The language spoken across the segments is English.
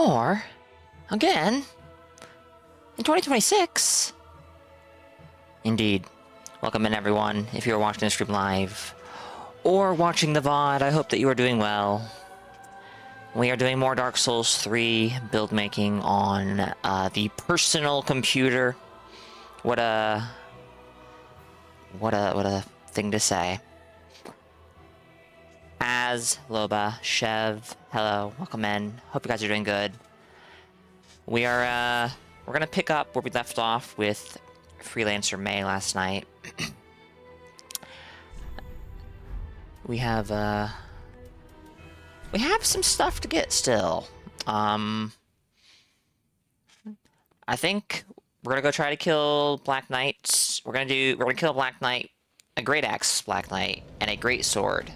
More? Again? In 2026? Indeed. Welcome in, everyone. If you're watching the stream live or watching the VOD, I hope that you are doing well. We are doing more Dark Souls 3 build making on the personal computer. What a thing to say. Az, Loba, Chev, hello, welcome in. Hope you guys are doing good. We're gonna pick up where we left off with Freelancer May last night. we have some stuff to get still. I think we're gonna go try to kill Black Knights. We're gonna kill Black Knight, a Great Axe Black Knight, and a Great Sword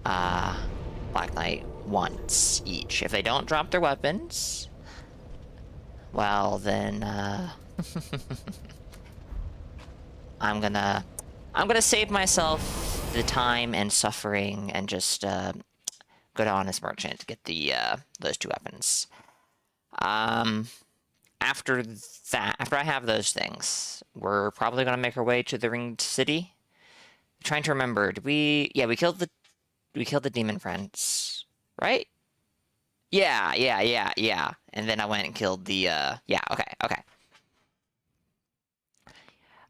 Black Knight once each. If they don't drop their weapons, well then I'm gonna save myself the time and suffering and just go to Honest Merchant to get the those two weapons. After I have those things, we're probably gonna make our way to the Ringed City. I'm trying to remember, did we? Yeah, we killed the demon friends, right? Yeah. And then I went and killed the yeah. Okay.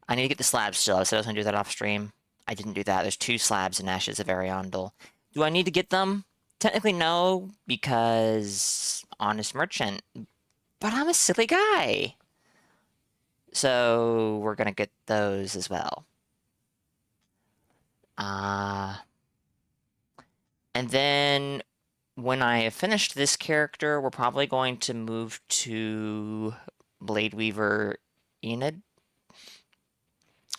I need to get the slabs still. I said I was gonna do that off stream. I didn't do that. There's 2 slabs in Ashes of Ariandel. Do I need to get them? Technically, no, because Honest Merchant. But I'm a silly guy. So we're gonna get those as well. And then when I have finished this character, we're probably going to move to Blade Weaver Enid,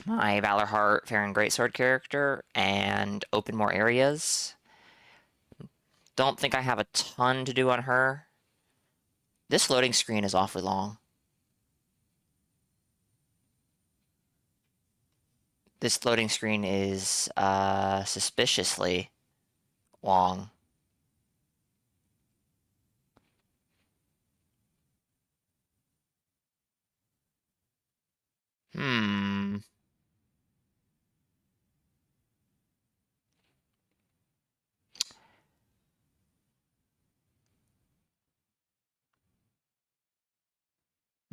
my Valorheart Fair and Greatsword character, and open more areas. Don't think I have a ton to do on her. This loading screen is awfully long. This loading screen is suspiciously long.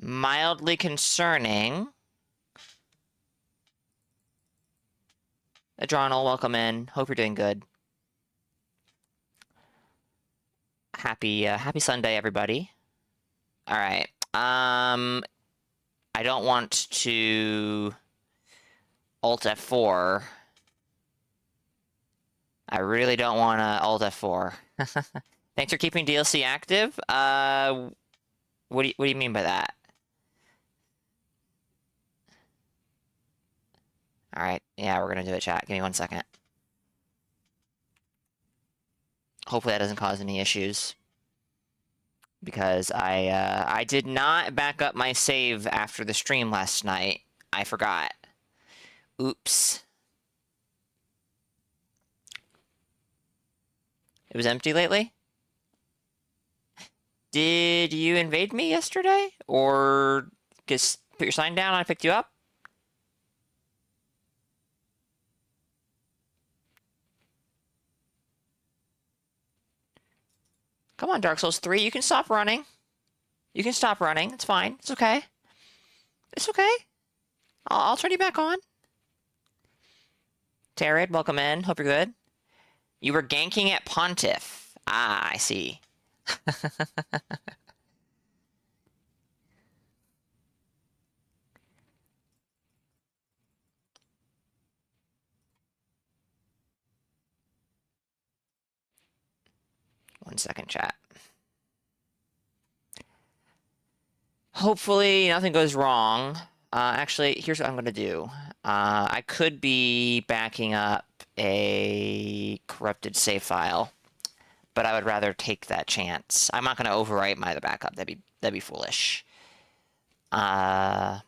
Mildly concerning. Adronal, welcome in. Hope you're doing good. Happy Sunday, everybody. All right. I don't want to Alt F4. I really don't want to Alt F4. Thanks for keeping DLC active. What do you mean by that? All right. Yeah, we're gonna do it, chat. Give me 1 second. Hopefully that doesn't cause any issues. Because I did not back up my save after the stream last night. I forgot. Oops. It was empty lately? Did you invade me yesterday? Or just put your sign down and I picked you up? Come on, Dark Souls 3, you can stop running. You can stop running. It's fine. It's okay. It's okay. I'll turn you back on. Terrid, welcome in. Hope you're good. You were ganking at Pontiff. Ah, I see. 1 second, chat. Hopefully nothing goes wrong. Actually, here's what I'm gonna do. I could be backing up a corrupted save file, but I would rather take that chance. I'm not gonna overwrite my other backup. That'd be foolish. But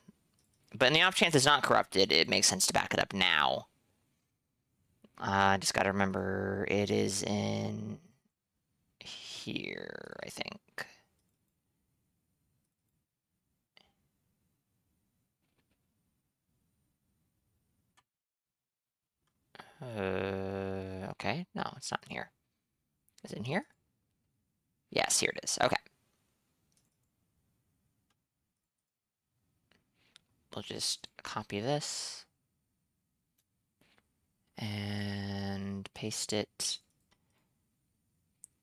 in the off chance it's not corrupted, it makes sense to back it up now. I just gotta remember it is in here, I think. Okay. No, it's not in here. Is it in here? Yes, here it is. Okay. We'll just copy this and paste it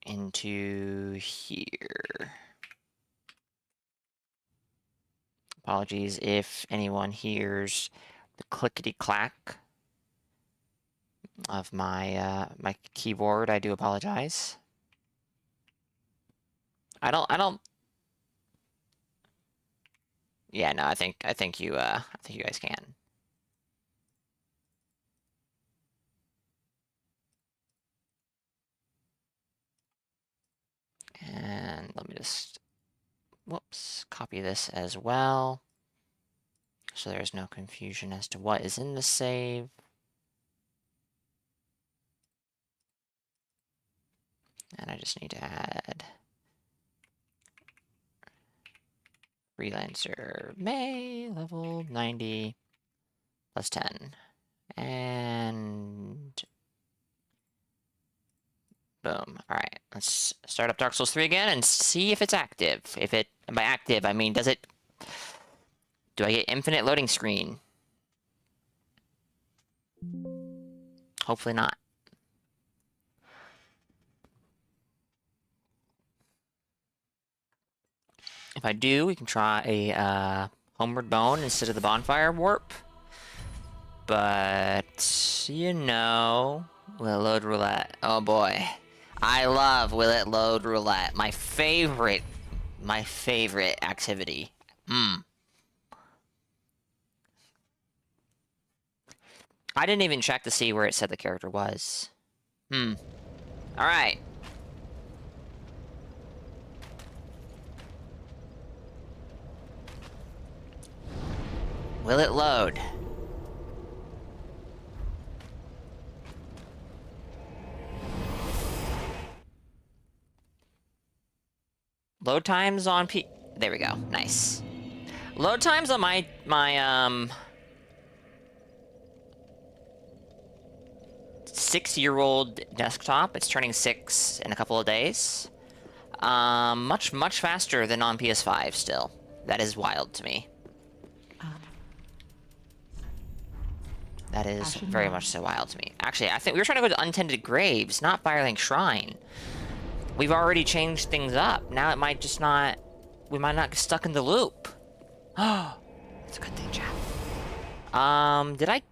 into here. Apologies if anyone hears the clickety-clack of my keyboard. I do apologize. I don't. Yeah, no, I think you guys can. And let me just, whoops, copy this as well, so there's no confusion as to what is in the save. And I just need to add freelancer May level 90 plus 10. And boom. All right, let's start up Dark Souls 3 again and see if it's active. If it, by active, I mean, do I get infinite loading screen? Hopefully not. If I do, we can try a Homeward Bone instead of the Bonfire Warp. But, you know, will it load roulette? Oh boy. I love will it load roulette. My favorite activity. I didn't even check to see where it said the character was. Alright. Will it load? Load times on there we go. Nice. Load times on my 6-year-old desktop. It's turning 6 in a couple of days. Much faster than on PS5 still. That is wild to me. That is very much so wild to me. Actually, I think we were trying to go to Untended Graves, not Firelink Shrine. We've already changed things up. Now it might just not... We might not get stuck in the loop. Oh, that's a good thing, chat. Did I...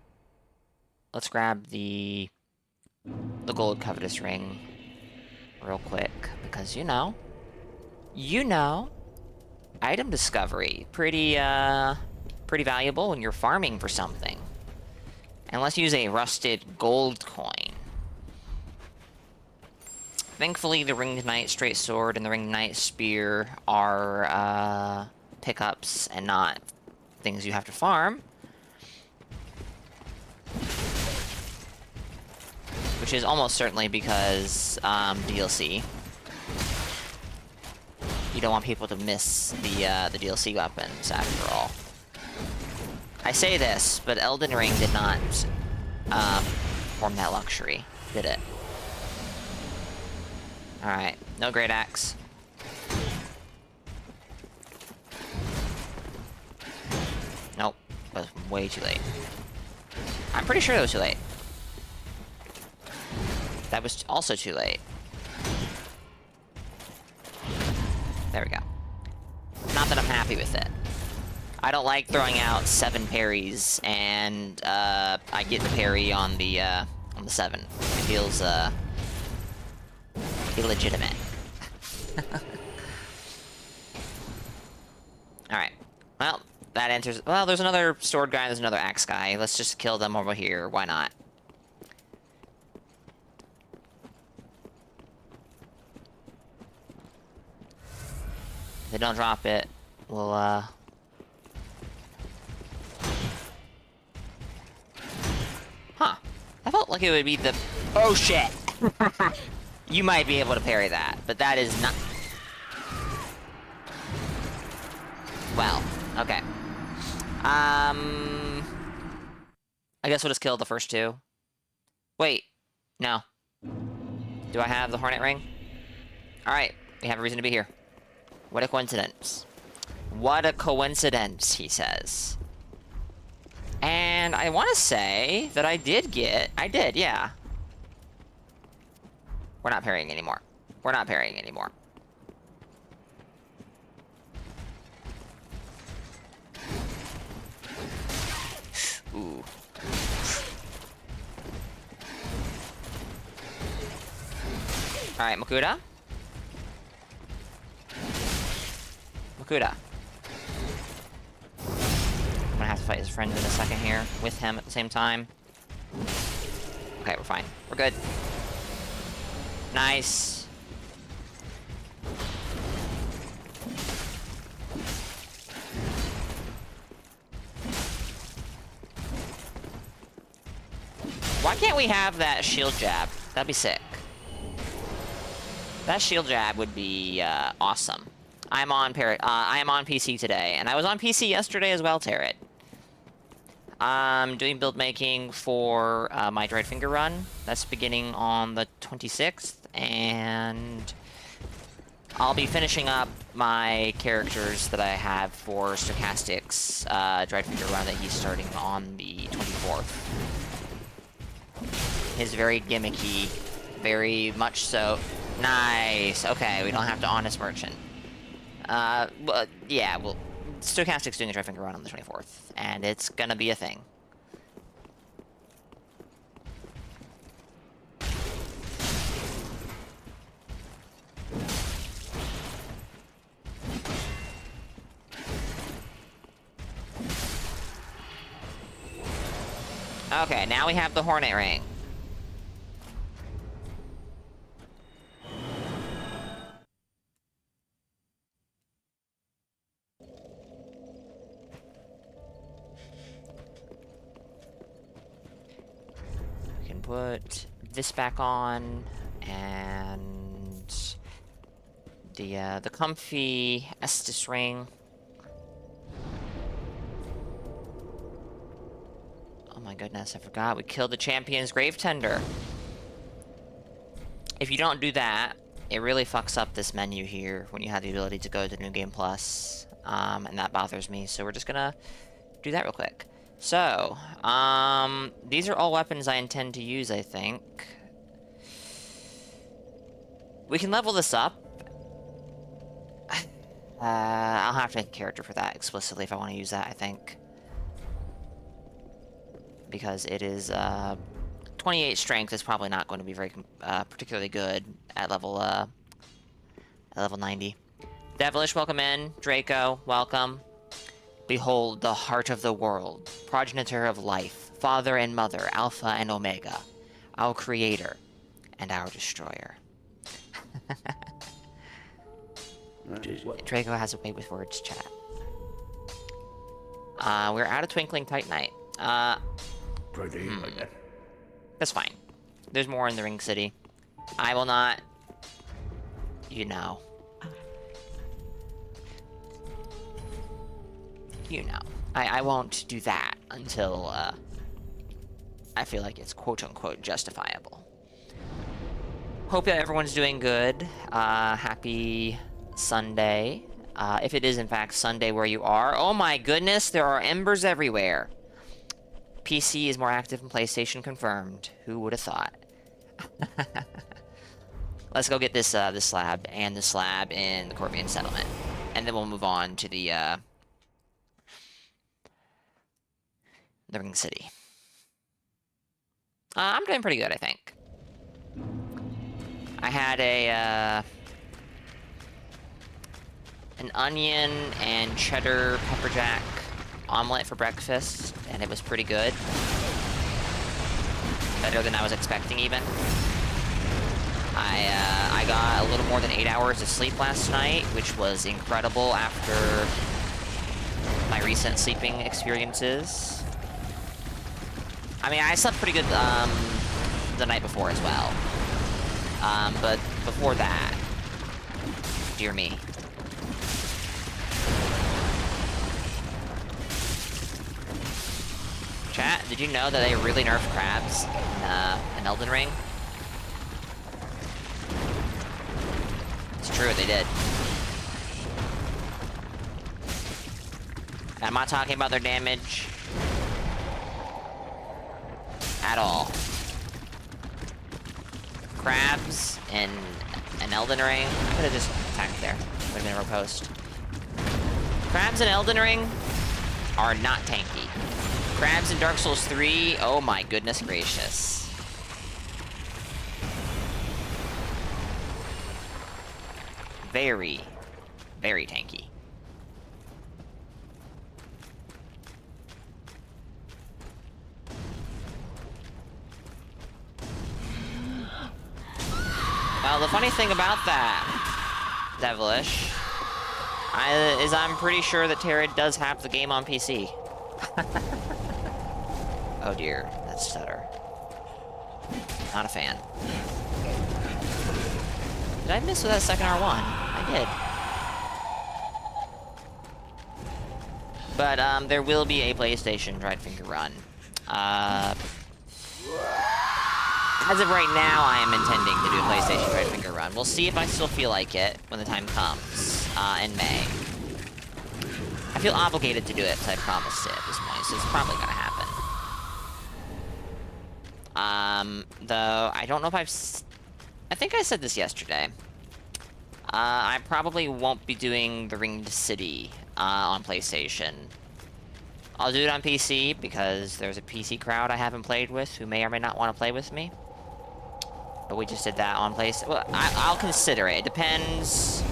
Let's grab the gold covetous ring real quick, because you know, item discovery, pretty valuable when you're farming for something. And let's use a rusted gold coin. Thankfully, the Ringed Knight Straight Sword and the Ringed Knight Spear are pickups and not things you have to farm. Which is almost certainly because DLC. You don't want people to miss the DLC weapons, after all. I say this, but Elden Ring did not form that luxury, did it? Alright, no Great Axe. Nope, it was way too late. I'm pretty sure it was too late. That was also too late. There we go. Not that I'm happy with it. I don't like throwing out 7 parries, and I get the parry on the 7. It feels illegitimate. Alright. Well, that enters... Well, there's another sword guy, there's another axe guy. Let's just kill them over here. Why not? If they don't drop it, we'll, Huh. I felt like it would be the... Oh, shit! You might be able to parry that, but that is not... Well, okay. I guess we'll just kill the first two. Wait, no. Do I have the Hornet Ring? Alright, we have a reason to be here. What a coincidence. What a coincidence, he says. And I want to say that I did, yeah. We're not parrying anymore. We're not parrying anymore. Ooh. Alright, Makuta. Makuta. I'm gonna have to fight his friend in a second here, with him at the same time. Okay, we're fine. We're good. Nice. Why can't we have that shield jab? That'd be sick. That shield jab would be awesome. I am on PC today, and I was on PC yesterday as well, Tarot. I'm doing build making for my Dried Finger run. That's beginning on the 26th, and I'll be finishing up my characters that I have for Stochastic's Dried Finger run that he's starting on the 24th. His very gimmicky, very much so. Nice. Okay, we don't have to Honest Merchant. Well, yeah, well, Stochastic's doing a Dried Finger run on the 24th, and it's gonna be a thing. Okay, now we have the Hornet Ring. We can put this back on, and the comfy Estus ring. Oh my goodness, I forgot. We killed the champion's grave tender. If you don't do that, it really fucks up this menu here when you have the ability to go to New Game Plus. And that bothers me, so we're just gonna do that real quick. So, these are all weapons I intend to use, I think. We can level this up. I'll have to make a character for that explicitly if I want to use that, I think. Because it is 28 strength is probably not going to be very particularly good at level 90. Devilish, welcome in. Draco, welcome. Behold the heart of the world, progenitor of life, father and mother, Alpha and Omega, our creator and our destroyer. Draco has a way with words, chat. We're out of Twinkling Titanite. That's fine. There's more in the Ring City. I will not... You know. You know. I won't do that until, I feel like it's quote-unquote justifiable. Hope that everyone's doing good. Happy Sunday. If it is, in fact, Sunday where you are. Oh my goodness, there are embers everywhere. PC is more active than PlayStation, confirmed. Who would have thought? Let's go get this this slab and the slab in the Corvian settlement, and then we'll move on to the Ring City. I'm doing pretty good, I think. I had a an onion and cheddar pepper jack omelet for breakfast, and it was pretty good. Better than I was expecting, even. I got a little more than 8 hours of sleep last night, which was incredible after my recent sleeping experiences. I mean, I slept pretty good the night before as well. But before that, dear me. Chat, did you know that they really nerfed crabs in Elden Ring? It's true, they did. I'm not talking about their damage at all. Crabs in an Elden Ring. I could have just attacked there. Would have been a riposte. Crabs in Elden Ring are not tanky. Crabs in Dark Souls 3, oh my goodness gracious. Very, very tanky. Well, the funny thing about that, Devilish, is I'm pretty sure that Terra does have the game on PC. Oh dear, that stutter. Not a fan. Did I miss with that second R1? I did. But, there will be a PlayStation dried finger run. As of right now, I am intending to do a PlayStation dried finger run. We'll see if I still feel like it when the time comes, in May. I feel obligated to do it because I promised it at this point, so it's probably gonna happen. Though, I don't know if I think I said this yesterday. I probably won't be doing the Ringed City, on PlayStation. I'll do it on PC, because there's a PC crowd I haven't played with who may or may not want to play with me. But we just did that on PlayStation. Well, I'll consider it. It depends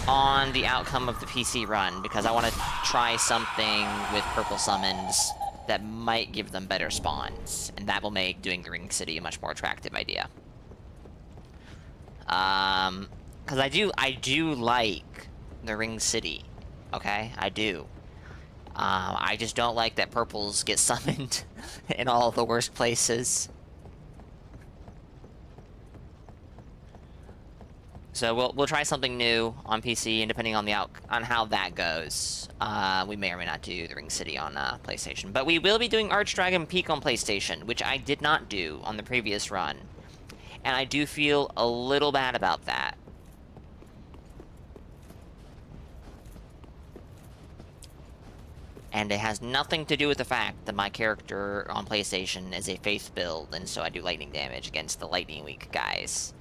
on the outcome of the PC run, because I want to try something with purple summons that might give them better spawns, and that will make doing the Ring City a much more attractive idea. Because I do like the Ring City, okay? I do. I just don't like that purples get summoned in all the worst places. So we'll try something new on PC, and depending on on how that goes, we may or may not do the Ring City on PlayStation. But we will be doing Archdragon Peak on PlayStation, which I did not do on the previous run, and I do feel a little bad about that. And it has nothing to do with the fact that my character on PlayStation is a Faith build, and so I do lightning damage against the Lightning Weak guys.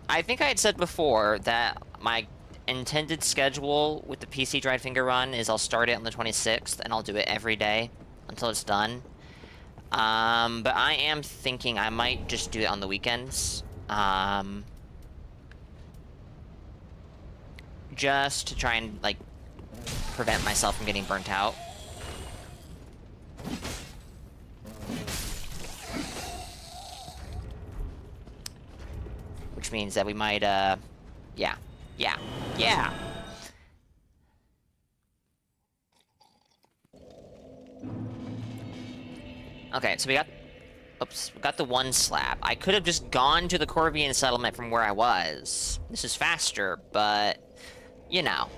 I think I had said before that my intended schedule with the PC dried finger run is I'll start it on the 26th, and I'll do it every day until it's done. But I am thinking I might just do it on the weekends. Just to try and, like, prevent myself from getting burnt out. Which means that we might, yeah. Okay, so we got the one slab. I could have just gone to the Corvian settlement from where I was. This is faster, but, you know.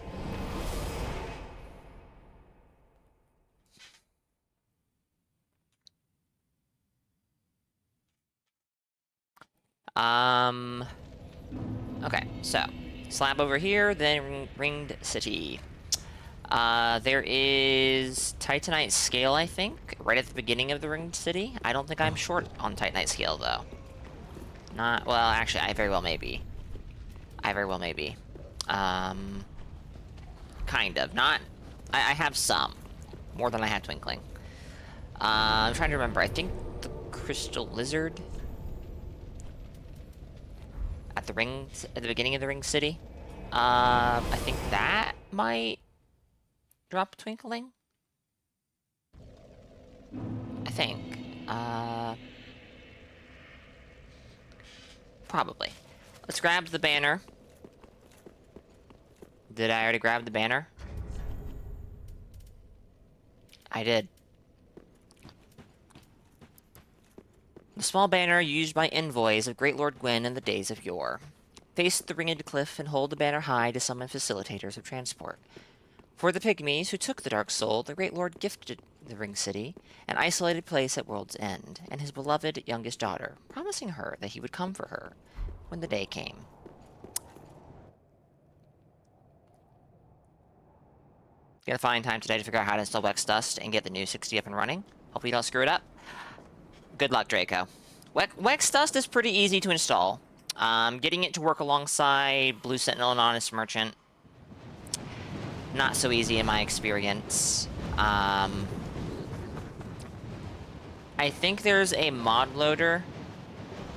Okay, so, slab over here, then Ringed City. There is Titanite Scale, I think, right at the beginning of the Ringed City. I don't think I'm short on Titanite Scale, though. Well, actually, I very well may be. Kind of. Not... I have some. More than I had Twinkling. I'm trying to remember. I think the Crystal Lizard... at the beginning of the Ring City. I think that might drop Twinkling. I think. Probably. Let's grab the banner. Did I already grab the banner? I did. The small banner used by envoys of Great Lord Gwyn in the days of yore. Face the ringed cliff and hold the banner high to summon facilitators of transport. For the pygmies who took the Dark Soul, the Great Lord gifted the Ring City an isolated place at World's End, and his beloved youngest daughter, promising her that he would come for her when the day came. Gotta find time today to figure out how to install Wex Dust and get the new 60 up and running. Hope you don't screw it up. Good luck, Draco. Wex Dust is pretty easy to install. Getting it to work alongside Blue Sentinel and Honest Merchant, not so easy in my experience. I think there's a mod loader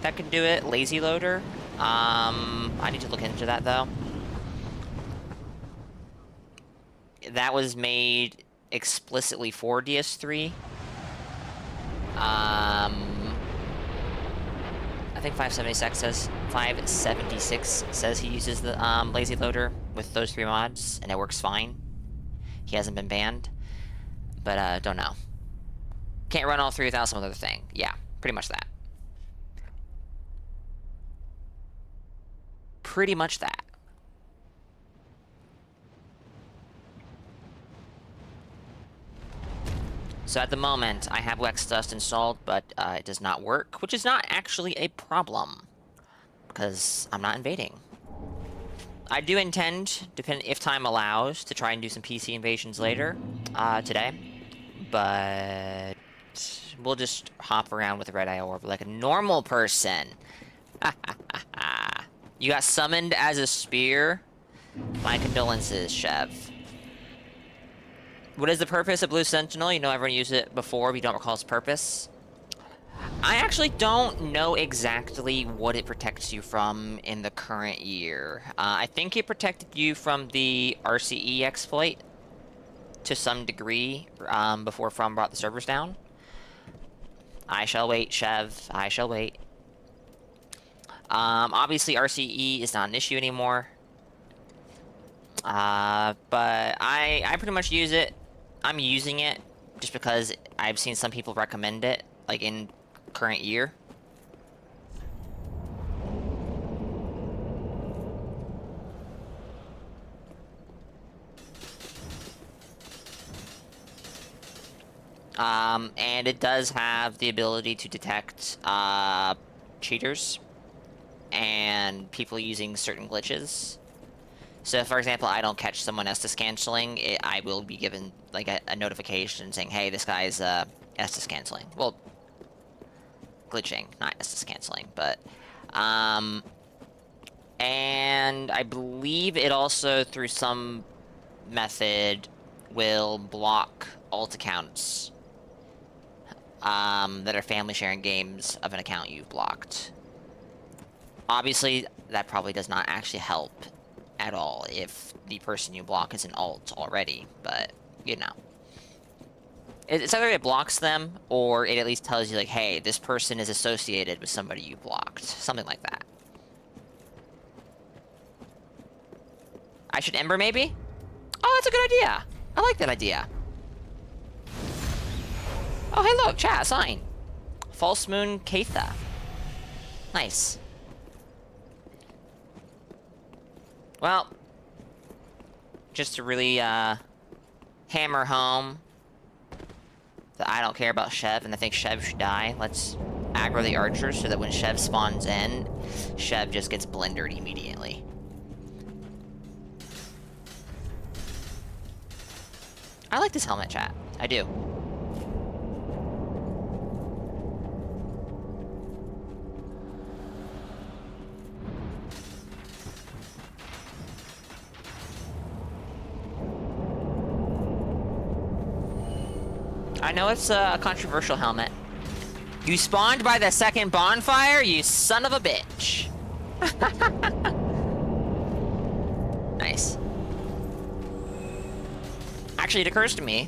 that can do it, Lazy Loader. I need to look into that, though. That was made explicitly for DS3. I think 576 says he uses the Lazy Loader with those 3 mods, and it works fine. He hasn't been banned, but don't know. Can't run all 3 without some other thing. Yeah, pretty much that. Pretty much that. So at the moment, I have Wex Dust installed, but it does not work, which is not actually a problem, because I'm not invading. I do intend, if time allows, to try and do some PC invasions later, today, but we'll just hop around with the Red Eye Orb like a normal person. You got summoned as a spear? My condolences, Chev. What is the purpose of Blue Sentinel? You know everyone used it before, but you don't recall its purpose. I actually don't know exactly what it protects you from in the current year. I think it protected you from the RCE exploit to some degree before From brought the servers down. I shall wait, Chev. I shall wait. Obviously, RCE is not an issue anymore. But I pretty much use it. I'm using it just because I've seen some people recommend it, like in current year. And it does have the ability to detect cheaters and people using certain glitches. So, for example, I don't catch someone Estus canceling, I will be given like a notification saying, "Hey, this guy's Estus canceling." Well, glitching, not Estus canceling, but and I believe it also, through some method, will block alt accounts that are family sharing games of an account you've blocked. Obviously, that probably does not actually help at all if the person you block is an alt already, but, you know. It's either it blocks them, or it at least tells you, like, hey, this person is associated with somebody you blocked. Something like that. I should Ember, maybe? Oh, that's a good idea! I like that idea. Oh, hey, look, chat, sign. False Moon Keitha. Nice. Well, just to really hammer home that I don't care about Chev, and I think Chev should die, let's aggro the archers so that when Chev spawns in, Chev just gets blendered immediately. I like this helmet, chat. I do. I know it's a controversial helmet. You spawned by the second bonfire, you son of a bitch. Nice. Actually, it occurs to me,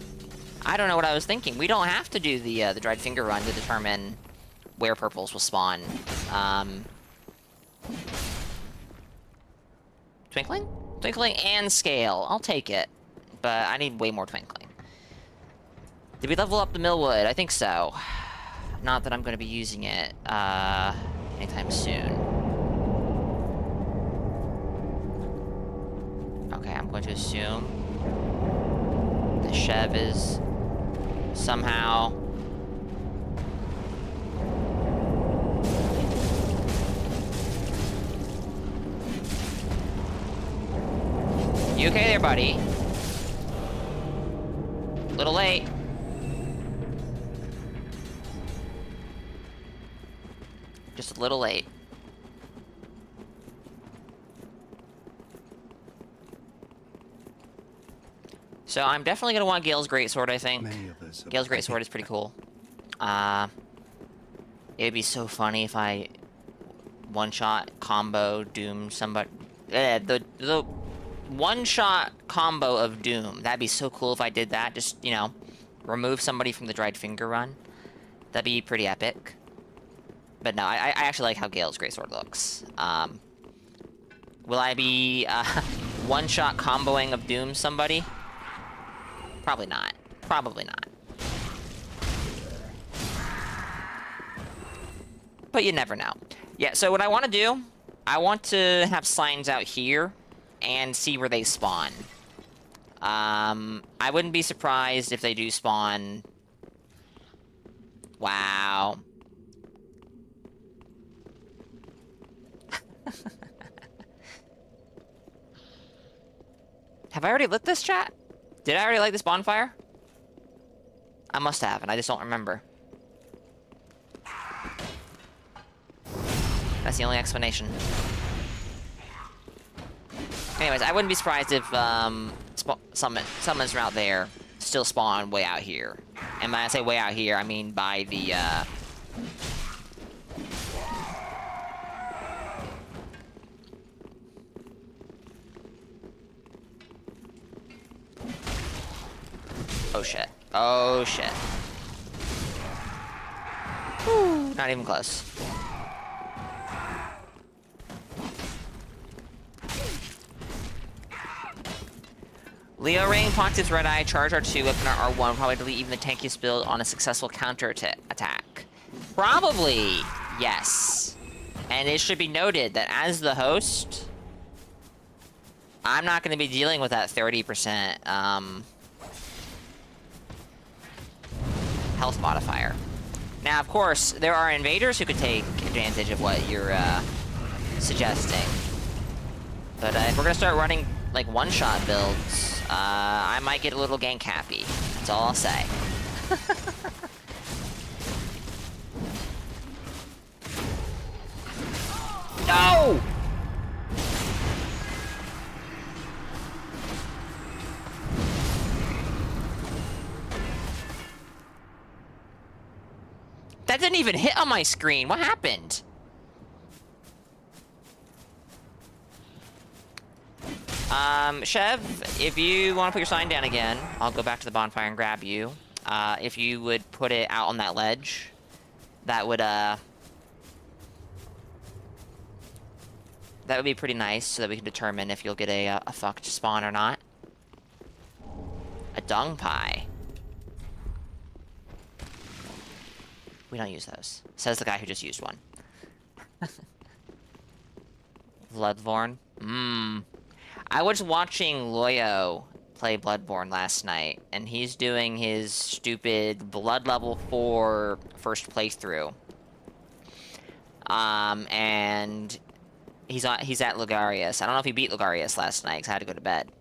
I don't know what I was thinking. We don't have to do the dried finger run to determine where purples will spawn. Twinkling? Twinkling and scale. I'll take it. But I need way more twinkling. Did we level up the millwood? I think so. Not that I'm going to be using it anytime soon. Okay, I'm going to assume the Chev is somehow... You okay there, buddy? Little late. Just a little late. So I'm definitely gonna want Gale's Greatsword, I think. Gale's Greatsword is pretty cool. It'd be so funny if I one-shot combo Doom somebody. The one-shot combo of Doom. That'd be so cool if I did that. Just, you know, remove somebody from the Dried Finger run. That'd be pretty epic. But no, I actually like how Gale's Greatsword looks. Will I be one-shot comboing of Doom somebody? Probably not. Probably not. But you never know. Yeah, so what I want to do, I want to have signs out here and see where they spawn. I wouldn't be surprised if they do spawn... Wow. Have I already lit this, chat? Did I already light this bonfire? I must have, and I just don't remember. That's the only explanation. Anyways, I wouldn't be surprised if summons from out there still spawn way out here. And when I say way out here, I mean by the Oh shit. Oh shit. Whew, not even close. Leo Ring, Pontiff's Red Eye, Charge R2, Weapon R1, probably delete even the tankiest build on a successful counter attack. Probably, yes. And it should be noted that as the host, I'm not going to be dealing with that 30% health modifier. Now, of course, there are invaders who could take advantage of what you're suggesting. But if we're going to start running, like, one-shot builds, I might get a little gank happy. That's all I'll say. No! That didn't even hit on my screen. What happened? Chev, if you want to put your sign down again, I'll go back to the bonfire and grab you. If you would put it out on that ledge, that would be pretty nice, so that we can determine if you'll get a fucked spawn or not. A dung pie. We don't use those. Says the guy who just used one. Bloodborne. I was watching Loyo play Bloodborne last night, and he's doing his stupid Blood Level 4 first playthrough. And he's at Logarius. I don't know if he beat Logarius last night, because I had to go to bed.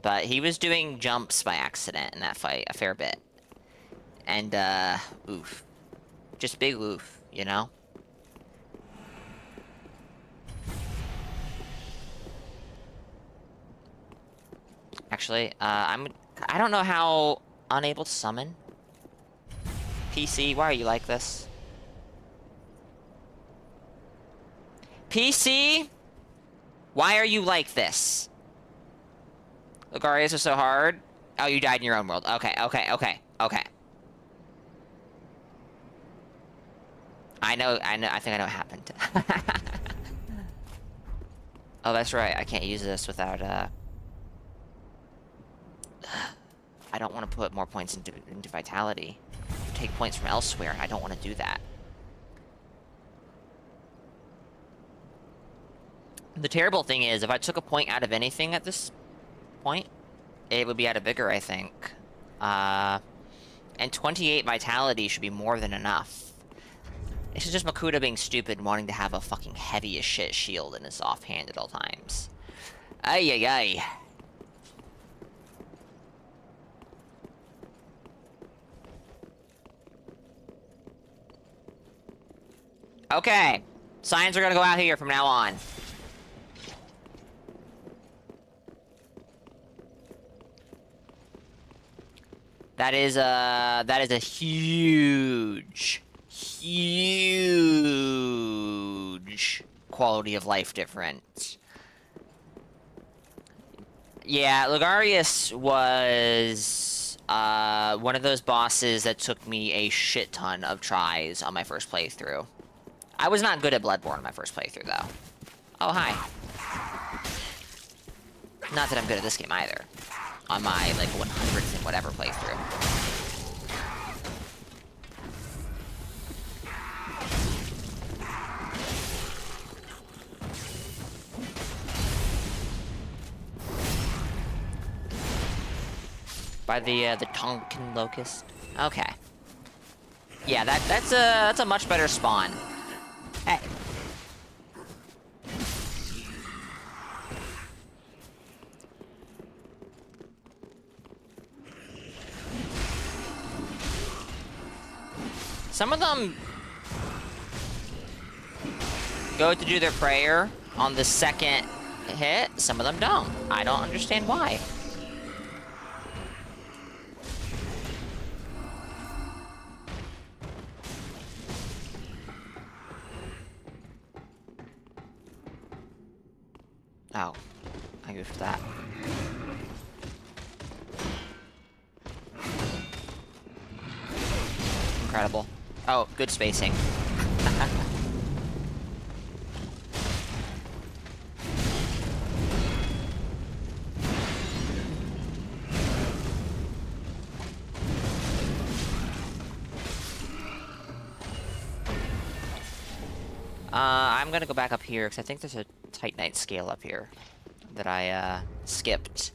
But he was doing jumps by accident in that fight a fair bit. And, oof. Just big oof, you know? Actually, I don't know how unable to summon. PC, why are you like this? PC? Why are you like this? Logarius are so hard. Oh, you died in your own world. Okay. I think I know what happened. Oh, that's right. I can't use this without, I don't want to put more points into vitality. Take points from elsewhere, and I don't want to do that. The terrible thing is, if I took a point out of anything at this point, it would be out of vigor, I think. And 28 vitality should be more than enough. This is just Makuta being stupid and wanting to have a fucking heavy as shit shield in his offhand at all times. Ay ay ay. Okay. Signs are gonna go out here from now on. That is a huge quality of life difference. Yeah, Logarius was one of those bosses that took me a shit ton of tries on my first playthrough. I was not good at Bloodborne on my first playthrough, though. Oh, hi. Not that I'm good at this game, either. On my, like, 100th and whatever playthrough. By the Tonkin Locust. Okay. Yeah, that's a much better spawn. Hey. Some of them go to do their prayer on the second hit. Some of them don't. I don't understand why. Oh, I goofed that. Incredible. Oh, good spacing. I'm gonna go back up here, because I think there's a Titanite scale up here that I, skipped.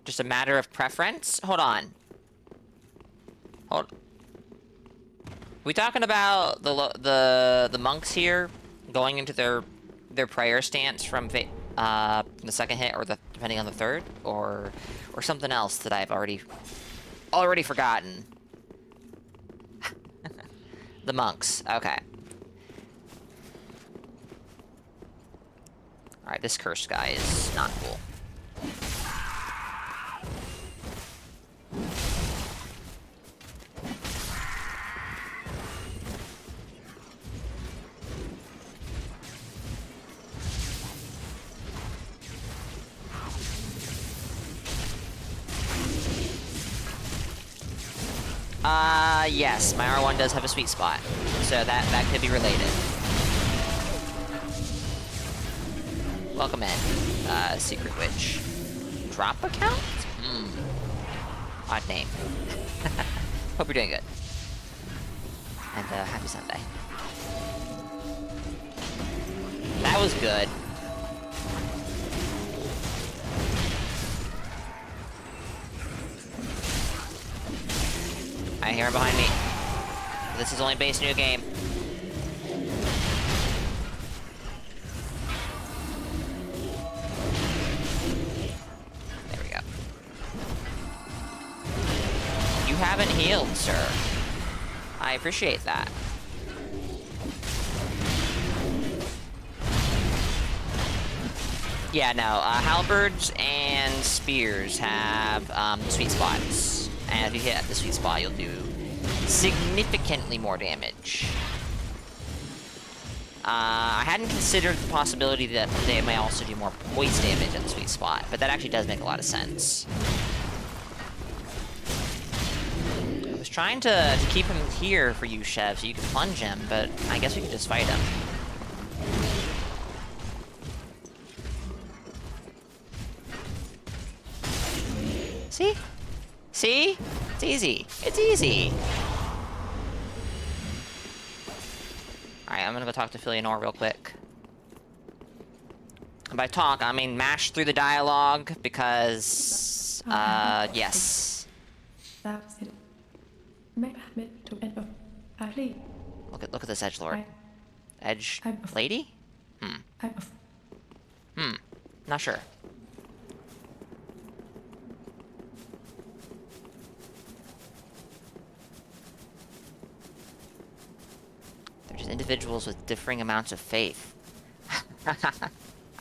Just a matter of preference? Hold on. We talking about the monks here going into their prayer stance from the second hit, or depending on the third, or something else that I've already forgotten? The monks. Okay. All right, this cursed guy is not cool. Yes, my R1 does have a sweet spot, so that could be related. Welcome in, Secret Witch. Drop account? Odd name. Hope you're doing good. And, happy Sunday. That was good. I hear him behind me. This is only base new game. There we go. You haven't healed, sir. I appreciate that. Yeah, no, halberds and spears have sweet spots. And if you hit the sweet spot, you'll do significantly more damage. I hadn't considered the possibility that they may also do more poise damage at the sweet spot, but that actually does make a lot of sense. I was trying to keep him here for you, Chev, so you can plunge him, but I guess we could just fight him. See? It's easy. It's easy. Alright, I'm gonna go talk to Philionor real quick. And by talk, I mean mash through the dialogue, because, yes. Look at this edgelord. Edge lady? Not sure. They're just individuals with differing amounts of faith.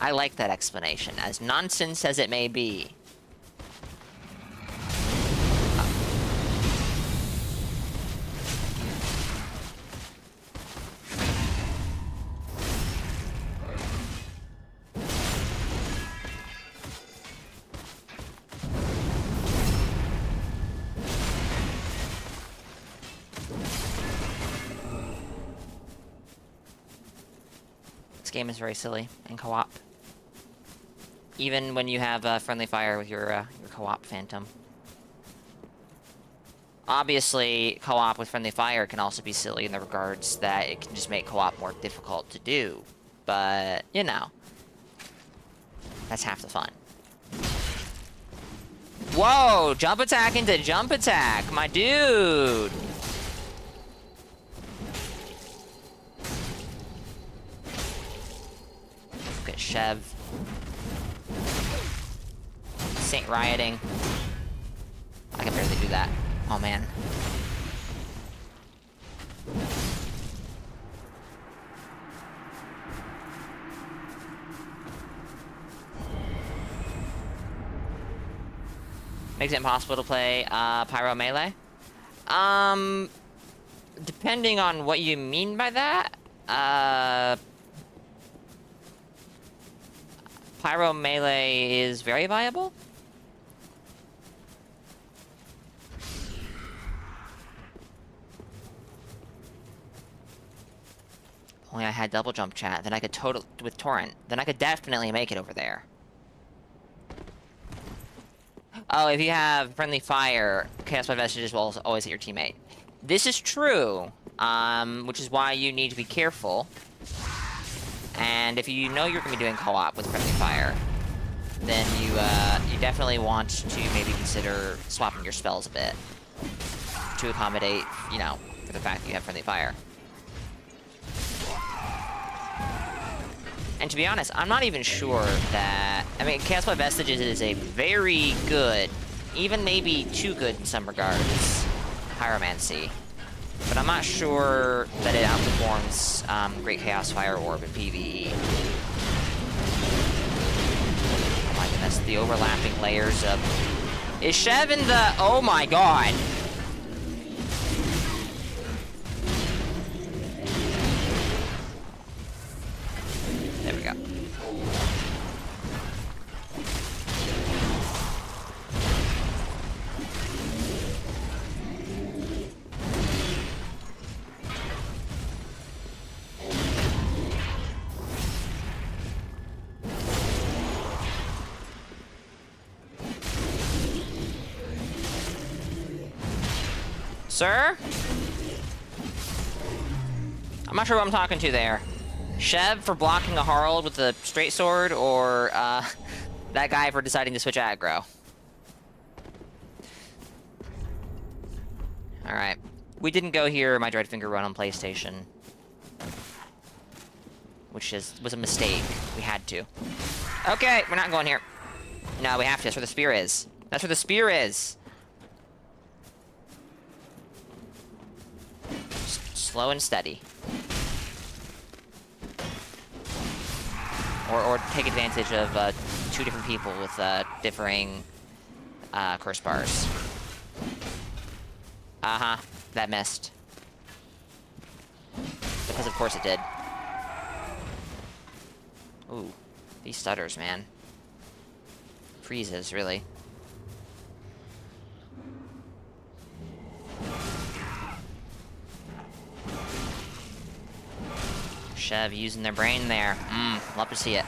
I like that explanation, as nonsense as it may be. This game is very silly in co-op. Even when you have friendly fire with your co-op Phantom. Obviously, co-op with friendly fire can also be silly in the regards that it can just make co-op more difficult to do. But, you know. That's half the fun. Whoa! Jump attack into jump attack! My dude! Look at Chev. Saint rioting. I can barely do that. Oh man. Makes it impossible to play Pyro Melee. Depending on what you mean by that, Pyro Melee is very viable. Only I had double jump chat, then I could with Torrent, then I could definitely make it over there. Oh, if you have friendly fire, Chaos by Vestiges will always hit your teammate. This is true, which is why you need to be careful. And if you know you're going to be doing co-op with friendly fire, then you definitely want to maybe consider swapping your spells a bit to accommodate, you know, for the fact that you have friendly fire. And to be honest, I'm not even sure that... I mean, Chaos by Vestiges is a very good, even maybe too good in some regards, pyromancy. But I'm not sure that it outperforms Great Chaos Fire Orb in PvE. Oh my goodness, the overlapping layers of... Is Chev in the... Oh my god! There we go. Sir? I'm not sure who I'm talking to there. Chev for blocking a Harald with a straight sword, or that guy for deciding to switch aggro? Alright. We didn't go here my Dreadfinger run on PlayStation. Which was a mistake. We had to. Okay, we're not going here. No, we have to. That's where the spear is. That's where the spear is! Slow and steady. Or take advantage of two different people with differing curse bars. Uh-huh. That missed. Because of course it did. Ooh. These stutters, man. Freezes, really. Chev using their brain there. Love to see it.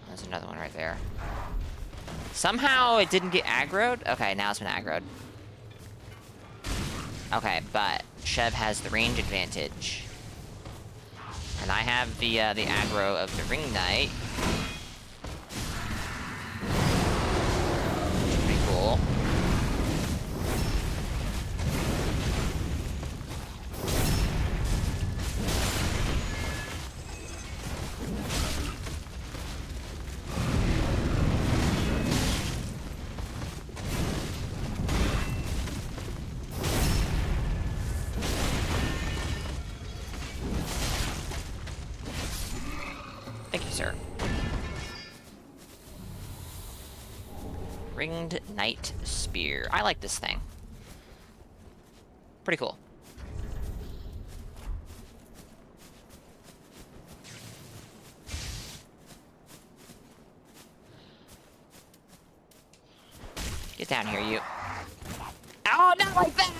There's another one right there. Somehow it didn't get aggroed? Okay, now it's been aggroed. Okay, but Chev has the range advantage. And I have the aggro of the Ring Knight. Pretty cool. Thank you, sir. Ringed Knight Spear. I like this thing. Pretty cool. Get down here, you. Oh, not like that!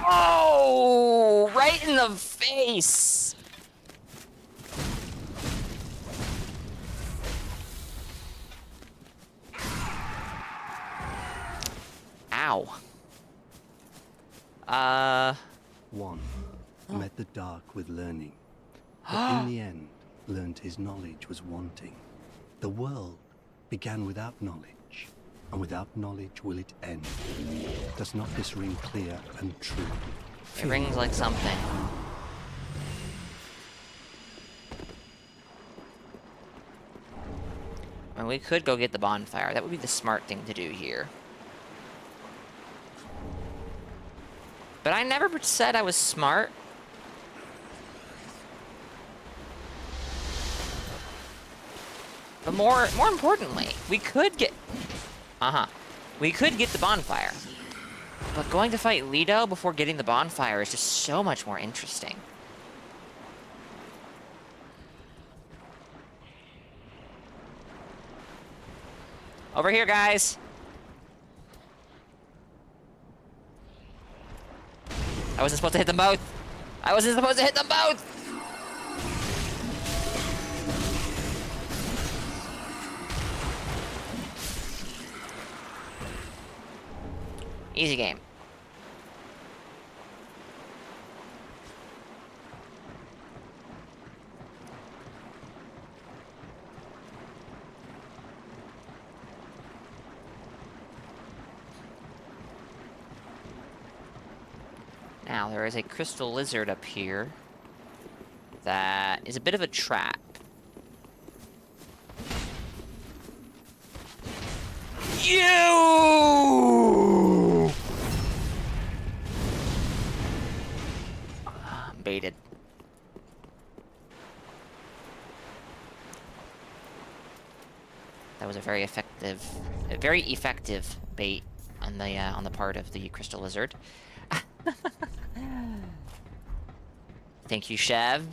Oh, right in the face! Ow. One met the dark with learning, but in the end learned his knowledge was wanting. The world began without knowledge, and without knowledge will it end. Does not this ring clear and true? It rings like something. I mean, we could go get the bonfire. That would be the smart thing to do here. But I never said I was smart. But more importantly, we could get... We could get the bonfire. But going to fight Lido before getting the bonfire is just so much more interesting. Over here, guys! I wasn't supposed to hit them both! I wasn't supposed to hit them both! Easy game. Now, there is a crystal lizard up here that is a bit of a trap. You! Baited. That was a very effective bait on the part of the crystal lizard. Thank you, Chev.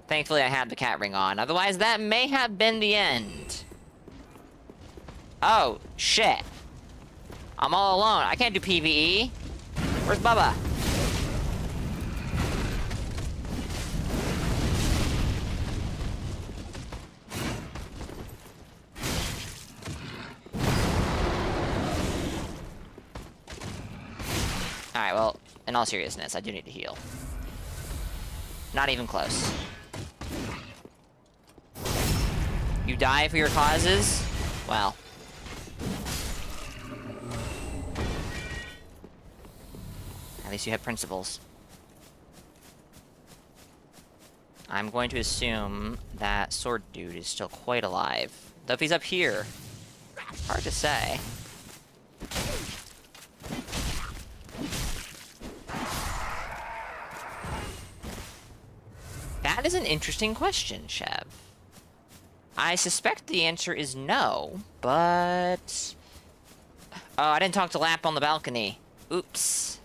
Thankfully, I had the cat ring on. Otherwise, that may have been the end. Oh, shit. I'm all alone. I can't do PvE. Where's Bubba? Alright, well, in all seriousness, I do need to heal. Not even close. You die for your causes? Well. At least you have principles. I'm going to assume that sword dude is still quite alive. Though if he's up here, hard to say. That is an interesting question, Chev. I suspect the answer is no, but... Oh, I didn't talk to Lap on the balcony. Oops.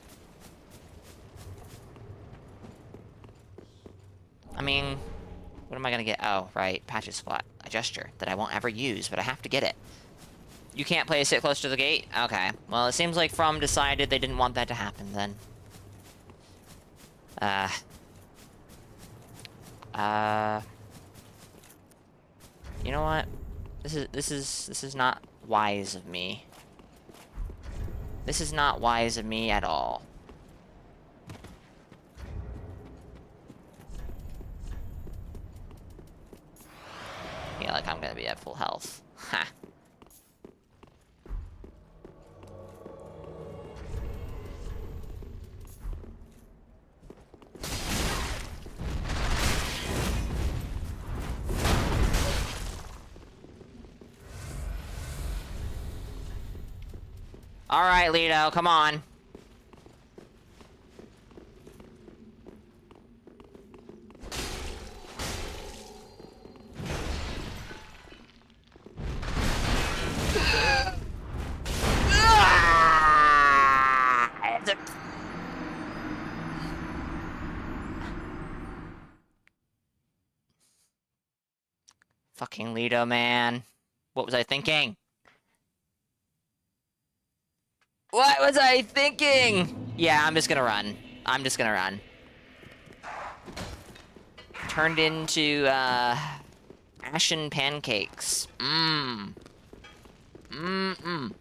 I mean, what am I gonna get? Oh, right, Patch's Squat. A gesture that I won't ever use, but I have to get it. You can't place it close to the gate? Okay. Well, it seems like From decided they didn't want that to happen, then. You You know what? This is not wise of me. This is not wise of me at all. I feel like I'm gonna be at full health. Ha. Alright, Lido, come on. Fucking Lido, man. What was I thinking? What was I thinking? Yeah, I'm just gonna run. I'm just gonna run. Turned into, ashen pancakes. Mmm. Mmm-mmm.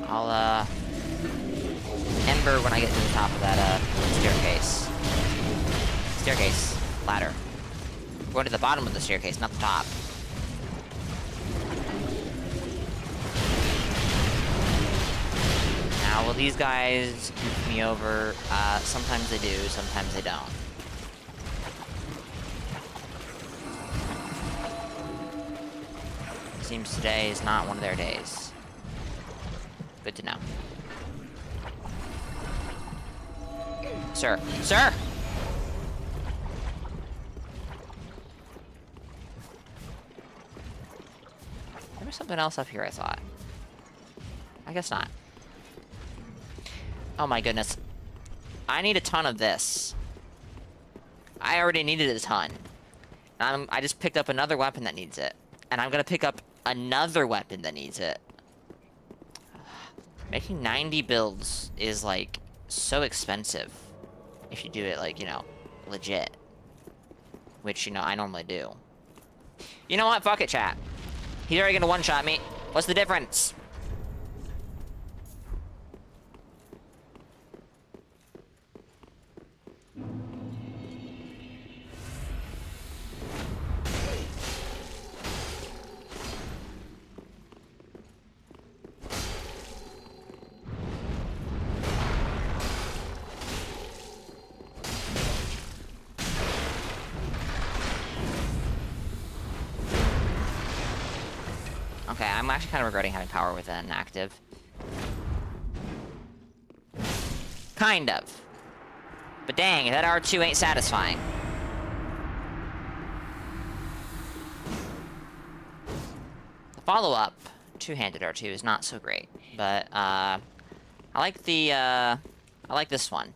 I'll, Ember when I get to the top of that, staircase. Staircase. Ladder. I'm going to the bottom of the staircase, not the top. Now, will these guys goof me over? Sometimes they do, sometimes they don't. Seems today is not one of their days. Good to know. Sir. Sir! There was something else up here, I thought. I guess not. Oh my goodness. I need a ton of this. I already needed a ton. I just picked up another weapon that needs it. And I'm gonna pick up another weapon that needs it. Making 90 builds is, like, so expensive. If you do it, like, you know, legit. Which, you know, I normally do. You know what? Fuck it, chat. He's already gonna one-shot me. What's the difference? Okay, I'm actually kind of regretting having power within active. Kind of. But dang, that R2 ain't satisfying. The follow-up, two-handed R2 is not so great. But, I like the, I like this one.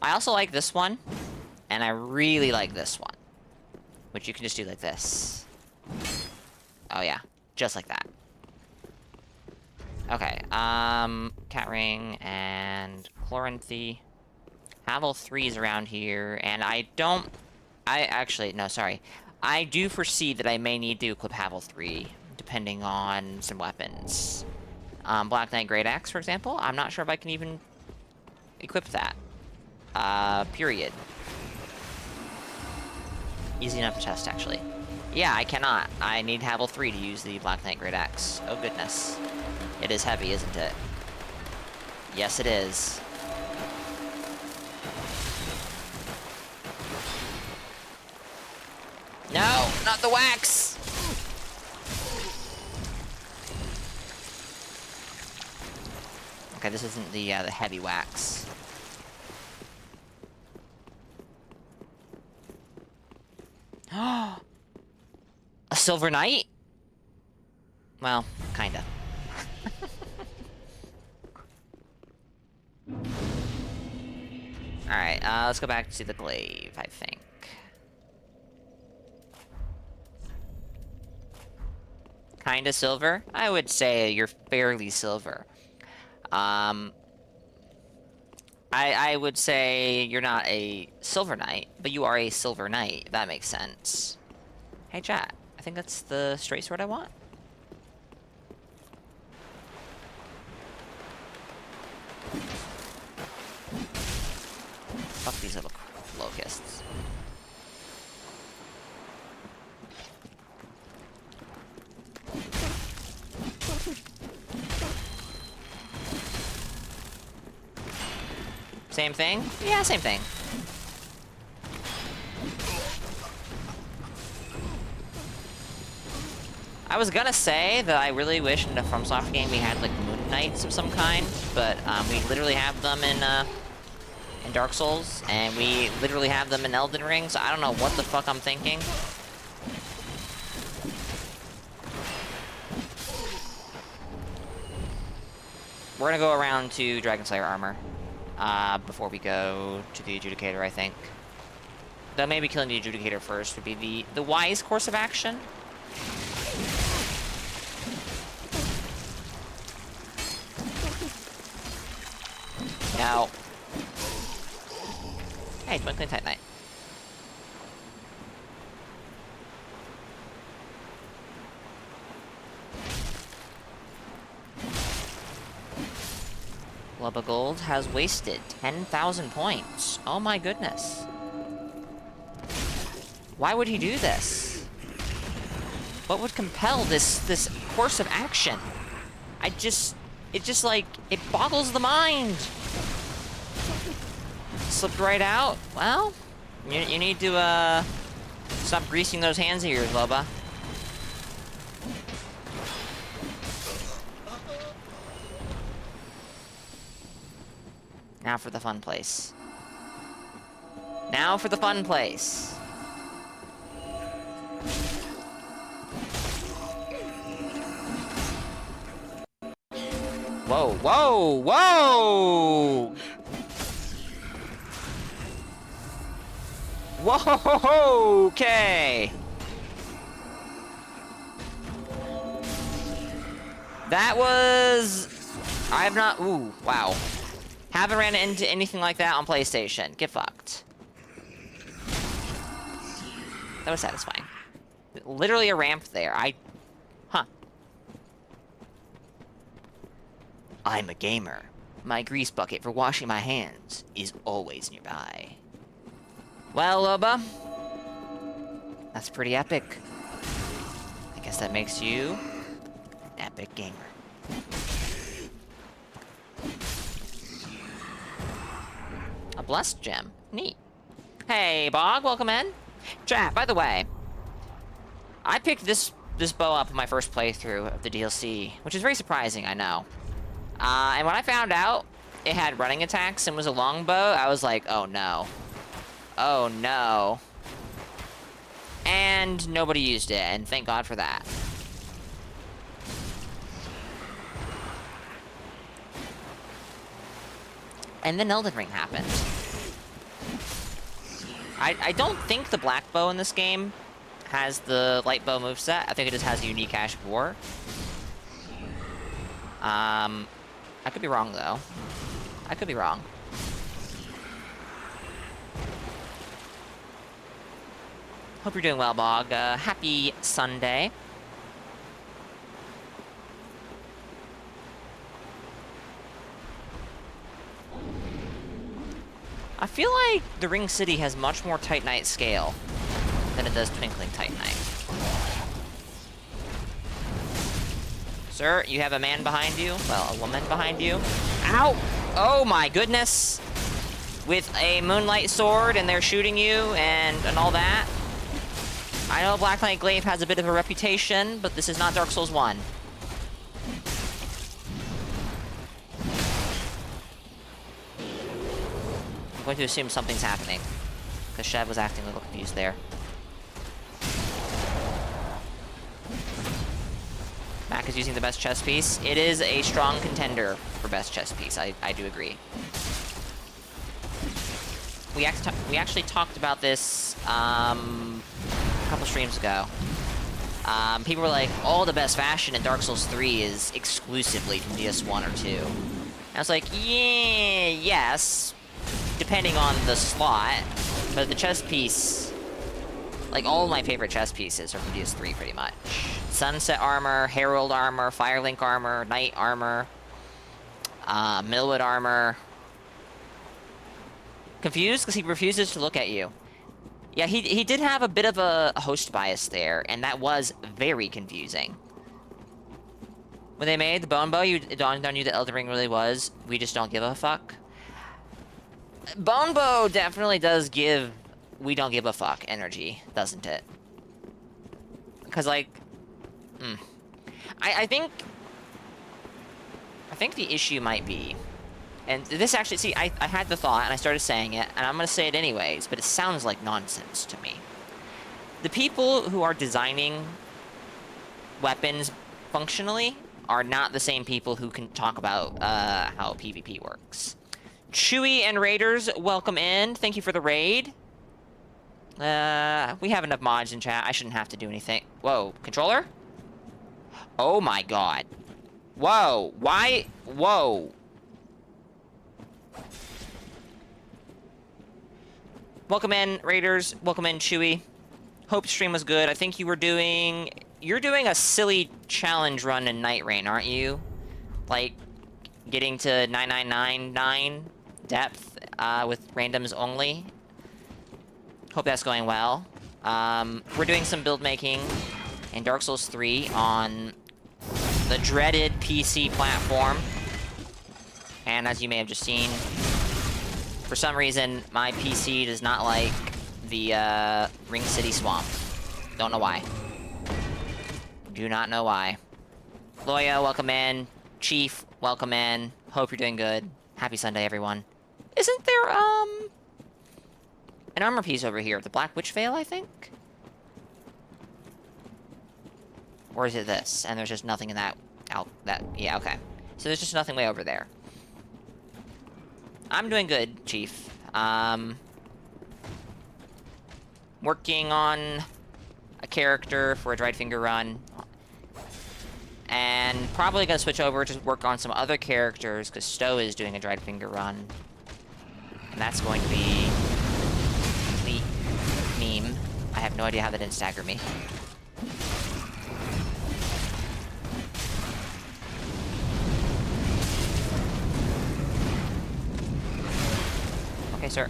I also like this one, and I really like this one. Which you can just do like this. Oh yeah, just like that. Okay, Cat Ring and Chloranthy. Havel 3 is around here, and I actually, no, sorry. I do foresee that I may need to equip Havel 3, depending on some weapons. Black Knight Great Axe, for example, I'm not sure if I can even equip that. Period. Easy enough to test, actually. Yeah, I cannot. I need Havel 3 to use the Black Knight Great Axe. Oh, goodness. It is heavy, isn't it? Yes, it is. No! Not the wax! Okay, this isn't the heavy wax. Silver Knight? Well, kinda. Alright, let's go back to the glaive, I think. Kinda silver? I would say you're fairly silver. I would say you're not a silver knight, but you are a silver knight, if that makes sense. Hey chat, I think that's the straight sword I want. Fuck these little locusts. Same thing? Yeah, same thing. I was gonna say that I really wish in a FromSoft game we had, like, Moon Knights of some kind, but we literally have them in Dark Souls, and we literally have them in Elden Ring, so I don't know what the fuck I'm thinking. We're gonna go around to Dragon Slayer armor before we go to the Adjudicator, I think. Though maybe killing the Adjudicator first would be the wise course of action. Now, hey, Twinkling Titanite. Lubba Gold has wasted 10,000 points. Oh my goodness. Why would he do this? What would compel this course of action? It just like, it boggles the mind. Slipped right out. Well, you need to stop greasing those hands of yours, Lubba. Now for the fun place. Now for the fun place. Whoa, whoa, whoa! Whoa, okay. That was... I have not... Ooh, wow. Haven't ran into anything like that on PlayStation. Get fucked. That was satisfying. Literally a ramp there. Huh. I'm a gamer. My grease bucket for washing my hands is always nearby. Well, Lubba, that's pretty epic. I guess that makes you an epic gamer. A blessed gem. Neat. Hey, Bog, welcome in. Chat, by the way, I picked this bow up in my first playthrough of the DLC, which is very surprising, I know. And when I found out it had running attacks and was a longbow, I was like, oh no. Oh no. And nobody used it, and thank God for that. And then Elden Ring happened. I don't think the black bow in this game has the light bow moveset. I think it just has a unique Ash of War. I could be wrong, though. I could be wrong. Hope you're doing well, Bog. Happy Sunday. I feel like the Ring City has much more Titanite scale than it does Twinkling Titanite. Sir, you have a man behind you? Well, a woman behind you? Ow! Oh my goodness! With a Moonlight Sword, and they're shooting you, and all that. I know Black Knight Glaive has a bit of a reputation, but this is not Dark Souls 1. I'm going to assume something's happening, because Shev was acting a little confused there. Mac is using the best chess piece. It is a strong contender for best chess piece. I do agree. We actually talked about this a couple streams ago. People were like, "Oh, the best fashion in Dark Souls 3 is exclusively from DS1 or 2." I was like, "Yeah, yes, depending on the slot, but the chess piece, like all of my favorite chess pieces are from DS3 pretty much. Sunset armor, Herald armor, Firelink armor, Knight armor, Millwood armor." Confused because he refuses to look at you. Yeah, he did have a bit of a host bias there, and that was very confusing. When they made the Bone Bow, it dawned on you that Elden Ring really was, we just don't give a fuck. Bone Bow definitely does give we don't give a fuck energy, doesn't it? Because, like, I think the issue might be, and this actually, see, I had the thought, and I started saying it, and I'm going to say it anyways, but it sounds like nonsense to me. The people who are designing weapons functionally are not the same people who can talk about how PvP works. Chewy and Raiders, welcome in. Thank you for the raid. We have enough mods in chat. I shouldn't have to do anything. Whoa, controller? Oh my god. Whoa, why? Whoa. Welcome in, Raiders. Welcome in, Chewy. Hope stream was good. I think you're doing a silly challenge run in Night Rain, aren't you? Like, getting to 9999 depth with randoms only. Hope that's going well. We're doing some build making in Dark Souls 3 on the dreaded PC platform. And as you may have just seen, for some reason, my PC does not like the Ring City Swamp. Don't know why. Do not know why. Loya, welcome in. Chief, welcome in. Hope you're doing good. Happy Sunday, everyone. Isn't there, an armor piece over here? The Black Witch Veil, I think? Or is it this? And there's just nothing in that... yeah, okay. So there's just nothing way over there. I'm doing good, Chief. Working on a character for a Dried Finger run. And probably gonna switch over to work on some other characters, because Stowe is doing a Dried Finger run. And that's going to be... complete meme. I have no idea how that didn't stagger me. Okay, sir.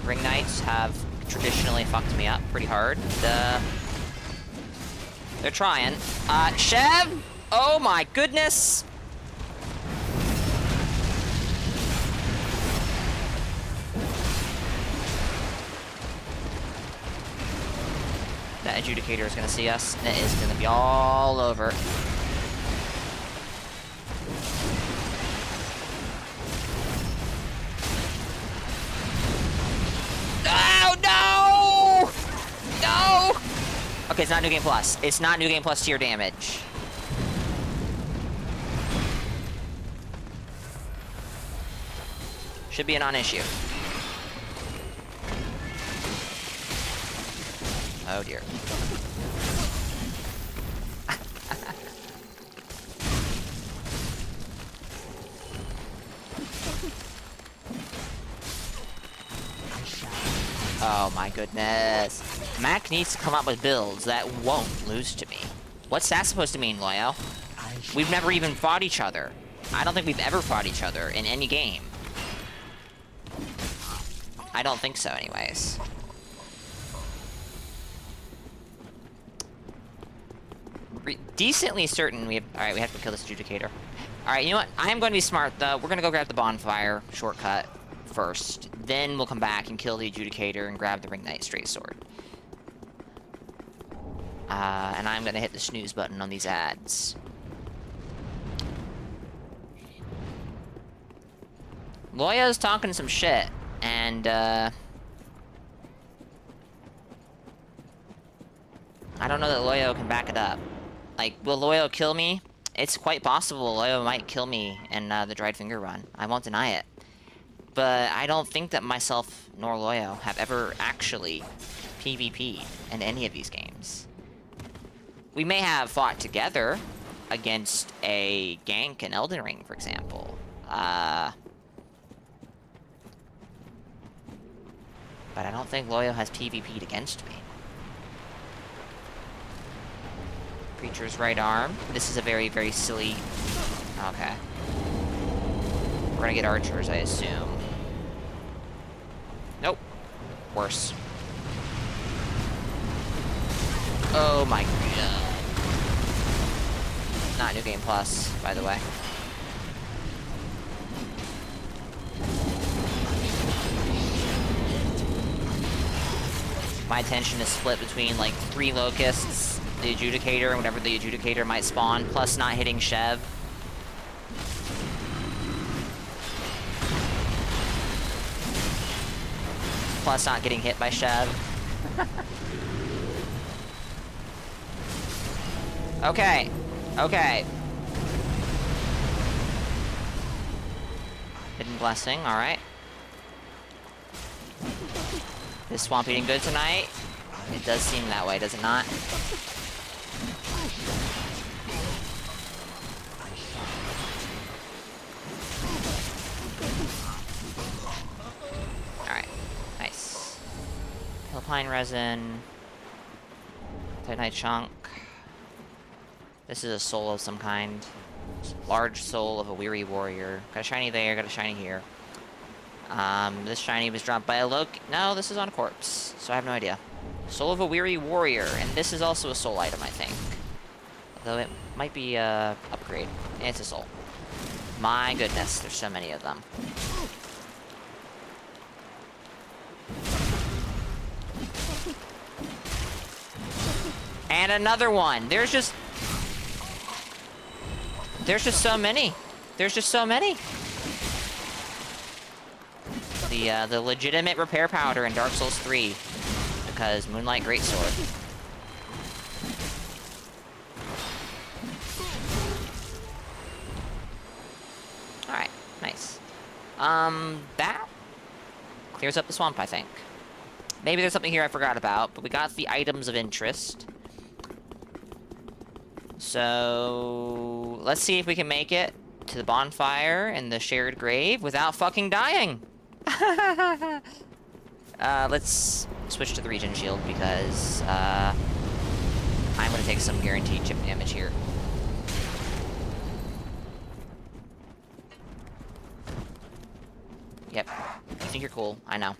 Ring Knights have traditionally fucked me up pretty hard. They're trying. Chev! Oh my goodness! That Adjudicator is gonna see us, and it is gonna be all over. Oh, no! No! Okay, it's not New Game Plus. It's not New Game Plus tier damage. Should be a non-issue. Oh dear. Oh my goodness. Mac needs to come up with builds that won't lose to me. What's that supposed to mean, Loyo? We've never even fought each other. I don't think we've ever fought each other in any game. I don't think so, anyways. Decently certain we have... Alright, we have to kill this Adjudicator. Alright, you know what? I am going to be smart, though. We're going to go grab the bonfire shortcut first. Then we'll come back and kill the Adjudicator and grab the Ring Knight Straight Sword. And I'm going to hit the snooze button on these ads. Loya's talking some shit, and, I don't know that Loyo can back it up. Like, will Loyo kill me? It's quite possible Loyo might kill me in the Dried Finger run. I won't deny it. But I don't think that myself nor Loyo have ever actually PvP'd in any of these games. We may have fought together against a gank in Elden Ring, for example. But I don't think Loyo has PvP'd against me. Preacher's right arm. This is a very, very silly... Okay. We're gonna get archers, I assume. Nope. Worse. Oh my god. Not New Game Plus, by the way. My attention is split between, like, 3 locusts, the Adjudicator, and whatever the Adjudicator might spawn, plus not hitting Shev. Plus not getting hit by Shev. Okay. Okay. Hidden Blessing, alright. Is Swamp eating good tonight? It does seem that way, does it not? Alright. Nice. Alpine Resin. Titanite Chunk. This is a soul of some kind. Large soul of a weary warrior. Got a shiny there, got a shiny here. This shiny was dropped by a Loki. No, this is on a corpse, so I have no idea. Soul of a weary warrior, and this is also a soul item, I think. Although it might be a upgrade. It's a soul. My goodness, there's so many of them. And another one. There's just so many. There's just so many. The legitimate repair powder in Dark Souls 3. Because Moonlight Greatsword. Alright, nice. That clears up the swamp, I think. Maybe there's something here I forgot about, but we got the items of interest. So let's see if we can make it to the bonfire in the shared grave without fucking dying. Let's switch to the regen shield because I'm gonna take some guaranteed chip damage here. Yep. You think you're cool? I know.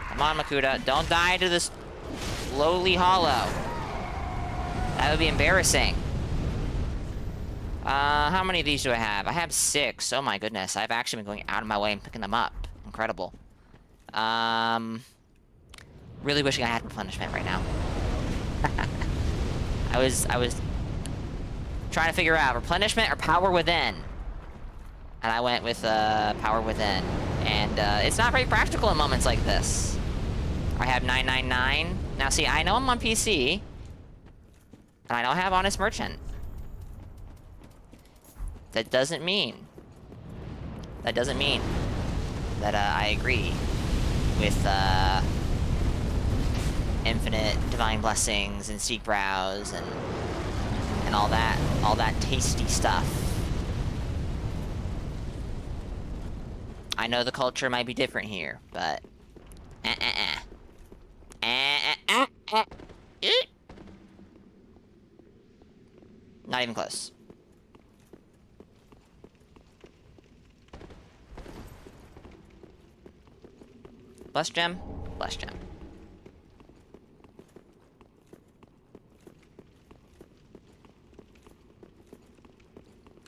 Come on, Makuta. Don't die to this lowly hollow. That would be embarrassing. How many of these do I have? I have 6. Oh my goodness. I've actually been going out of my way and picking them up. Incredible. Really wishing I had replenishment right now. I was trying to figure out replenishment or power within. And I went with, power within. And, it's not very practical in moments like this. I have 999. Now see, I know I'm on PC. And I don't have Honest Merchant. That doesn't mean that I agree with infinite divine blessings and seek brows and all that tasty stuff. I know the culture might be different here, but not even close. Bless gem, bless gem.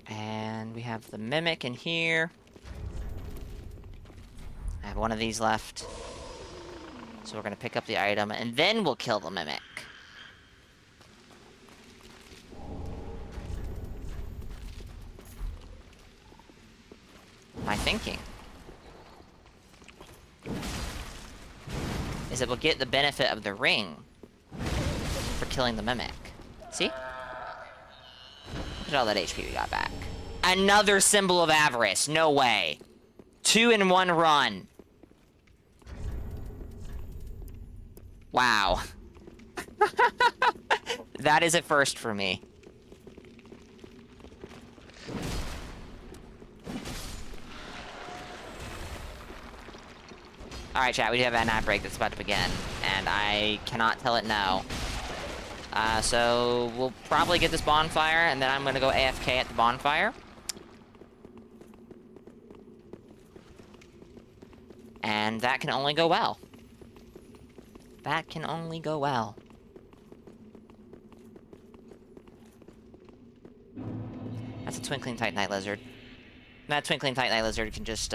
And we have the mimic in here. I have one of these left. So we're gonna pick up the item and then we'll kill the mimic. My thinking. is it will get the benefit of the ring for killing the mimic. See? Look at all that HP we got back. Another symbol of avarice. No way. 2 in 1 run. Wow. That is a first for me. Alright, chat, we do have an ad break that's about to begin, and I cannot tell it no. So we'll probably get this bonfire, and then I'm gonna go AFK at the bonfire. And that can only go well. That can only go well. That's a Twinkling Titanite Lizard. That Twinkling Titanite Lizard can just,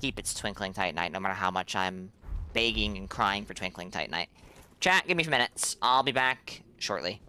keep its Twinkling Titanite, no matter how much I'm begging and crying for Twinkling Titanite. Chat, give me a few minutes. I'll be back shortly.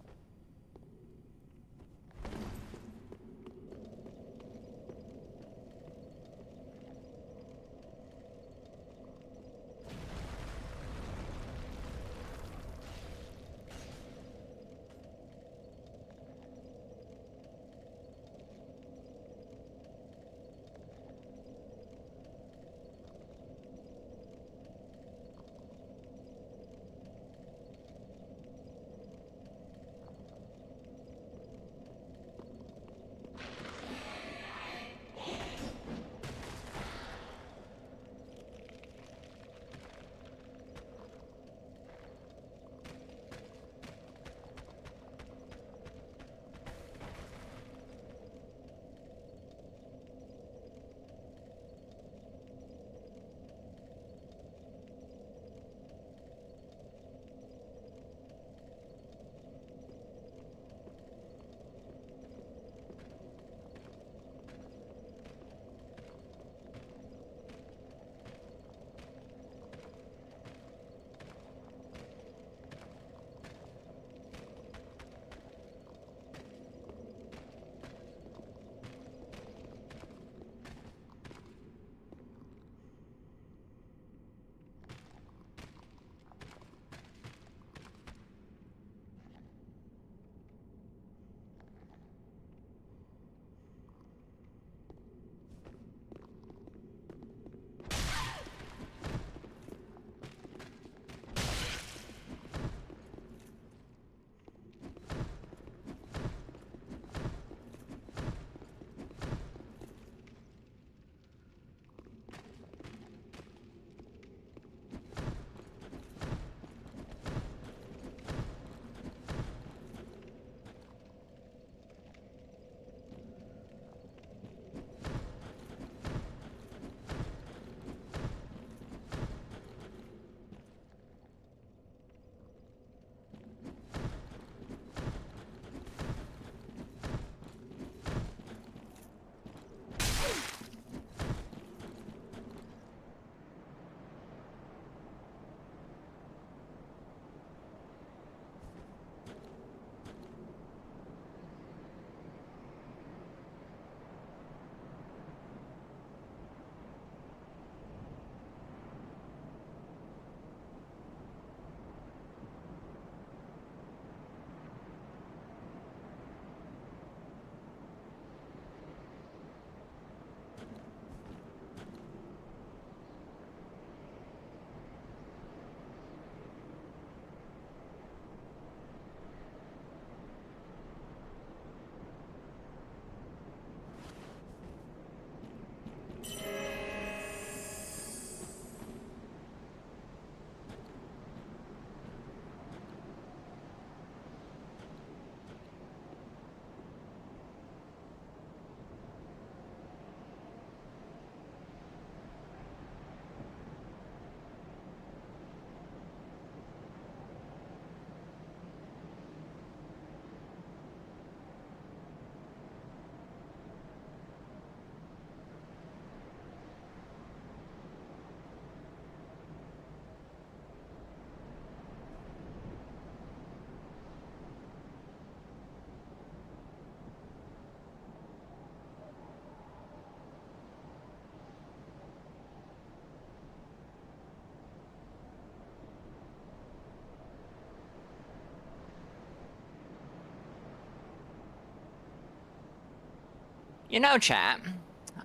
You know, chat,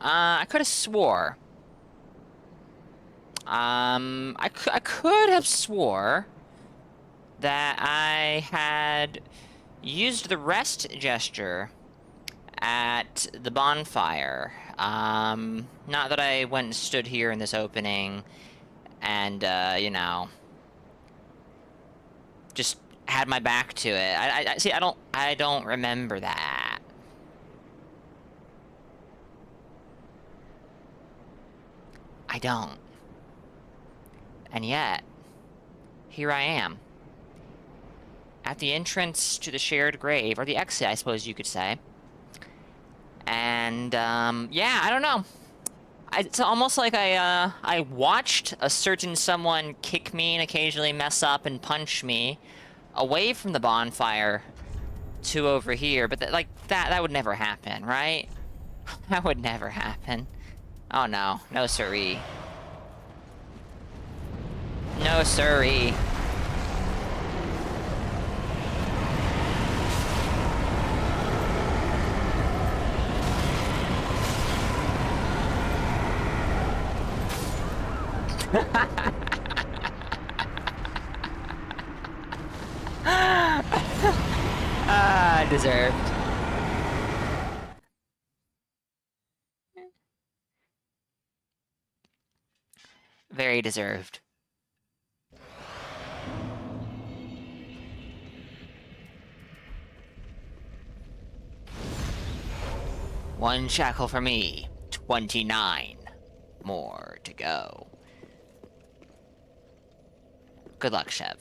I could have swore. I could have swore that I had used the rest gesture at the bonfire. Not that I went and stood here in this opening and, you know, just had my back to it. I see, I don't remember that. I don't. And yet, here I am. At the entrance to the shared grave, or the exit, I suppose you could say. And, yeah, I don't know. It's almost like I watched a certain someone kick me and occasionally mess up and punch me away from the bonfire to over here, but that would never happen, right? That would never happen. Oh no, no siree. No siree. Deserved. Very deserved. One shackle for me. 29 more to go. Good luck, Chev.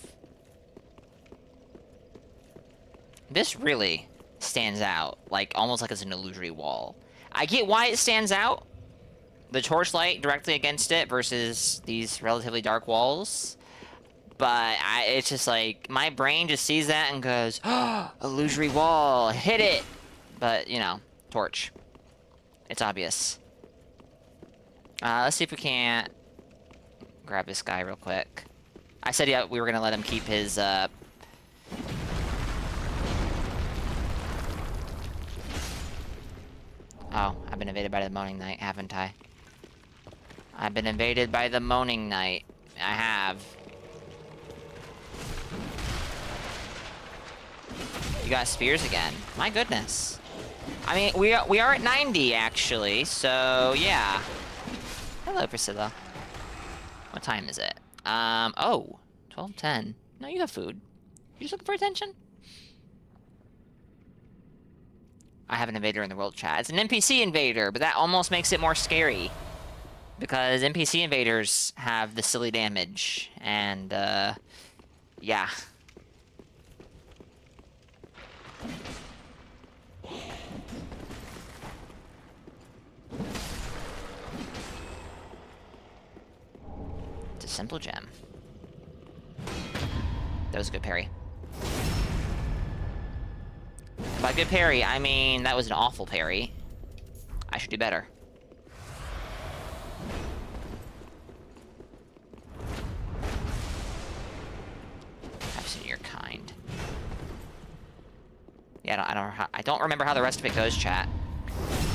This really stands out, like, almost like it's an illusory wall. I get why it stands out. The torchlight directly against it versus these relatively dark walls. But it's just like, my brain just sees that and goes, oh, illusory wall, hit it! But, you know, torch. It's obvious. Let's see if we can't grab this guy real quick. I said, yeah, we were gonna let him keep his, Oh, I've been invaded by the Moaning Knight, haven't I? I've been invaded by the Moaning Knight. I have. You got spears again. My goodness. I mean, we are at 90, actually, so, yeah. Hello, Priscilla. What time is it? Oh, 12:10. No, you have food. You just looking for attention? I have an invader in the world chat. It's an NPC invader, but that almost makes it more scary. Because NPC invaders have the silly damage, and, yeah. It's a simple gem. That was a good parry. By good parry, I mean that was an awful parry. I should do better. I've seen your kind. Yeah, I don't remember how the rest of it goes, chat.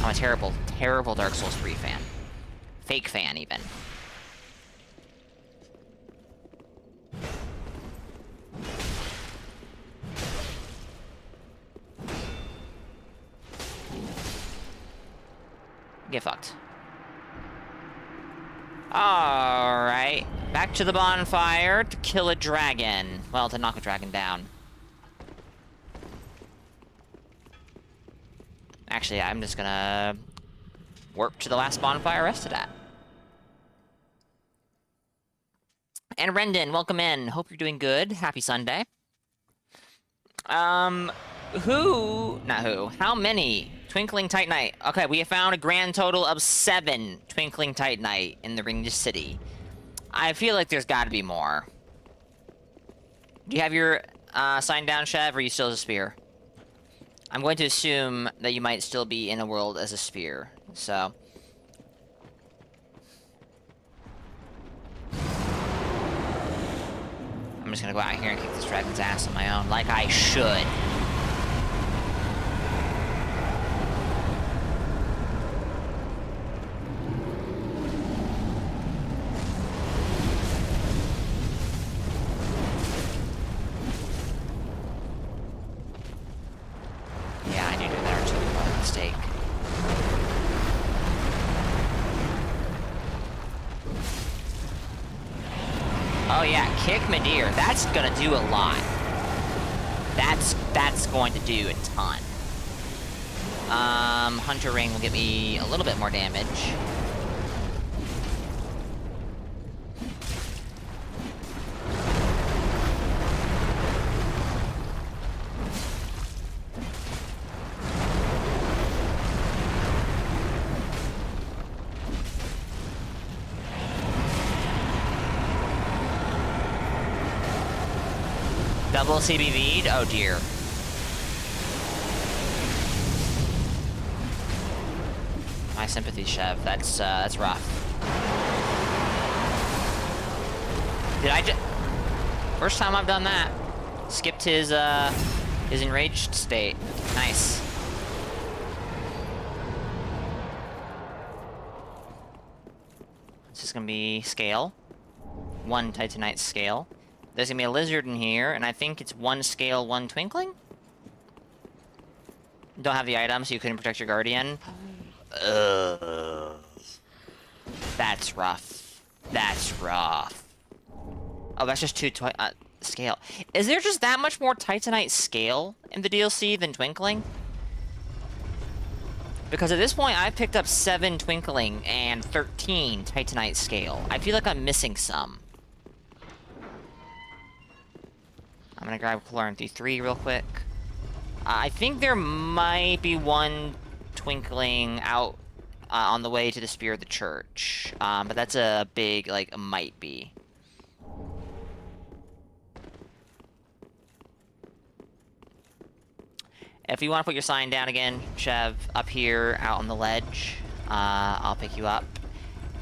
I'm a terrible, terrible Dark Souls 3 fan. Fake fan, even. Get fucked. Alright. Back to the bonfire to kill a dragon. Well, to knock a dragon down. Actually, I'm just gonna warp to the last bonfire rest of that. And Rendon, welcome in. Hope you're doing good. Happy Sunday. How many Twinkling Titanite? Okay, we have found a grand total of 7 Twinkling Titanite in the Ringed City. I feel like there's gotta be more. Do you have your sign down, Chev, or are you still as a spear? I'm going to assume that you might still be in a world as a spear, so... I'm just gonna go out here and kick this dragon's ass on my own, like I should. Oh yeah, kick Midir. That's gonna do a lot. That's going to do a ton. Hunter Ring will give me a little bit more damage. Double CBV'd? Oh dear. My sympathy, Chev. That's rough. Did I just... First time I've done that. Skipped his enraged state. Nice. This is gonna be scale. 1 Titanite scale. There's gonna be a lizard in here, and I think it's 1 scale, 1 twinkling? Don't have the item, so you couldn't protect your guardian. That's rough. That's rough. Oh, that's just 2 scale. Is there just that much more Titanite scale in the DLC than twinkling? Because at this point, I've picked up 7 twinkling and 13 Titanite scale. I feel like I'm missing some. I'm gonna grab Chloranthy 3 real quick. I think there might be 1 twinkling out on the way to the Spear of the Church. But that's a big, like, a might be. If you want to put your sign down again, Chev, up here, out on the ledge, I'll pick you up.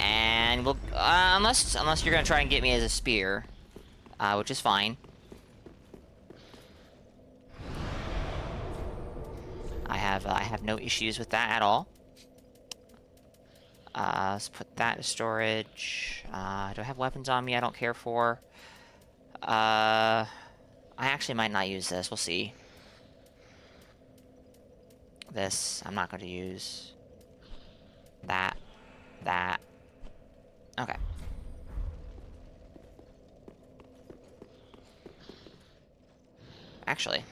And we'll, unless you're gonna try and get me as a spear, which is fine. I have no issues with that at all. Let's put that in storage. Do I have weapons on me I don't care for? I actually might not use this. We'll see. This, I'm not going to use. That. Okay. Actually,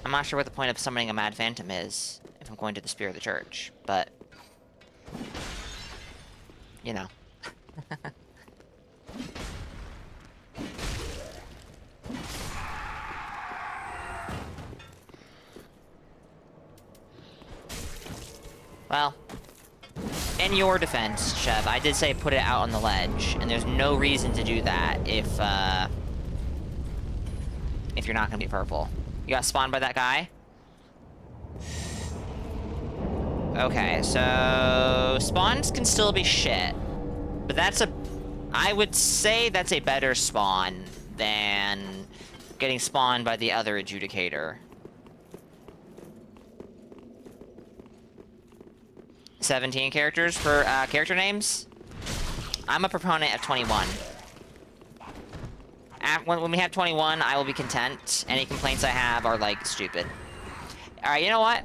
I'm not sure what the point of summoning a Mad Phantom is if I'm going to the Spear of the Church, but you know. Well, in your defense, Chev, I did say put it out on the ledge, and there's no reason to do that if you're not gonna be purple. You got spawned by that guy? Okay, so spawns can still be shit, but I would say that's a better spawn than getting spawned by the other adjudicator. 17 characters for character names? I'm a proponent of 21. When we have 21, I will be content. Any complaints I have are, like, stupid. Alright, you know what?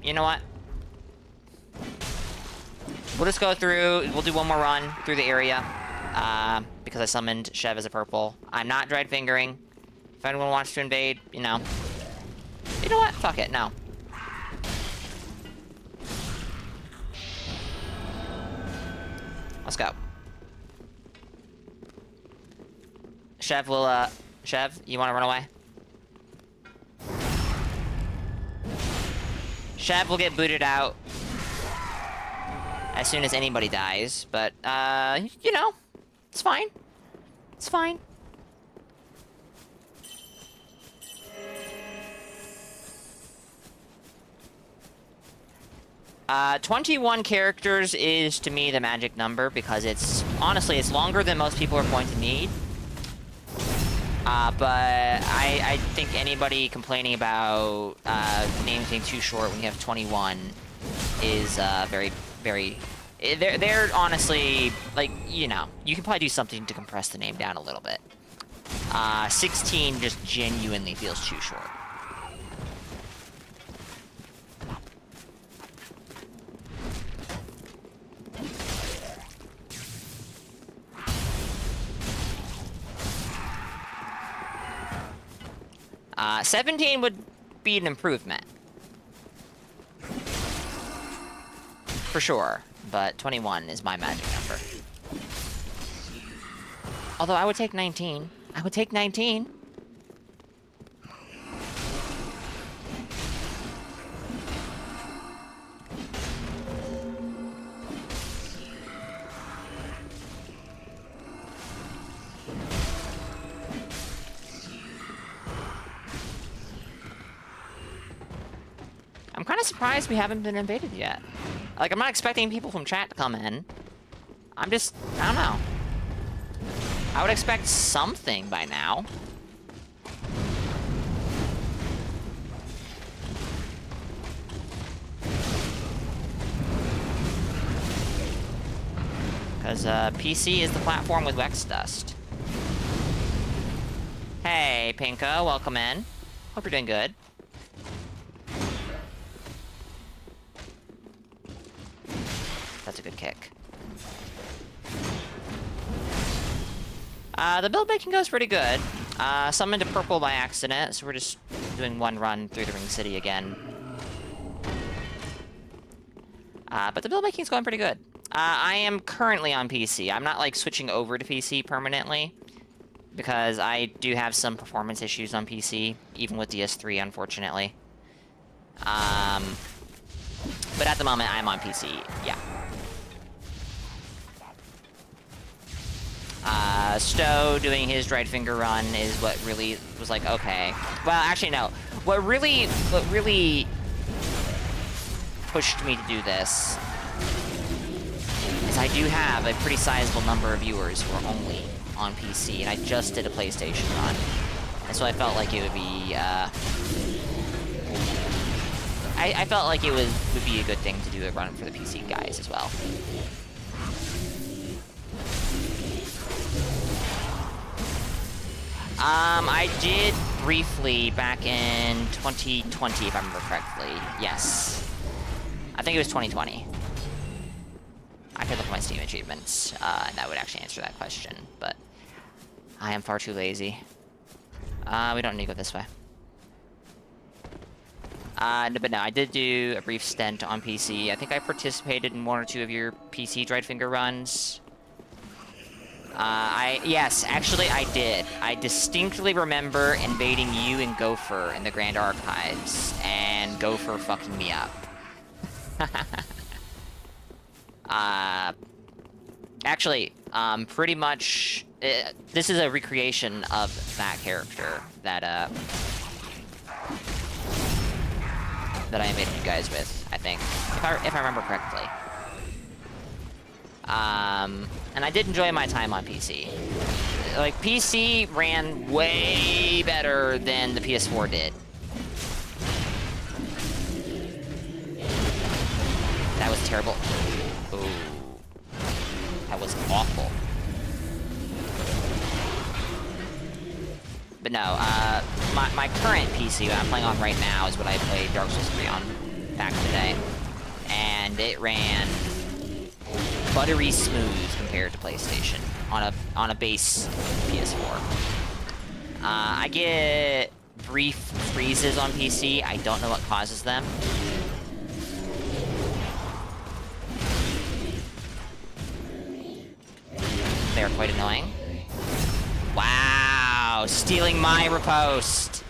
You know what? We'll just go through, we'll do one more run through the area. Because I summoned Chev as a purple. I'm not dread fingering. If anyone wants to invade, you know. You know what? Fuck it, no. Let's go. Chev will, Chev, you want to run away? Chev will get booted out as soon as anybody dies, but, you know, it's fine. It's fine. 21 characters is, to me, the magic number, because honestly, it's longer than most people are going to need. But I think anybody complaining about names being too short when you have 21 is very, very... They're honestly, like, you know, you can probably do something to compress the name down a little bit. 16 just genuinely feels too short. 17 would be an improvement. For sure, but 21 is my magic number. Although I would take 19. I would take 19. I'm kind of surprised we haven't been invaded yet. Like, I'm not expecting people from chat to come in. I don't know. I would expect something by now. Because PC is the platform with Wex Dust. Hey, Pinko, welcome in. Hope you're doing good. That's a good kick. The build making goes pretty good. Summoned to purple by accident, so we're just doing one run through the Ring City again. But the build making's going pretty good. I am currently on PC. I'm not, like, switching over to PC permanently, because I do have some performance issues on PC, even with DS3, unfortunately. But at the moment, I'm on PC, yeah. Stowe doing his dried finger run is what really was like, okay. Well, actually, no. What really pushed me to do this is I do have a pretty sizable number of viewers who are only on PC, and I just did a PlayStation run. And so I felt like it would be, I felt like it would be a good thing to do a run for the PC guys as well. I did briefly back in 2020, if I remember correctly. Yes. I think it was 2020. I could look at my Steam achievements, and that would actually answer that question, but I am far too lazy. We don't need to go this way. But no, I did do a brief stint on PC. I think I participated in one or two of your PC dried finger runs. Yes, actually I did. I distinctly remember invading you and Gopher in the Grand Archives, and Gopher fucking me up. Actually, pretty much, this is a recreation of that character that I invaded you guys with, I think, if I remember correctly. And I did enjoy my time on PC. Like, PC ran way better than the PS4 did. That was terrible. Ooh. That was awful. But no, my current PC that I'm playing on right now is what I played Dark Souls 3 on back in the day. And it ran buttery smooth compared to PlayStation on a base PS4. I get brief freezes on PC. I don't know what causes them. They are quite annoying. Wow, stealing my riposte.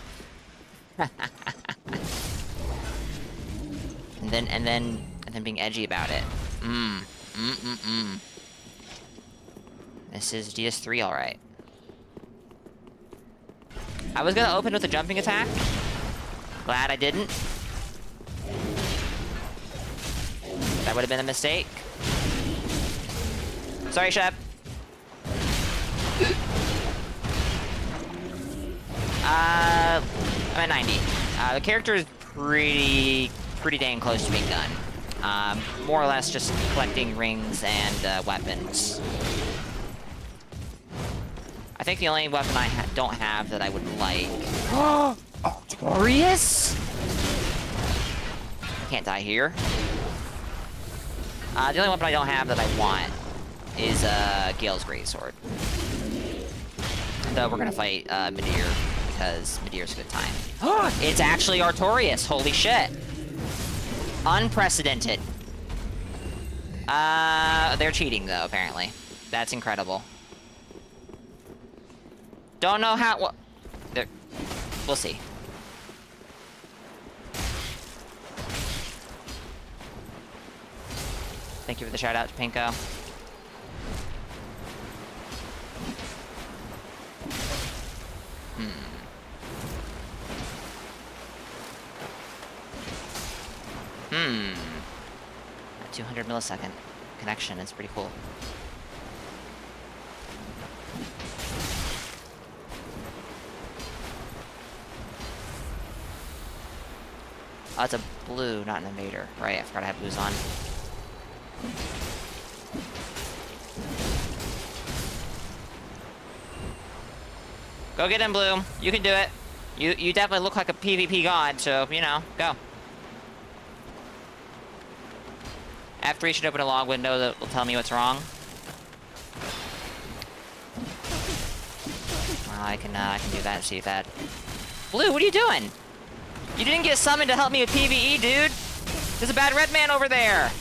and then being edgy about it. This is DS3, all right. I was gonna open with a jumping attack. Glad I didn't. That would have been a mistake. Sorry, Shep. I'm at 90. The character is pretty dang close to being done. More or less just collecting rings and weapons. I think the only weapon I don't have that I would like... Artorias? I can't die here. The only weapon I don't have that I want is Gale's Greatsword. Though we're gonna fight Midir because Medear's a good time. It's actually Artorias. Holy shit. Unprecedented. They're cheating, though, apparently. That's incredible. Don't know how... Well, we'll see. Thank you for the shout-out to Pinko. A 200 millisecond connection is pretty cool. Oh, it's a blue, not an invader. Right, I forgot I have blues on. Go get him, Blue. You can do it. You definitely look like a PvP god, so, you know, go. After you should open a log window that will tell me what's wrong. Well, I can do that and see that. Blue, what are you doing? You didn't get summoned to help me with PvE, dude. There's a bad red man over there.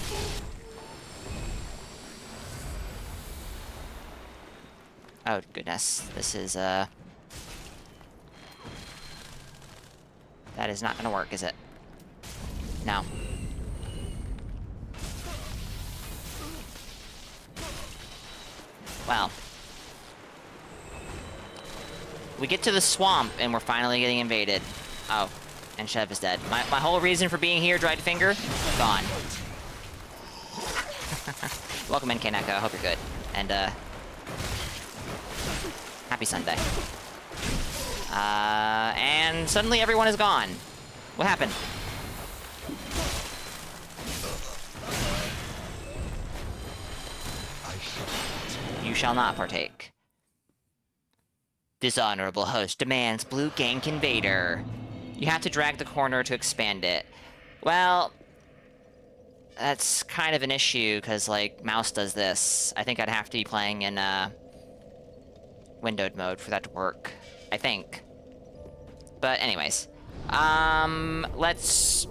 Oh, goodness. This is, that is not gonna work, is it? No. Well. We get to the swamp, and we're finally getting invaded. Oh, and Chev is dead. My whole reason for being here, dried finger, gone. Welcome in, Kaneko. I hope you're good. And, happy Sunday. And suddenly everyone is gone. What happened? You shall not partake. Dishonorable host demands blue gank invader. You have to drag the corner to expand it. Well, that's kind of an issue, because, like, mouse does this. I think I'd have to be playing in, windowed mode for that to work. I think. But anyways. Let's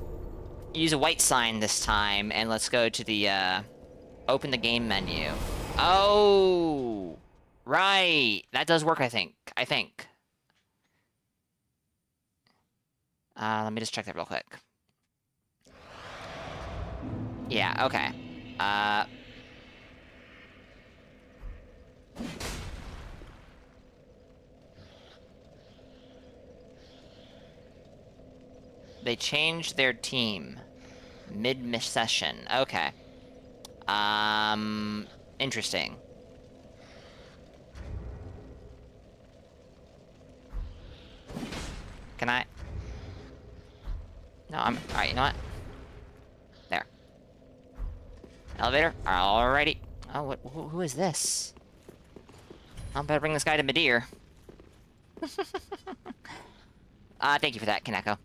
use a white sign this time, and let's go to the, open the game menu. Oh! Right! That does work, I think. Let me just check that real quick. Yeah, okay. They changed their team mid-session. Okay. Interesting. Can I? No, I'm... Alright, you know what? There. Elevator? Alrighty. Oh, who is this? I'll better bring this guy to Medear. Thank you for that, Kaneko.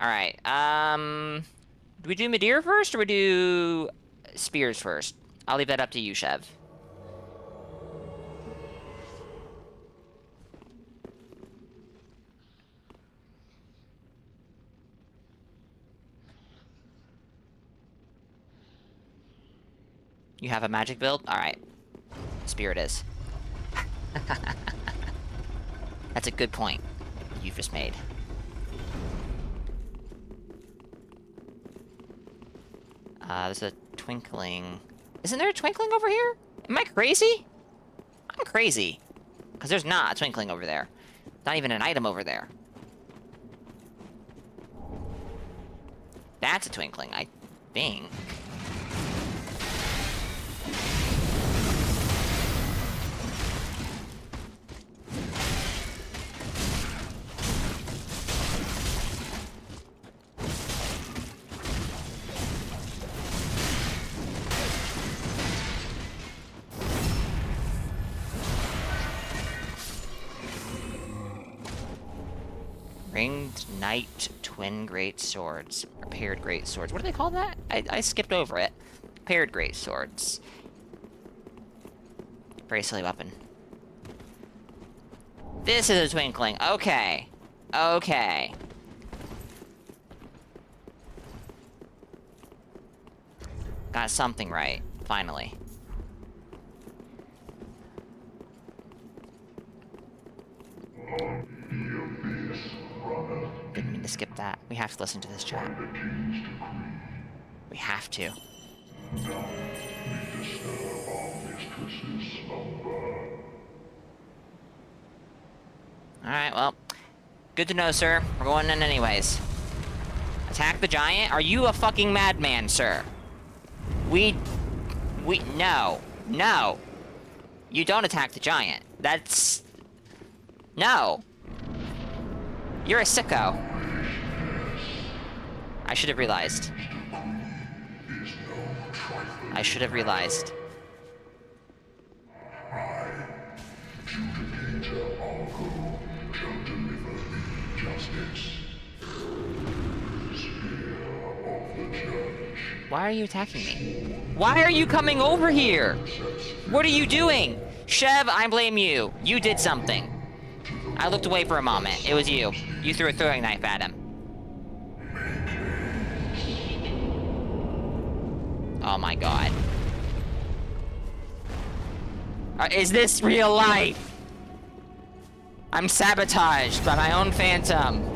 Alright, do we do Medear first, or we do Spears first? I'll leave that up to you, Chev. You have a magic build? Alright. Spear it is. That's a good point you've just made. There's a twinkling. Isn't there a twinkling over here? Am I crazy? I'm crazy. Because there's not a twinkling over there. Not even an item over there. That's a twinkling, I think. Ringed Knight Twin Great Swords. Or Paired Great Swords. What do they call that? I skipped over it. Paired Great Swords. Very silly weapon. This is a twinkling. Okay. Okay. Got something right. Finally. Didn't mean to skip that. We have to listen to this chat. We have to. Alright, well. Good to know, sir. We're going in anyways. Attack the giant? Are you a fucking madman, sir? No. No. You don't attack the giant. That's... No. You're a sicko. I should have realized. I should have realized. Why are you attacking me? Why are you coming over here? What are you doing? Shev, I blame you. You did something. I looked away for a moment. It was you. You threw a throwing knife at him. Oh my god. Is this real life? I'm sabotaged by my own phantom.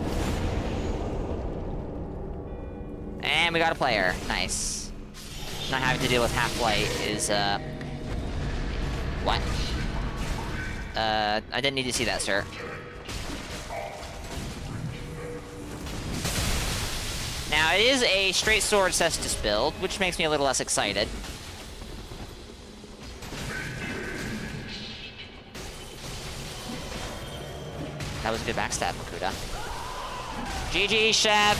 And we got a player. Nice. Not having to deal with half-light is, What? I didn't need to see that, sir. Now, it is a straight sword Cestus build, which makes me a little less excited. That was a good backstab, Makuta. GG, Shep!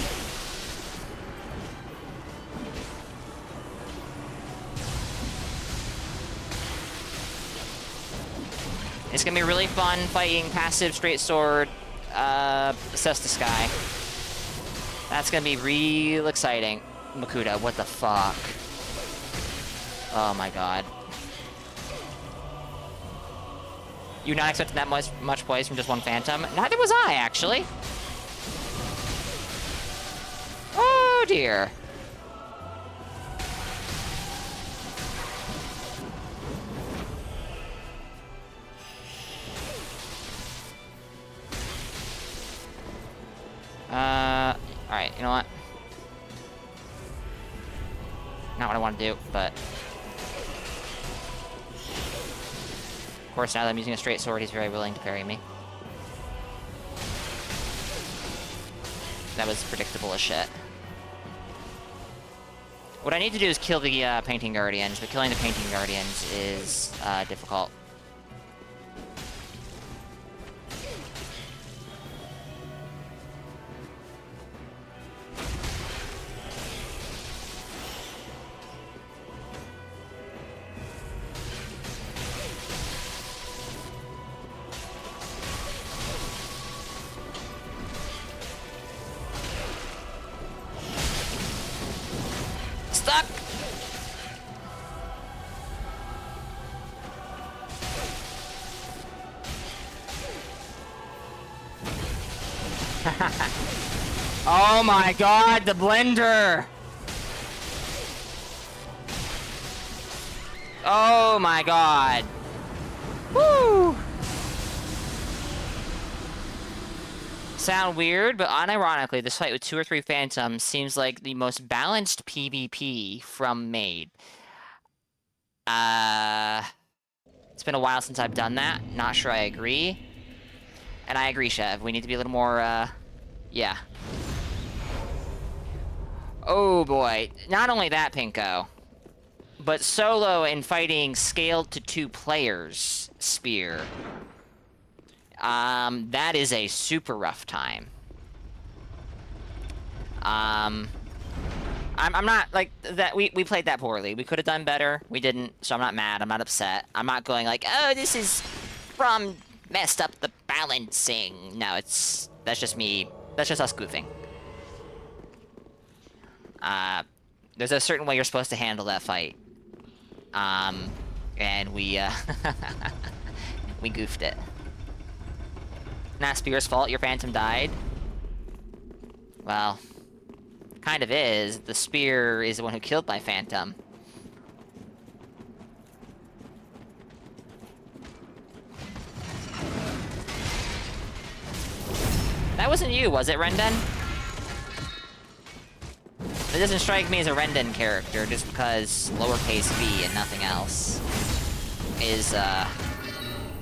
It's gonna be really fun fighting passive straight sword, Cestus guy. That's gonna be real exciting. Makuta, what the fuck? Oh my god. You're not expecting that much plays from just one Phantom? Neither was I, actually. Oh dear. Alright, you know what? Not what I want to do, but... Of course, now that I'm using a straight sword, he's very willing to parry me. That was predictable as shit. What I need to do is kill the Painting Guardians, but killing the Painting Guardians is difficult. Stuck! Oh my god, the blender! Oh my god. Woo! Sound weird, but unironically, this fight with 2 or 3 Phantoms seems like the most balanced PvP from Made. It's been a while since I've done that. Not sure I agree. And I agree, Chev. We need to be a little more, yeah. Oh boy. Not only that, Pinko, but solo and fighting scaled to 2 players Spear. That is a super rough time. I'm not, like, that, we played that poorly. We could have done better. We didn't, so I'm not mad. I'm not upset. I'm not going like, oh, this is from messed up the balancing. No, that's just me. That's just us goofing. There's a certain way you're supposed to handle that fight. and we we goofed it. Not Spear's fault your Phantom died. Well, kind of is. The Spear is the one who killed my Phantom. That wasn't you, was it, Rendon? It doesn't strike me as a Rendon character, just because lowercase v and nothing else is,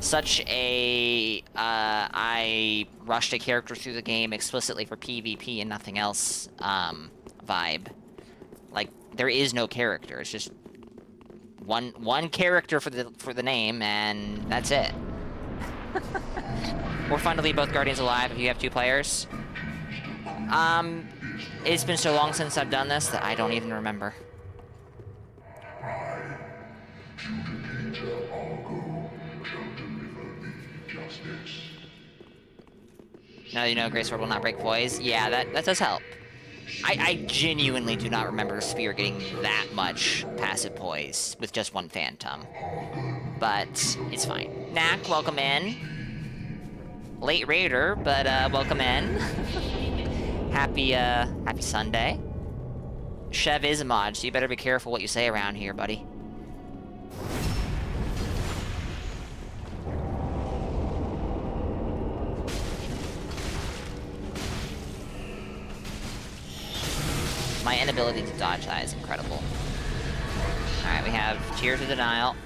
such a, I rushed a character through the game explicitly for PvP and nothing else, vibe. Like, there is no character, it's just one character for the name, and that's it. We're fun to leave both Guardians alive if you have 2 players. It's been so long since I've done this that I don't even remember. Now you know Great Sword will not break poise. Yeah, that does help. I genuinely do not remember Spear getting that much passive poise with just 1 Phantom. But it's fine. Knack, welcome in. Late raider, but welcome in. Happy Sunday. Chev is a mod, so you better be careful what you say around here, buddy. My inability to dodge that is incredible. Alright, we have Tears of Denial.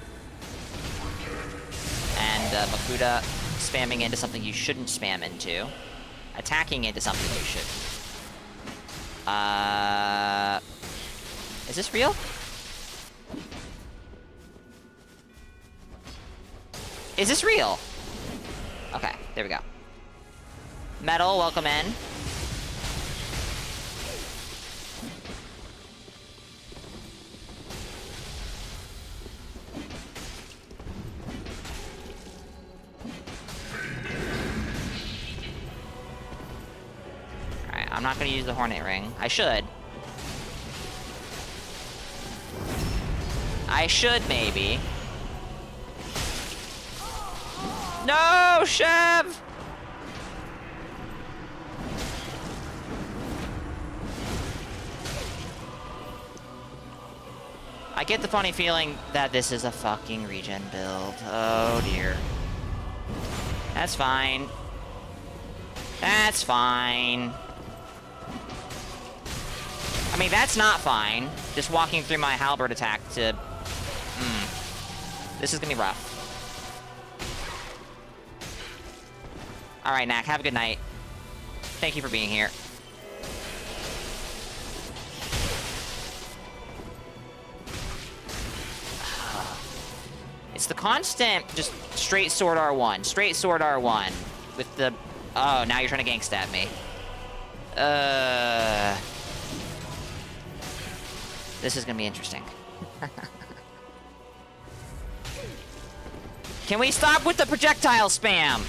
And Makuta spamming into something you shouldn't spam into. Attacking into something you shouldn't. Is this real? Is this real? Okay, there we go. Metal, welcome in. I'm not gonna use the Hornet Ring. I should. I should, maybe. No, Chev! I get the funny feeling that this is a fucking regen build. Oh, dear. That's fine. That's fine. I mean, that's not fine. Just walking through my halberd attack to... This is gonna be rough. Alright, Knack, have a good night. Thank you for being here. It's the constant, just straight sword R1. Straight sword R1. With the... Oh, now you're trying to gank stab me. This is gonna be interesting. Can we stop with the projectile spam?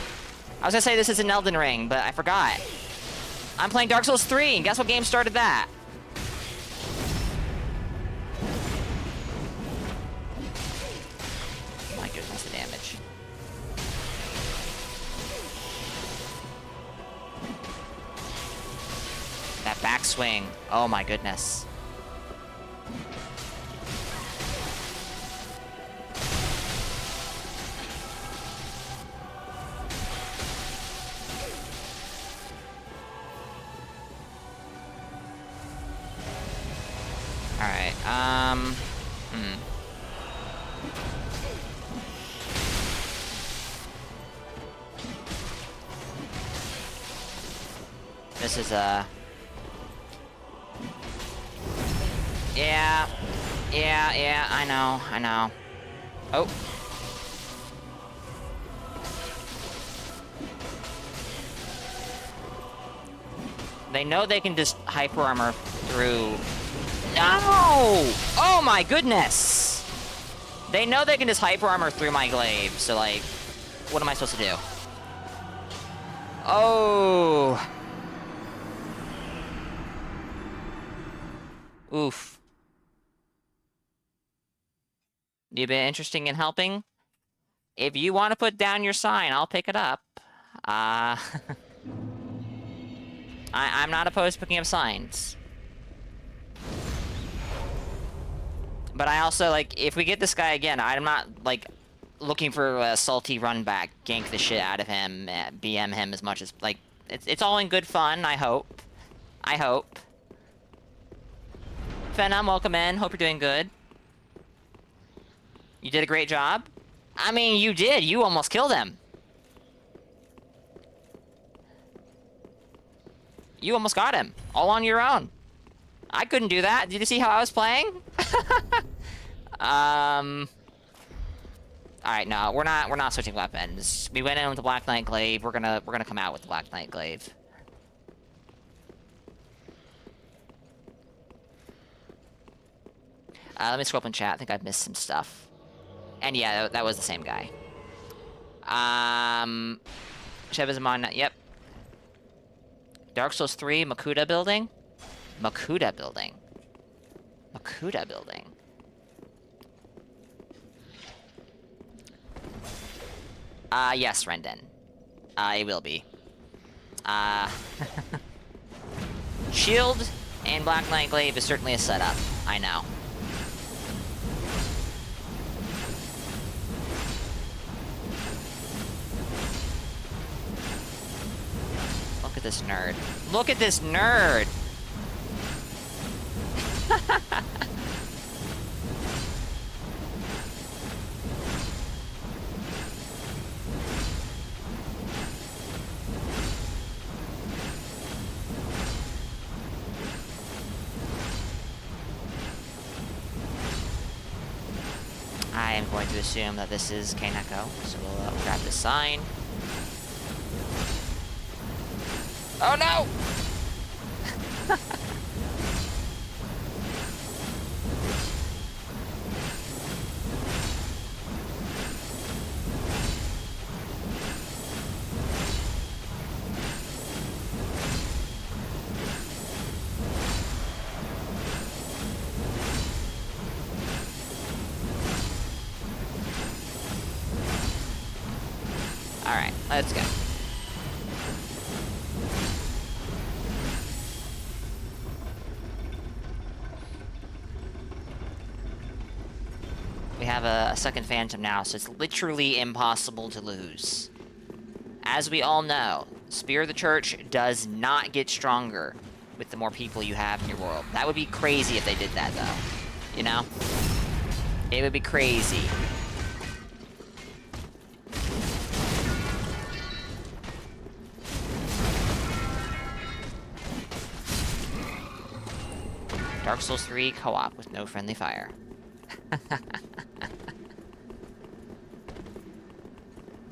I was gonna say this is an Elden Ring, but I forgot. I'm playing Dark Souls 3, and guess what game started that? My goodness, the damage. That backswing. Oh my goodness. Alright, This is, Yeah, I know. Oh. They know they can just hyper armor through... No! Oh my goodness! They know they can just hyper armor through my glaive, so like, what am I supposed to do? Oh! Oof. You've been interested in helping? If you want to put down your sign, I'll pick it up. I'm not opposed to picking up signs. But I also, like, if we get this guy again, I'm not, like, looking for a salty run back, gank the shit out of him, BM him as much as, like, it's all in good fun, I hope. I hope. Phenom, welcome in. Hope you're doing good. You did a great job. I mean, you did. You almost killed him. You almost got him. All on your own. I couldn't do that. Did you see how I was playing? Alright, no, we're not switching weapons. We went in with the Black Knight Glaive. We're gonna come out with the Black Knight Glaive. Let me scroll up in chat. I think I've missed some stuff. And yeah, that was the same guy. Chev yep. Dark Souls 3, Makuta building? Makuta building. Makuta building. Yes, Rendon. It will be. Shield and Black Knight Glaive is certainly a setup. I know. Look at this nerd. Look at this nerd! I am going to assume that this is Kaneko, so we'll grab the sign. Oh no! Alright, let's go. We have a second Phantom now, so it's literally impossible to lose. As we all know, Spear of the Church does not get stronger with the more people you have in your world. That would be crazy if they did that, though. You know? It would be crazy. Dark Souls 3 co-op with no friendly fire.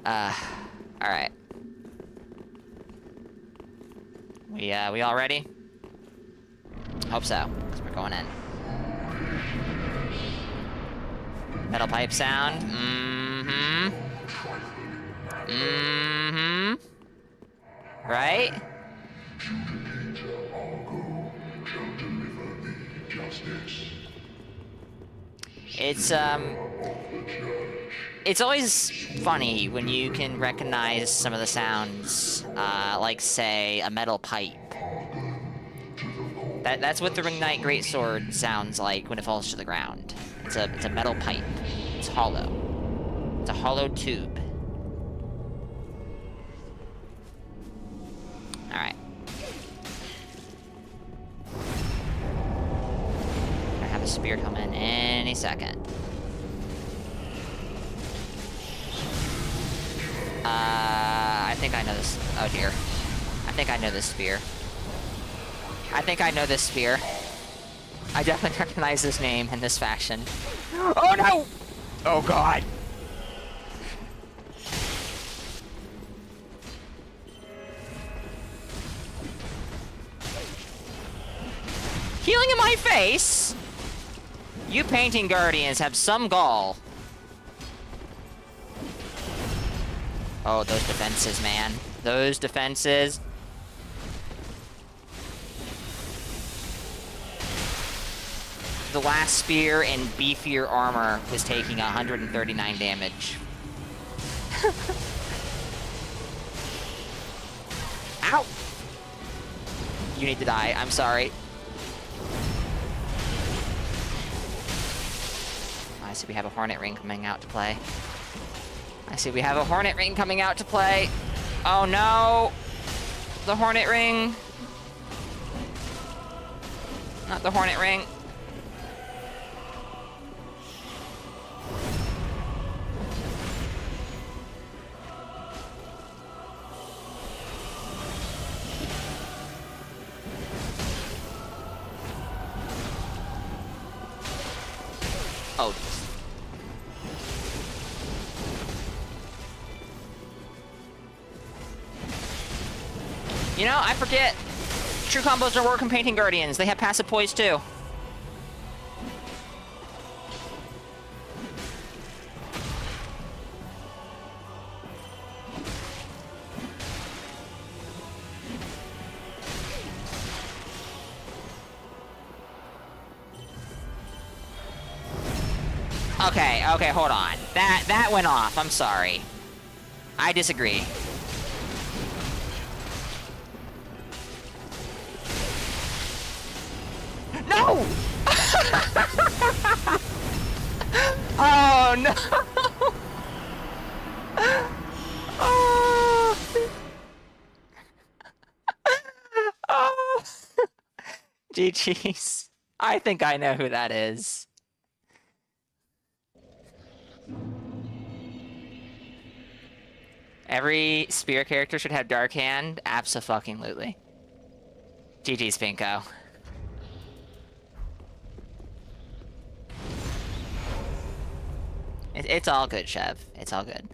Alright. We all ready? Hope so, because we're going in. Metal pipe sound. Mm-hmm. Mm-hmm. Right? It's always funny when you can recognize some of the sounds, like, say, a metal pipe. That's what the Ring Knight Greatsword sounds like when it falls to the ground. It's a metal pipe. It's hollow. It's a hollow tube. Alright. I have a spear come in any second. I think I know this. Oh dear. I think I know this spear. I think I know this spear. I definitely recognize this name in this faction. Oh no! Oh god! Healing in my face? You painting guardians have some gall. Oh, those defenses, man. Those defenses. the last spear and beefier armor was taking 139 damage. Ow! You need to die. I'm sorry. I see we have a Hornet Ring coming out to play. I see we have a Hornet Ring coming out to play. Oh no! The Hornet Ring. Not the Hornet Ring. Oh. You know, I forget. True combos don't work in Painting Guardians. They have passive poise too. Okay, hold on. That went off. I'm sorry. I disagree. No! Oh no! Oh. Oh. GG's. I think I know who that is. Every spear character should have Dark Hand? Abso-fucking-lutely. GG's, Pinko. It's all good, Chev. It's all good.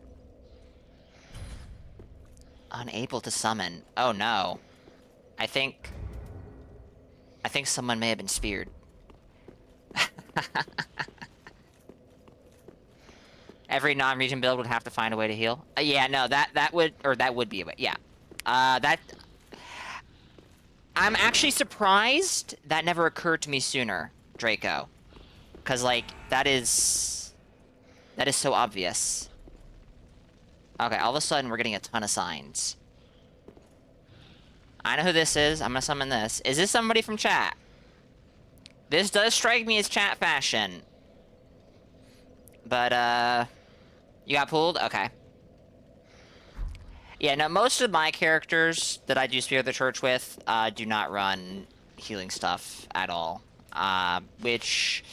Unable to summon. Oh no. I think someone may have been speared. Every non-region build would have to find a way to heal. Yeah, no, that would be a way. Yeah. I'm actually surprised that never occurred to me sooner, Draco. 'Cause like that is so obvious. Okay, all of a sudden we're getting a ton of signs. I know who this is. I'm gonna summon this. Is this somebody from chat? This does strike me as chat fashion. But, you got pulled? Okay. Yeah, no, most of my characters that I do Spear of the Church with, do not run healing stuff at all. Which...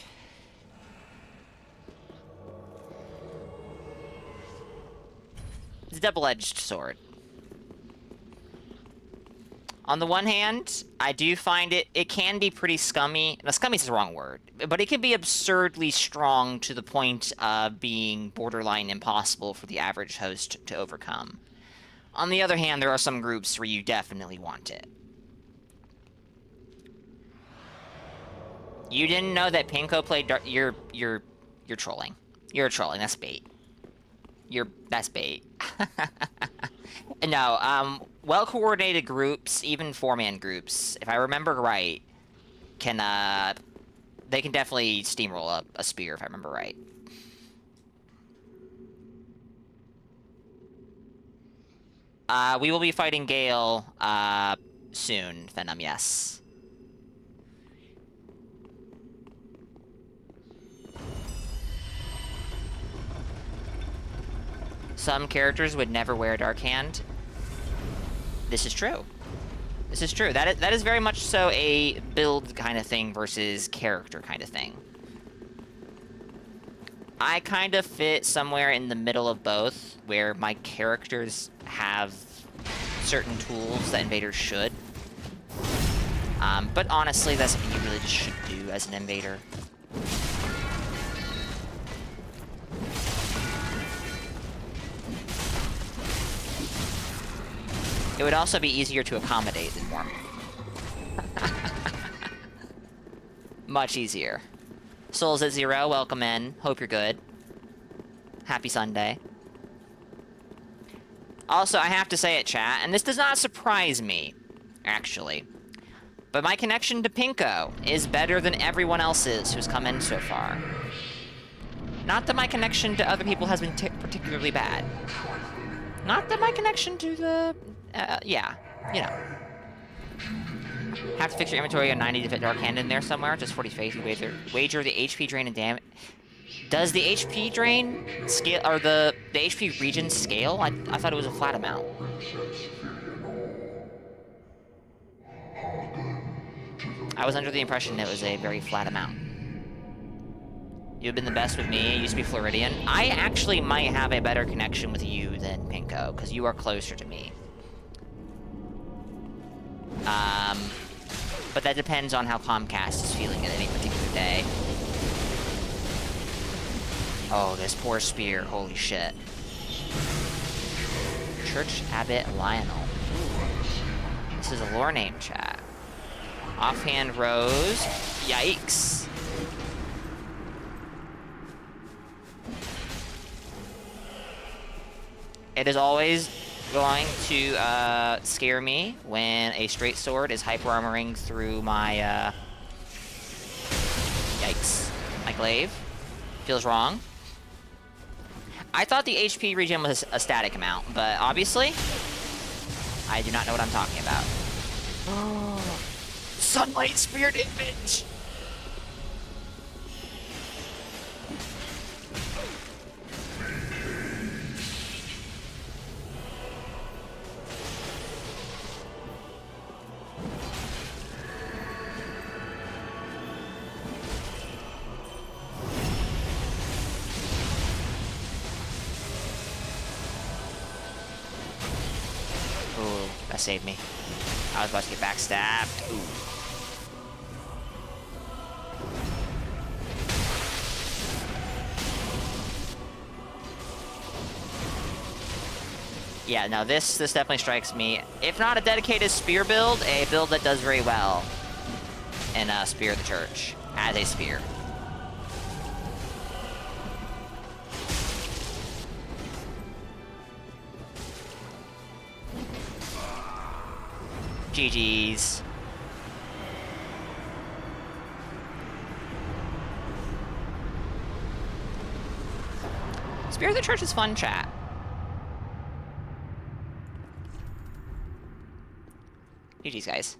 it's a double-edged sword. On the one hand, I do find it can be pretty scummy. Now, scummy is the wrong word, but it can be absurdly strong to the point of being borderline impossible for the average host to overcome. On the other hand, there are some groups where you definitely want it. You didn't know that Pinko played you're trolling. You're trolling. That's bait. That's bait. No, well-coordinated groups, even four-man groups, if I remember right, they can definitely steamroll a spear, if I remember right. We will be fighting Gale, soon, Venom, yes. Some characters would never wear Dark Hand. This is true. This is true. That is very much so a build kind of thing versus character kind of thing. I kind of fit somewhere in the middle of both, where my characters have certain tools that invaders should. But honestly, that's something you really just should do as an invader. It would also be easier to accommodate than Worm. Much easier. Souls at 0, welcome in. Hope you're good. Happy Sunday. Also, I have to say it, chat, and this does not surprise me, actually. But my connection to Pinko is better than everyone else's who's come in so far. Not that my connection to other people has been particularly bad. Not that my connection to the... yeah, you know. Have to fix your inventory on 90 to fit Dark Hand in there somewhere. Just 40 faith. You wager the HP drain and damage. Does the HP drain scale, or the HP regen scale? I thought it was a flat amount. I was under the impression it was a very flat amount. You've been the best with me. I used to be Floridian. I actually might have a better connection with you than Pinko, because you are closer to me. But that depends on how Comcast is feeling at any particular day. Oh, this poor spear. Holy shit. Church Abbot Lionel. Ooh. This is a lore name, chat. Offhand Rose. Yikes. It is always going to scare me when a straight sword is hyper armoring through my yikes, my glaive. Feels wrong. I thought the HP regen was a static amount, but obviously I do not know what I'm talking about. Oh, sunlight spirit image. That saved me. I was about to get backstabbed. Ooh. Yeah, no, this definitely strikes me. If not a dedicated spear build, a build that does very well in Spear of the Church as a spear. GG's. Spear of the Church is fun, chat. GG's, guys.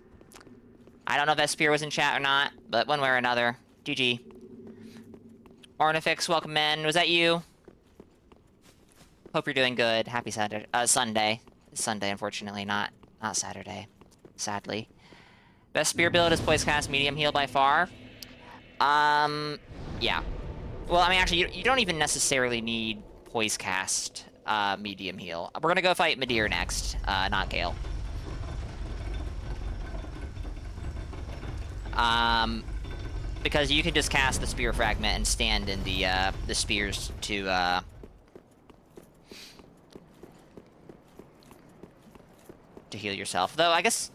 I don't know if that spear was in chat or not, but one way or another, GG. Ornifix, welcome in. Was that you? Hope you're doing good. Happy Saturday. Sunday. It's Sunday, unfortunately, not Saturday. Sadly. Best spear build is Poise Cast Medium Heal by far. Yeah. Well, I mean, actually, you don't even necessarily need Poise Cast Medium Heal. We're gonna go fight Midir next, not Gale. Because you can just cast the Spear Fragment and stand in the spears to heal yourself. Though, I guess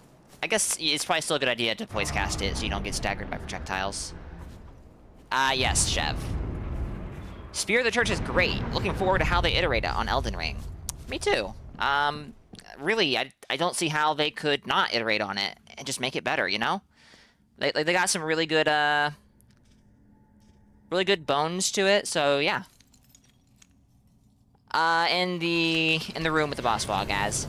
it's probably still a good idea to Poise Cast it so you don't get staggered by projectiles. Yes, Chev. Spear of the Church is great. Looking forward to how they iterate it on Elden Ring. Me too. Really, I don't see how they could not iterate on it and just make it better, you know? They got some really good bones to it, so yeah. In the room with the boss fog, guys.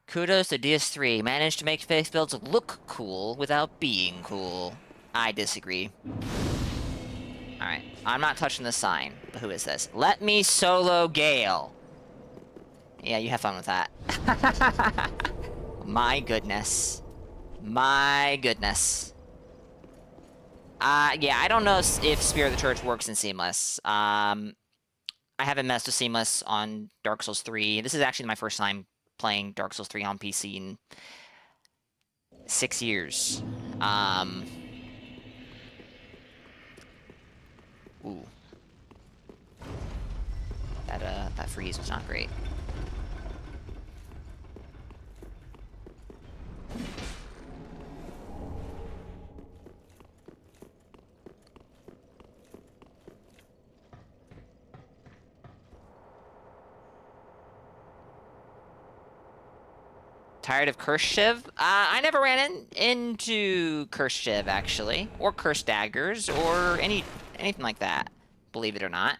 Kudos to DS3. Managed to make faith builds look cool without being cool. I disagree. Alright, I'm not touching the sign. But who is this? Let me solo Gale. Yeah, you have fun with that. My goodness. My goodness. Yeah, I don't know if Spear of the Church works in Seamless. I haven't messed with Seamless on Dark Souls 3. This is actually my first time playing Dark Souls 3 on PC in 6 years. Ooh. That freeze was not great. Tired of Curse Shiv? I never ran into Curse Shiv, actually. Or Curse Daggers, or anything like that. Believe it or not.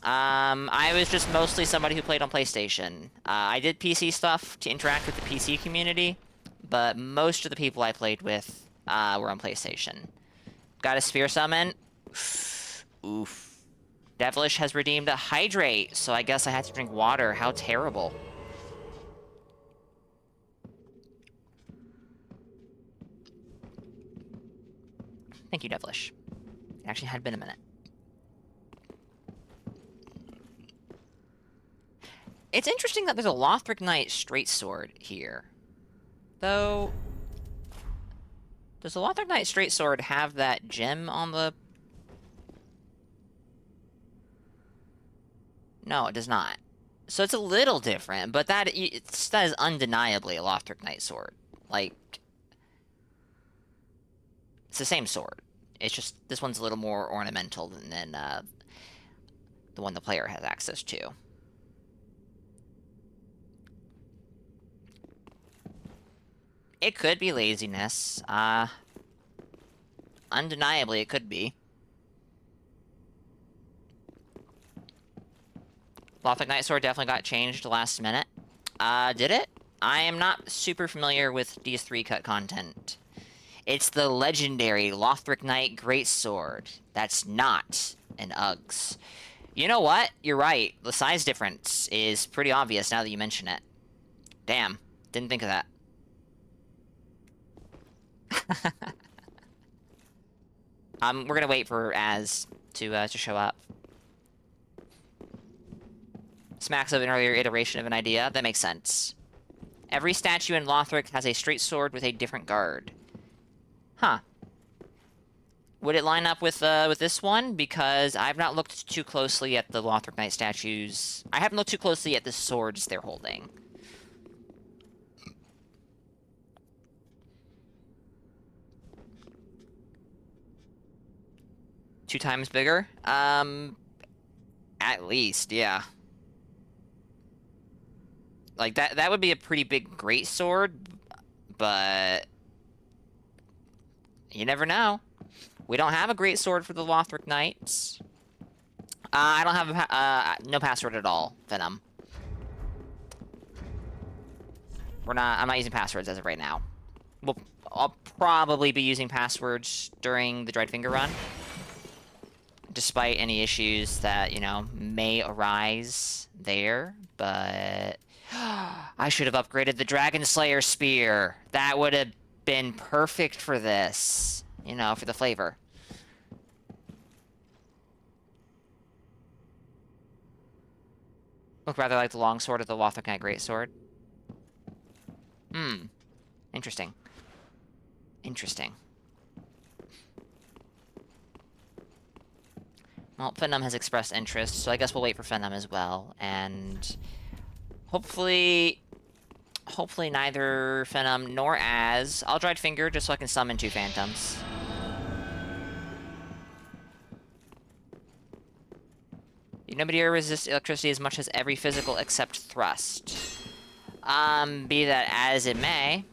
I was just mostly somebody who played on PlayStation. I did PC stuff to interact with the PC community, but most of the people I played with were on PlayStation. Got a Spear Summon. Oof. Devilish has redeemed a Hydrate, so I guess I had to drink water. How terrible. Thank you, Devilish. It actually had been a minute. It's interesting that there's a Lothric Knight Straight Sword here. Though... Does the Lothric Knight Straight Sword have that gem on the... No, it does not. So it's a little different, but that is undeniably a Lothric Knight Sword. Like... It's the same sword. It's just, this one's a little more ornamental than the one the player has access to. It could be laziness. Undeniably, it could be. Lothric Knight Sword definitely got changed last minute. Did it? I am not super familiar with D's 3-cut content. It's the legendary Lothric Knight Greatsword. That's not an Uggs. You know what? You're right. The size difference is pretty obvious now that you mention it. Damn. Didn't think of that. We're gonna wait for Az to show up. Smacks of an earlier iteration of an idea. That makes sense. Every statue in Lothric has a straight sword with a different guard. Huh. Would it line up with this one? Because I've not looked too closely at the Lothric Knight statues. I haven't looked too closely at the swords they're holding. Two times bigger? At least, yeah. Like, that would be a pretty big greatsword, but... You never know. We don't have a greatsword for the Lothric Knights. I don't have no password at all, Venom. I'm not using passwords as of right now. I'll probably be using passwords during the Dried Finger run. Despite any issues that, you know, may arise there, but... I should have upgraded the Dragon Slayer Spear. That would have been perfect for this. You know, for the flavor. Look rather like the longsword of the Lothric Knight Greatsword. Hmm. Interesting. Interesting. Well, Phenom has expressed interest, so I guess we'll wait for Phenom as well, and... Hopefully neither Phenom nor Az. I'll Dried Finger just so I can summon 2 Phantoms. Nobody here resists electricity as much as every physical except thrust. Be that as it may.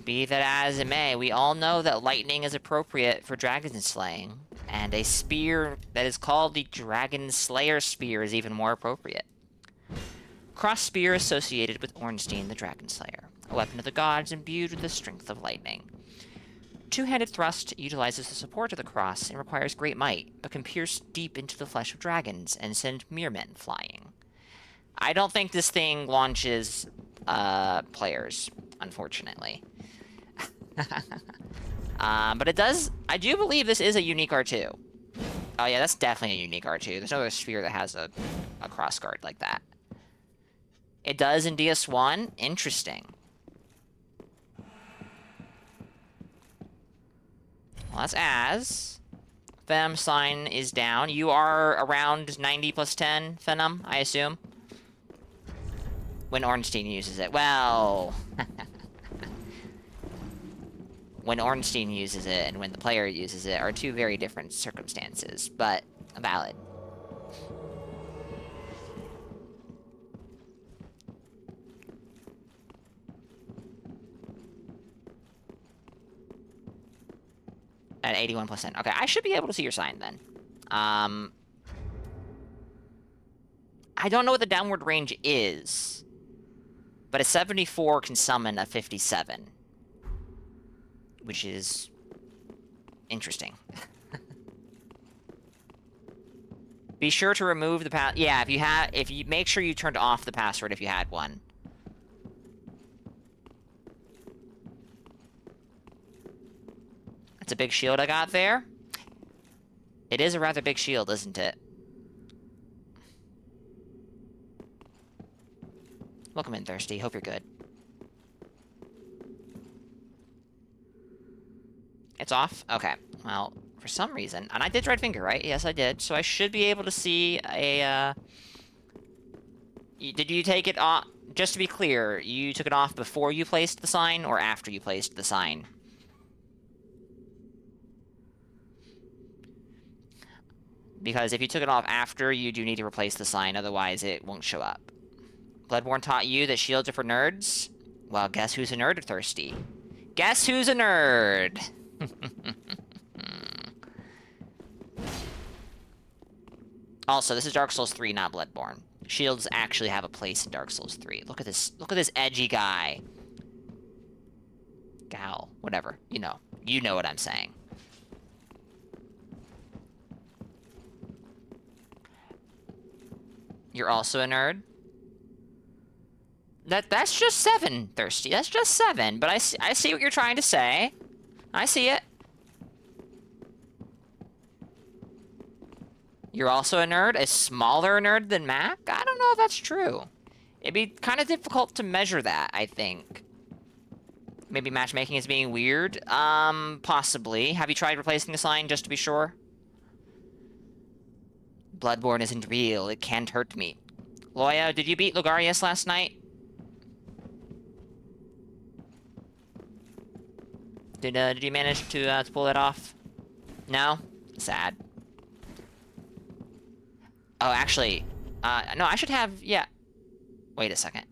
Be that as it may, we all know that lightning is appropriate for dragon slaying, and a spear that is called the Dragon Slayer Spear is even more appropriate. Cross spear associated with Ornstein the Dragon Slayer, a weapon of the gods imbued with the strength of lightning. Two-handed thrust utilizes the support of the cross and requires great might, but can pierce deep into the flesh of dragons and send meremen flying. I don't think this thing launches players, unfortunately. But it does... I do believe this is a unique R2. Oh yeah, that's definitely a unique R2. There's no other sphere that has a cross guard like that. It does in DS1? Interesting. Well, that's Az. Phenom sign is down. You are around 90 plus 10, Phenom, I assume? When Ornstein uses it. Well... when Ornstein uses it and when the player uses it are two very different circumstances, but valid. At 81%. Okay, I should be able to see your sign then. I don't know what the downward range is, but a 74 can summon a 57, which is interesting. Be sure to remove the pass. Yeah, if you make sure you turned off the password if you had one. That's a big shield I got there. It is a rather big shield, isn't it? Welcome in, Thirsty. Hope you're good. It's off? Okay. Well, for some reason... And I did right finger, right? Yes, I did. So I should be able to see a, Did you take it off... Just to be clear, you took it off before you placed the sign, or after you placed the sign? Because if you took it off after, you do need to replace the sign, otherwise it won't show up. Bloodborne taught you that shields are for nerds? Well, guess who's a nerd, Thirsty? Guess who's a nerd? Also, this is Dark Souls 3, not Bloodborne. Shields actually have a place in Dark Souls 3. Look at this edgy guy. Gal, whatever. You know what I'm saying. You're also a nerd? That's just 7, Thirsty. That's just 7, but I see what you're trying to say. I see it. You're also a nerd? A smaller nerd than Mac? I don't know if that's true. It'd be kind of difficult to measure that, I think. Maybe matchmaking is being weird? Possibly. Have you tried replacing the sign just to be sure? Bloodborne isn't real. It can't hurt me. Loya, did you beat Logarius last night? Did you manage to pull that off? No? Sad. Oh, actually, no, I should have, yeah. Wait a second.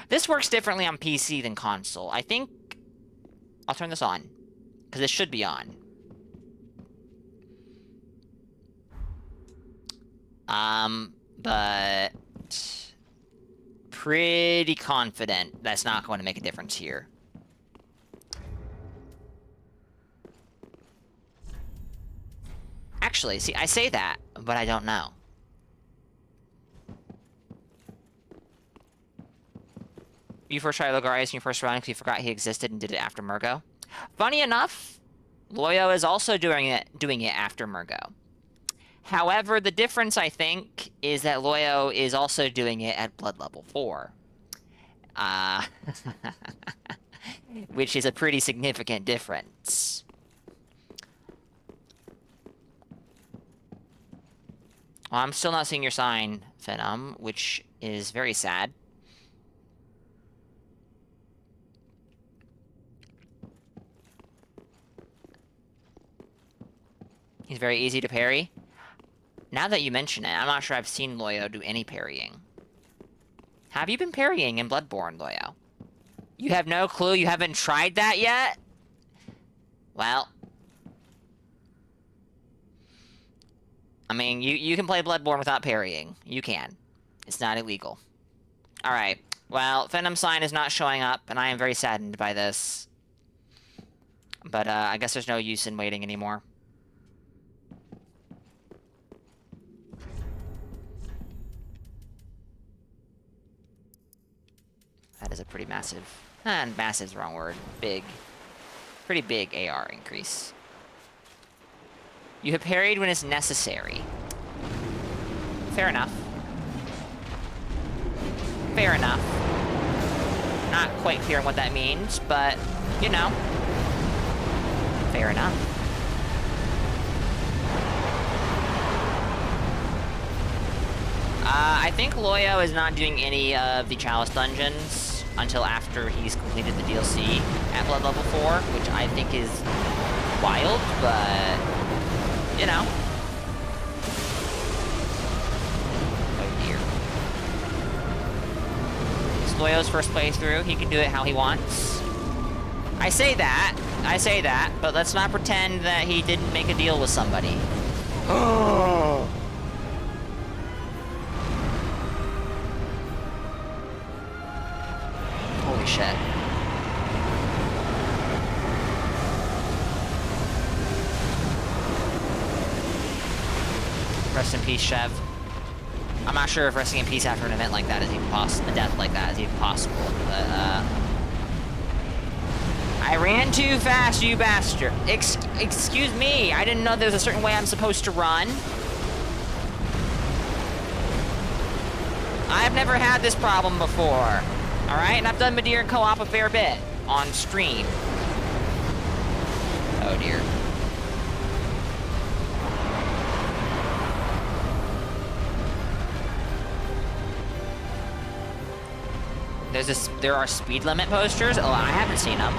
This works differently on PC than console. I think I'll turn this on, because it should be on. But pretty confident that's not going to make a difference here. Actually, see, I say that, but I don't know. You first tried Logarius in your first run because you forgot he existed and did it after Murgo. Funny enough, Loyo is also doing it after Murgo. However, the difference, I think, is that Loyo is also doing it at blood level 4. Which is a pretty significant difference. Well, I'm still not seeing your sign, Phenom, which is very sad. He's very easy to parry. Now that you mention it, I'm not sure I've seen Loyo do any parrying. Have you been parrying in Bloodborne, Loyo? You have no clue? You haven't tried that yet? Well... I mean, you can play Bloodborne without parrying. You can. It's not illegal. Alright. Well, Phenom sign is not showing up, and I am very saddened by this. But, I guess there's no use in waiting anymore. That is a pretty massive... massive's the wrong word. Big. Pretty big AR increase. You have parried when it's necessary. Fair enough. Fair enough. Not quite clear on what that means, but, you know. Fair enough. I think Loyo is not doing any of the Chalice dungeons until after he's completed the DLC at Blood Level 4, which I think is wild, but... You know. Oh dear. It's Loyo's first playthrough. He can do it how he wants. I say that, but let's not pretend that he didn't make a deal with somebody. Oh! Holy shit. Rest in peace, Chev. I'm not sure if resting in peace after an event like that is even possible. A death like that is even possible, but, I ran too fast, you bastard. Excuse me, I didn't know there's a certain way I'm supposed to run. I've never had this problem before. Alright, and I've done Madeira co-op a fair bit on stream. Oh dear. There are speed limit posters? Oh, I haven't seen them.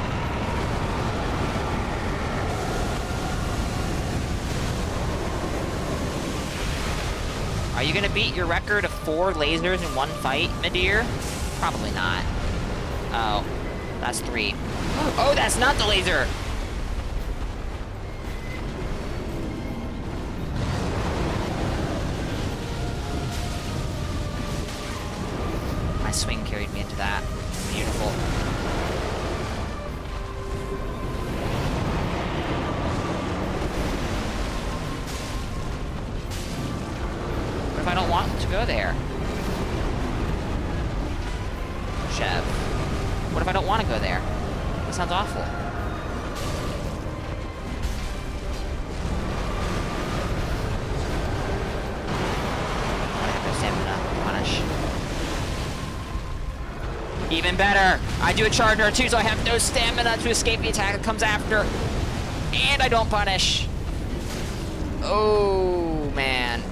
Are you gonna beat your record of 4 lasers in one fight, Madeir? Probably not. Oh, that's 3. Oh, that's not the laser! My swing carried me into that. Beautiful. What if I don't want to go there? Chev. What if I don't want to go there? That sounds awful. I have no stamina to punish. Even better! I do a charge or 2, so I have no stamina to escape the attack that comes after. And I don't punish. Oh, man.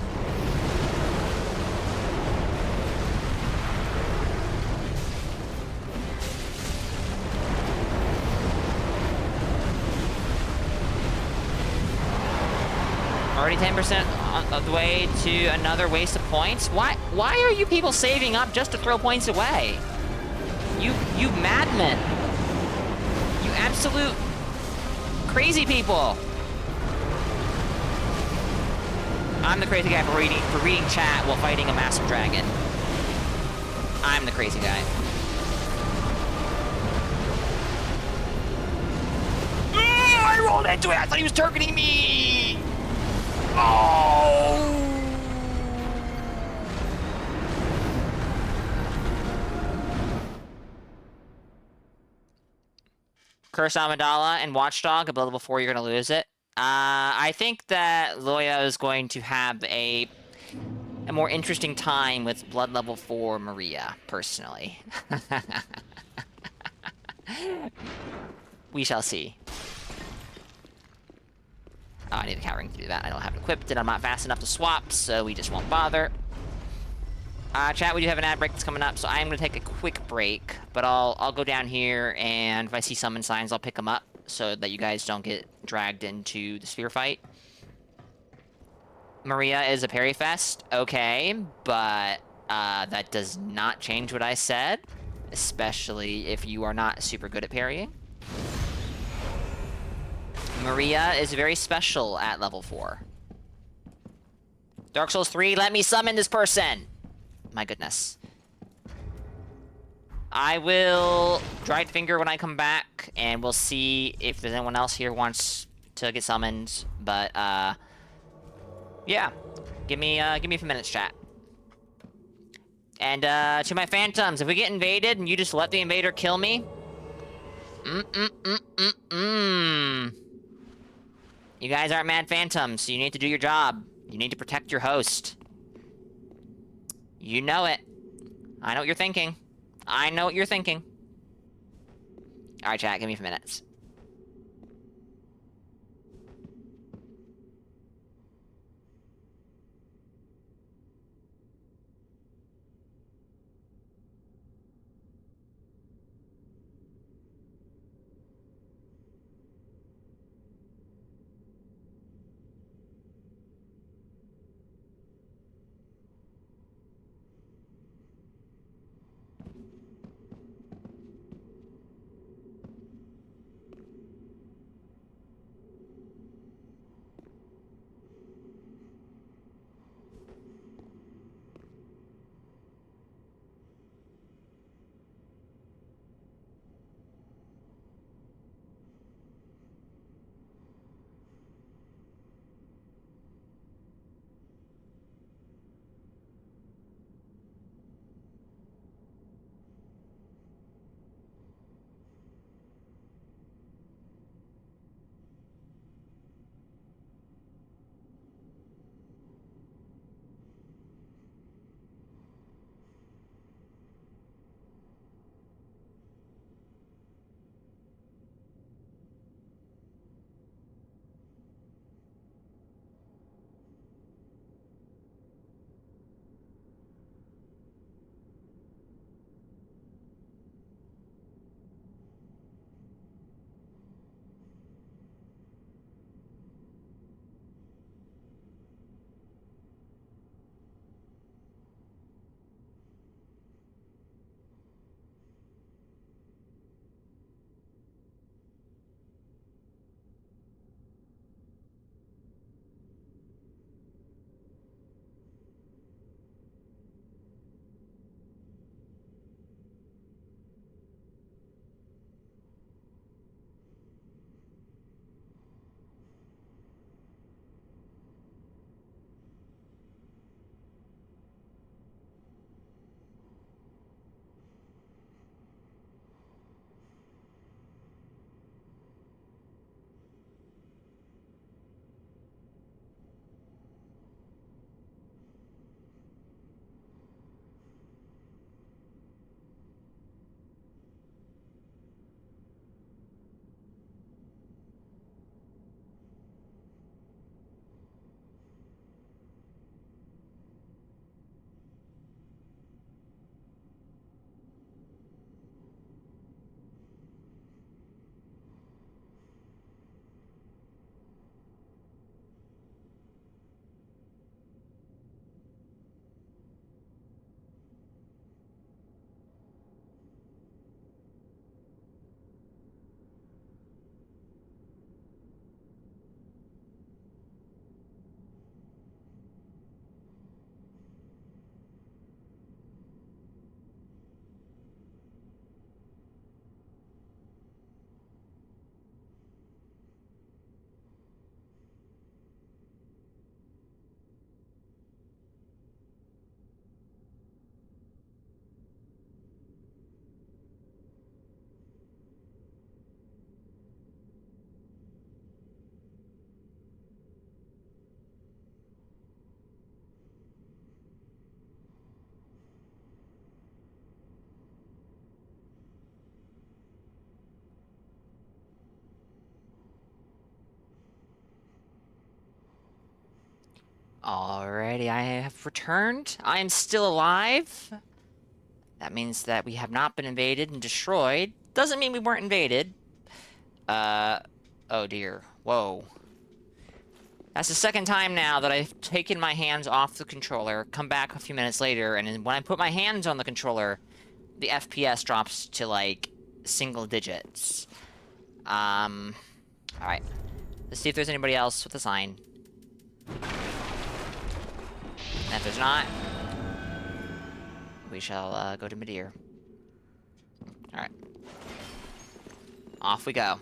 Already 10% of the way to another waste of points? Why are you people saving up just to throw points away? You madmen. You absolute crazy people. I'm the crazy guy for reading chat while fighting a massive dragon. I'm the crazy guy. I rolled into it! I thought he was targeting me! Oh! Curse Amidala and Watchdog, above level 4, you're gonna lose it. I think that Loya is going to have a more interesting time with Blood level 4 Maria, personally. We shall see. Oh, I need the cowering to do that. I don't have it equipped, and I'm not fast enough to swap, so we just won't bother. Chat, we do have an ad break that's coming up, so I'm going to take a quick break, but I'll go down here, and if I see summon signs, I'll pick them up, so that you guys don't get dragged into the sphere fight. Maria is a parry fest, okay, but that does not change what I said, especially if you are not super good at parrying. Maria is very special at level 4. Dark Souls 3, let me summon this person! My goodness. I will Dried Finger when I come back, and we'll see if there's anyone else here who wants to get summoned, but, yeah. Give me a few minutes, chat. And, to my phantoms, if we get invaded and you just let the invader kill me... You guys aren't mad phantoms, so you need to do your job. You need to protect your host. You know it. I know what you're thinking. I know what you're thinking. Alright, chat, give me a few minutes. Alrighty, I have returned. I am still alive. That means that we have not been invaded and destroyed. Doesn't mean we weren't invaded. Oh dear. Whoa. That's the second time now that I've taken my hands off the controller, come back a few minutes later, and then when I put my hands on the controller, the FPS drops to, like, single digits. Alright. Let's see if there's anybody else with a sign. And if there's not, we shall, go to Midir. Alright. Off we go.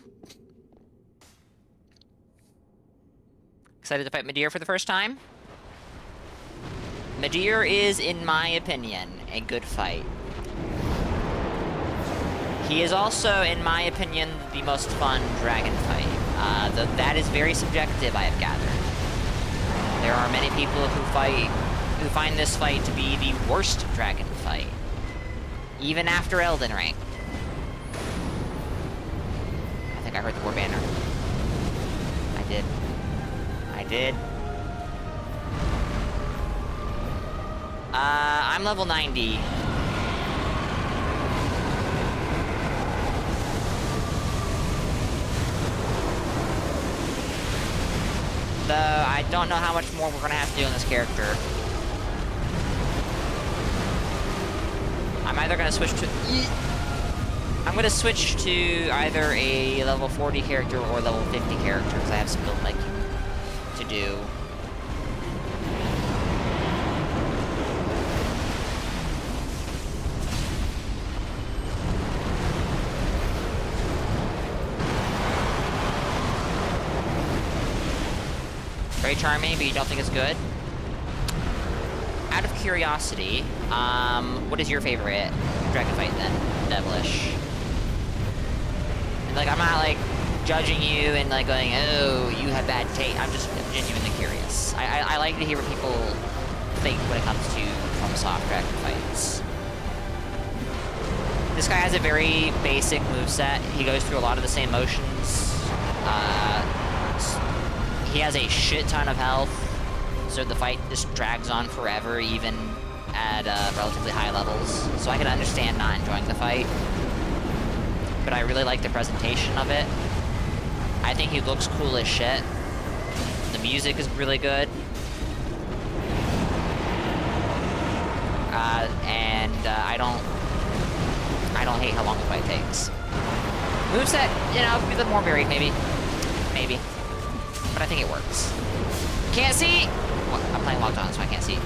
Excited to fight Midir for the first time? Midir is, in my opinion, a good fight. He is also, in my opinion, the most fun dragon fight. That is very subjective, I have gathered. There are many people who find this fight to be the worst dragon fight. Even after Elden Ring. I think I heard the war banner. I did. I did. I'm level 90. Though, I don't know how much more we're gonna have to do on this character. I'm either gonna switch to... I'm gonna switch to either a level 40 character or level 50 character, because I have some build making to do. Very charming, but you don't think it's good? Out of curiosity, what is your favorite dragon fight then? Devilish. And, like, I'm not, like, judging you and, like, going, oh, you have bad taste. I'm just genuinely curious. I like to hear what people think when it comes to FromSoft dragon fights. This guy has a very basic moveset. He goes through a lot of the same motions. He has a shit ton of health, so the fight just drags on forever, even at relatively high levels. So I can understand not enjoying the fight, but I really like the presentation of it. I think he looks cool as shit. The music is really good. I don't hate how long the fight takes. Moveset, you know, a bit more varied, maybe. Maybe. But I think it works. Can't see! Well, I'm playing locked on, so I can't see.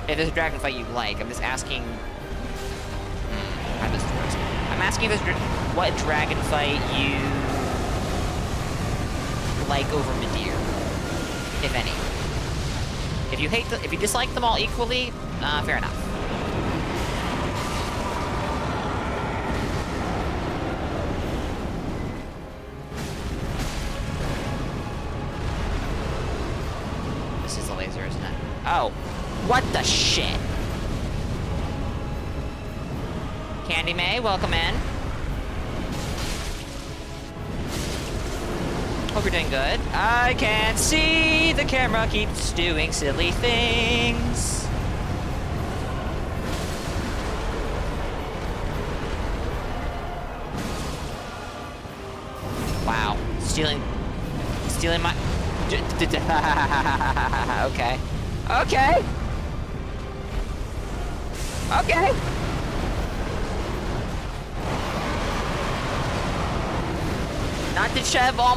If there's a dragon fight you like, I'm just asking... how does this work? I'm asking if there's what dragon fight you like over Midir, if any. If you dislike them all equally, fair enough. This is the laser, isn't it? Oh. What the shit? Candy May, welcome in. Hope you're doing good. I can't see, the camera keeps doing silly things. Wow, stealing my... Okay. Okay. Okay. Not to shove all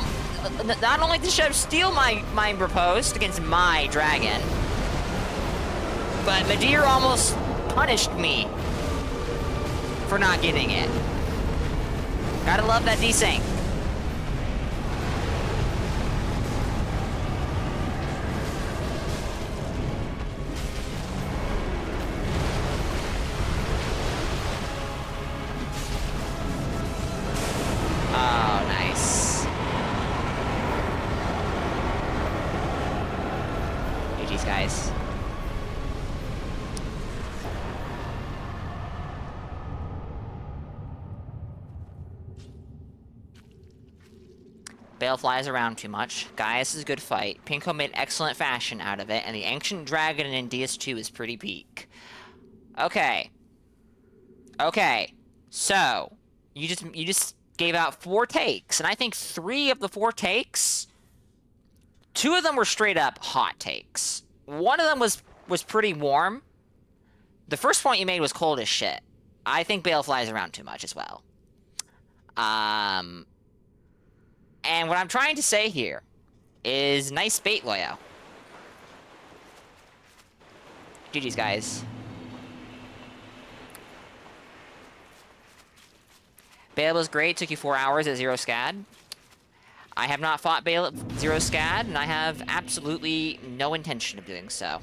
not only did Shep steal my riposte against my dragon, but Midir almost punished me for not getting it. Gotta love that desync. Oh, nice. GG's, guys. Bale flies around too much. Guys, this is a good fight. Pinko made excellent fashion out of it, and the Ancient Dragon in DS2 is pretty peak. Okay. Okay. So, you just gave out 4 takes, and I think 3 of the 4 takes, 2 of them were straight up hot takes. One of them was pretty warm. The first point you made was cold as shit. I think Bale flies around too much as well. And what I'm trying to say here is nice bait, Loyo. GG's, guys. Bale was great. Took you 4 hours at 0 SCAD. I have not fought Bale at 0 SCAD, and I have absolutely no intention of doing so.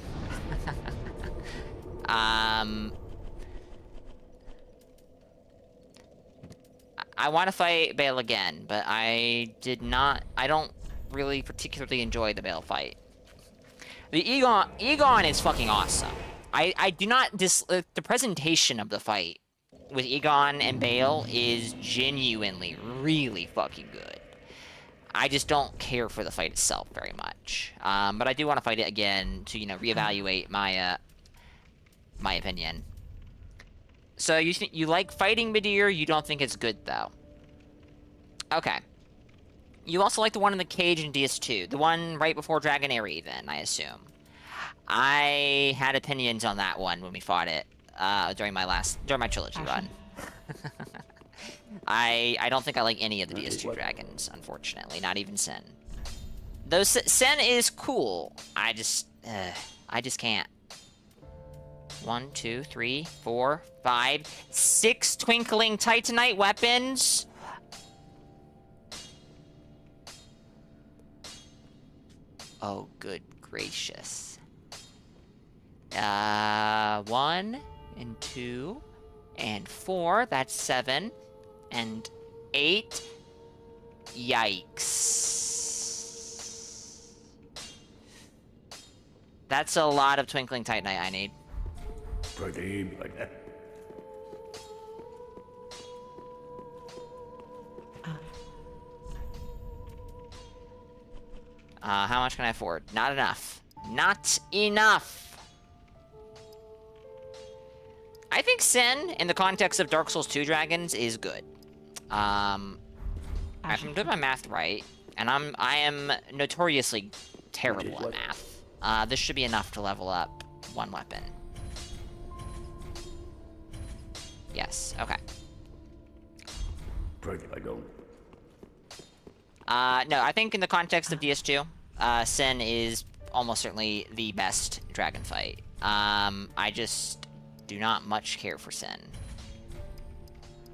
I want to fight Bale again, but I don't really particularly enjoy the Bale fight. The Egon is fucking awesome. I do not the presentation of the fight with Egon and Bale is genuinely really fucking good. I just don't care for the fight itself very much. But I do want to fight it again to, reevaluate my my opinion. So you like fighting Midir, you don't think it's good, though. Okay. You also like the one in the cage in DS2. The one right before Dragonary, then, I assume. I had opinions on that one when we fought it during my trilogy run. I don't think I like any of the DS2 dragons, unfortunately. Not even Sen. Though Sen is cool. I just can't. 1, 2, 3, 4, 5, 6 twinkling titanite weapons. Oh, good gracious. 1 and 2 and 4. That's 7 and 8. Yikes. That's a lot of twinkling titanite I need. Pretty like that. How much can I afford? Not enough. Not enough! I think Sen, in the context of Dark Souls 2 dragons, is good. If I'm doing my math right, and I am notoriously terrible at math, this should be enough to level up 1 weapon. Yes, okay. Pretty like gold. No, I think in the context of DS2, Sen is almost certainly the best dragon fight. I just do not much care for Sen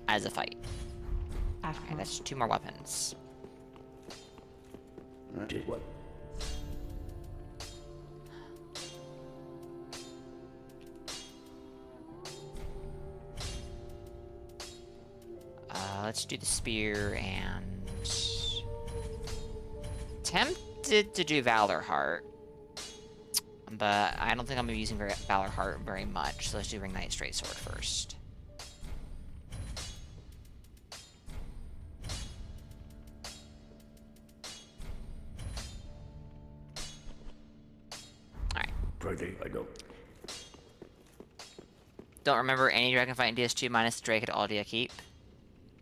as a fight. Okay, that's 2 more weapons. Did what? Let's do the spear and... Tempted to do Valor Heart, but I don't think I'm going to be using Valor Heart very much, so let's do Ring Knight Straight Sword first. Alright. Pretty like gold. Don't remember any dragon fight in DS2 minus Drake at Aldia Keep.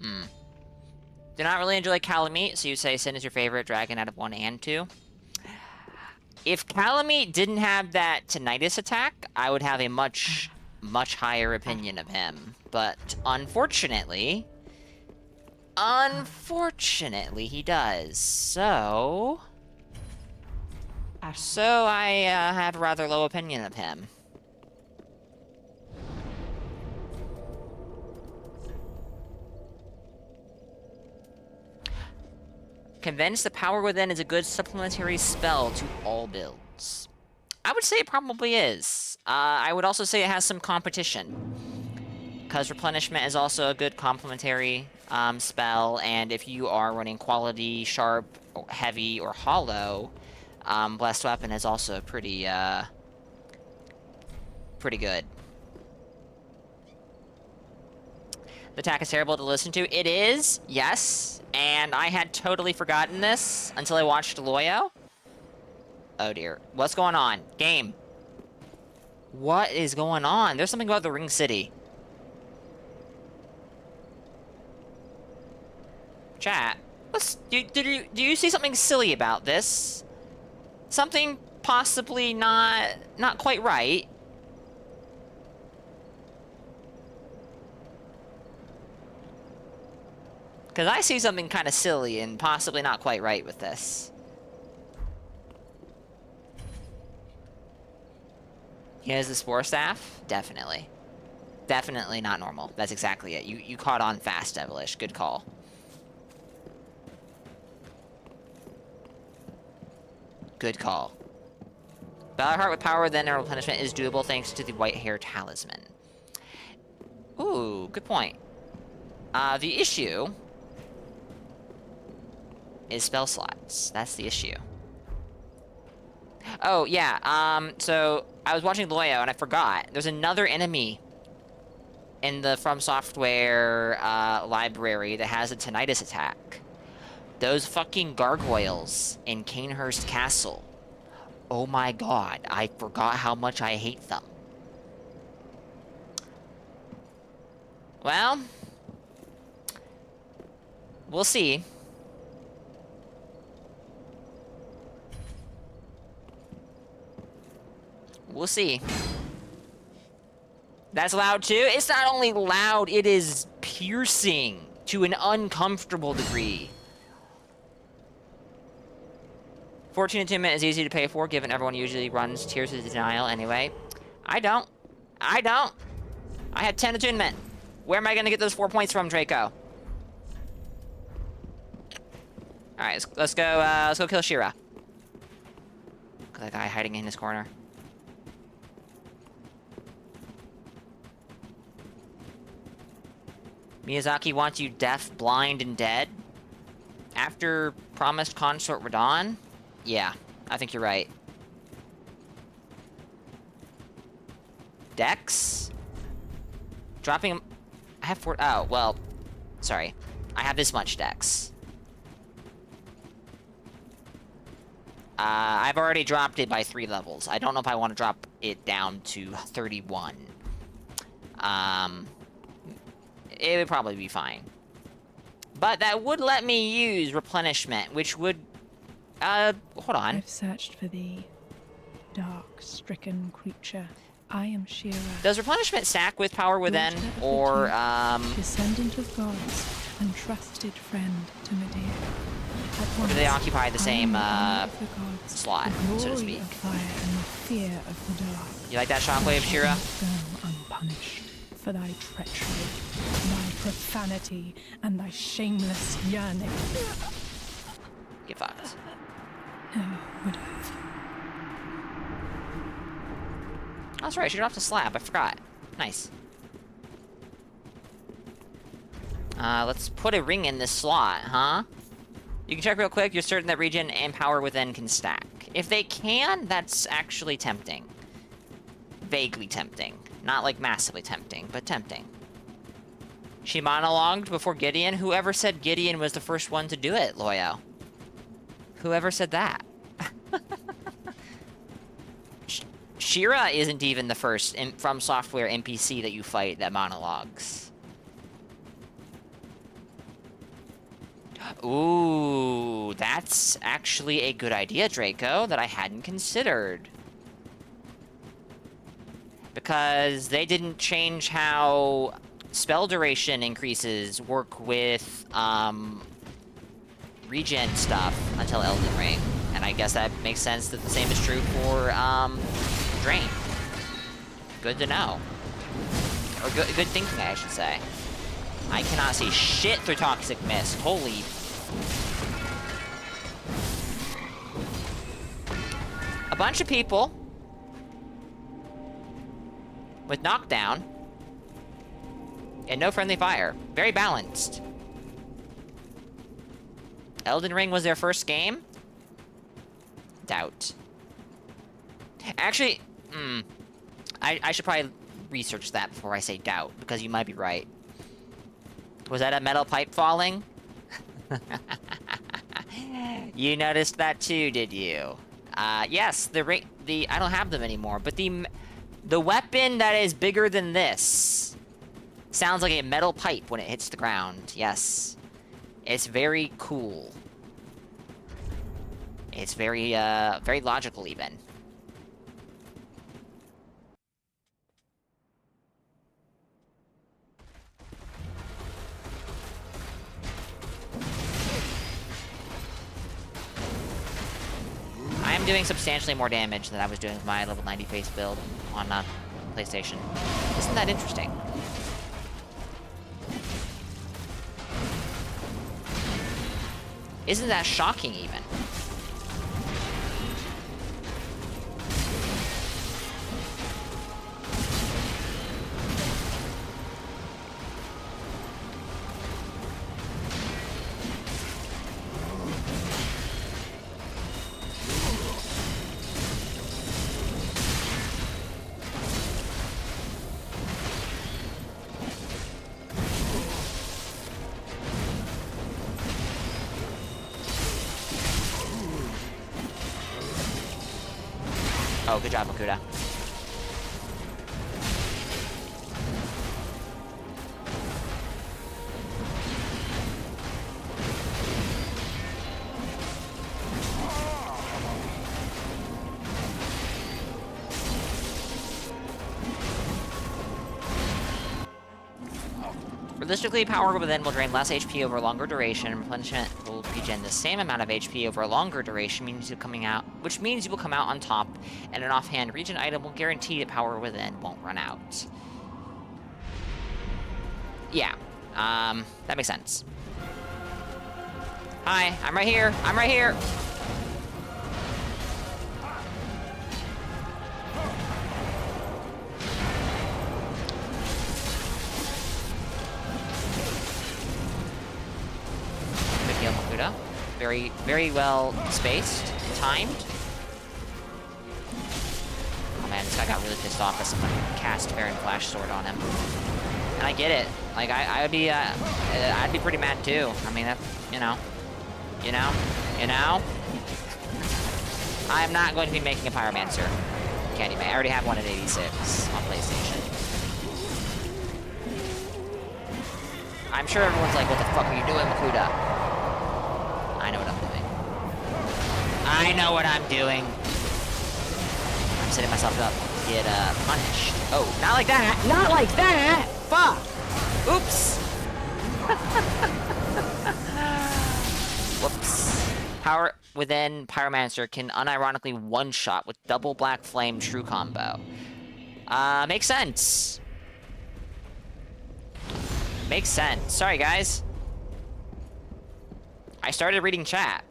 Do not really enjoy Calamite, so you'd say Sin is your favorite dragon out of 1 and 2. If Calamite didn't have that tinnitus attack, I would have a much, much higher opinion of him. But unfortunately, Unfortunately, he does. So I have a rather low opinion of him. Convince the power within is a good supplementary spell to all builds. I would say it probably is. I would also say it has some competition. Because replenishment is also a good complementary spell, and if you are running quality, sharp, or heavy, or hollow, blessed weapon is also pretty good. The attack is terrible to listen to. It is, yes, and I had totally forgotten this until I watched Loyo. Oh dear, what's going on? Game. What is going on? There's something about the Ring City. Chat, do you see something silly about this? Something possibly not quite right? Because I see something kind of silly and possibly not quite right with this. He has the Spore Staff? Definitely. Definitely not normal. That's exactly it. You caught on fast, Devilish. Good call. Good call. Valorheart with power within and replenishment is doable thanks to the white hair talisman. Ooh, good point. The issue is spell slots. That's the issue. Oh, yeah, so I was watching Loyo and I forgot. There's another enemy in the From Software library that has a tinnitus attack. Those fucking gargoyles in Canehurst Castle. Oh my god, I forgot how much I hate them. Well, we'll see. We'll see. That's loud too? It's not only loud, it is piercing to an uncomfortable degree. 14 attunement is easy to pay for, given everyone usually runs Tears of Denial anyway. I don't. I had 10 attunement. Where am I gonna get those 4 points from, Draco? Alright, let's go kill Shira. Look at that guy hiding in his corner. Miyazaki wants you deaf, blind, and dead? After Promised Consort Radon? Yeah, I think you're right. Dex? Dropping... I have 4... Oh, well... Sorry. I have this much Dex. I've already dropped it by 3 levels. I don't know if I want to drop it down to 31. It would probably be fine. But that would let me use replenishment, which would... hold on. I've searched for thee, dark-stricken creature. I am Shira. Does replenishment stack with power within, or, descendant of gods and trusted friend to Medea. or do they occupy the same, the slot, so to speak? Of fire and the fear of the dark. You like that shockwave, Shira? Go unpunished for thy treachery, thy profanity, and thy shameless yearning. Get fucked. No, would have. That's right, she dropped a slab. I forgot. Nice. Let's put a ring in this slot, huh? You can check real quick. You're certain that Regen and Power Within can stack. If they can, that's actually tempting. Vaguely tempting. Not, like, massively tempting, but tempting. She monologued before Gideon? Whoever said Gideon was the first one to do it, Loyo? Whoever said that? Shira isn't even the first From Software NPC that you fight that monologues. Ooh, that's actually a good idea, Draco, that I hadn't considered. Because they didn't change how spell duration increases work with, regen stuff until Elden Ring. And I guess that makes sense that the same is true for, Drain. Good to know. Or good thinking, I should say. I cannot see shit through Toxic Mist. Holy... A bunch of people with knockdown and no friendly fire. Very balanced. Elden Ring was their first game? Doubt. Actually, I should probably research that before I say doubt, because you might be right. Was that a metal pipe falling? You noticed that too, did you? Yes, I don't have them anymore, but the weapon that is bigger than this sounds like a metal pipe when it hits the ground. Yes. It's very cool. It's very, very logical even. I am doing substantially more damage than I was doing with my level 90 face build on PlayStation. Isn't that interesting? Isn't that shocking even? Oh, good job, Makuta. Realistically, power within will drain less HP over a longer duration, and replenishment will regen the same amount of HP over a longer duration, which means you will come out on top, and an offhand regen item will guarantee that power within won't run out. Yeah, that makes sense. Hi, I'm right here. I'm right here. Very, very well spaced and timed. Oh man, this guy got really pissed off as someone cast Baron Flash Sword on him. And I get it. Like, I'd be pretty mad too. I mean, that, you know. I'm not going to be making a Pyromancer Candyman. I already have one at 86 on PlayStation. I'm sure everyone's like, what the fuck are you doing, Makuta? I know what I'm doing. I know what I'm doing. I'm setting myself up to get punished. Oh, not like that! Not like that! Fuck! Oops! Whoops. Power within Pyromancer can unironically one-shot with double Black Flame true combo. Makes sense. Makes sense. Sorry, guys. I started reading chat.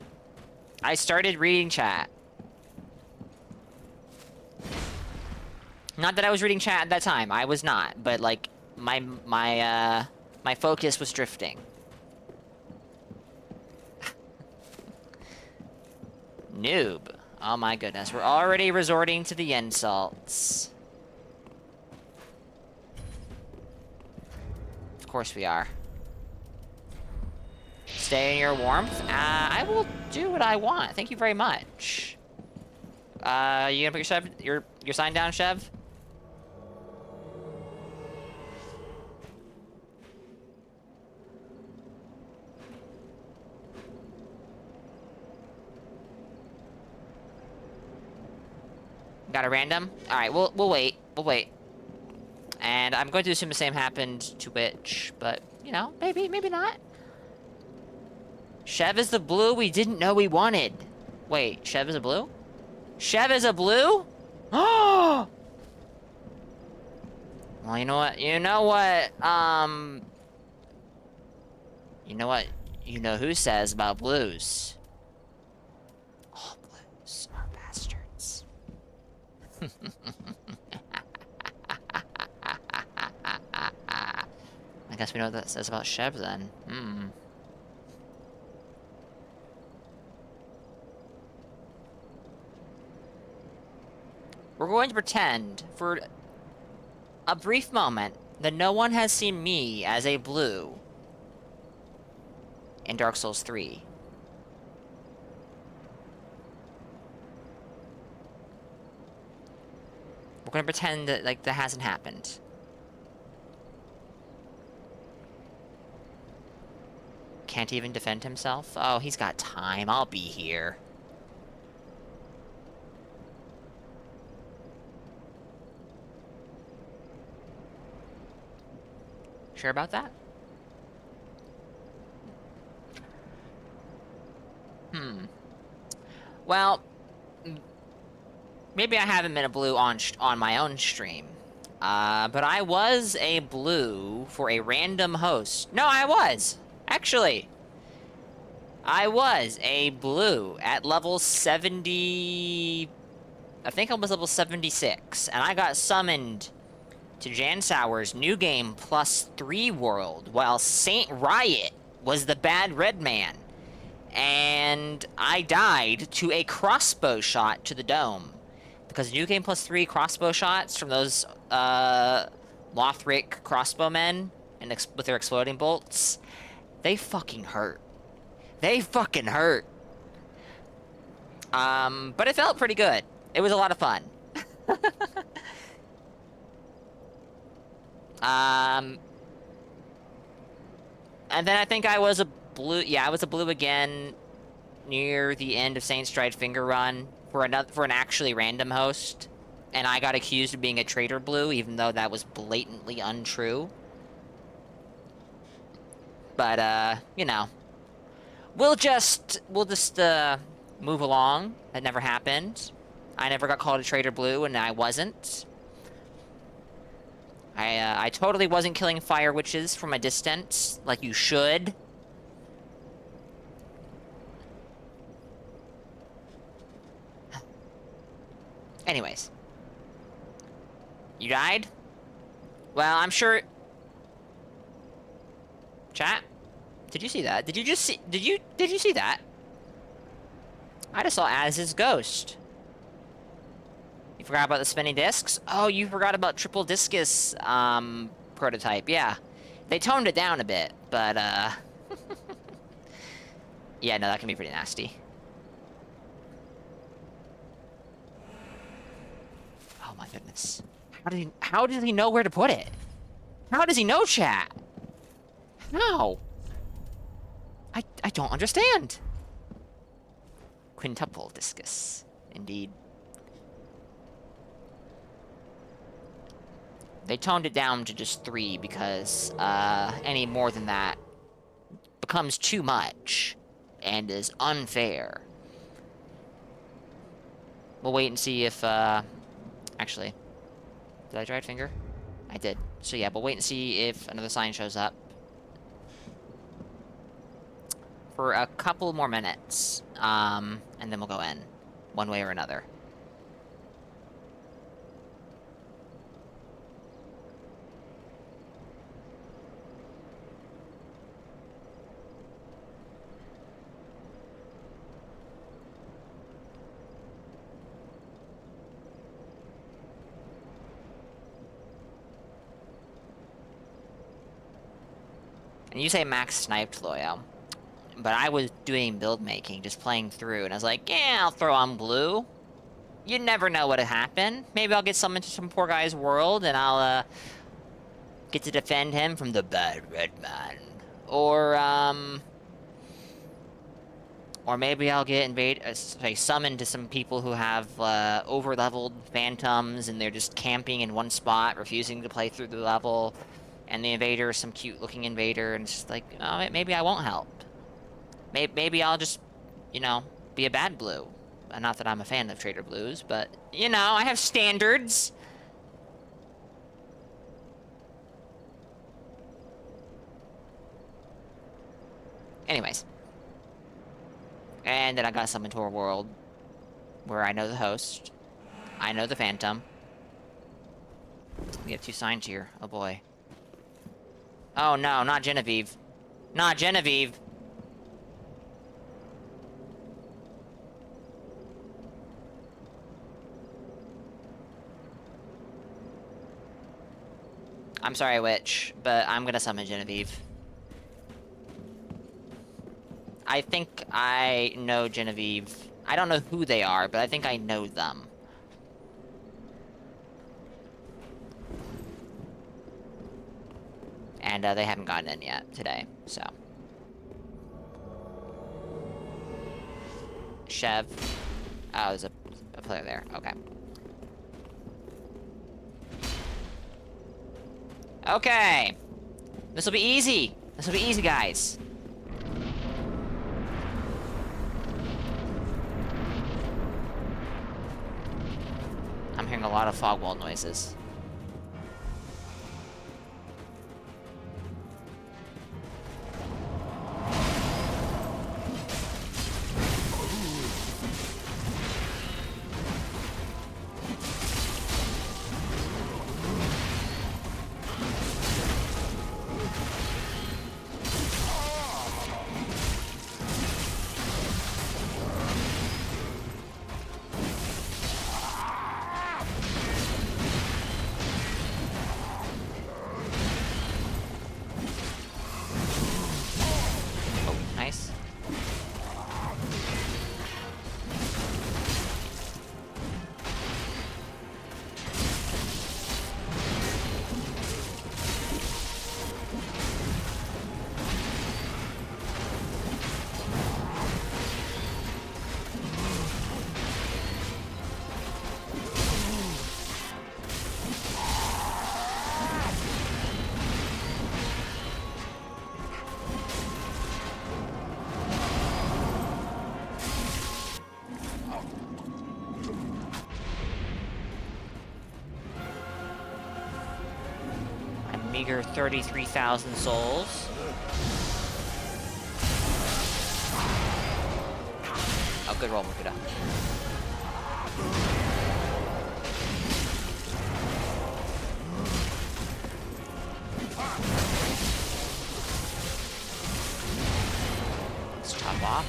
Not that I was reading chat at that time. I was not. But, like, my focus was drifting. Noob. Oh my goodness. We're already resorting to the insults. Of course we are. Stay in your warmth. I will do what I want. Thank you very much. You gonna put your sign down, Chev? Got a random? All right, we'll wait. We'll wait. And I'm going to assume the same happened to Witch, but, you know, maybe, maybe not. Chev is the blue we didn't know we wanted. Wait, Chev is a blue? Chev is a blue? Oh! Well, you know what? You know what? You know what? You know who says about blues? All blues are bastards. I guess we know what that says about Chev then. Hmm. We're going to pretend for a brief moment that no one has seen me as a blue in Dark Souls 3. We're gonna pretend that, like, that hasn't happened. Can't even defend himself? Oh, he's got time. I'll be here. Sure about that? Well, maybe I haven't been a blue on my own stream. But I was a blue for a random host. No, I was. Actually. I was a blue at level 70... I think I was level 76. And I got summoned to Jan Sour's New Game +3 world, while Saint Riot was the bad red man. And I died to a crossbow shot to the dome. Because New Game +3 crossbow shots from those, Lothric crossbowmen and with their exploding bolts, they fucking hurt. They fucking hurt. But it felt pretty good. It was a lot of fun. And then I think I was a blue. Yeah, I was a blue again near the end of Saint Stride Finger Run for an actually random host, and I got accused of being a traitor blue, even though that was blatantly untrue. But you know, we'll just move along. That never happened. I never got called a traitor blue, and I wasn't. I totally wasn't killing fire witches from a distance, like you should. Anyways. You died? Well, I'm sure... Chat? Did you see that? Did you just see... Did you see that? I just saw Az's ghost. You forgot about the spinning discs? Oh, you forgot about triple discus, prototype. Yeah. They toned it down a bit, but, yeah, no, that can be pretty nasty. Oh my goodness. How did he know where to put it? How does he know, chat? How? I don't understand. Quintuple discus. Indeed. They toned it down to just 3 because, any more than that becomes too much and is unfair. We'll wait and see if, actually, did I dried finger? I did. So yeah, we'll wait and see if another sign shows up. For a couple more minutes, and then we'll go in, one way or another. And you say Max sniped Loyo, but I was doing build making, just playing through, and I was like, yeah, I'll throw on blue. You never know what'll happen. Maybe I'll get summoned to some poor guy's world, and I'll, get to defend him from the bad red man. Or, Or maybe I'll get summoned to some people who have over-leveled phantoms and they're just camping in one spot, refusing to play through the level. And the invader is some cute-looking invader, and it's just like, oh, maybe I won't help. Maybe I'll just, you know, be a bad blue. Not that I'm a fan of Trader Blues, but, you know, I have standards. Anyways. And then I got summoned to a world where I know the host. I know the phantom. We have 2 signs here. Oh boy. Oh no, not Genevieve. Not Genevieve! I'm sorry, witch, but I'm gonna summon Genevieve. I think I know Genevieve. I don't know who they are, but I think I know them. And they haven't gotten in yet today, so. Chev. Oh, there's a player there. Okay. Okay! This'll be easy! This'll be easy, guys. I'm hearing a lot of fog wall noises. Nice. Meager 33,000 souls. Oh, good roll, Makuta. Let's chop off.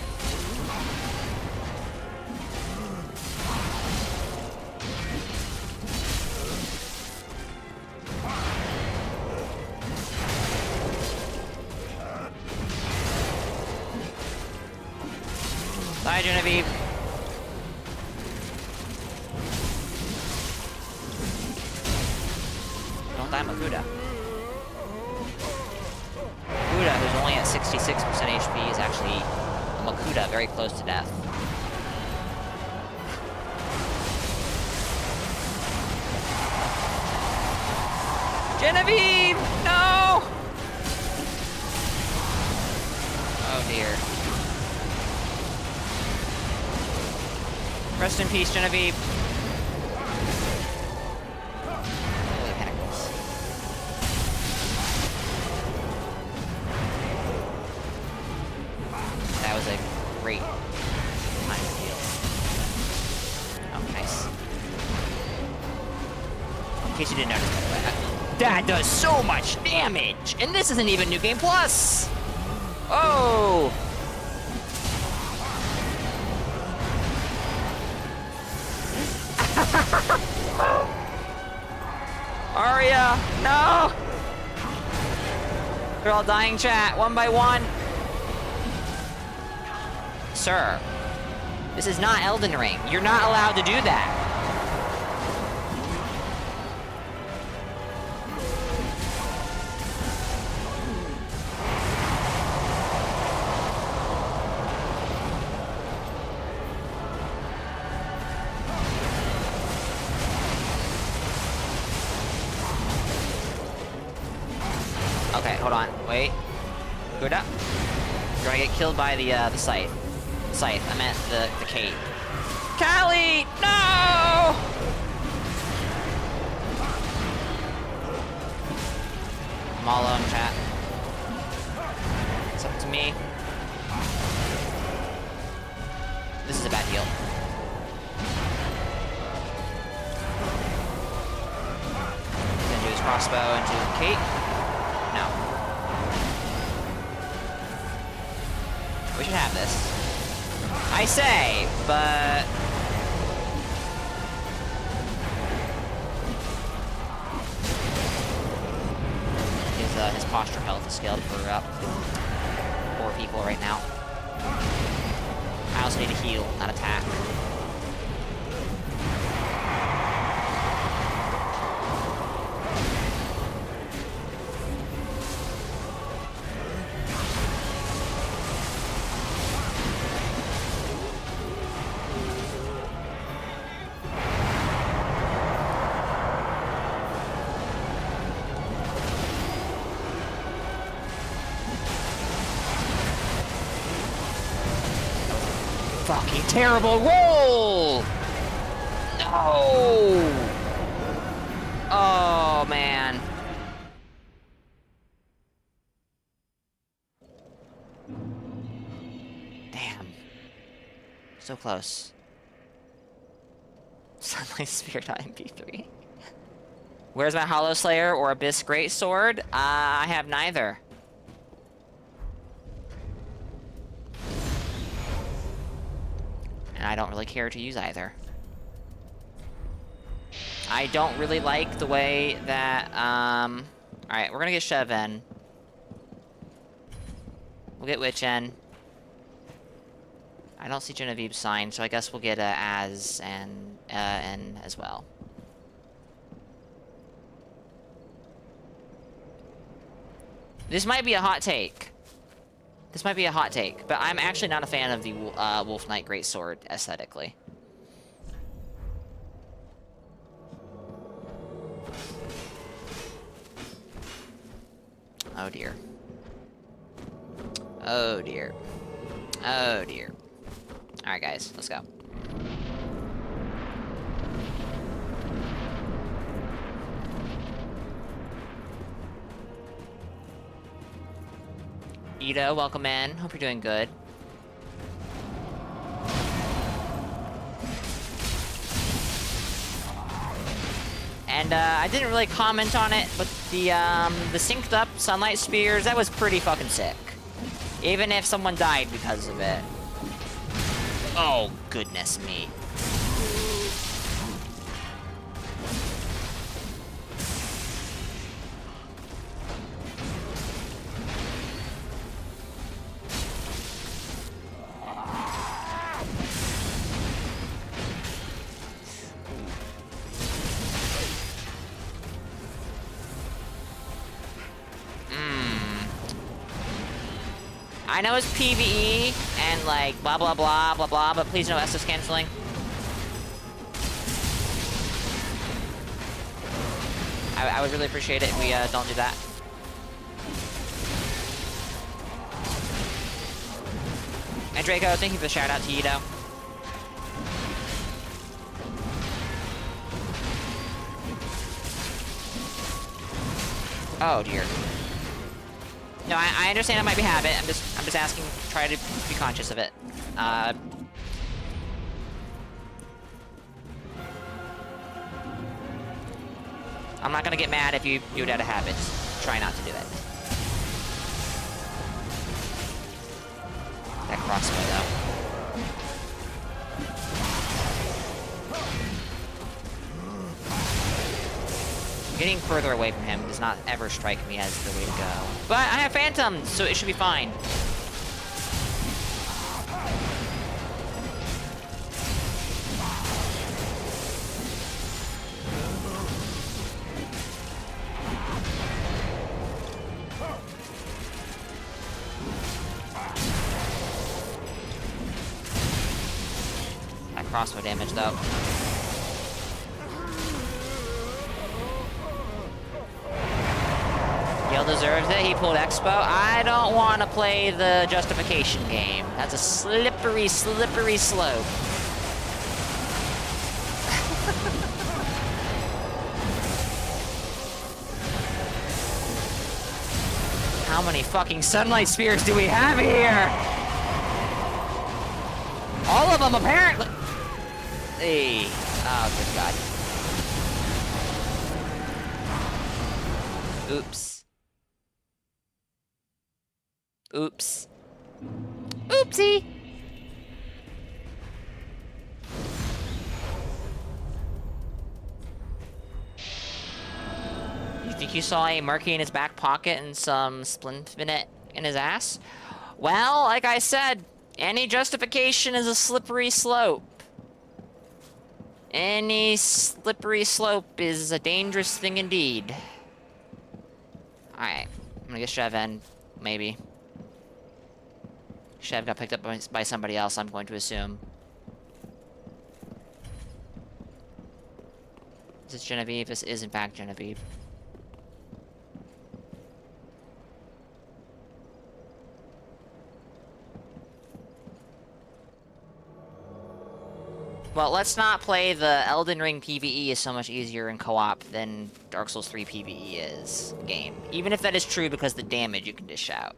Bye, Genevieve. Don't die, Makuta. Makuta, who's only at 66% HP, is actually Makuta, very close to death. Genevieve! No! Oh dear. Rest in peace, Genevieve. Holy pinnacles. That was a great time to heal. Oh, nice. In case you didn't notice, by the way, that does so much damage! And this isn't even New Game Plus! Oh! Arya, no! They're all dying, chat, one by one. Sir, this is not Elden Ring. You're not allowed to do that. Okay, hold on. Wait. Good up. You're gonna get killed by the scythe. Scythe. I meant the Kate. Callie! No! I'm all alone, chat. It's up to me. This is a bad heal. He's gonna do his crossbow into Kate. No. We should have this. I say, but... His posture health is scaled for up 4 people right now. I also need to heal, not attack. Fucking terrible roll! No! Oh, man. Damn. So close. Sunlight Spear.mp3. Where's my Hollow Slayer or Abyss Greatsword? I have neither. And I don't really care to use either. I don't really like the way that, alright, we're gonna get Shev in. We'll get Witch in. I don't see Genevieve's sign, so I guess we'll get Az and in as well. This might be a hot take. This might be a hot take, but I'm actually not a fan of the Wolf Knight Greatsword aesthetically. Oh dear. Oh dear. Oh dear. Alright guys, let's go. Ito, welcome in. Hope you're doing good. And I didn't really comment on it, but the synced up Sunlight Spears, that was pretty fucking sick. Even if someone died because of it. Oh, goodness me. I know it's PvE and like blah blah blah blah blah, but please no SS canceling. I would really appreciate it if we don't do that. And Draco, thank you for the shout out to Ito. Oh dear. No, I understand it might be habit. I'm just asking. Try to be conscious of it. I'm not gonna get mad if you do it out of habit. Just try not to do it. That crossbow though. Getting further away from him does not ever strike me as the way to go. But I have Phantoms, so it should be fine. That crossbow damage, though. deserves it. He pulled Expo. I don't want to play the justification game. That's a slippery, slippery slope. How many fucking sunlight spheres do we have here? All of them, apparently. Hey. Oh, good God. Oops. Oops. Oopsie. You think you saw a Murky in his back pocket and some Splinfinite in his ass? Well, like I said, any justification is a slippery slope. Any slippery slope is a dangerous thing indeed. Alright, I'm gonna get Chev in, maybe. Chev got picked up by somebody else, I'm going to assume. Is this Genevieve? This is in fact Genevieve. Well, let's not play the Elden Ring PvE is so much easier in co-op than Dark Souls 3 PvE is game. Even if that is true because the damage you can dish out.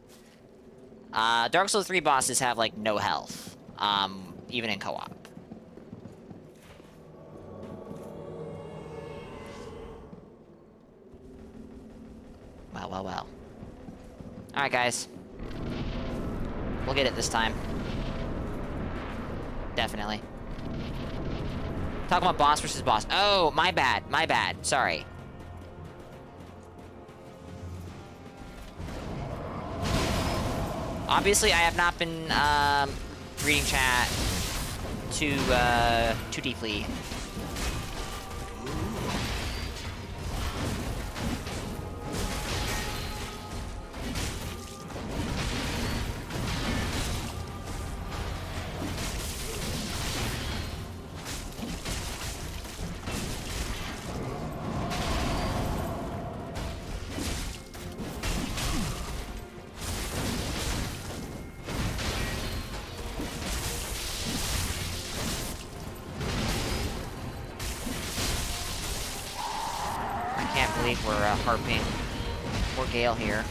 Dark Souls 3 bosses have, like, no health. Even in co-op. Well, well, well. Alright, guys. We'll get it this time. Definitely. Talking about boss versus boss. Oh, my bad. My bad. Sorry. Obviously, I have not been reading chat too deeply. We're harping poor Gale here.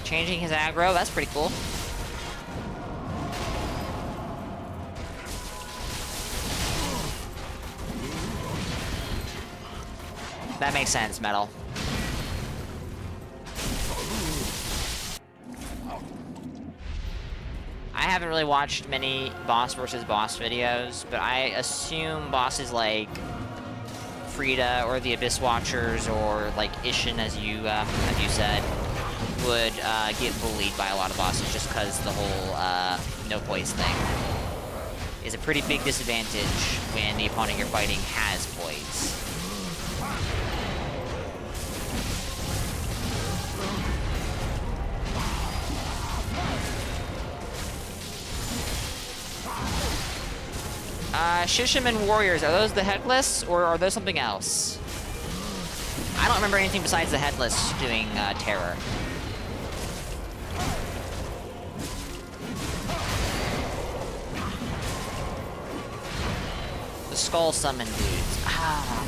Changing his aggro, that's pretty cool. That makes sense, Metal. I haven't really watched many boss versus boss videos, but I assume bosses like Frida or the Abyss Watchers or like Ishin, as you said, would get bullied by a lot of bosses just because the whole no poise thing is a pretty big disadvantage when the opponent you're fighting has poise. Shishiman Warriors, are those the Headless, or are those something else? I don't remember anything besides the Headless doing terror. The Skull Summon dudes. Ah.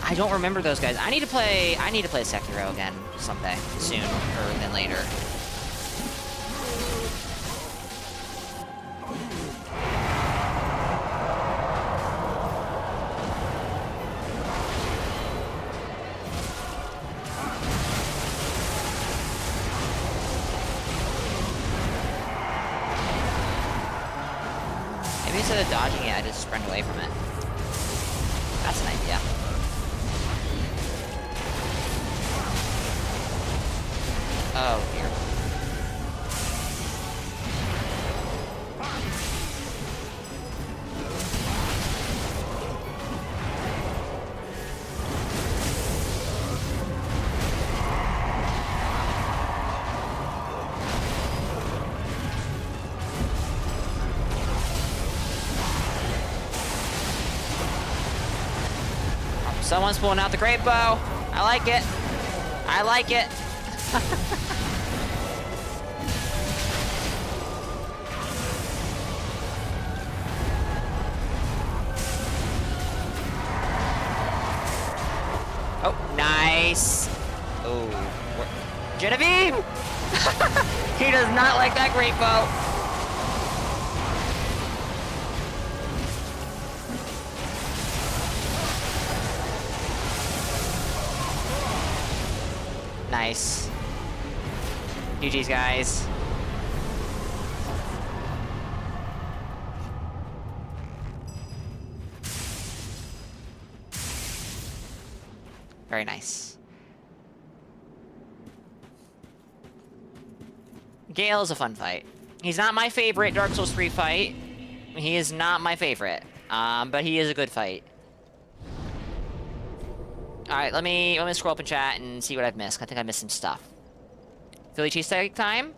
I don't remember those guys. I need to play Sekiro again someday, soon, or than later. Maybe instead of dodging it, I just sprint away from it. That's an idea. Oh, dear. Someone's pulling out the great bow. I like it. I like it. Oh, nice. Oh, Genevieve! He does not like that great bow. Nice. GG's, guys. Very nice. Gale is a fun fight. He's not my favorite Dark Souls 3 fight. He is not my favorite. But he is a good fight. Alright, let me scroll up in chat and see what I've missed. I think I missed some stuff. Philly cheesesteak time?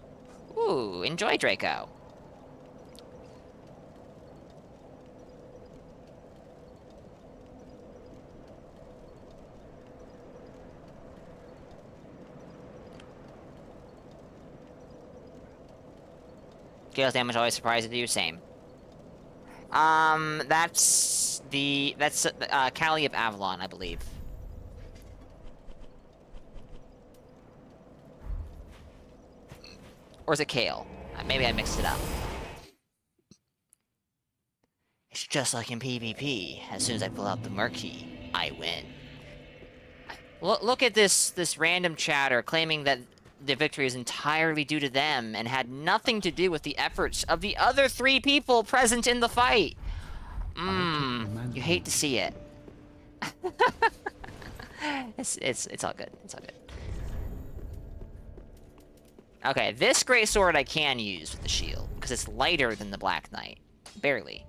Ooh, enjoy, Draco. Gale's damage always surprises you, same. That's Callie of Avalon, I believe. Or is it Kale? Maybe I mixed it up. It's just like in PvP. As soon as I pull out the Murky, I win. Look at this random chatter claiming that the victory is entirely due to them and had nothing to do with the efforts of the other 3 people present in the fight. You hate to see it. It's all good. It's all good. Okay, this great sword I can use with the shield, because it's lighter than the Black Knight. Barely.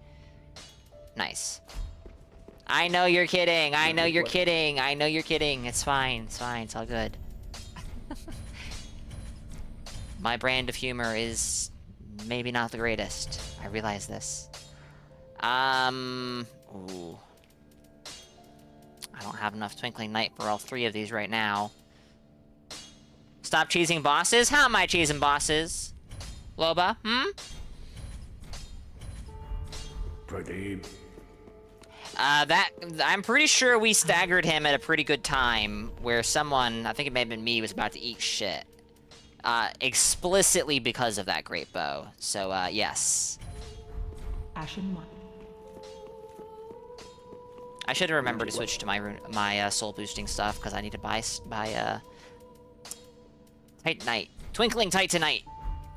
Nice. I know you're kidding. I know you're kidding. I know you're kidding. It's fine. It's fine. It's all good. My brand of humor is maybe not the greatest. I realize this. Ooh. I don't have enough Twinkling Knight for all 3 of these right now. Stop cheesing bosses? How am I cheesing bosses? Loba, Pradeep. I'm pretty sure we staggered him at a pretty good time, where someone, I think it may have been me, was about to eat shit. Explicitly because of that great bow. So, yes. Ashen 1. I should have remembered to switch to my soul boosting stuff, because I need to buy Titanite. Twinkling Titanite!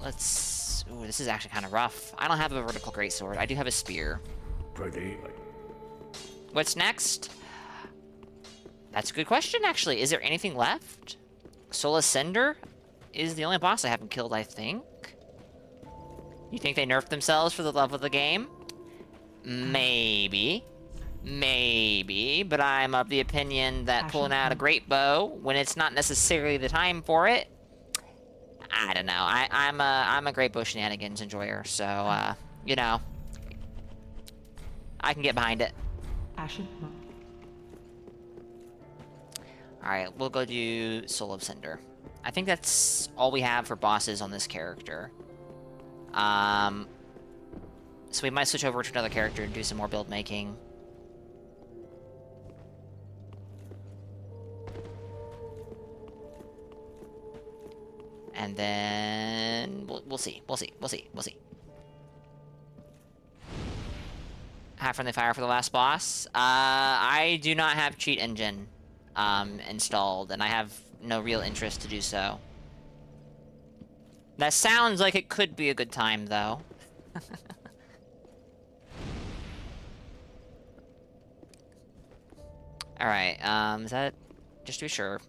Let's... Ooh, this is actually kind of rough. I don't have a vertical greatsword. I do have a spear. Pradeep. What's next? That's a good question, actually. Is there anything left? Soul Cinder is the only boss I haven't killed, I think. You think they nerfed themselves for the love of the game? Maybe. Maybe, but I'm of the opinion that pulling out a great bow when it's not necessarily the time for it, I don't know. I'm a great bow shenanigans enjoyer, so you know, I can get behind it. Ashen 1. All right, we'll go do Soul of Cinder. I think that's all we have for bosses on this character. So we might switch over to another character and do some more build making. And then we'll see. We'll see. Have friendly fire for the last boss. I do not have cheat engine installed, and I have no real interest to do so. That sounds like it could be a good time, though. Alright, is that... just to be sure.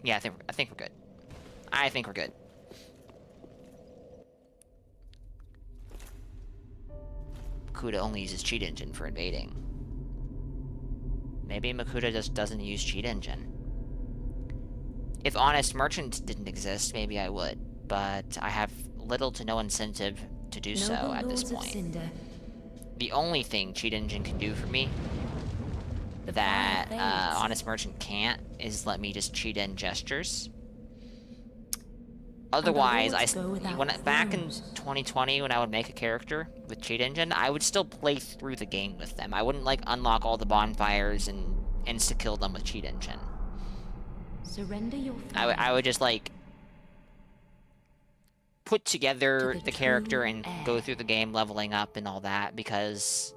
Yeah, I think we're good. I think we're good. Makuta only uses cheat engine for invading. Maybe Makuta just doesn't use cheat engine. If Honest Merchant didn't exist, maybe I would, but I have little to no incentive to do so Noble at this lords of point. Cinder, The only thing cheat engine can do for me the that fire fades. Honest Merchant can't is let me just cheat in gestures. Otherwise, lords go without back in thrones. 2020 when I would make a character with cheat engine, I would still play through the game with them. I wouldn't like unlock all the bonfires and insta kill them with cheat engine. Surrender your I would just like put together To the the character true and heir. go through the game leveling up and all that because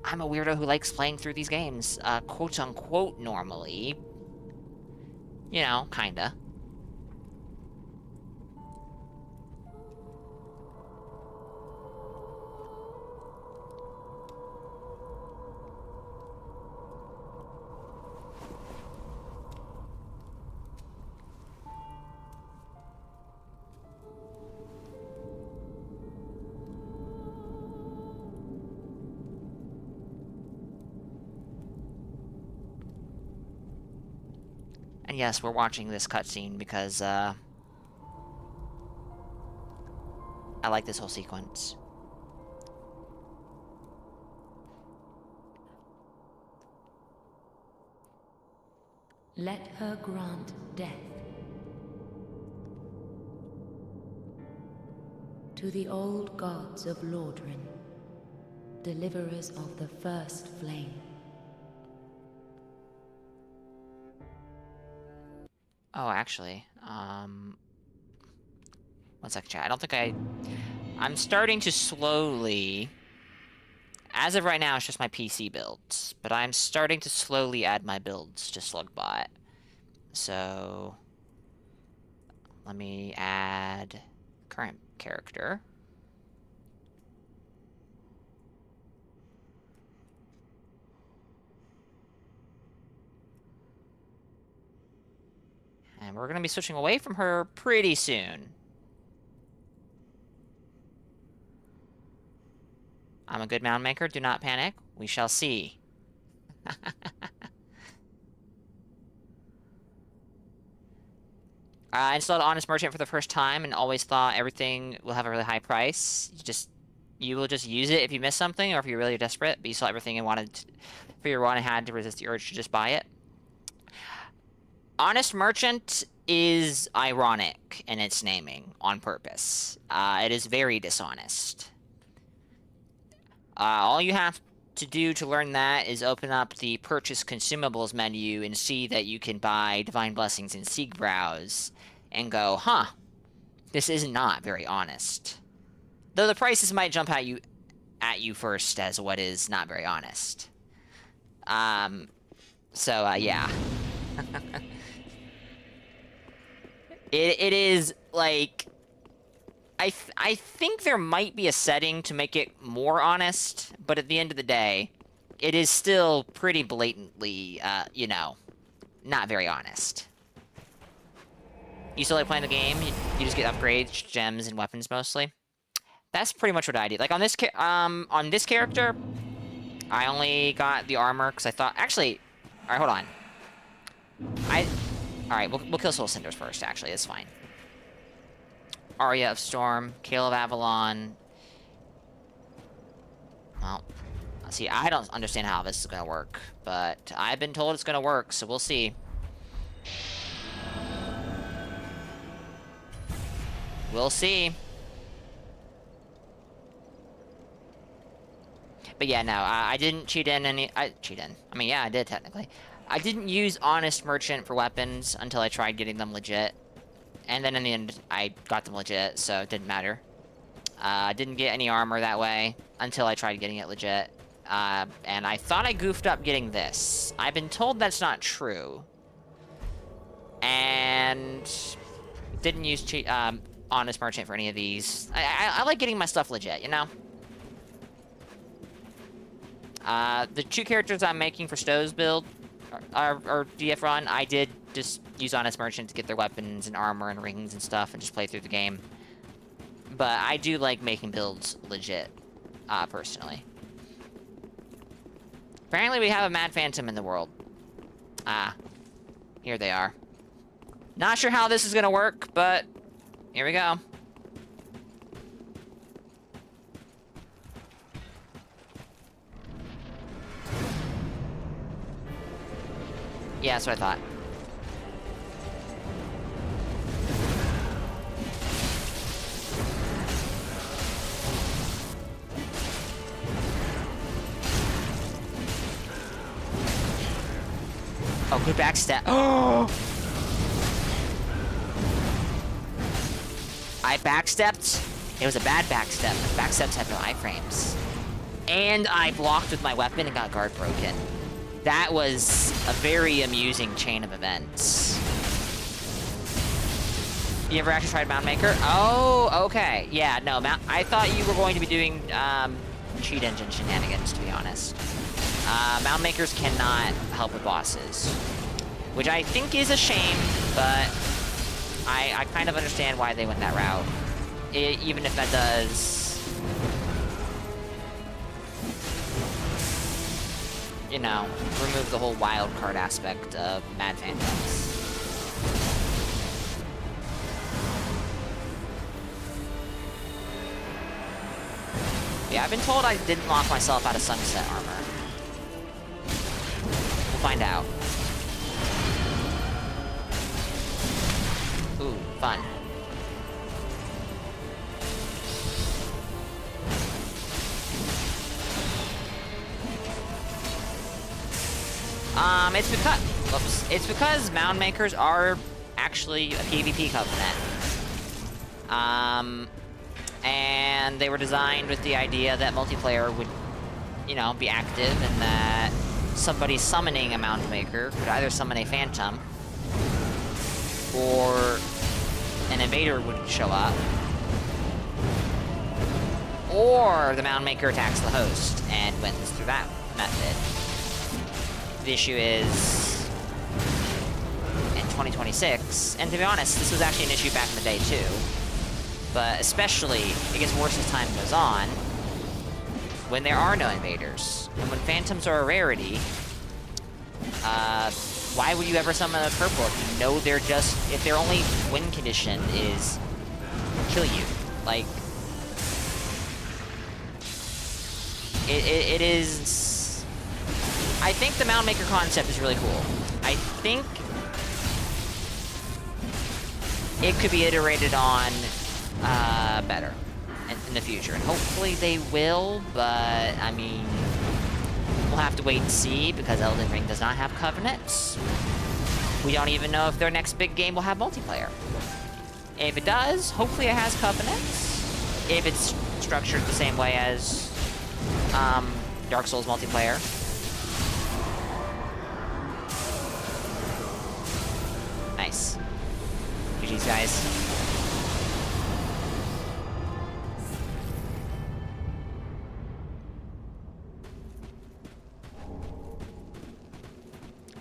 I'm a weirdo who likes playing through these games, quote unquote normally. You know, kinda. And yes, we're watching this cutscene because, I like this whole sequence. Let her grant death to the old gods of Lordran, deliverers of the first flame. Oh, actually, one second, chat. I don't think I'm starting to slowly, as of right now, it's just my PC builds, but I'm starting to slowly add my builds to Slugbot. So, let me add current character. And we're going to be switching away from her pretty soon. I'm a good mound maker. Do not panic. We shall see. I installed Honest Merchant for the first time and always thought everything will have a really high price. You will just use it if you miss something or if you're really desperate, but you saw everything and wanted for your run and had to resist the urge to just buy it. Honest Merchant is ironic in its naming on purpose. It is very dishonest. All you have to do to learn that is open up the Purchase Consumables menu and see that you can buy Divine Blessings and Seek Browse, and go, huh, this is not very honest. Though the prices might jump at you first as what is not very honest. Yeah. It is, like... I think there might be a setting to make it more honest, but at the end of the day, it is still pretty blatantly, you know, not very honest. You still like playing the game? You just get upgrades, gems, and weapons mostly? That's pretty much what I did. Like, on this character, I only got the armor, because I thought... Actually, alright, hold on. Alright, we'll kill Soul Cinders first, actually. It's fine. Arya of Storm, Kale of Avalon. Well, see, I don't understand how this is gonna work, but I've been told it's gonna work, so we'll see. We'll see. But yeah, no, I didn't cheat in any... I mean, yeah, I did, technically. I didn't use Honest Merchant for weapons until I tried getting them legit. And then in the end, I got them legit, so it didn't matter. I didn't get any armor that way until I tried getting it legit. And I thought I goofed up getting this. I've been told that's not true. And... didn't use Honest Merchant for any of these. I like getting my stuff legit, you know? The two characters I'm making for Stowe's build, or DF run, I did just use Honest Merchant to get their weapons and armor and rings and stuff and just play through the game. But I do like making builds legit, personally. Apparently we have a Mad Phantom in the world. Ah, here they are. Not sure how this is gonna work, but here we go. Yeah, that's what I thought. Oh, good backstab. Oh! I backstepped. It was a bad backstep. Backsteps have no iframes. And I blocked with my weapon and got guard broken. That was a very amusing chain of events. You ever actually tried Mound Maker? Oh, okay. Yeah, no, I thought you were going to be doing cheat engine shenanigans, to be honest. Mound Makers cannot help with bosses, which I think is a shame, but I kind of understand why they went that route. Even if that does, you know, remove the whole wild card aspect of Mad Phantoms. Yeah, I've been told I didn't lock myself out of Sunset armor. We'll find out. Ooh, fun. It's because Mound Makers are actually a PvP covenant. And they were designed with the idea that multiplayer would, you know, be active, and that somebody summoning a Mound Maker could either summon a Phantom, or an Invader would show up, or the Mound Maker attacks the host and wins through that method. The issue is, in 2026, and to be honest, this was actually an issue back in the day too, but especially, it gets worse as time goes on, when there are no invaders. And when Phantoms are a rarity, why would you ever summon a purple if you know they're just, if their only win condition is kill you? Like, it is, I think the Mound Maker concept is really cool. I think it could be iterated on better in the future, and hopefully they will, but I mean, we'll have to wait and see, because Elden Ring does not have covenants. We don't even know if their next big game will have multiplayer. If it does, hopefully it has covenants. If it's structured the same way as Dark Souls multiplayer. Nice. GG's, guys.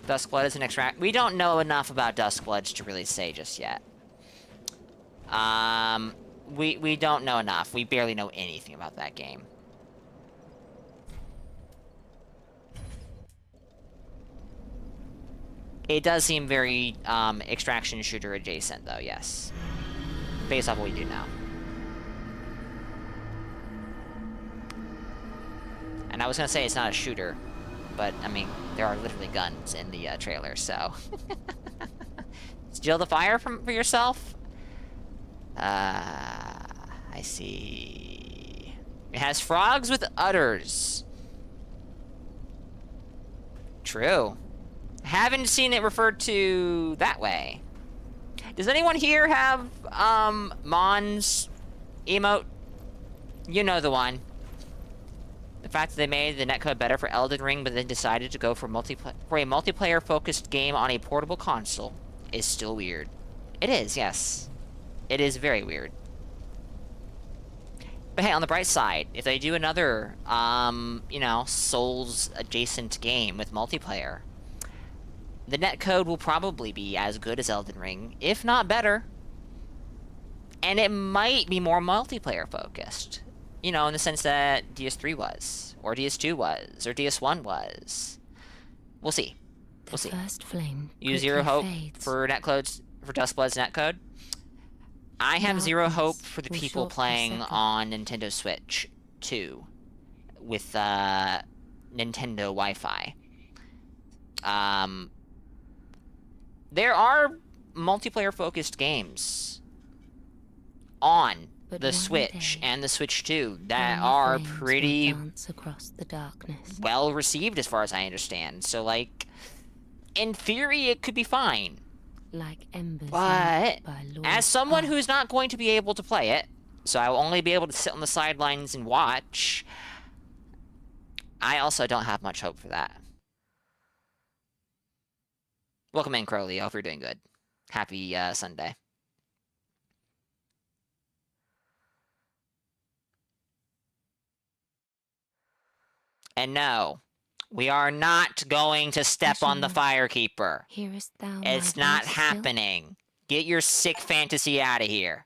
Duskblood is an extract. We don't know enough about Duskbloods to really say just yet. We don't know enough. We barely know anything about that game. It does seem very extraction shooter adjacent, though. Yes, based off what we do now. And I was gonna say it's not a shooter, but I mean, there are literally guns in the trailer, so. Steal the fire for yourself? I see. It has frogs with udders. True. Haven't seen it referred to that way. Does anyone here have, Mon's emote? You know the one. The fact that they made the netcode better for Elden Ring, but then decided to go for a multiplayer-focused game on a portable console is still weird. It is, yes. It is very weird. But hey, on the bright side, if they do another, you know, Souls-adjacent game with multiplayer, the netcode will probably be as good as Elden Ring, if not better. And it might be more multiplayer focused. You know, in the sense that DS3 was, or DS2 was, or DS1 was. We'll see. We'll see. The first flame You zero quickly hope fades. for netcodes, for Dustblood's netcode. I have zero hope for the will people shortly playing settle. on Nintendo Switch 2 with Nintendo Wi-Fi. There are multiplayer-focused games on But the one Switch day, and the Switch 2 that when the are flames will pretty dance across the darkness. well received as far as I understand. So, like, in theory, it could be fine. Like embers But lit by Lord's as someone path. who's not going to be able to play it, so I will only be able to sit on the sidelines and watch, I also don't have much hope for that. Welcome in, Crowley. I hope you're doing good. Happy Sunday. And no, we are not going to step on the Firekeeper. Hearest thou It's my not voice still? happening. Get your sick fantasy out of here.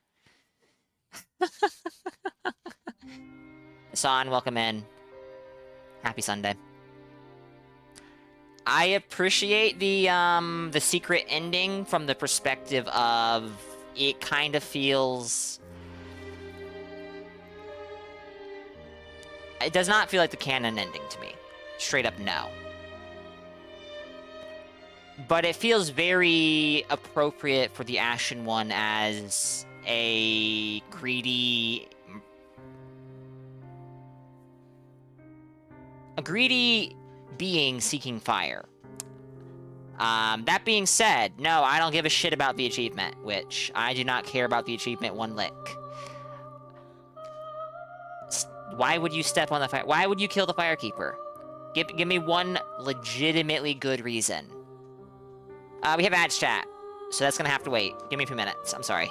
San, welcome in. Happy Sunday. I appreciate the secret ending from the perspective of it kind of feels... It does not feel like the canon ending to me. Straight up no. But it feels very appropriate for the Ashen One as a greedy... A greedy being seeking fire. That being said, no, I don't give a shit about the achievement, which I do not care about the achievement one lick. Why would you step on the fire? Why would you kill the Firekeeper? Give me one legitimately good reason. We have ads chat, so that's gonna have to wait. Give me a few minutes. I'm sorry.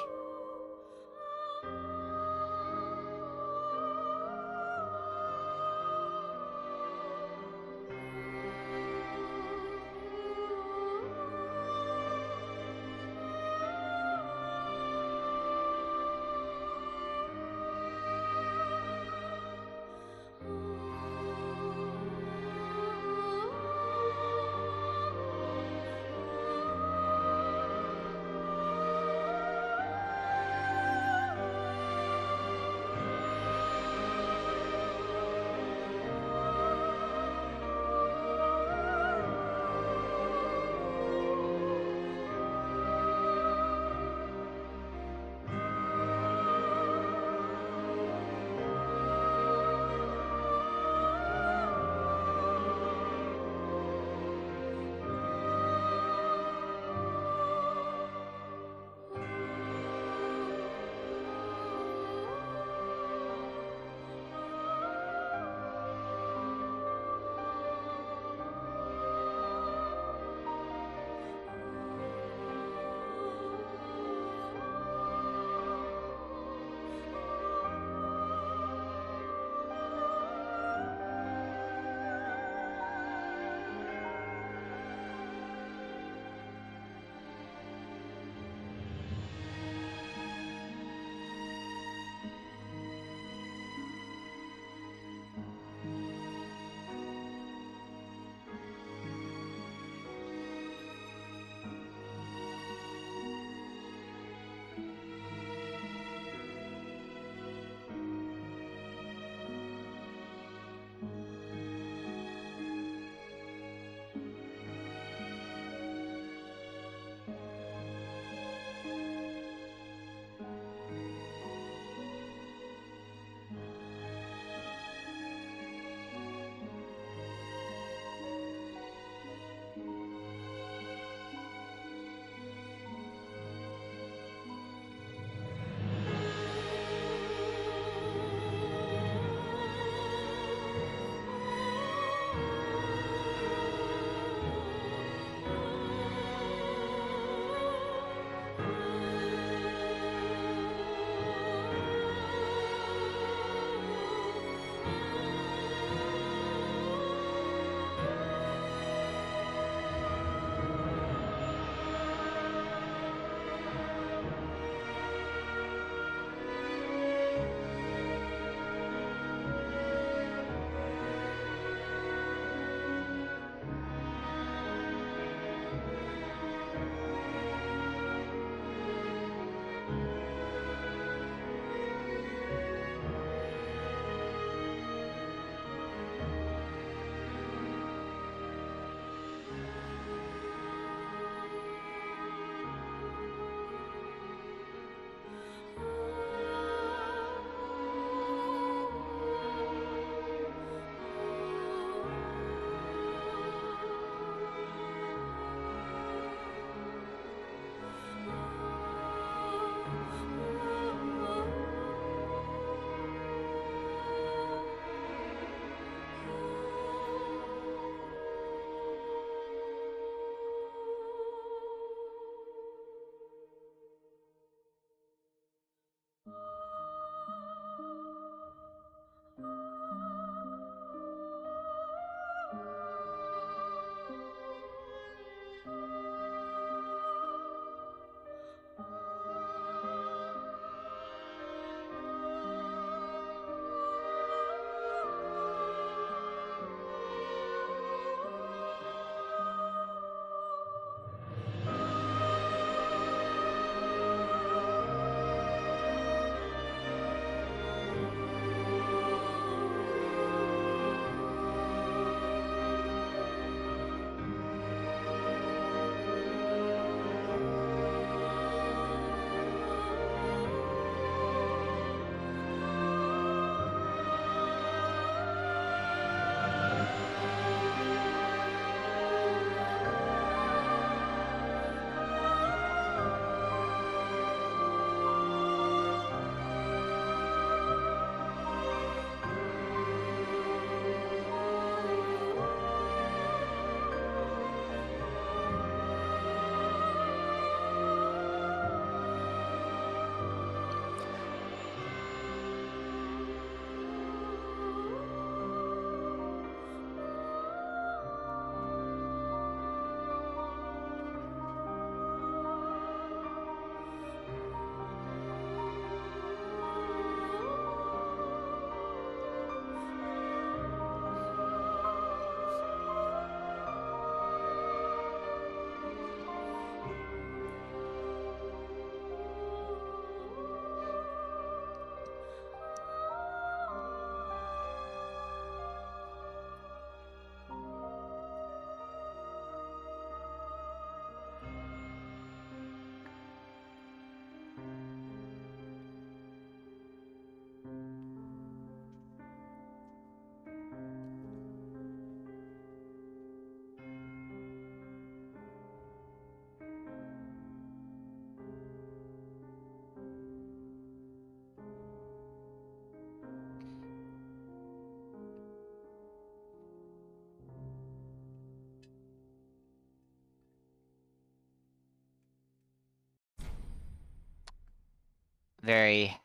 Very,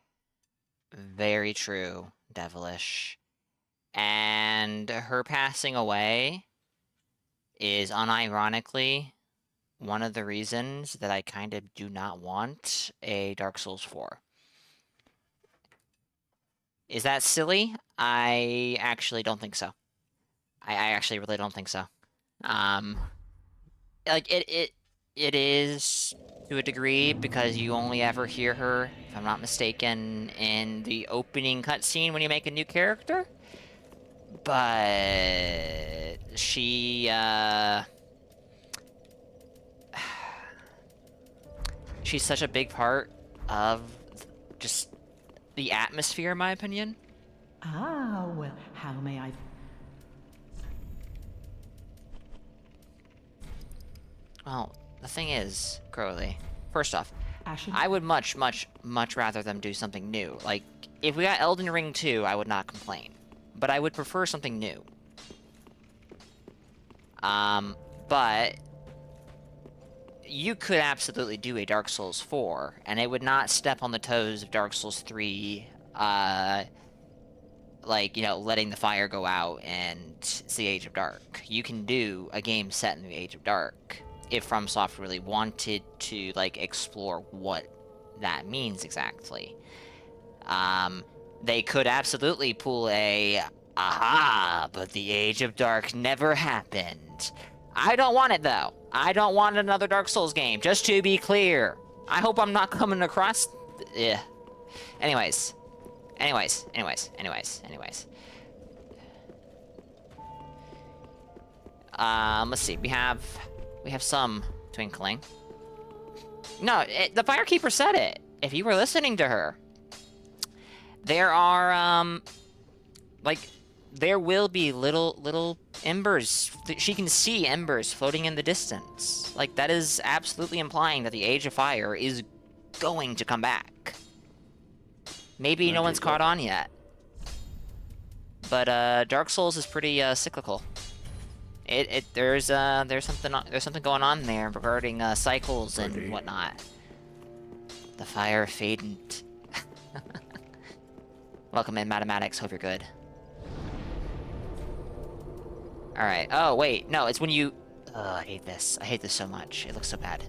very true, Devilish. And her passing away is unironically one of the reasons that I kind of do not want a Dark Souls 4. Is that silly? I actually don't think so. I actually really don't think so. Like it is to a degree because you only ever hear her, if I'm not mistaken, in the opening cutscene when you make a new character. But she's such a big part of just the atmosphere, in my opinion. Ah, well, how may I... Well, the thing is, Crowley, first off, Ashen... I would much rather them do something new. Like, if we got Elden Ring 2, I would not complain. But I would prefer something new. But you could absolutely do a Dark Souls 4, and it would not step on the toes of Dark Souls 3, like, you know, letting the fire go out and it's the Age of Dark. You can do a game set in the Age of Dark if FromSoft really wanted to, like, explore what that means exactly. They could absolutely pull a, aha, but the Age of Dark never happened. I don't want it, though. I don't want another Dark Souls game, just to be clear. I hope I'm not coming across... Yeah. Anyways. Let's see. We have some twinkling. No, the Firekeeper said it. If you were listening to her. There are, like, there will be little embers. She can see embers floating in the distance. Like, that is absolutely implying that the Age of Fire is going to come back. Maybe no one's caught on yet. But, Dark Souls is pretty, cyclical. There's something going on there regarding, cycles and whatnot. The fire fadent. Welcome in, Mathematics. Hope you're good. Alright. Oh, wait. No, it's when you... I hate this. I hate this so much. It looks so bad.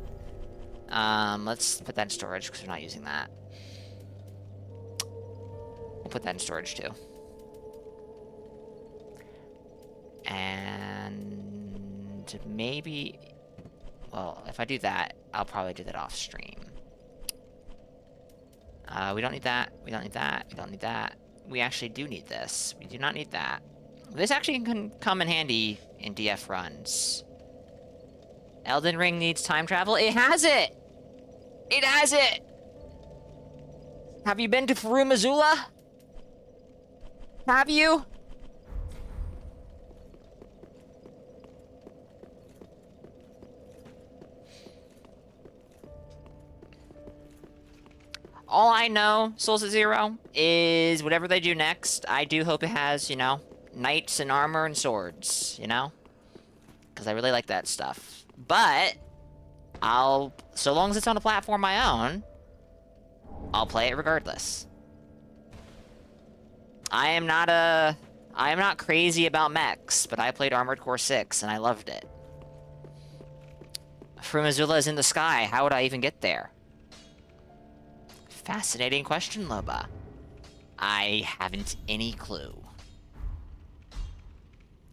Let's put that in storage, because we're not using that. We'll put that in storage, too. And... maybe... well, if I do that, I'll probably do that off stream. We don't need that. We don't need that. We don't need that. We actually do need this. We do not need that. This actually can come in handy in DF runs. Elden Ring needs time travel. It has it! It has it! Have you been to Farum Azula? Have you? All I know, Souls at Zero, is whatever they do next, I do hope it has, you know, knights and armor and swords, you know? Because I really like that stuff. But, so long as it's on a platform my own, I'll play it regardless. I am not crazy about mechs, but I played Armored Core 6 and I loved it. Farum Azula is in the sky, how would I even get there? Fascinating question, Loba. I haven't any clue.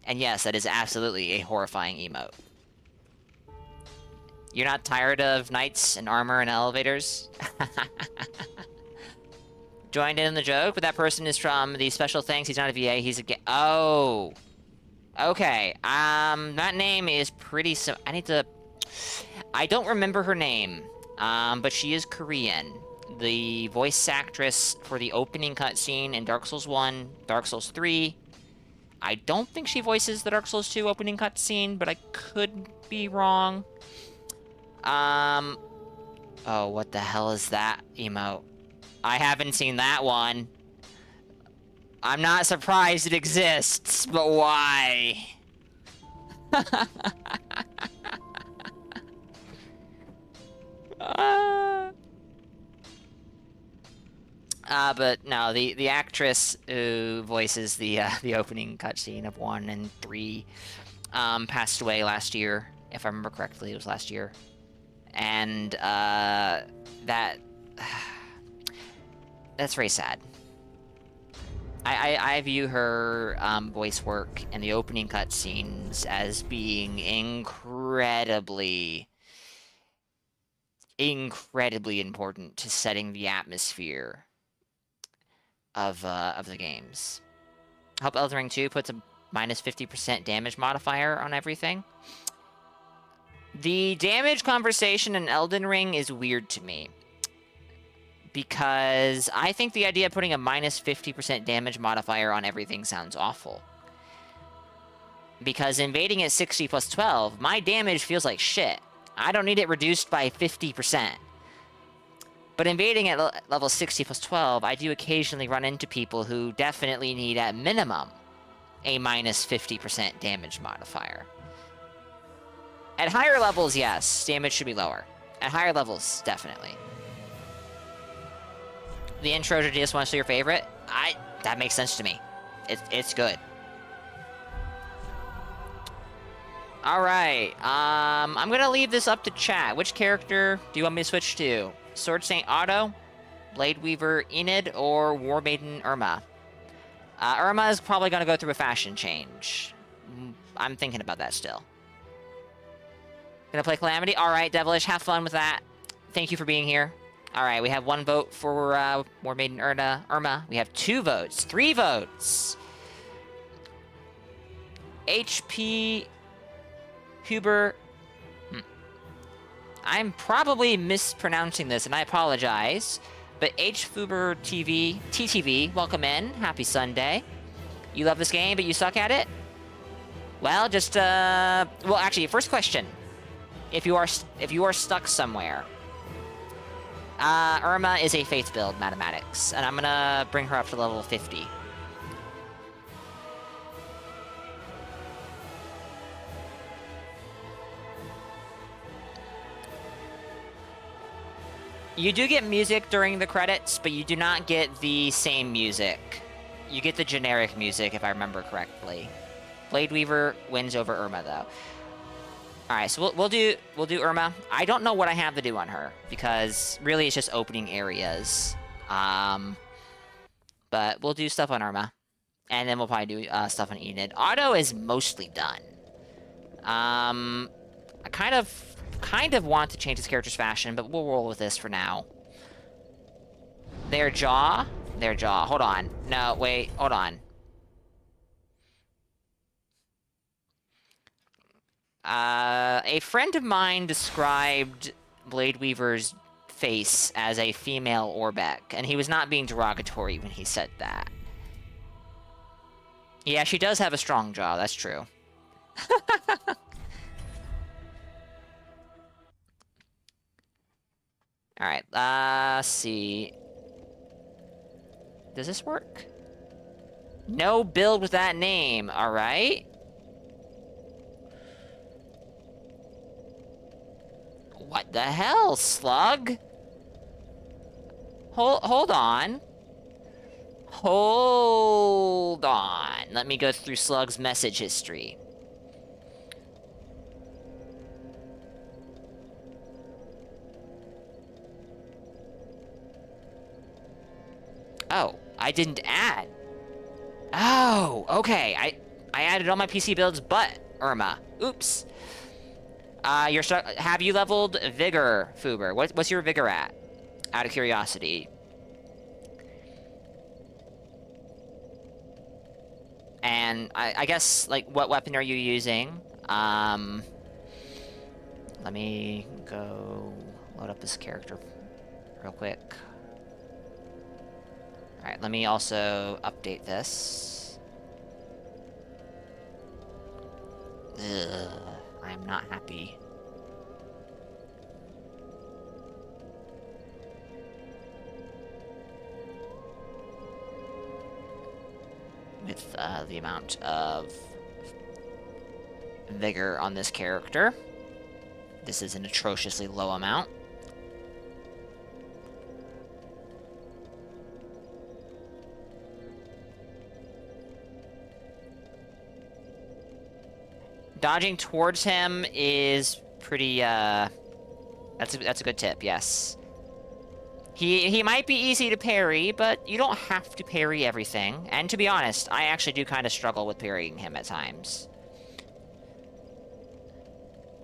And yes, that is absolutely a horrifying emote. You're not tired of knights and armor and elevators? Joined in the joke, but that person is from the Special Things. He's not a VA, he's a... oh! Okay, that name is pretty I don't remember her name, but she is Korean. The voice actress for the opening cutscene in Dark Souls 1, Dark Souls 3. I don't think she voices the Dark Souls 2 opening cutscene, but I could be wrong. Oh, what the hell is that emote? I haven't seen that one. I'm not surprised it exists, but why? But no, the actress who voices the opening cutscene of 1 and 3 passed away last year, if I remember correctly. It was last year, and that's very sad. I view her voice work in the opening cutscenes as being incredibly important to setting the atmosphere of the games. I hope Elden Ring 2 puts a minus 50% damage modifier on everything. The damage conversation in Elden Ring is weird to me, because I think the idea of putting a minus 50% damage modifier on everything sounds awful. Because invading at 60 plus 12, my damage feels like shit. I don't need it reduced by 50%. But invading at level 60 plus 12, I do occasionally run into people who definitely need, at minimum, a minus 50% damage modifier. At higher levels, yes, damage should be lower. At higher levels, definitely. The intro to DS1 is still your favorite? That makes sense to me. It's good. Alright, I'm gonna leave this up to chat. Which character do you want me to switch to? Sword Saint Otto, Blade Weaver Enid, or War Maiden Irma? Irma is probably gonna go through a fashion change. I'm thinking about that still. Gonna play Calamity? Alright, Devilish, have fun with that. Thank you for being here. Alright, we have 1 vote for War Maiden Irma. We have 2 votes. 3 votes! HP Huber. I'm probably mispronouncing this, and I apologize. But H. Fuber TV, TTV, welcome in. Happy Sunday. You love this game, but you suck at it? Well, just, well, actually, first question. If you are stuck somewhere, Irma is a faith build, mathematics, and I'm gonna bring her up to level 50. You do get music during the credits, but you do not get the same music. You get the generic music, if I remember correctly. Blade Weaver wins over Irma, though. All right, so we'll do Irma. I don't know what I have to do on her, because really it's just opening areas. But we'll do stuff on Irma, and then we'll probably do stuff on Enid. Otto is mostly done. I kind of want to change his character's fashion, but we'll roll with this for now. Their jaw. Hold on. No, wait. Hold on. A friend of mine described Blade Weaver's face as a female Orbeck, and he was not being derogatory when he said that. Yeah, she does have a strong jaw, that's true. Alright, let's see. Does this work? No build with that name, alright. What the hell, Slug? Hold on. Hold on. Let me go through Slug's message history. Oh, I didn't add. Oh, okay. I added all my PC builds but Irma. Oops. Have you leveled Vigor, Fuber? What's your Vigor at? Out of curiosity. And I guess, like, what weapon are you using? Let me go load up this character real quick. Alright, let me also update this. Ugh, I'm not happy. With the amount of vigor on this character. This is an atrociously low amount. Dodging towards him is pretty, that's a good tip, yes. He might be easy to parry, but you don't have to parry everything. And to be honest, I actually do kind of struggle with parrying him at times.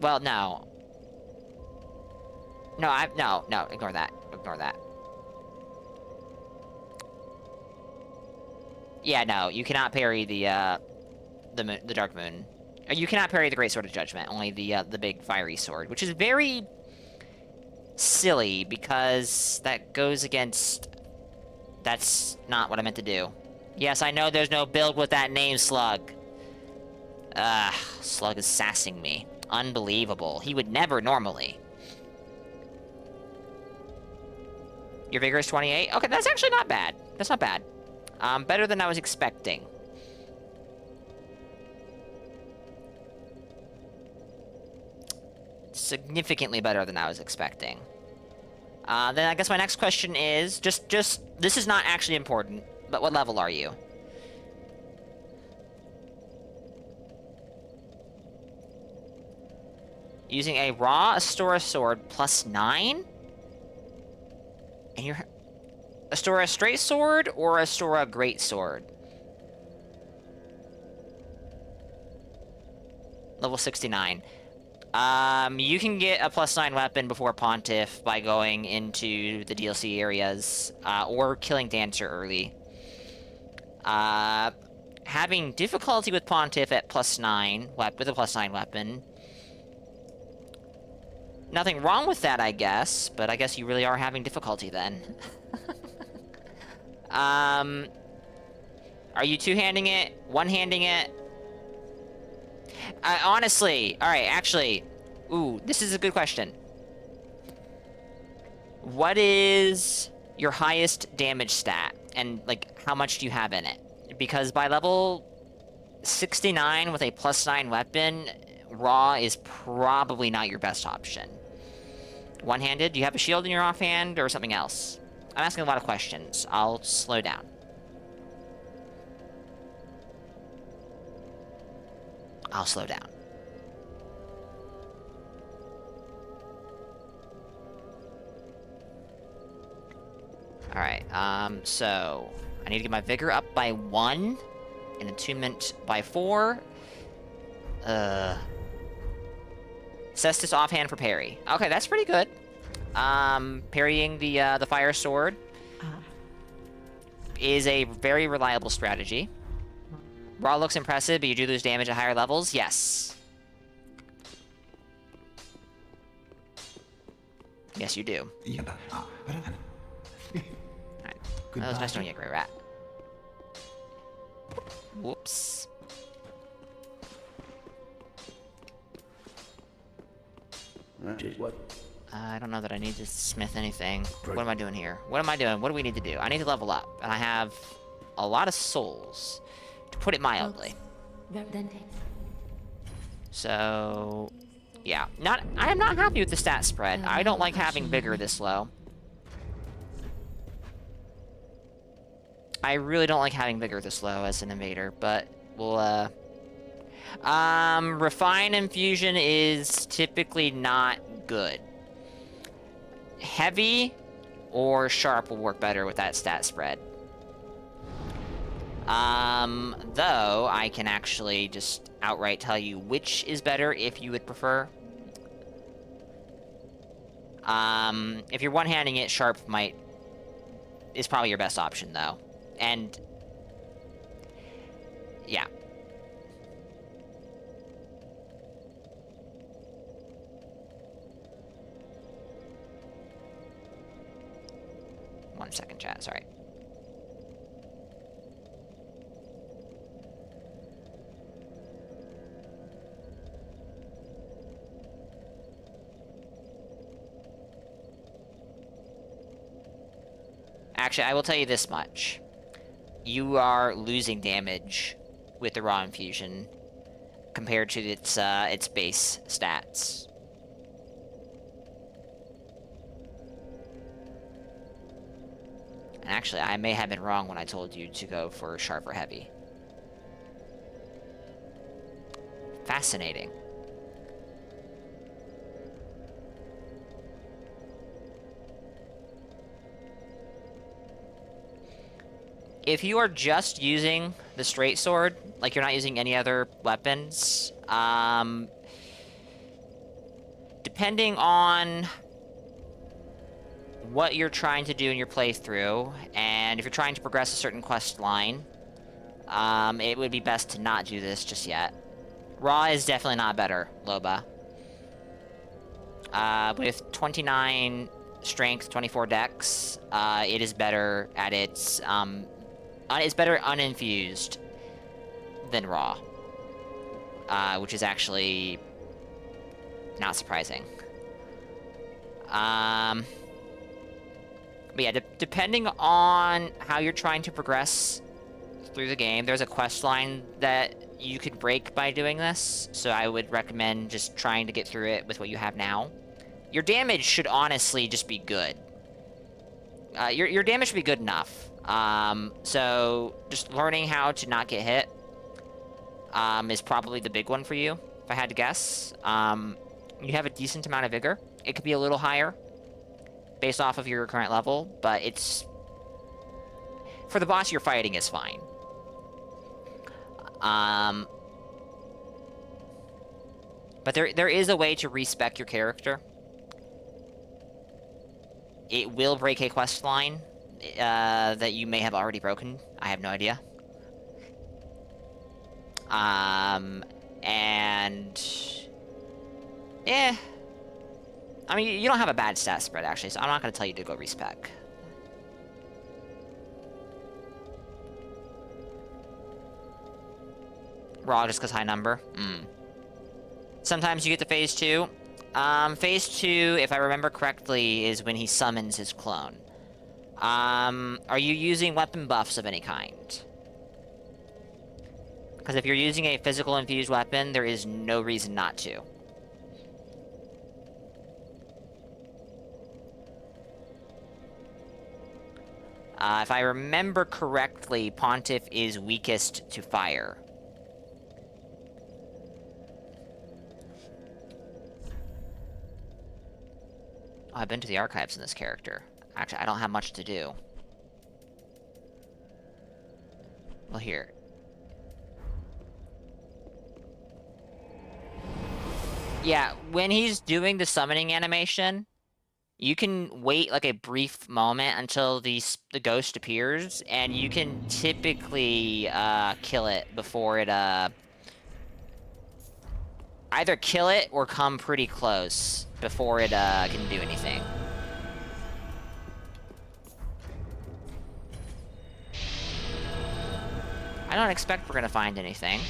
Well, no. No, ignore that. Ignore that. Yeah, no, you cannot parry the Dark Moon. You cannot parry the Great Sword of Judgment, only the big fiery sword, which is very silly, because that goes against... That's not what I meant to do. Yes, I know there's no build with that name, Slug. Slug is sassing me. Unbelievable. He would never normally. Your vigor is 28? Okay, that's actually not bad. That's not bad. Better than I was expecting. Significantly better than I was expecting. Then I guess my next question is, just, this is not actually important, but what level are you? Using a raw Astora sword plus 9? And you're... Astora straight sword or Astora great sword? Level 69. You can get a plus 9 weapon before Pontiff by going into the DLC areas, or killing Dancer early. Having difficulty with Pontiff at plus 9, with a plus 9 weapon. Nothing wrong with that, I guess, but I guess you really are having difficulty then. Are you two-handing it? One-handing it? Honestly, alright, actually, ooh, this is a good question. What is your highest damage stat? And, like, how much do you have in it? Because by level 69 with a plus 9 weapon, raw is probably not your best option. One-handed? Do you have a shield in your offhand or something else? I'm asking a lot of questions. I'll slow down. I'll slow down. Alright, so... I need to get my vigor up by 1, and attunement by 4. Cestus offhand for parry. Okay, that's pretty good. Parrying the fire sword is a very reliable strategy. Raw looks impressive, but you do lose damage at higher levels? Yes. Yes, you do. Alright. That was nice knowing you, Grey Rat. Whoops. What? I don't know that I need to smith anything. What am I doing here? What am I doing? What do we need to do? I need to level up, and I have a lot of souls, to put it mildly. So, yeah. I am not happy with the stat spread. I don't like having vigor this low. I really don't like having vigor this low as an invader, but we'll, Refine Infusion is typically not good. Heavy or Sharp will work better with that stat spread. Though, I can actually just outright tell you which is better if you would prefer. If you're one-handing it, Sharp is probably your best option, though. And... yeah. One second, chat, sorry. Actually, I will tell you this much. You are losing damage with the raw infusion compared to its base stats. And actually, I may have been wrong when I told you to go for sharp or heavy. fascinating. If you are just using the straight sword, like you're not using any other weapons, depending on what you're trying to do in your playthrough, and if you're trying to progress a certain quest line, it would be best to not do this just yet. Raw is definitely not better, Loba. With 29 strength, 24 dex, it is better at its, it's better uninfused than raw. Which is actually not surprising. But yeah, depending on how you're trying to progress through the game, there's a quest line that you could break by doing this, so I would recommend just trying to get through it with what you have now. Your damage should honestly just be good. Your damage should be good enough. So just learning how to not get hit is probably the big one for you, if I had to guess. You have a decent amount of vigor. It could be a little higher based off of your current level, but it's... for the boss you're fighting is fine. But there is a way to respec your character. It will break a quest line that you may have already broken. I have no idea. And... eh. I mean, you don't have a bad stat spread, actually, so I'm not going to tell you to go respec. Raw just because high number? Sometimes you get to phase 2. Phase 2, if I remember correctly, is when he summons his clone. Are you using weapon buffs of any kind? Because if you're using a physical infused weapon, there is no reason not to. If I remember correctly, Pontiff is weakest to fire. Oh, I've been to the archives in this character. Actually, I don't have much to do. Well, here. Yeah, when he's doing the summoning animation, you can wait like a brief moment until the ghost appears, and you can typically kill it before it either kill it or come pretty close before it can do anything. I don't expect we're gonna find anything.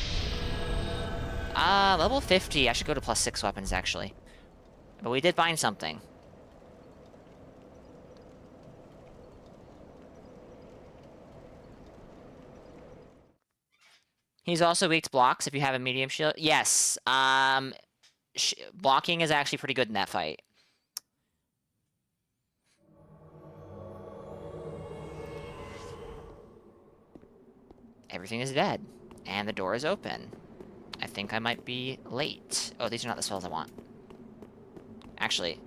Level 50. I should go to +6 weapons, actually. But we did find something. He's also weak to blocks if you have a medium shield. Yes. Blocking is actually pretty good in that fight. Everything is dead. And the door is open. I think I might be late. Oh, these are not the spells I want. Actually,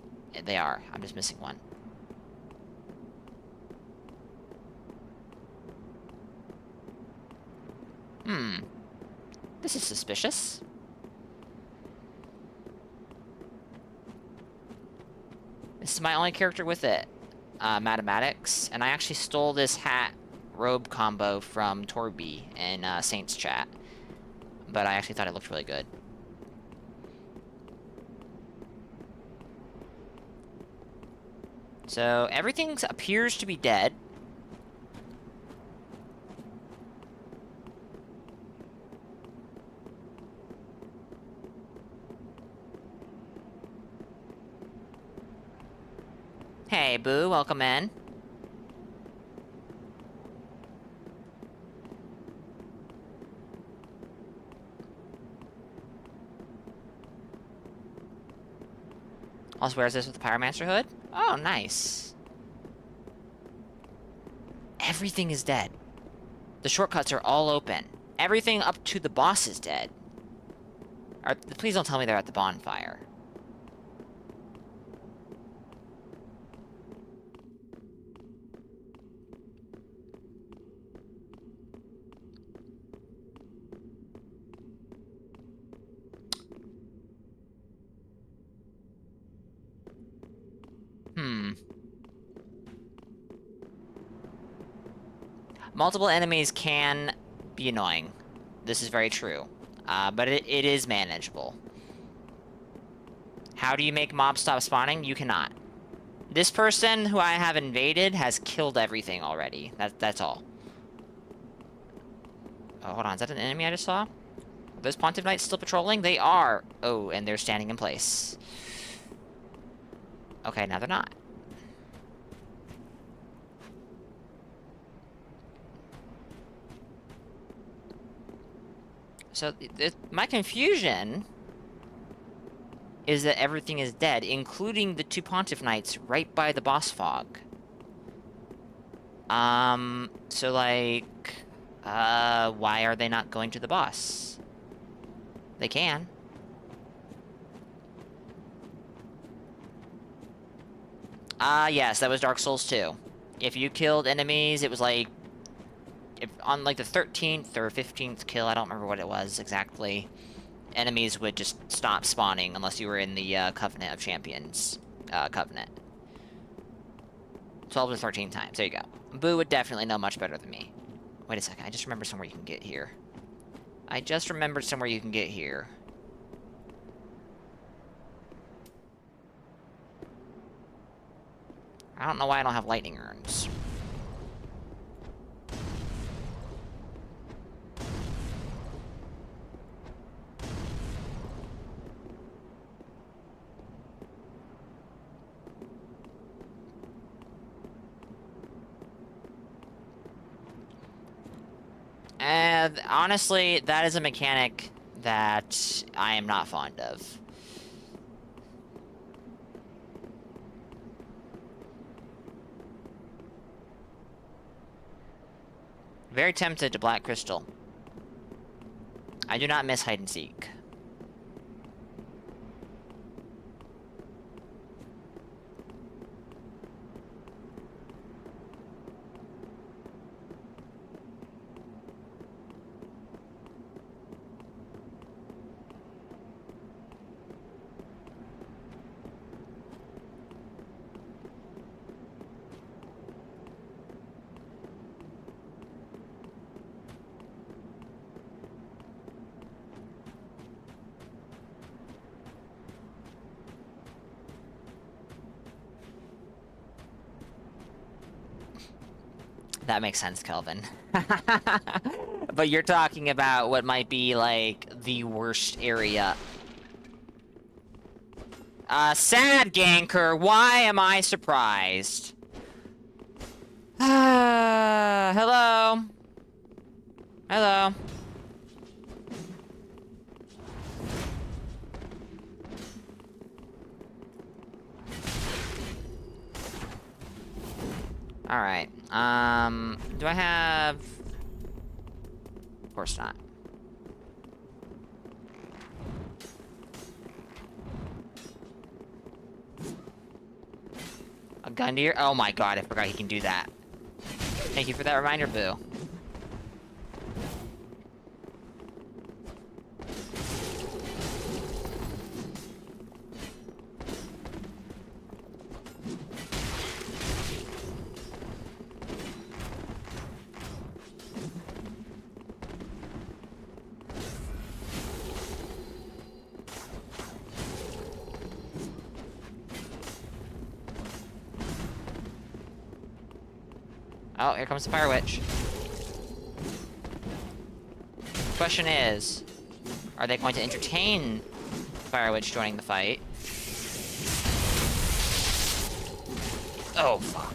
they are. I'm just missing one. This is suspicious. This is my only character with it. Mathematics. And I actually stole this hat robe combo from Torby in Saints chat. But I actually thought it looked really good. So everything appears to be dead. Hey, Boo, welcome in. Also, wears this with the Pyromancer hood? Oh, nice. Everything is dead. The shortcuts are all open. Everything up to the boss is dead. Please don't tell me they're at the bonfire. Multiple enemies can be annoying. This is very true. But it is manageable. How do you make mobs stop spawning? You cannot. This person who I have invaded has killed everything already. That's all. Oh, hold on. Is that an enemy I just saw? Are those Pontiff Knights still patrolling? They are. Oh, and they're standing in place. Okay, now they're not. So, my confusion is that everything is dead, including the 2 Pontiff Knights right by the boss fog. So like, why are they not going to the boss? They can. Yes, that was Dark Souls 2. If you killed enemies, it was like, on like the 13th or 15th kill, I don't remember what it was exactly, enemies would just stop spawning unless you were in the Covenant of Champions Covenant. 12 to 13 times. There you go. Boo would definitely know much better than me. Wait a second. I just remembered somewhere you can get here. I just remembered somewhere you can get here. I don't know why I don't have lightning urns. And honestly, that is a mechanic that I am not fond of. Very tempted to Black Crystal. I do not miss hide and seek. That makes sense, Kelvin. But you're talking about what might be, like, the worst area. Sad ganker, why am I surprised? Hello? Hello? Alright, do I have... Of course not. A gun to your... Oh my god, I forgot he can do that. Thank you for that reminder, Boo. Oh, here comes the Fire Witch. Question is, are they going to entertain Fire Witch joining the fight? Oh, fuck.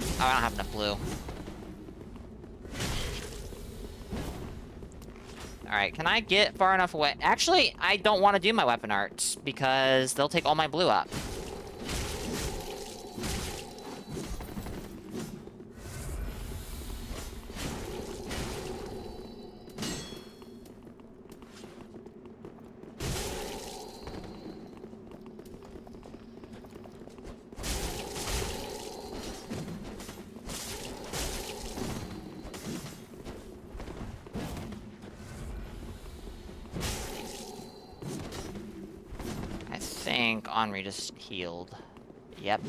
Oh, I don't have enough blue. Alright, can I get far enough away? Actually, I don't want to do my weapon arts, because they'll take all my blue up. Henri just healed. Yep.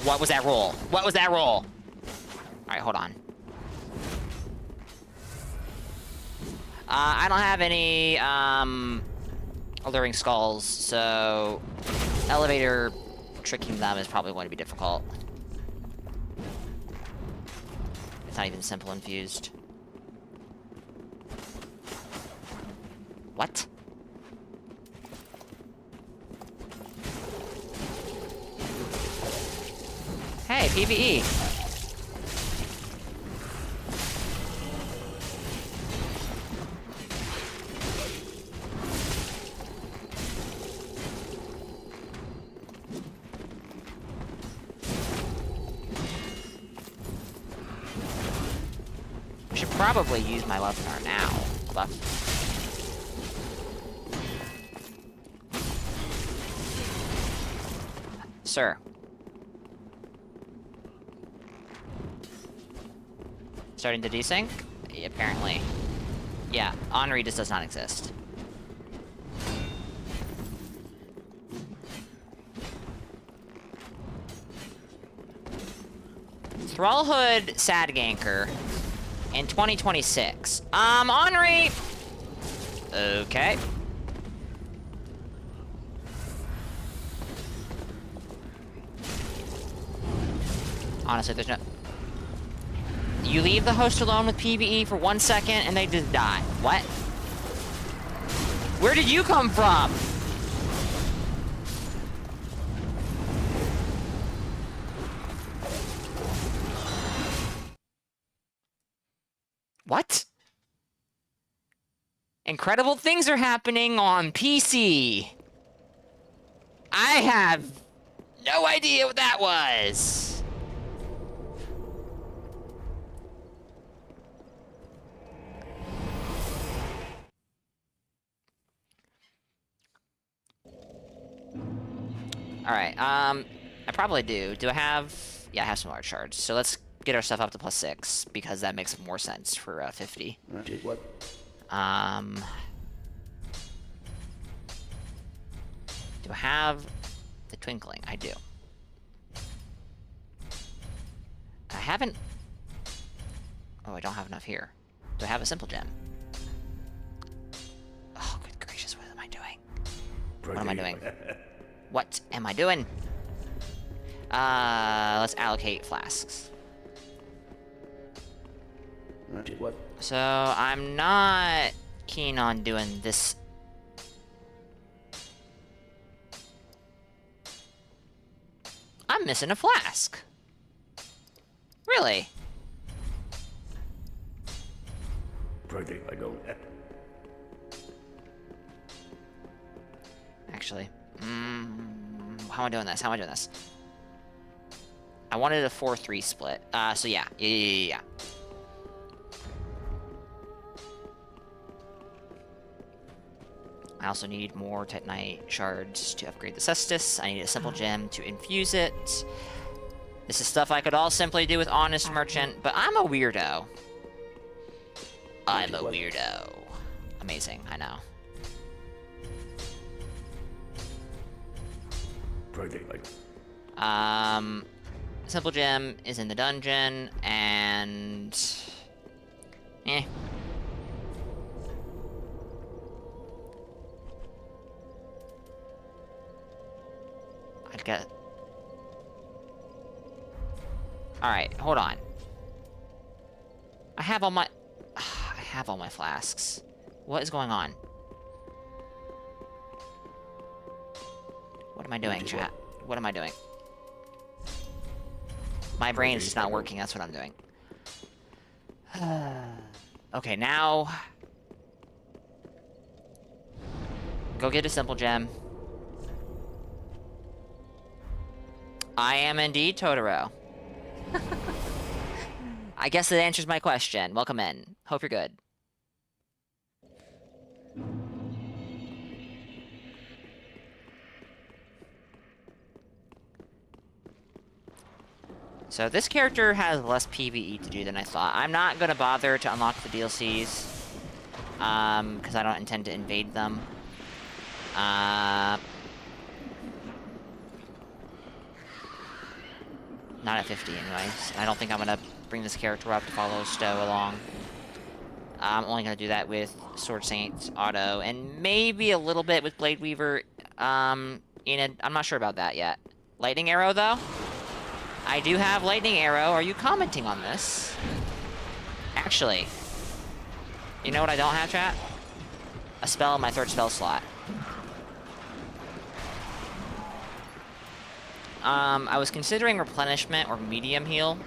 What was that roll? What was that roll? Alright, hold on. I don't have any, alluring skulls, so elevator tricking them is probably going to be difficult. It's not even simple infused. What? Hey, PvE. I should probably use my weapon arm now. But sir. Starting to desync? Yeah, apparently. Yeah, Henri just does not exist. Thrallhood Sad Ganker in 2026. Henri! Okay. Honestly, there's no... You leave the host alone with PvE for 1 second and they just die. What? Where did you come from? What? Incredible things are happening on PC. I have no idea what that was. Alright, I probably do. Do I have... Yeah, I have some large shards. So let's get our stuff up to +6, because that makes more sense for 50. What? Do I have the Twinkling? I do. I haven't... Oh, I don't have enough here. Do I have a Simple Gem? Oh, good gracious, what am I doing? What am I doing? What am I doing? Let's allocate flasks. What? So, I'm not keen on doing this. I'm missing a flask. Really? Actually. How am I doing this? How am I doing this? I wanted a 4-3 split. So yeah. Yeah. I also need more Titanite shards to upgrade the Cestus. I need a Simple Gem to infuse it. This is stuff I could all simply do with Honest Merchant, but I'm a weirdo. I'm a weirdo. Amazing, I know. Simple Gem is in the dungeon, and... Eh. I'd get... Alright, hold on. I have all my flasks. What is going on? What am I doing, chat? What am I doing? My brain is just not working, that's what I'm doing. Okay, now... Go get a Simple Gem. I am indeed Totoro. I guess that answers my question. Welcome in. Hope you're good. So this character has less PvE to do than I thought. I'm not gonna bother to unlock the DLCs, because I don't intend to invade them. Not at 50 anyways. I don't think I'm gonna bring this character up to follow Stowe along. I'm only gonna do that with Sword Saint Auto, and maybe a little bit with Blade Weaver. Enid, I'm not sure about that yet. Lightning Arrow, though? I do have Lightning Arrow. Are you commenting on this? Actually, you know what I don't have, chat? A spell in my third spell slot. I was considering Replenishment or Medium Heal.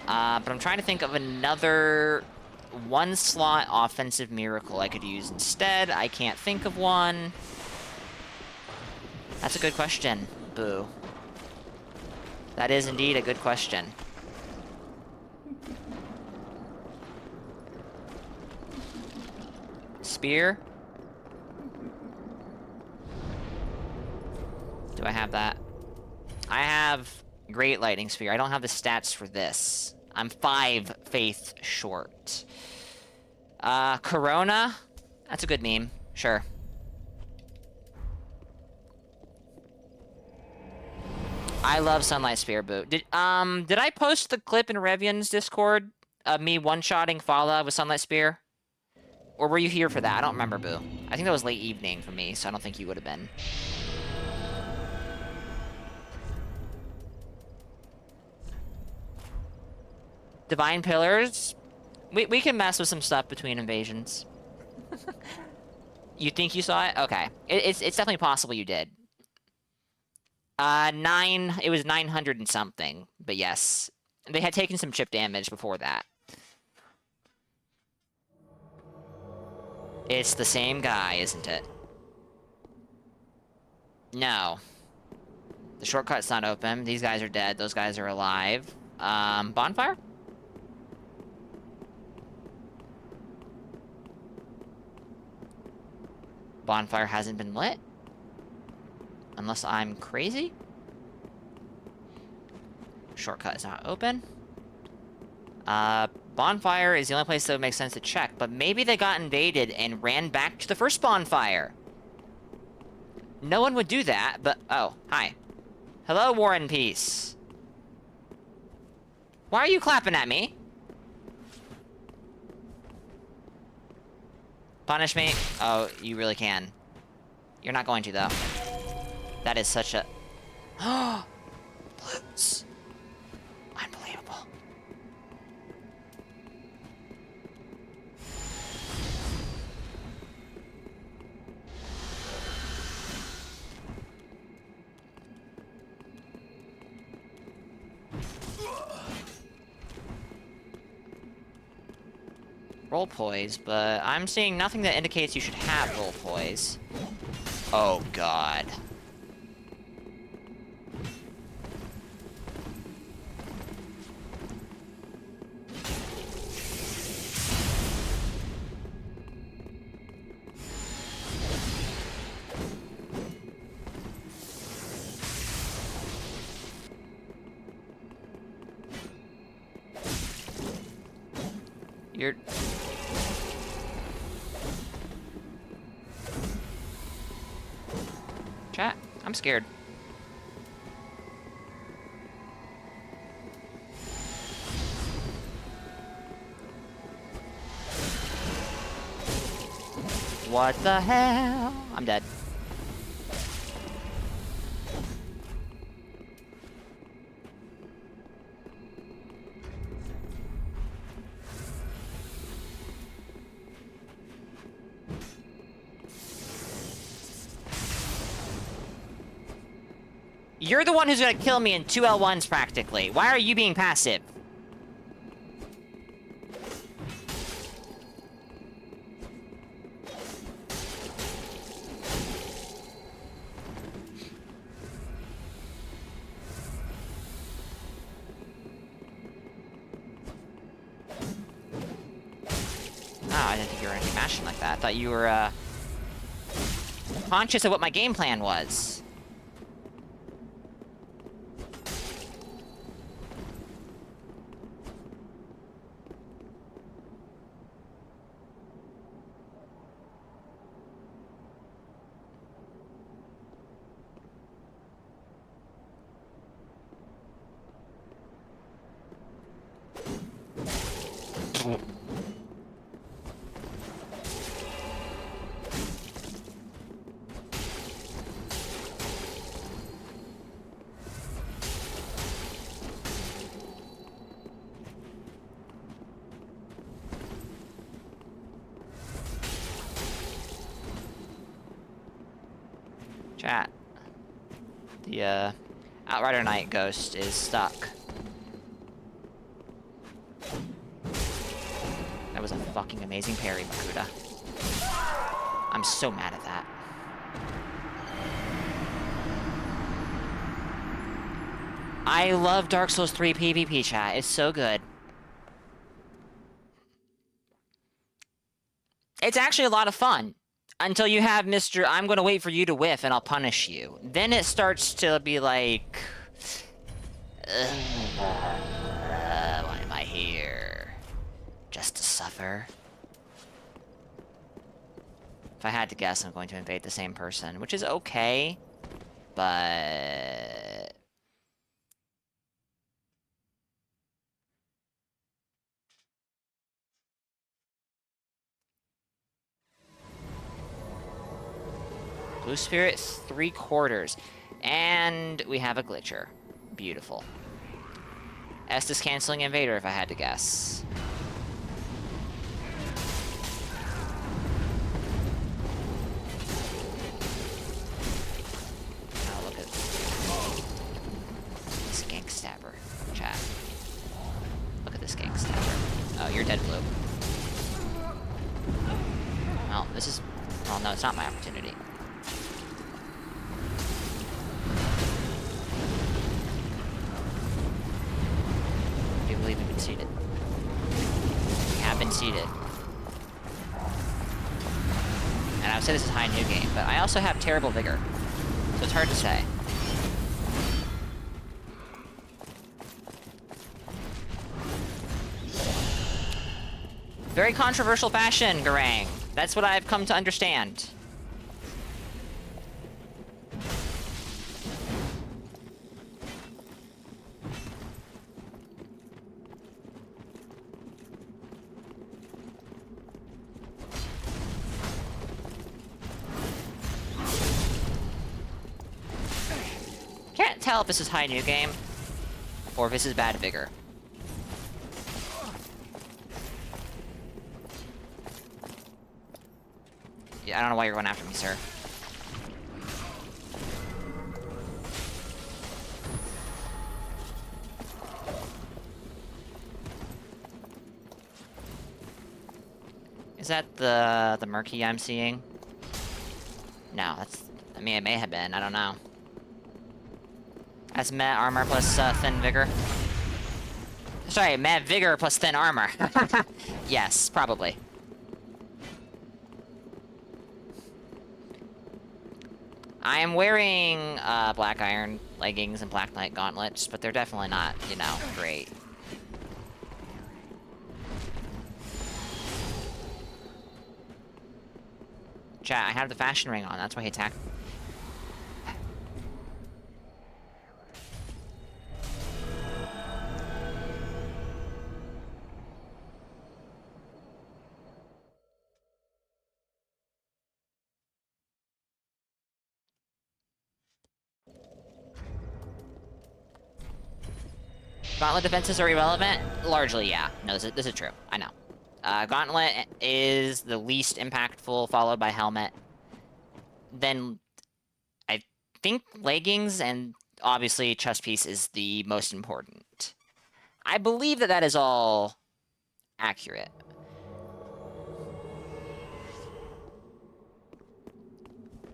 But I'm trying to think of another one-slot offensive miracle I could use instead. I can't think of one. That's a good question, Boo. That is indeed a good question. Spear? Do I have that? I have Great Lightning Spear. I don't have the stats for this. I'm 5 faith short. Corona? That's a good meme. Sure. I love Sunlight Spear, Boo. Did I post the clip in Revian's Discord of me one-shotting Fala with Sunlight Spear? Or were you here for that? I don't remember, Boo. I think that was late evening for me, so I don't think you would have been. Divine Pillars? We can mess with some stuff between invasions. You think you saw it? Okay. It's definitely possible you did. It was 900 and something, but yes. They had taken some chip damage before that. It's the same guy, isn't it? No. The shortcut's not open. These guys are dead. Those guys are alive. Bonfire? Bonfire hasn't been lit? Unless I'm crazy? Shortcut is not open. Bonfire is the only place that would make sense to check, but maybe they got invaded and ran back to the first bonfire. No one would do that, but... Oh, hi. Hello, War and Peace. Why are you clapping at me? Punish me? Oh, you really can. You're not going to, though. That is such a... Blues. Unbelievable. Roll poise, but I'm seeing nothing that indicates you should have roll poise. Oh, God. You're... Chat, I'm scared. What the hell? I'm dead. You're the one who's gonna kill me in 2 L1s, practically. Why are you being passive? Oh, I didn't think you were gonna be mashing like that. I thought you were, conscious of what my game plan was. Chat. The, Outrider Knight Ghost is stuck. That was a fucking amazing parry, Makuta. I'm so mad at that. I love Dark Souls 3 PvP, chat. It's so good. It's actually a lot of fun. Until you have Mr. I'm gonna wait for you to whiff and I'll punish you. Then it starts to be like... why am I here? Just to suffer? If I had to guess, I'm going to invade the same person, which is okay, but... Blue Spirit 3/4. And we have a glitcher. Beautiful. Estus canceling Invader, if I had to guess. Oh, look at this gank stabber. Chat. Look at this gank stabber. Oh, you're dead, Blue. Well, this is... Well, no, it's not my opportunity. I believe we've been seated. We have been seated. And I would say this is high new game, but I also have terrible vigor. So it's hard to say. Very controversial fashion, Garang. That's what I've come to understand. Can't tell if this is high new game or if this is bad vigor. Yeah, I don't know why you're going after me, sir. Is that the murky I'm seeing? No, that's... I mean, it may have been. I don't know. That's Met armor plus thin vigor. Sorry, Met vigor plus thin armor. Yes, probably. I am wearing black iron leggings and black knight gauntlets, but they're definitely not, you know, great. Chat, I have the fashion ring on, that's why he attacked. Gauntlet defenses are irrelevant? Largely, yeah. No, this is true. I know. Gauntlet is the least impactful, followed by helmet. Then, I think leggings and obviously chest piece is the most important. I believe that that is all accurate.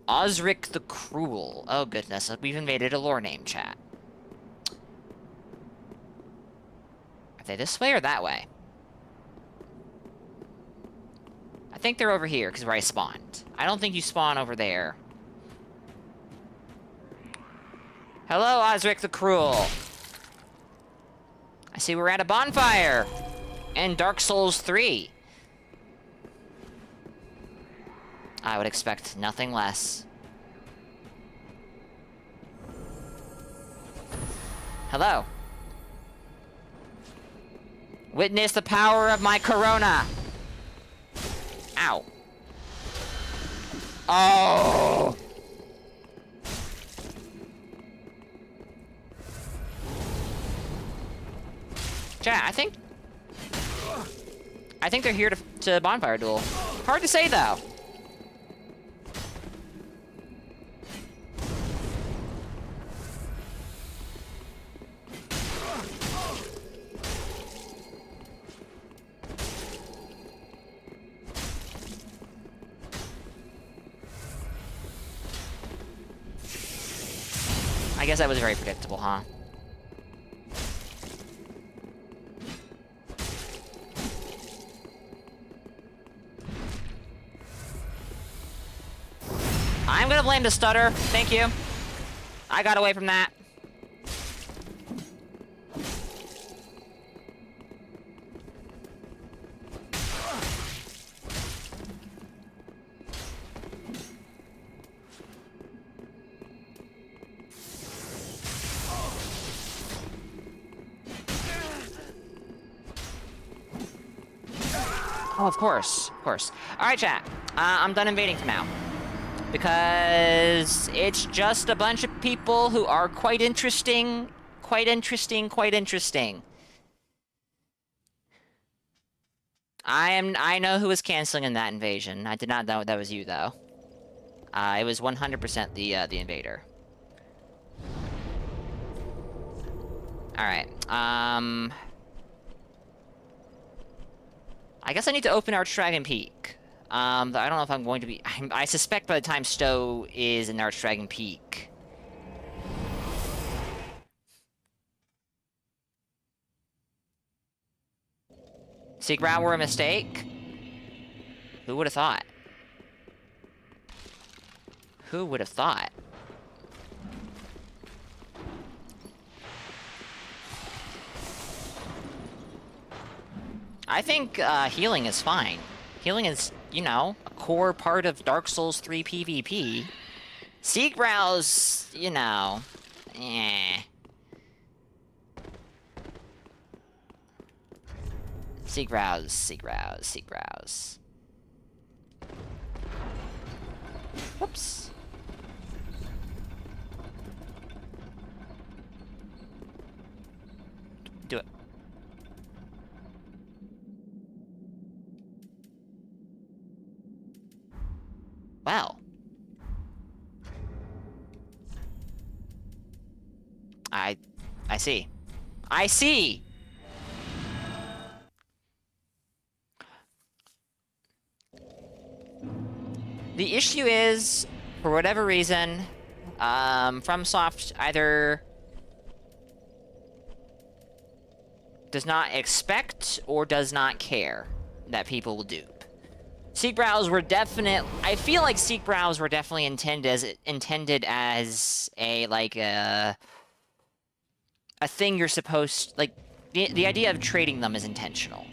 Osric the Cruel. Oh goodness, we've invaded a lore name, chat. Are they this way or that way? I think they're over here, because where I spawned. I don't think you spawn over there. Hello, Osric the Cruel. I see we're at a bonfire! In Dark Souls 3. I would expect nothing less. Hello. Witness the power of my corona! Ow. Oh! Chat, I think they're here to bonfire duel. Hard to say, though. I guess that was very predictable, huh? I'm gonna blame the stutter. Thank you. I got away from that. Oh, of course. Of course. Alright, chat. I'm done invading for now. Because it's just a bunch of people who are quite interesting. Quite interesting, quite interesting. I know who was canceling in that invasion. I did not know that was you, though. It was 100% the invader. Alright, I guess I need to open Archdragon Peak. I don't know if I'm going to be... I suspect by the time Stowe is in Archdragon Peak... Secret were a mistake? Who would have thought? Who would have thought? I think healing is fine. Healing is, you know, a core part of Dark Souls 3 PvP. Seagrow's, you know, eh. Seagrows. Whoops. Do it. Well. I see. I see! The issue is, for whatever reason, FromSoft either does not expect or does not care that people will dupe. Seagbrows were definite. I feel like Seagbrows were definitely intended as a like a thing you're supposed like the idea of trading them is intentional.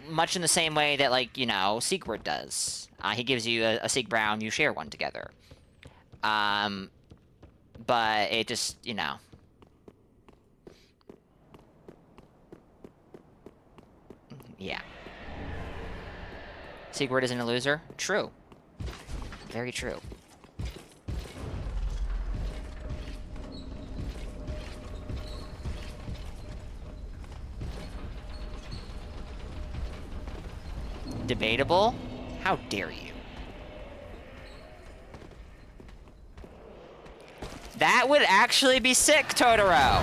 Much in the same way that, like, you know, Seakward does. He gives you a Seagbrow and you share one together. But it just, you know. Yeah. Seakward isn't a loser? True. Very true. Debatable? How dare you? That would actually be sick, Totoro!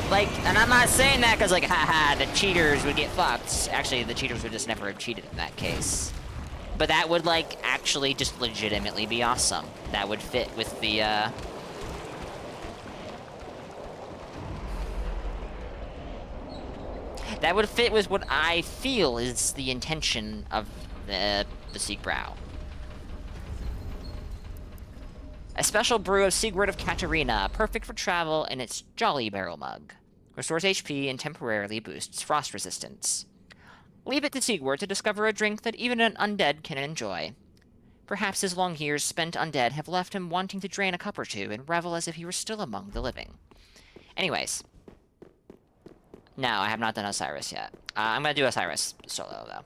Like, and I'm not saying that because, like, haha, the cheaters would get fucked. Actually, the cheaters would just never have cheated in that case. But that would, like, actually just legitimately be awesome. That would fit with the, that would fit with what I feel is the intention of the Seagbrow. A special brew of Sigurd of Katarina, perfect for travel in its jolly barrel mug. Restores HP and temporarily boosts frost resistance. Leave it to Sigurd to discover a drink that even an undead can enjoy. Perhaps his long years spent undead have left him wanting to drain a cup or two and revel as if he were still among the living. Anyways. No, I have not done Osiris yet. I'm gonna do Osiris solo, though.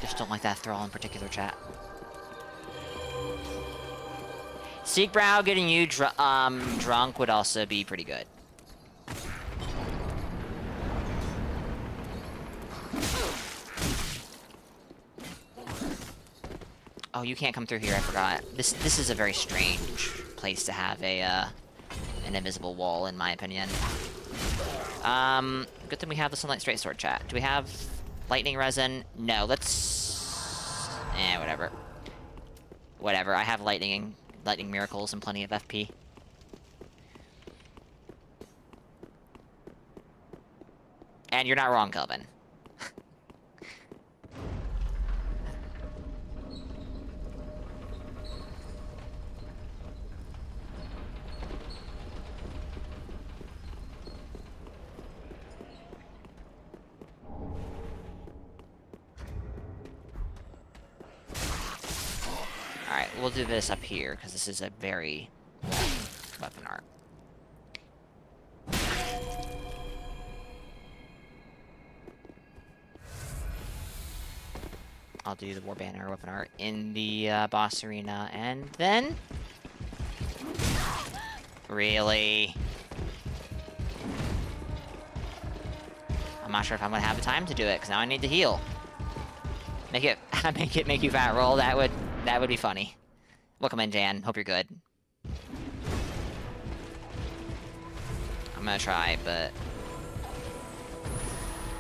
Just don't like that thrall in particular, chat. Seekbrow getting you drunk would also be pretty good. Oh, you can't come through here, I forgot. This is a very strange place to have a, an invisible wall, in my opinion. Good thing we have the Sunlight Straight Sword, chat. Do we have lightning resin? No, let's... whatever. Whatever, I have lightning miracles and plenty of FP. And you're not wrong, Kelvin. Alright, we'll do this up here, because this is a very weapon art. I'll do the War Banner weapon art in the boss arena, and then... Really? I'm not sure if I'm gonna have the time to do it, because now I need to heal. Make you fat roll, that would be funny. Welcome in, Jan. Hope you're good. I'm gonna try, but...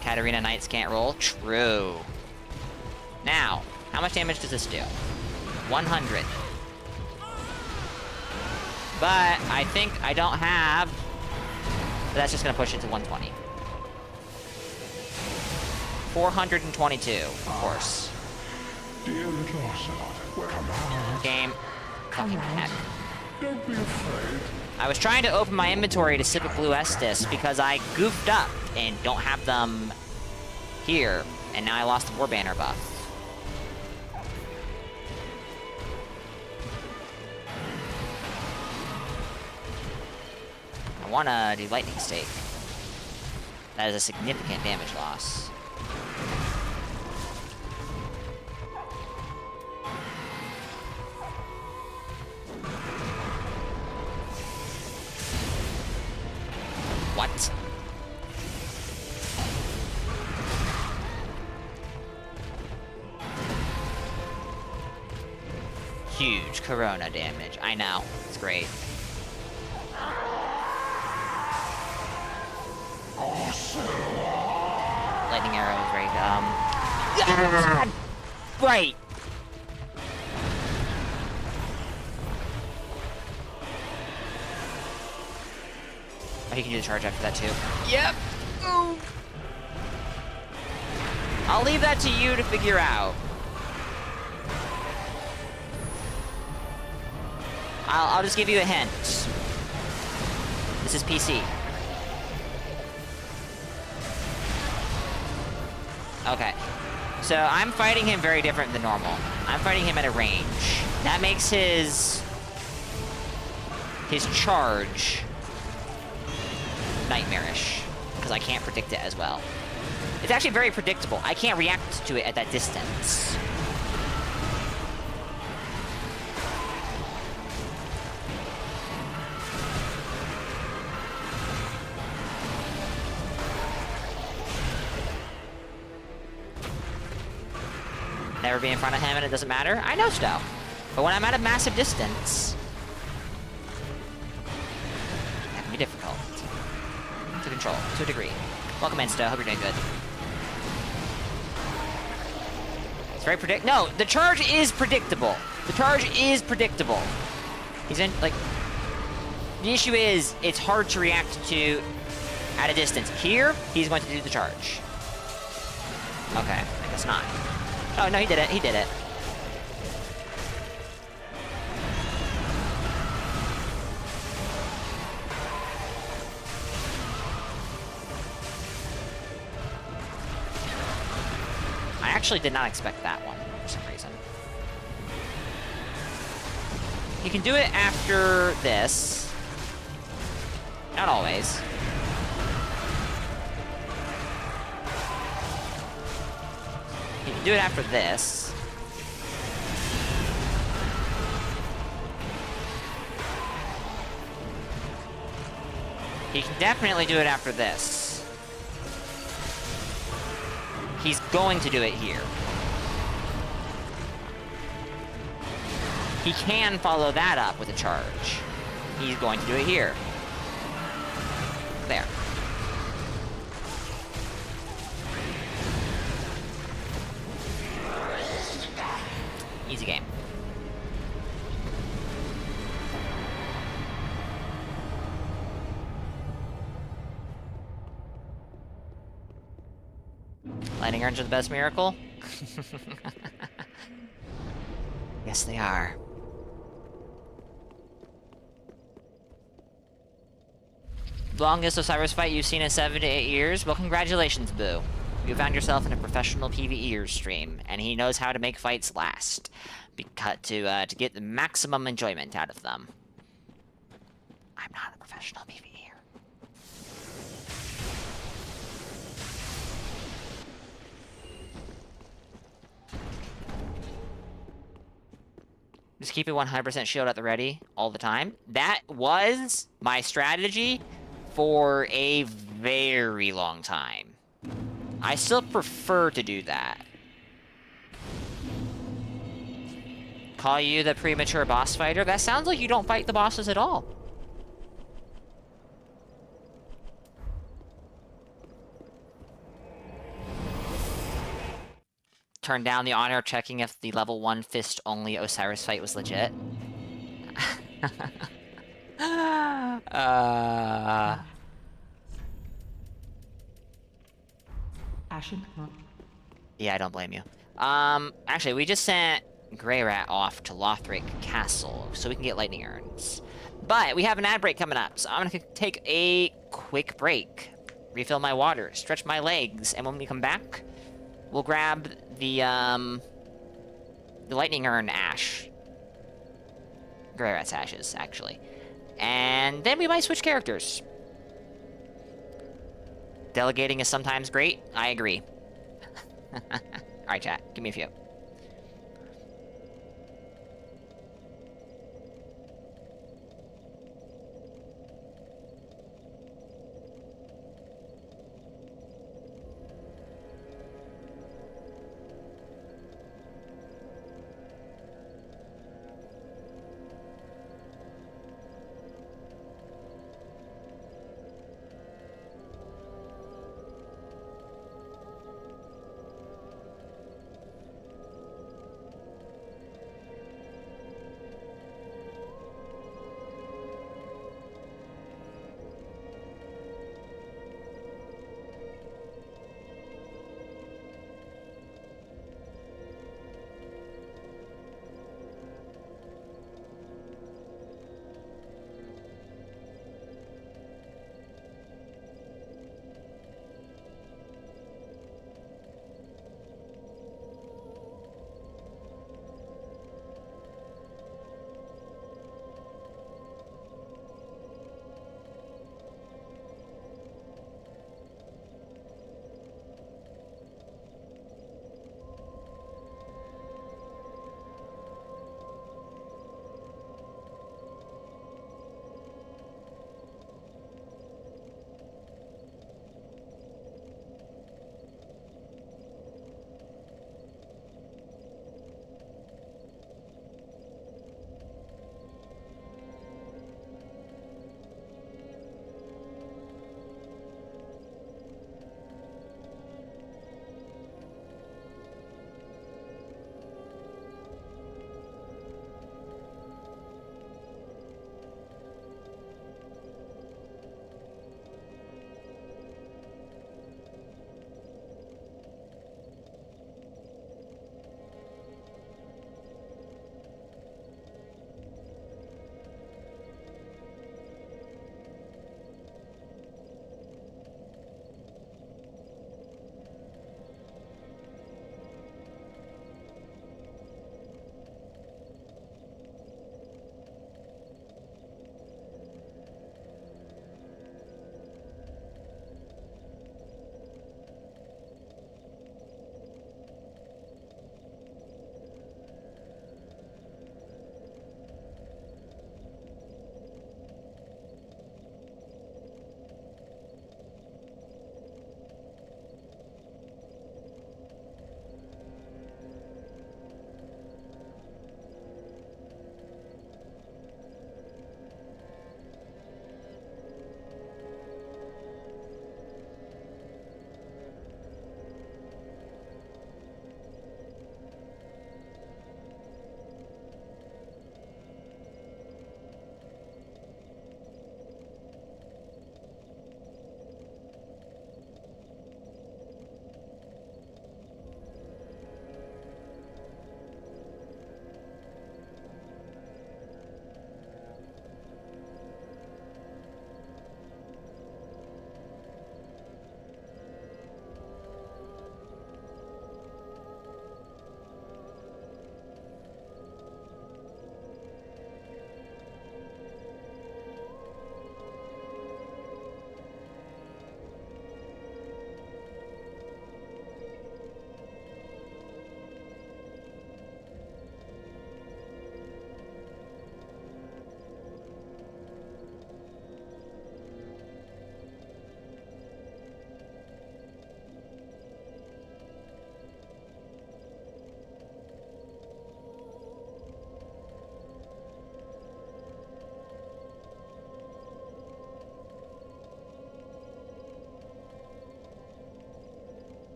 Katarina Knights can't roll? True. Now, how much damage does this do? 100. But I think I don't have... But that's just gonna push it to 120. 422, of course. Dear little Ocelot, where am I? Game. Fucking heck. Don't be afraid. I was trying to open my inventory to sip a blue Estus because I goofed up and don't have them here, and now I lost the War Banner buff. I wanna do Lightning Stake. That is a significant damage loss. What? Huge Corona damage. I know. It's great. Lightning arrow is very dumb. Right. Oh, you can do the charge after that too. Yep. Ooh. I'll leave that to you to figure out. I'll just give you a hint. This is PC. Okay. So I'm fighting him very different than normal. I'm fighting him at a range. That makes his charge nightmarish, because I can't predict it as well. It's actually very predictable. I can't react to it at that distance. Never be in front of him and it doesn't matter? I know stuff. But when I'm at a massive distance, that can be difficult to control, to a degree. Welcome in, Sto. Hope you're doing good. It's very No, the charge is predictable. The charge is predictable. He's in, like... The issue is, it's hard to react to at a distance. Here, he's going to do the charge. Okay, I guess not. Oh, no, he did it. He did it. I actually did not expect that one for some reason. He can do it after this. Not always. He can do it after this. He can definitely do it after this. He's going to do it here. He can follow that up with a charge. He's going to do it here. There. Easy game. Lightning urns are the best miracle? Yes, they are. Longest Osiris fight you've seen in 7 to 8 years? Well, congratulations, Boo. You found yourself in a professional PvEer stream, and he knows how to make fights last. To get the maximum enjoyment out of them. I'm not a professional PvEer. Just keep it 100% shield at the ready all the time. That was my strategy for a very long time. I still prefer to do that. Call you the premature boss fighter? That sounds like you don't fight the bosses at all. Turn down the honor checking if the level 1 fist only Osiris fight was legit. Ashen, come on. Yeah, I don't blame you. Actually, we just sent Grey Rat off to Lothric Castle so we can get lightning urns. But we have an ad break coming up, so I'm gonna take a quick break, refill my water, stretch my legs, and when we come back, we'll grab the lightning urn ash. Grey Rat's ashes, actually. And then we might switch characters. Delegating is sometimes great. I agree. Alright, chat. Give me a few.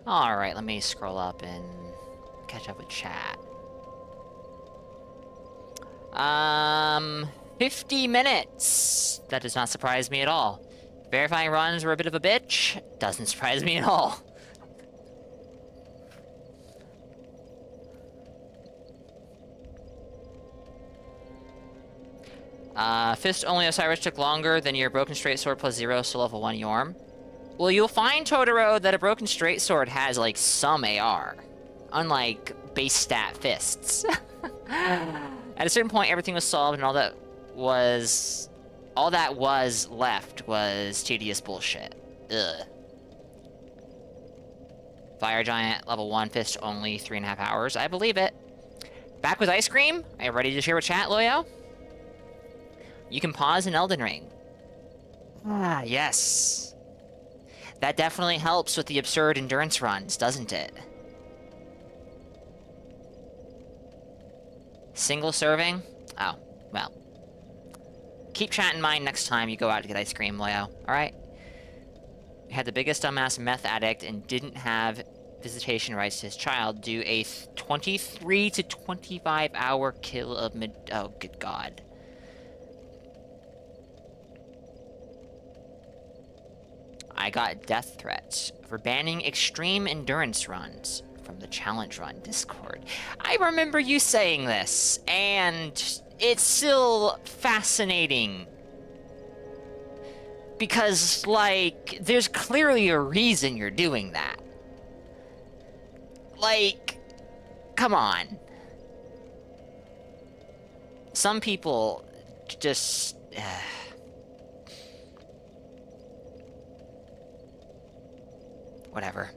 Alright, let me scroll up and catch up with chat. 50 minutes! That does not surprise me at all. Verifying runs were a bit of a bitch. Doesn't surprise me at all. Fist only Osiris took longer than your Broken Straight Sword plus 0, so level 1 Yorm. Well, you'll find, Totoro, that a Broken Straight Sword has, like, some AR. Unlike base stat fists. At a certain point, everything was solved, and all that was left was tedious bullshit. Ugh. Fire Giant, level 1, fist only, 3.5 hours. I believe it. Back with ice cream? Are you ready to share with chat, Loyo? You can pause in Elden Ring. Ah, yes. That definitely helps with the absurd endurance runs, doesn't it? Single serving? Oh, well. Keep chat in mind next time you go out to get ice cream, Loyo. Alright? You had the biggest dumbass meth addict and didn't have visitation rights to his child do a 23 to 25 hour kill of oh, good God. I got death threats for banning extreme endurance runs from the challenge run Discord. I remember you saying this, and it's still fascinating. Because, like, there's clearly a reason you're doing that. Like, come on. Some people just... whatever.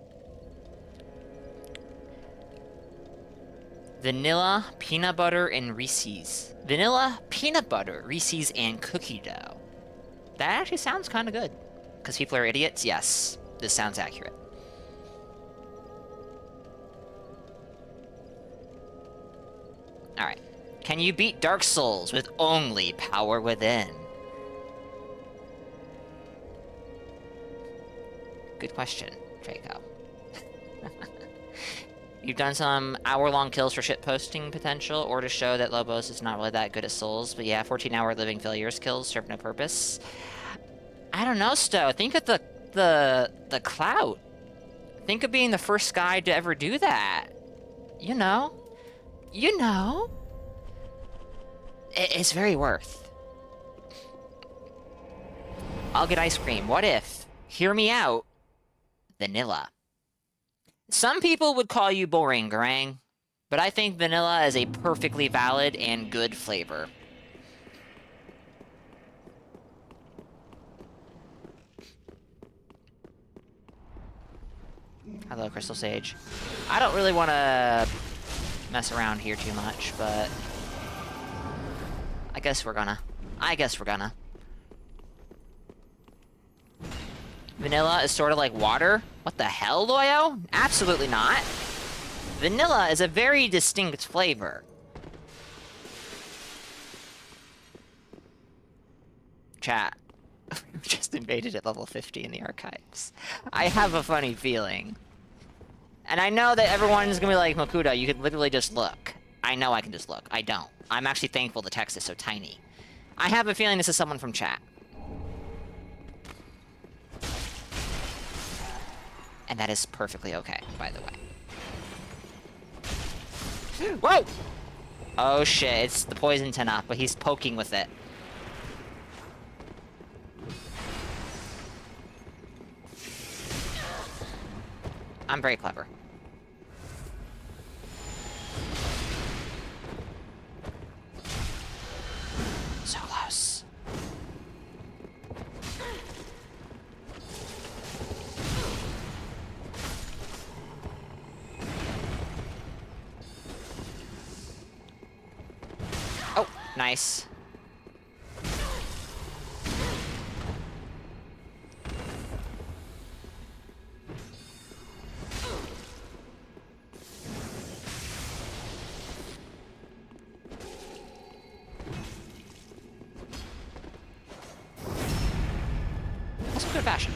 Vanilla, peanut butter, and Reese's. Vanilla, peanut butter, Reese's, and cookie dough. That actually sounds kind of good. Because people are idiots? Yes. This sounds accurate. Alright. Can you beat Dark Souls with only power within? Good question, Draco. You've done some hour-long kills for shitposting potential, or to show that Lobos is not really that good at Souls, but yeah, 14-hour living failures kills serve no purpose. I don't know, Sto. Think of the clout. Think of being the first guy to ever do that. You know? You know? It's very worth. I'll get ice cream. What if? Hear me out. Vanilla. Some people would call you boring, Garang, but I think vanilla is a perfectly valid and good flavor. Hello, Crystal Sage. I don't really want to mess around here too much, but I guess we're gonna. Vanilla is sort of like water? What the hell, Loyo? Absolutely not. Vanilla is a very distinct flavor. Chat. Just invaded at level 50 in the archives. I have a funny feeling. And I know that everyone's gonna be like, Makuta, you could literally just look. I know I can just look. I don't. I'm actually thankful the text is so tiny. I have a feeling this is someone from chat. And that is perfectly okay, by the way. Whoa! Oh shit, it's the poison tenop, but he's poking with it. I'm very clever. So close. Oh, nice. That's a good fashion.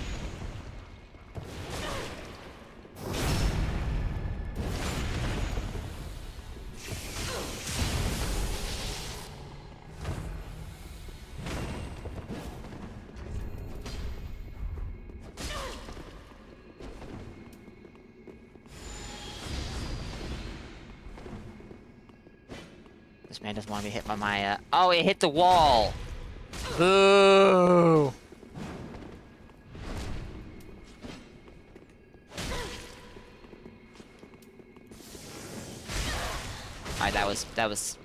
This man doesn't want to be hit by my, Oh, it hit the wall! Boo! Alright, that was...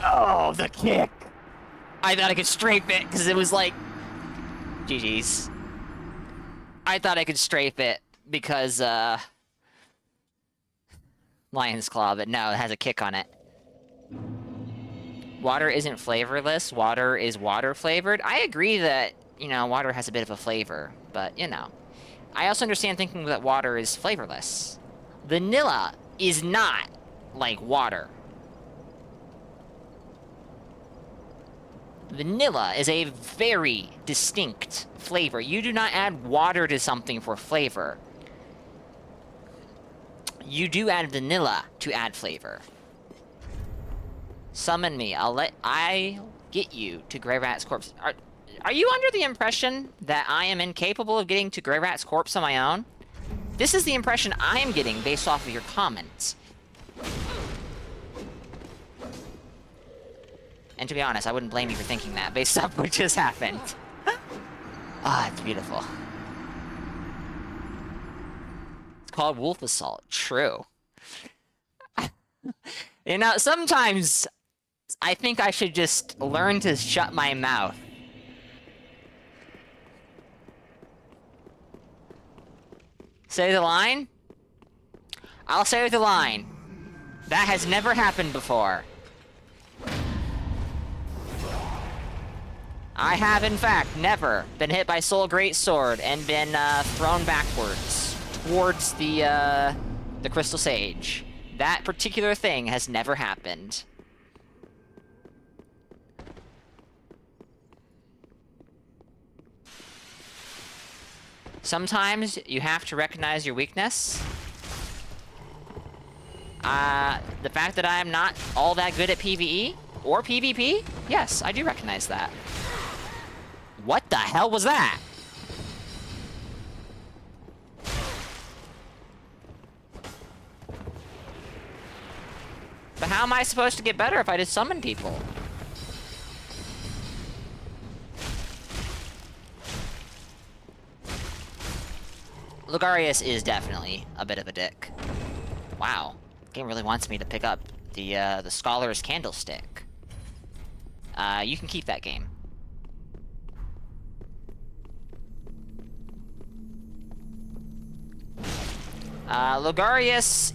Oh, the kick! I thought I could strafe it, because it was like... GG's. I thought I could strafe it, because, Lion's Claw, but no, it has a kick on it. Water isn't flavorless, water is water-flavored. I agree that, you know, water has a bit of a flavor, but, you know. I also understand thinking that water is flavorless. Vanilla is not like water. Vanilla is a very distinct flavor. You do not add water to something for flavor. You do add vanilla to add flavor. Summon me. I'll get you to Grey Rat's corpse. Are you under the impression that I am incapable of getting to Grey Rat's corpse on my own? This is the impression I am getting based off of your comments. And to be honest, I wouldn't blame you for thinking that based off what just happened. Ah, it's beautiful. It's called Wolf Assault. True. You know, sometimes I think I should just learn to shut my mouth. Say the line? I'll say the line. That has never happened before. I have, in fact, never been hit by Soul Greatsword and been thrown backwards towards the Crystal Sage. That particular thing has never happened. Sometimes you have to recognize your weakness. The fact that I am not all that good at PvE or PvP, yes, I do recognize that. What the hell was that? But how am I supposed to get better if I just summon people? Logarius is definitely a bit of a dick. Wow. Game really wants me to pick up the Scholar's Candlestick. You can keep that game. Logarius,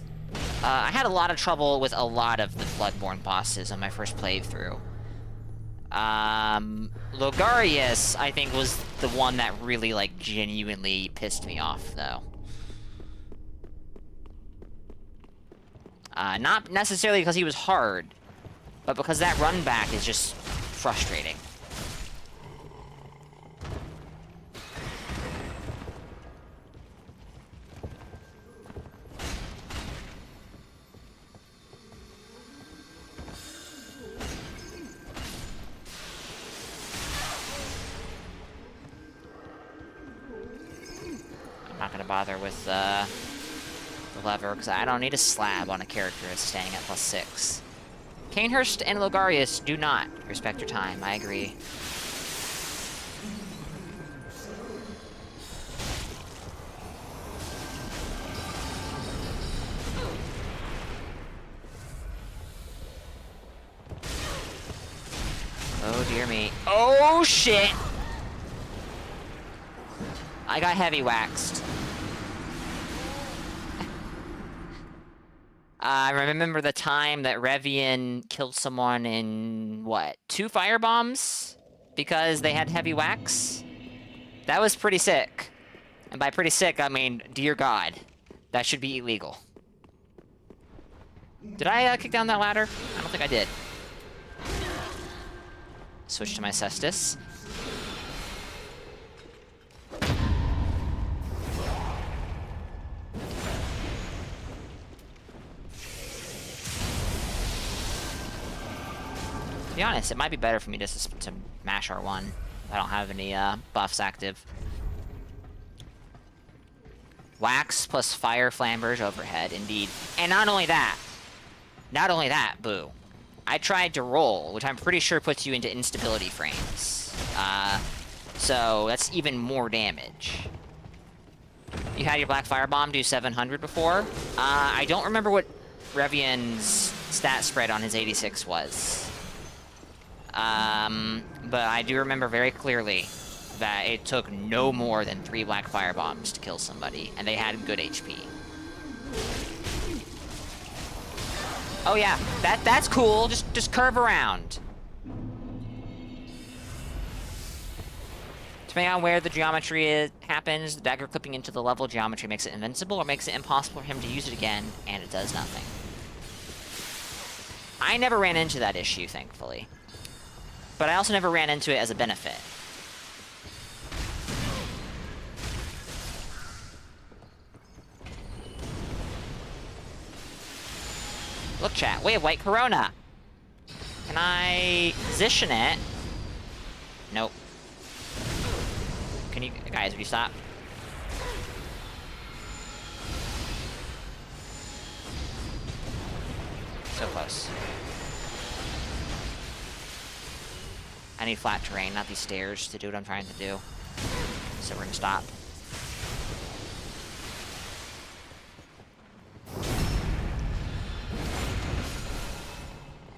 I had a lot of trouble with a lot of the Bloodborne bosses on my first playthrough. Logarius, I think, was the one that really, like, genuinely pissed me off, though. Not necessarily because he was hard, but because that run back is just frustrating. I'm not gonna bother with, the lever, because I don't need a slab on a character that's staying at +6. Canehurst and Logarius do not respect your time, I agree. Oh dear me. Oh shit! I got heavy waxed. I remember the time that Revian killed someone in, what, 2 firebombs? Because they had heavy wax? That was pretty sick. And by pretty sick, I mean, dear God. That should be illegal. Did I kick down that ladder? I don't think I did. Switch to my Cestus. To be honest, it might be better for me just to mash R1. I don't have any buffs active. Wax plus fire flamberge overhead, indeed. And not only that, boo. I tried to roll, which I'm pretty sure puts you into instability frames. So that's even more damage. You had your Black Firebomb do 700 before. I don't remember what Revian's stat spread on his 86 was. But I do remember very clearly that it took no more than 3 Black Firebombs to kill somebody, and they had good HP. Oh yeah, that's cool. Just curve around. Depending on where the geometry happens, the dagger clipping into the level geometry makes it invincible or makes it impossible for him to use it again, and it does nothing. I never ran into that issue, thankfully. But I also never ran into it as a benefit. Look, chat, we have White Corona. Can I position it? Nope. Can you, guys, will you stop? So close. I need flat terrain, not these stairs, to do what I'm trying to do. So we're gonna stop.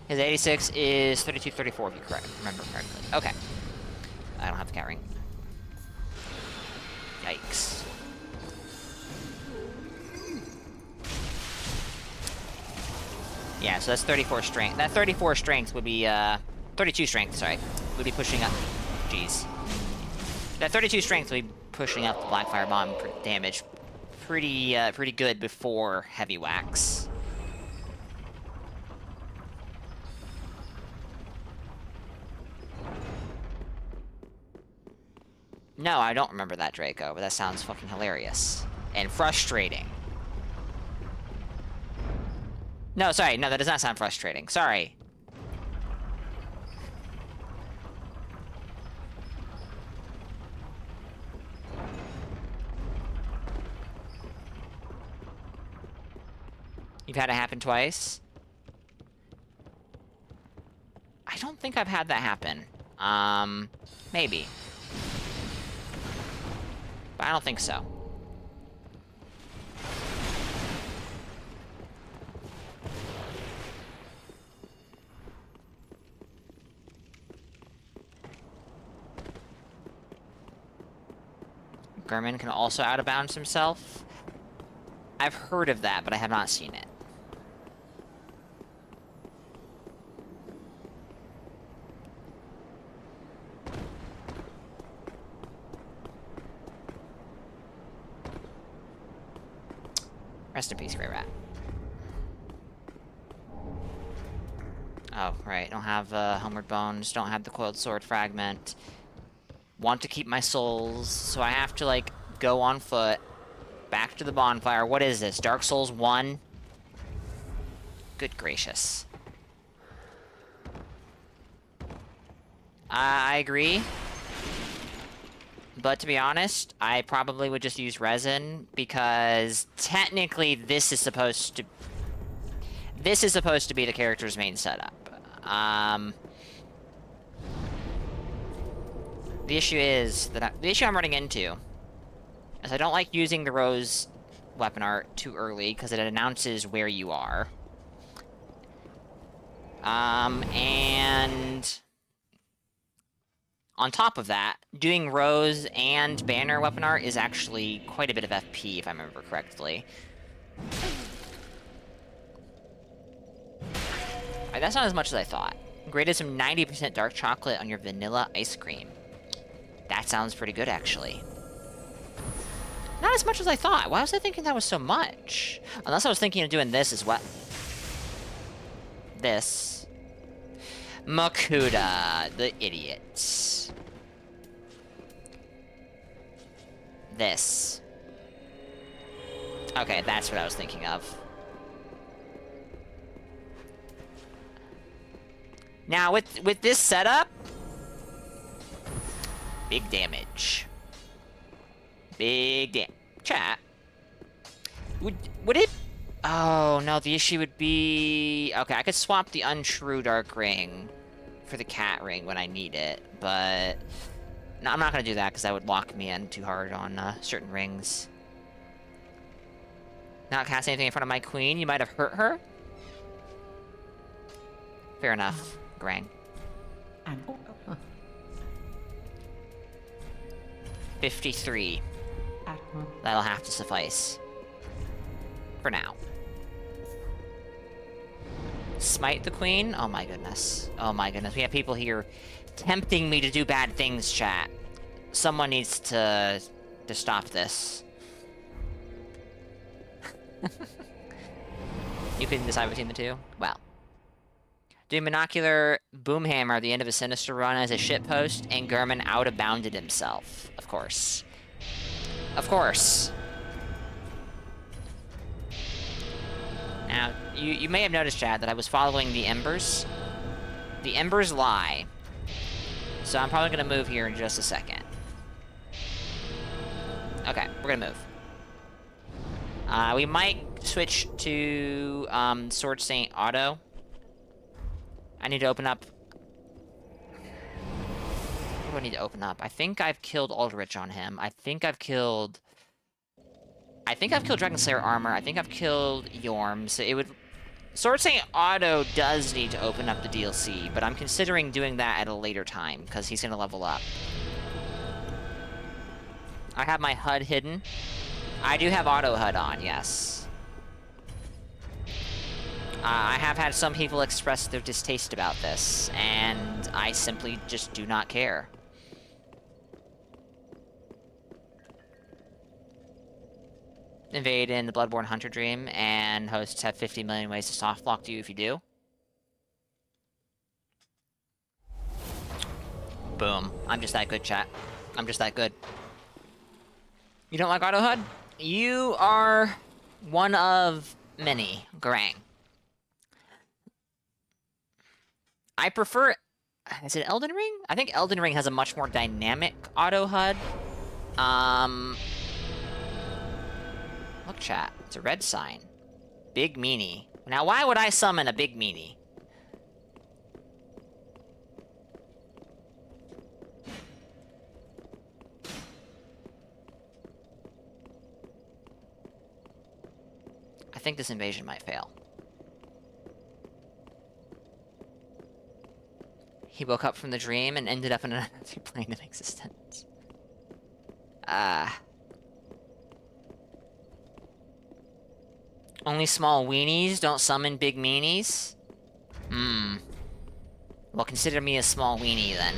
His 86 is 32-34, if you remember correctly. Okay. I don't have the cat ring. Yikes. Yeah, so that's 34 strength. That 34 strength would be, 32 strength, sorry. Would be pushing up. Jeez. That 32 strength would be pushing up the Black Fire Bomb damage pretty good before Heavy Wax. No, I don't remember that, Draco, but that sounds fucking hilarious. And frustrating. No, sorry, no, that does not sound frustrating. Sorry. You've had it happen twice? I don't think I've had that happen. Maybe. But I don't think so. Gurman can also out-of-bounds himself. I've heard of that, but I have not seen it. Rest in peace, Grey Rat. Oh, right. Don't have Homeward Bones. Don't have the Coiled Sword Fragment. Want to keep my souls, so I have to, like, go on foot. Back to the bonfire. What is this? Dark Souls 1? Good gracious. I agree. But to be honest, I probably would just use resin, because technically this is supposed to be the character's main setup. The issue is that the issue I'm running into is I don't like using the Rose weapon art too early, because it announces where you are. And on top of that, doing Rose and Banner weapon art is actually quite a bit of FP, if I remember correctly. Alright, that's not as much as I thought. Graded some 90% dark chocolate on your vanilla ice cream. That sounds pretty good, actually. Not as much as I thought. Why was I thinking that was so much? Unless I was thinking of doing this as well. This. Makuta, the idiot. This. Okay, that's what I was thinking of. Now, with this setup, big damage. Big damage. Chat. Would it Oh, no, the issue would be... Okay, I could swap the untrue dark ring for the cat ring when I need it, but... No, I'm not gonna do that, because that would lock me in too hard on certain rings. Not cast anything in front of my queen. You might have hurt her? Fair enough, Grang. And 53. Admiral. That'll have to suffice. For now. Smite the queen? Oh my goodness. Oh my goodness. We have people here tempting me to do bad things, chat. Someone needs to stop this. You can decide between the two? Well. Doing Monocular Boomhammer at the end of a Sinister run as a shitpost, and Gurman out-of-bounded himself. Of course. Of course. Now, you may have noticed, Chad, that I was following the Embers. The Embers lie. So I'm probably going to move here in just a second. Okay, we're going to move. We might switch to Sword Saint Auto. I need to open up... What do I need to open up? I think I've killed Aldrich on him. I think I've killed Dragon Slayer armor. I think I've killed Yorm. So it would... Sword Saint Auto does need to open up the DLC, but I'm considering doing that at a later time, because he's going to level up. I have my HUD hidden. I do have auto HUD on, yes. I have had some people express their distaste about this, and I simply just do not care. Invade in the Bloodborne Hunter Dream, and hosts have 50 million ways to soft block you if you do. Boom. I'm just that good, chat. I'm just that good. You don't like auto HUD? You are one of many, Garang. I prefer... Is it Elden Ring? I think Elden Ring has a much more dynamic auto HUD. Look, chat. It's a red sign. Big meanie. Now, why would I summon a big meanie? I think this invasion might fail. He woke up from the dream and ended up in another plane of existence. Only small weenies don't summon big meanies? Well, consider me a small weenie, then.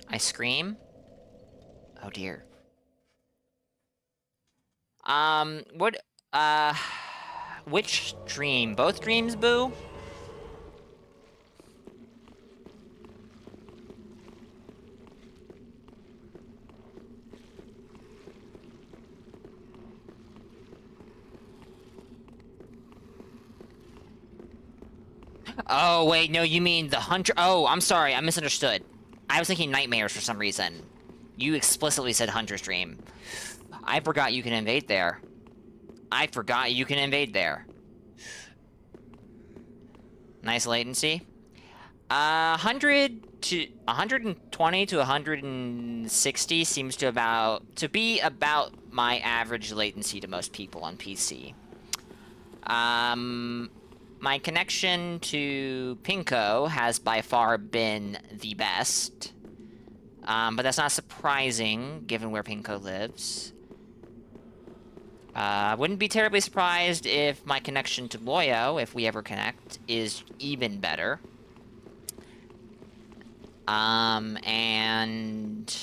I scream? Oh dear. Which dream? Both dreams, boo? Oh, wait, no, you mean the hunter- Oh, I'm sorry, I misunderstood. I was thinking nightmares for some reason. You explicitly said Hunter's Dream. I forgot you can invade there. I forgot you can invade there. Nice latency. 120 to 160 seems to be about my average latency to most people on PC. My connection to Pinko has by far been the best. But that's not surprising, given where Pinko lives. Wouldn't be terribly surprised if my connection to Loyo, if we ever connect, is even better. And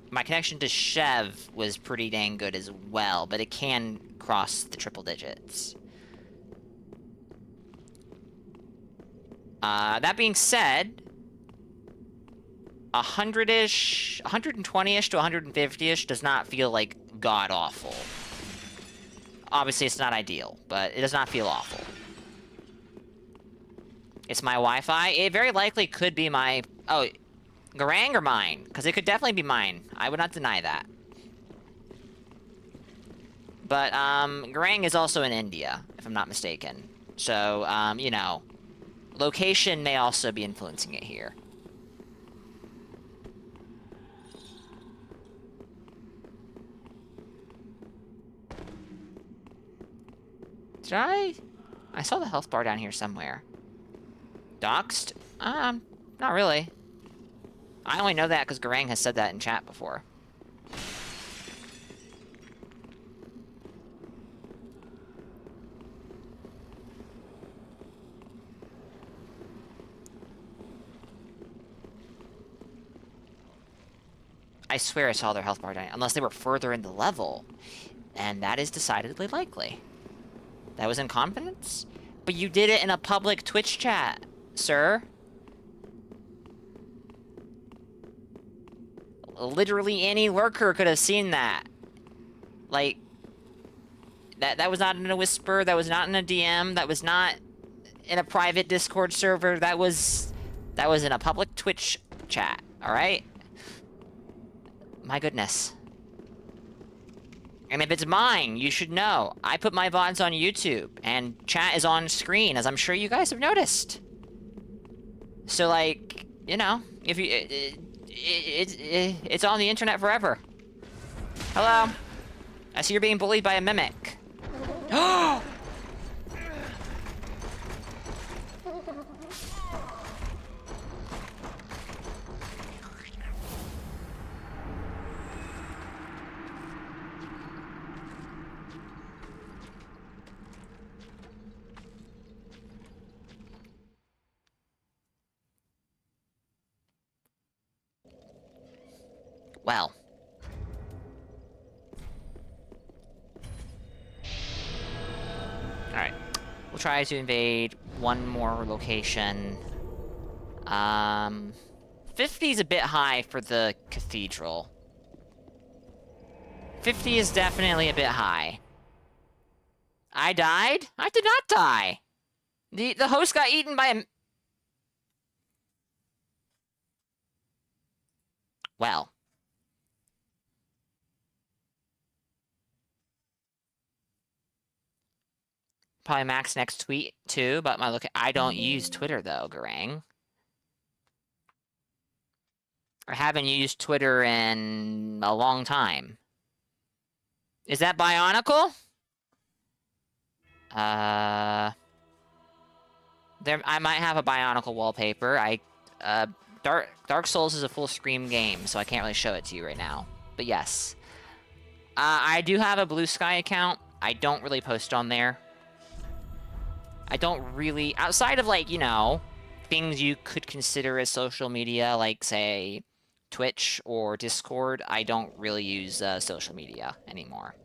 my connection to Shev was pretty dang good as well, but it can cross the triple digits. That being said, 100-ish, 120-ish to 150-ish does not feel like god-awful. Obviously, it's not ideal, but it does not feel awful. It's my Wi-Fi. It very likely could be my... Oh, Garang or mine? Because it could definitely be mine. I would not deny that. But, Garang is also in India, if I'm not mistaken. So, you know, location may also be influencing it here. Did I saw the health bar down here somewhere. Doxed? Not really. I only know that because Garang has said that in chat before. I swear I saw their health bar down, unless they were further in the level. And that is decidedly likely. That was incompetence? But you did it in a public Twitch chat, sir. Literally any lurker could have seen that. Like, that was not in a whisper, that was not in a DM, that was not in a private Discord server, that was in a public Twitch chat, alright? My goodness. And if it's mine, you should know. I put my VODs on YouTube, and chat is on screen, as I'm sure you guys have noticed. So, like, you know, if you... It's on the internet forever. Hello? I see you're being bullied by a mimic. Well. Alright. We'll try to invade one more location. 50 is a bit high for the cathedral. 50 is definitely a bit high. I died? I did not die! The host got eaten by a... Well. Probably Mac's next tweet, too, but I don't use Twitter, though, Garang. I haven't used Twitter in a long time. Is that Bionicle? I might have a Bionicle wallpaper. Dark Souls is a full screen game, so I can't really show it to you right now. But yes. I do have a Blue Sky account. I don't really post on there. I don't really... Outside of, like, you know, things you could consider as social media, like, say, Twitch or Discord, I don't really use social media anymore.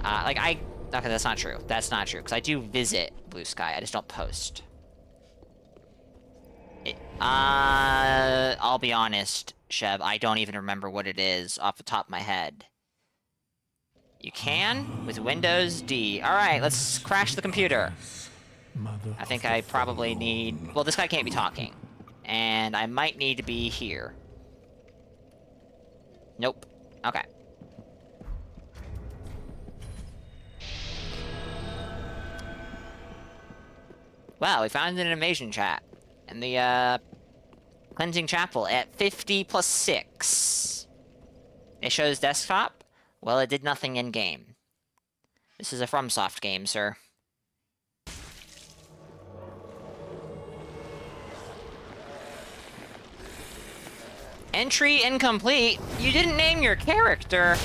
Okay, that's not true. That's not true, because I do visit Blue Sky. I just don't post. I'll be honest, Chev, I don't even remember what it is off the top of my head. You can with Windows D. Alright, let's crash the computer. I think I probably need... Well, this guy can't be talking. And I might need to be here. Nope. Okay. Wow, we found an invasion chat. And the, Cleansing Chapel at 50 plus 6. It shows desktop. Well, it did nothing in-game. This is a FromSoft game, sir. Entry incomplete? You didn't name your character!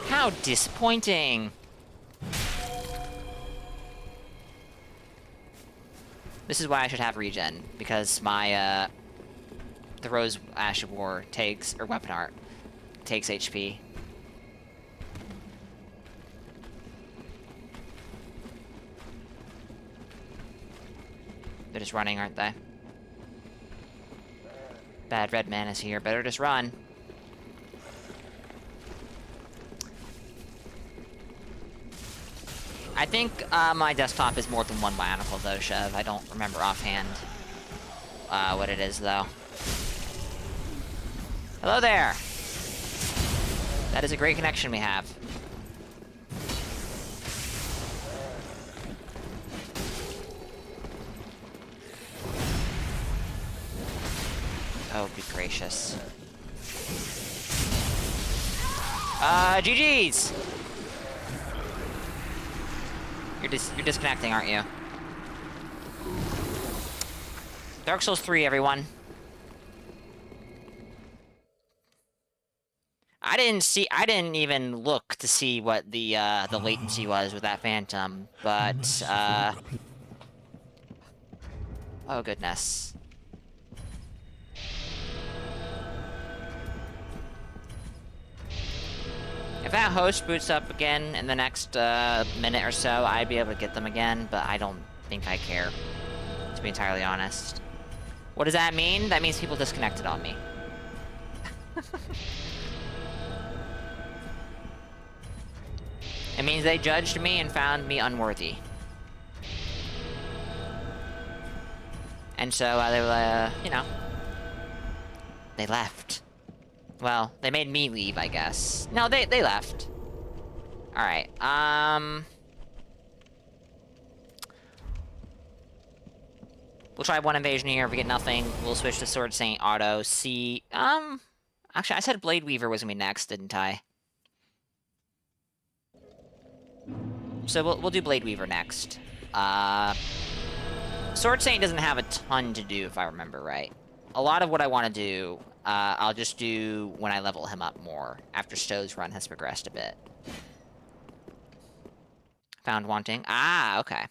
How disappointing. This is why I should have regen, because my, the Rose Ash of War takes, or Weapon Art, takes HP. They're just running, aren't they? Bad red man is here. Better just run. I think my desktop is more than one Bionicle, though, Chev. I don't remember offhand what it is, though. Hello there! That is a great connection we have. Oh, be gracious. GG's! You're disconnecting, aren't you? Dark Souls 3, everyone. I didn't even look to see what the latency was with that Phantom, but, oh goodness. If that host boots up again in the next minute or so, I'd be able to get them again, but I don't think I care, to be entirely honest. What does that mean? That means people disconnected on me. It means they judged me and found me unworthy. And so, they were, you know, they left. Well, they made me leave, I guess. No, they left. Alright, we'll try one invasion here. If we get nothing, we'll switch to Sword Saint Auto. See, actually, I said Blade Weaver was gonna be next, didn't I? So we'll do Blade Weaver next. Sword Saint doesn't have a ton to do, if I remember right. A lot of what I want to do, I'll just do when I level him up more, after Stowe's run has progressed a bit. Found wanting. Ah, okay.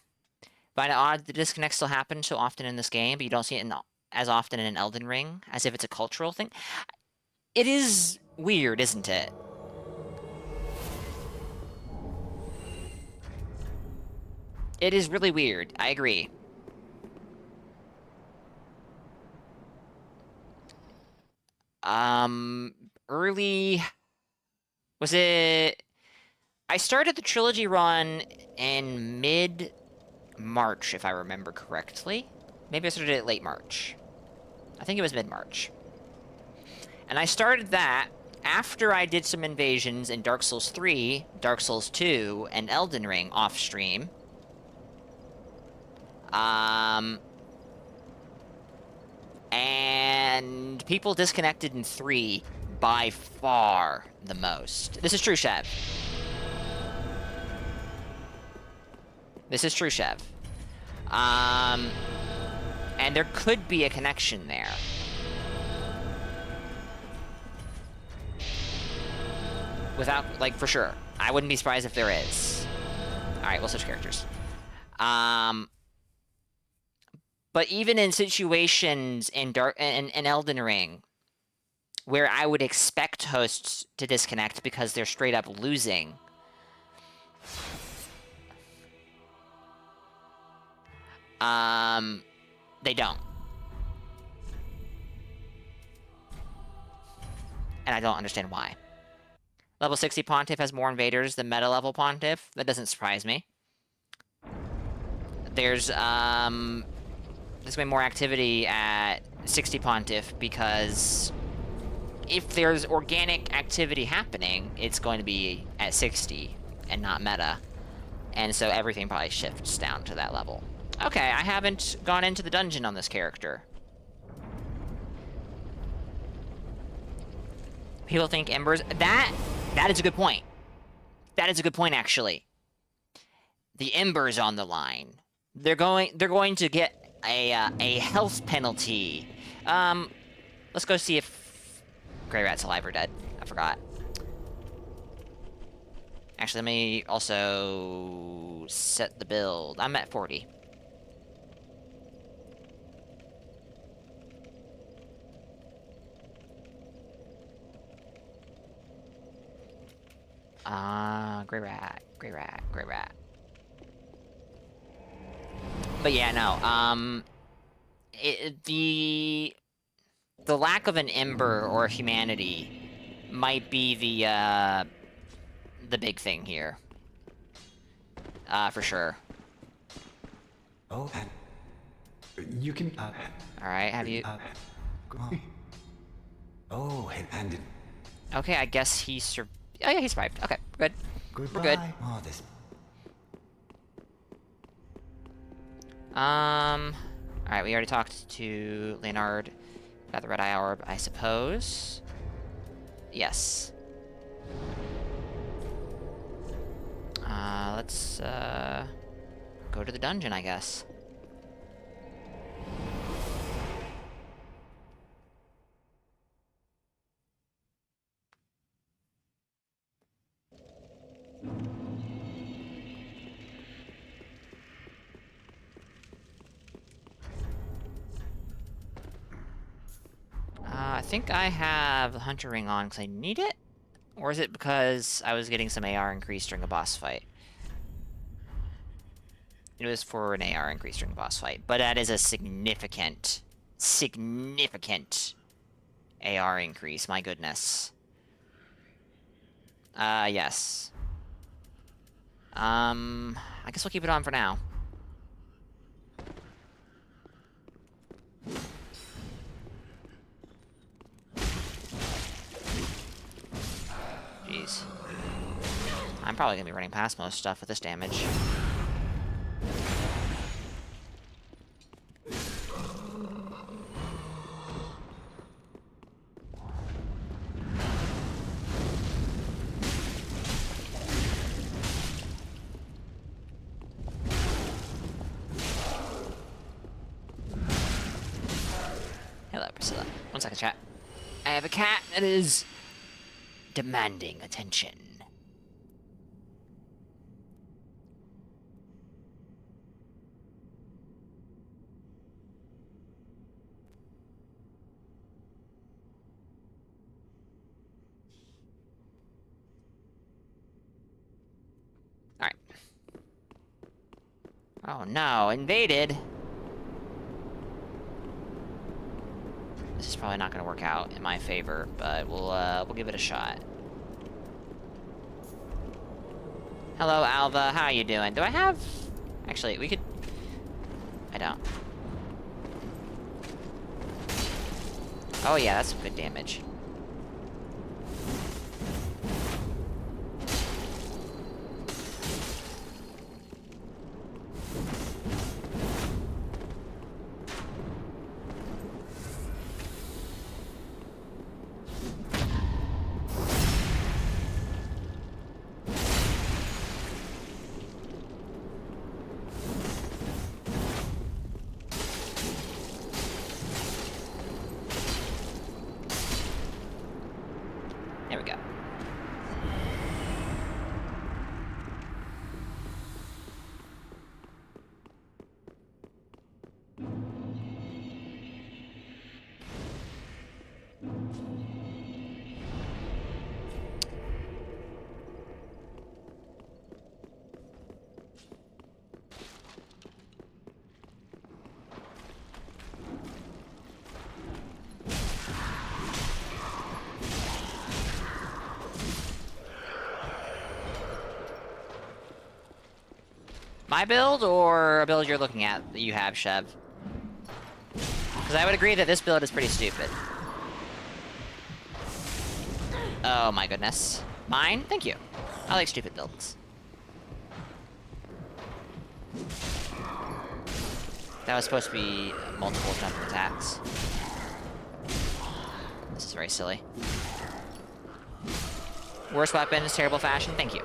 Find it odd the disconnects still happen so often in this game, but you don't see it as often in Elden Ring, as if it's a cultural thing. It is weird, isn't it? It is really weird. I agree. Early... Was it... I started the trilogy run in mid-March, if I remember correctly. Maybe I started it late March. I think it was mid-March. And I started that after I did some invasions in Dark Souls 3, Dark Souls 2, and Elden Ring off-stream. And people disconnected in 3 by far the most. This is true, Chev. This is true, Chev. And there could be a connection there. Without, like, for sure. I wouldn't be surprised if there is. Alright, we'll switch characters. But even in situations in Elden Ring, where I would expect hosts to disconnect because they're straight up losing, they don't. And I don't understand why. Level 60 Pontiff has more invaders than meta level Pontiff. That doesn't surprise me. There's gonna be more activity at 60 Pontiff because if there's organic activity happening, it's going to be at 60 and not meta. And so everything probably shifts down to that level. Okay, I haven't gone into the dungeon on this character. People think Embers... That is a good point. That is a good point, actually. The Embers on the line. They're going to get a health penalty. Let's go see if Grey Rat's alive or dead. I forgot. Actually, let me also set the build. I'm at 40. Grey Rat, Grey Rat, Grey Rat. But yeah, no, the lack of an Ember or humanity might be the big thing here. For sure. Oh, and you can. Alright, have you... Oh, and Okay, I guess he Oh yeah, he survived. Okay, good. goodbye. We're good. Oh, this. Alright, we already talked to Leonard. Got the red eye orb, I suppose. Yes. Let's, go to the dungeon, I guess. I think I have the Hunter Ring on because I need it? Or is it because I was getting some AR increase during a boss fight? It was for an AR increase during a boss fight, but that is a significant AR increase, my goodness. Yes. I guess we'll keep it on for now. Jeez. I'm probably gonna be running past most stuff with this damage. Hello, Priscilla. 1 second, chat. I have a cat that is demanding attention. Alright. Oh no, invaded! This is probably not gonna work out in my favor, but we'll give it a shot. Hello, Alva. How are you doing? Do I have... Actually, we could... I don't. Oh yeah, that's some good damage. There we go. My build, or a build you're looking at that you have, Shev? Because I would agree that this build is pretty stupid. Oh my goodness. Mine? Thank you. I like stupid builds. That was supposed to be multiple jumping attacks. This is very silly. Worst weapons, terrible fashion, thank you.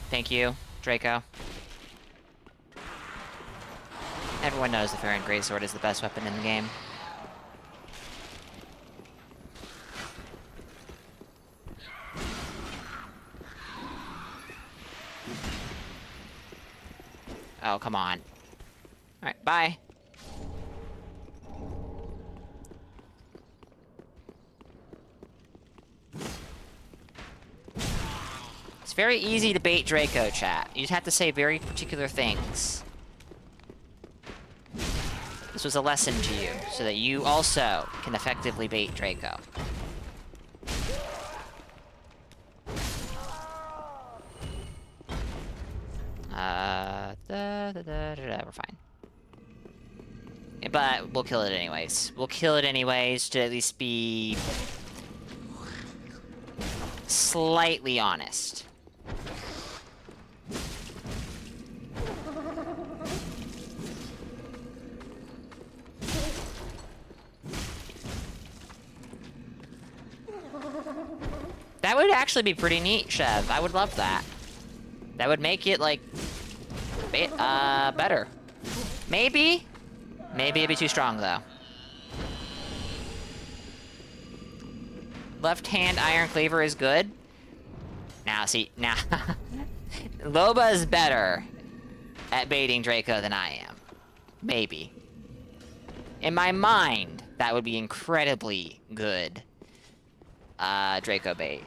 Thank you, Draco. Everyone knows the Fair Greatsword is the best weapon in the game. Oh, come on. Alright, bye. It's very easy to bait Draco, chat. You just have to say very particular things. This was a lesson to you, so that you also can effectively bait Draco. We're fine. Yeah, but we'll kill it anyways. We'll kill it anyways to at least be slightly honest. That would actually be pretty neat, Chev. I would love that. That would make it, like, better. Maybe? Maybe it'd be too strong, though. Left-hand Iron Cleaver is good. Now, see, now... Loba's better at baiting Draco than I am. Maybe. In my mind, that would be incredibly good. Draco bait.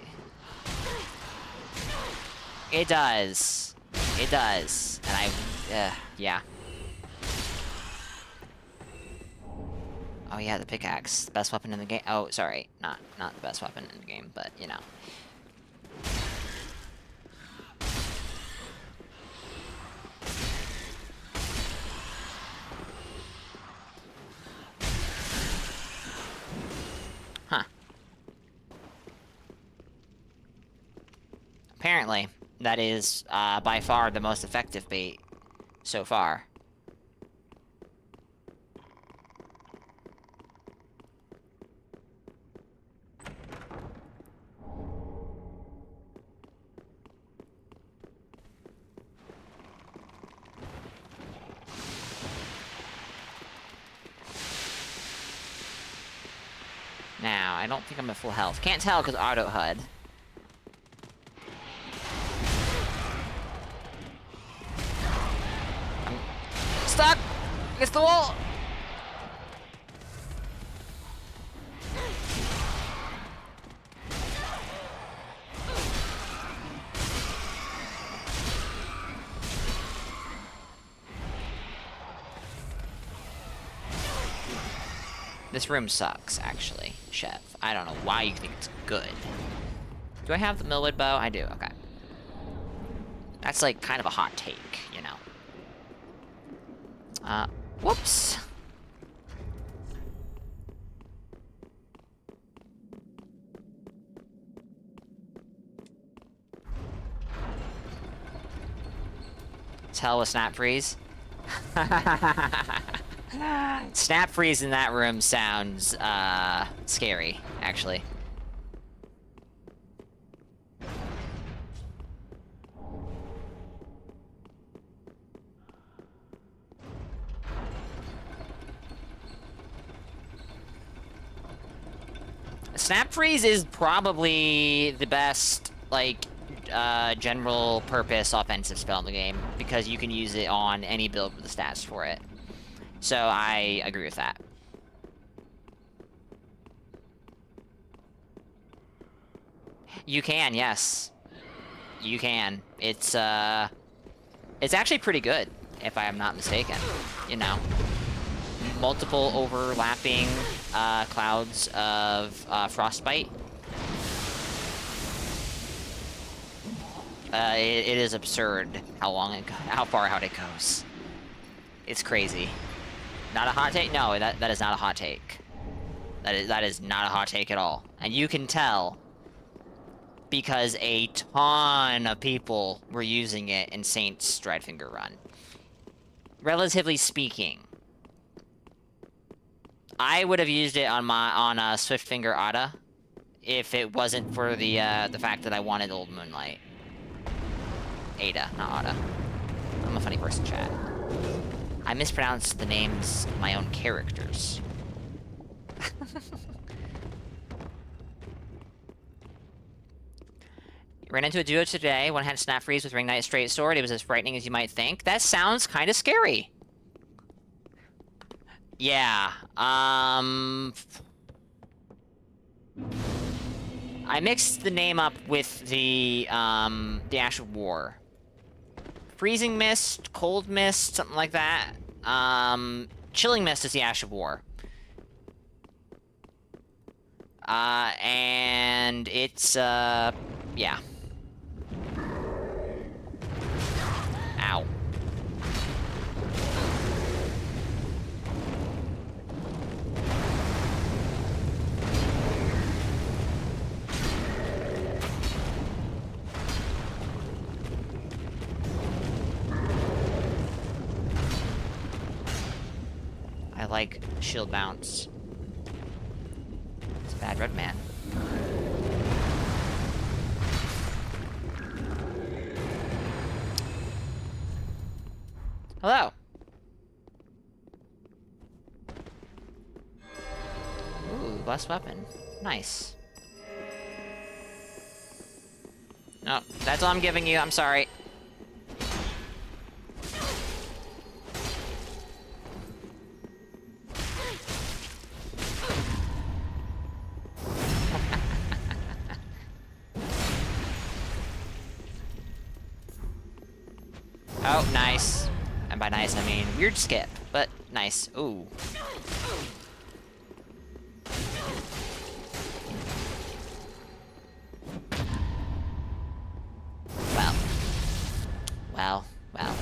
It does. It does. And yeah. Oh yeah, the pickaxe. Best weapon in the game. Oh, sorry. Not the best weapon in the game, but, you know. Huh. Apparently, that is by far the most effective bait so far. Now, I don't think I'm at full health. Can't tell because auto HUD. I'm stuck against the wall. This room sucks, actually, Chef. I don't know why you think it's good. Do I have the Millwood bow? I do, okay. That's, like, kind of a hot take, you know. Whoops. Tell with Snap Freeze. Snap Freeze in that room sounds, scary, actually. Snap Freeze is probably the best, like, general purpose offensive spell in the game, because you can use it on any build with the stats for it. So I agree with that. You can, yes. You can. It's actually pretty good, if I am not mistaken. You know. Multiple overlapping clouds of frostbite. It is absurd how far out it goes. It's crazy. Not a hot take? No, that is not a hot take. That is not a hot take at all. And you can tell because a ton of people were using it in Saint's Dreadfinger run. Relatively speaking, I would have used it on Swiftfinger Ada if it wasn't for the fact that I wanted Old Moonlight. Ada, not Ada. I'm a funny person, chat. I mispronounce the names of my own characters. Ran into a duo today. One had Snap Freeze with Ring Knight Straight Sword. It was as frightening as you might think. That sounds kind of scary. Yeah. I mixed the name up with the Ash of War. Freezing Mist, Cold Mist, something like that. Chilling Mist is the Ash of War. And it's, yeah. Ow. I like shield bounce. It's a bad red man. Hello. Ooh, blessed weapon. Nice. No, that's all I'm giving you. I'm sorry. Oh, nice. And by nice, I mean weird skip, but nice. Ooh. Well. Well, well.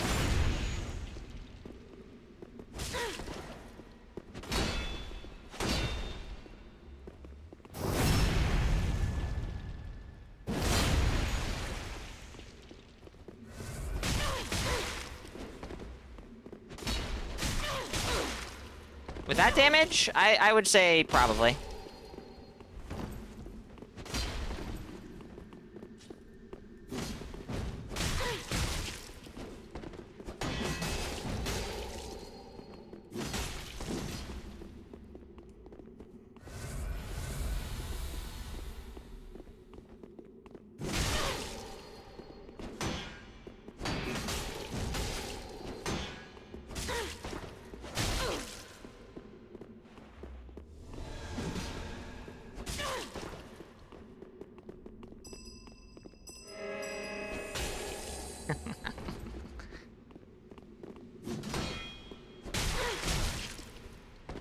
With that damage, I would say probably.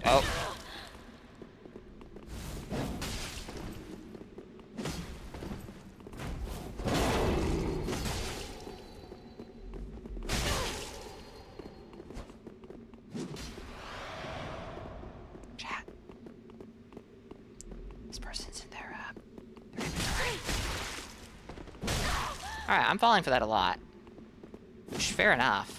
Oh. Chat. This person's in their inventory. Alright, I'm falling for that a lot. Which, fair enough.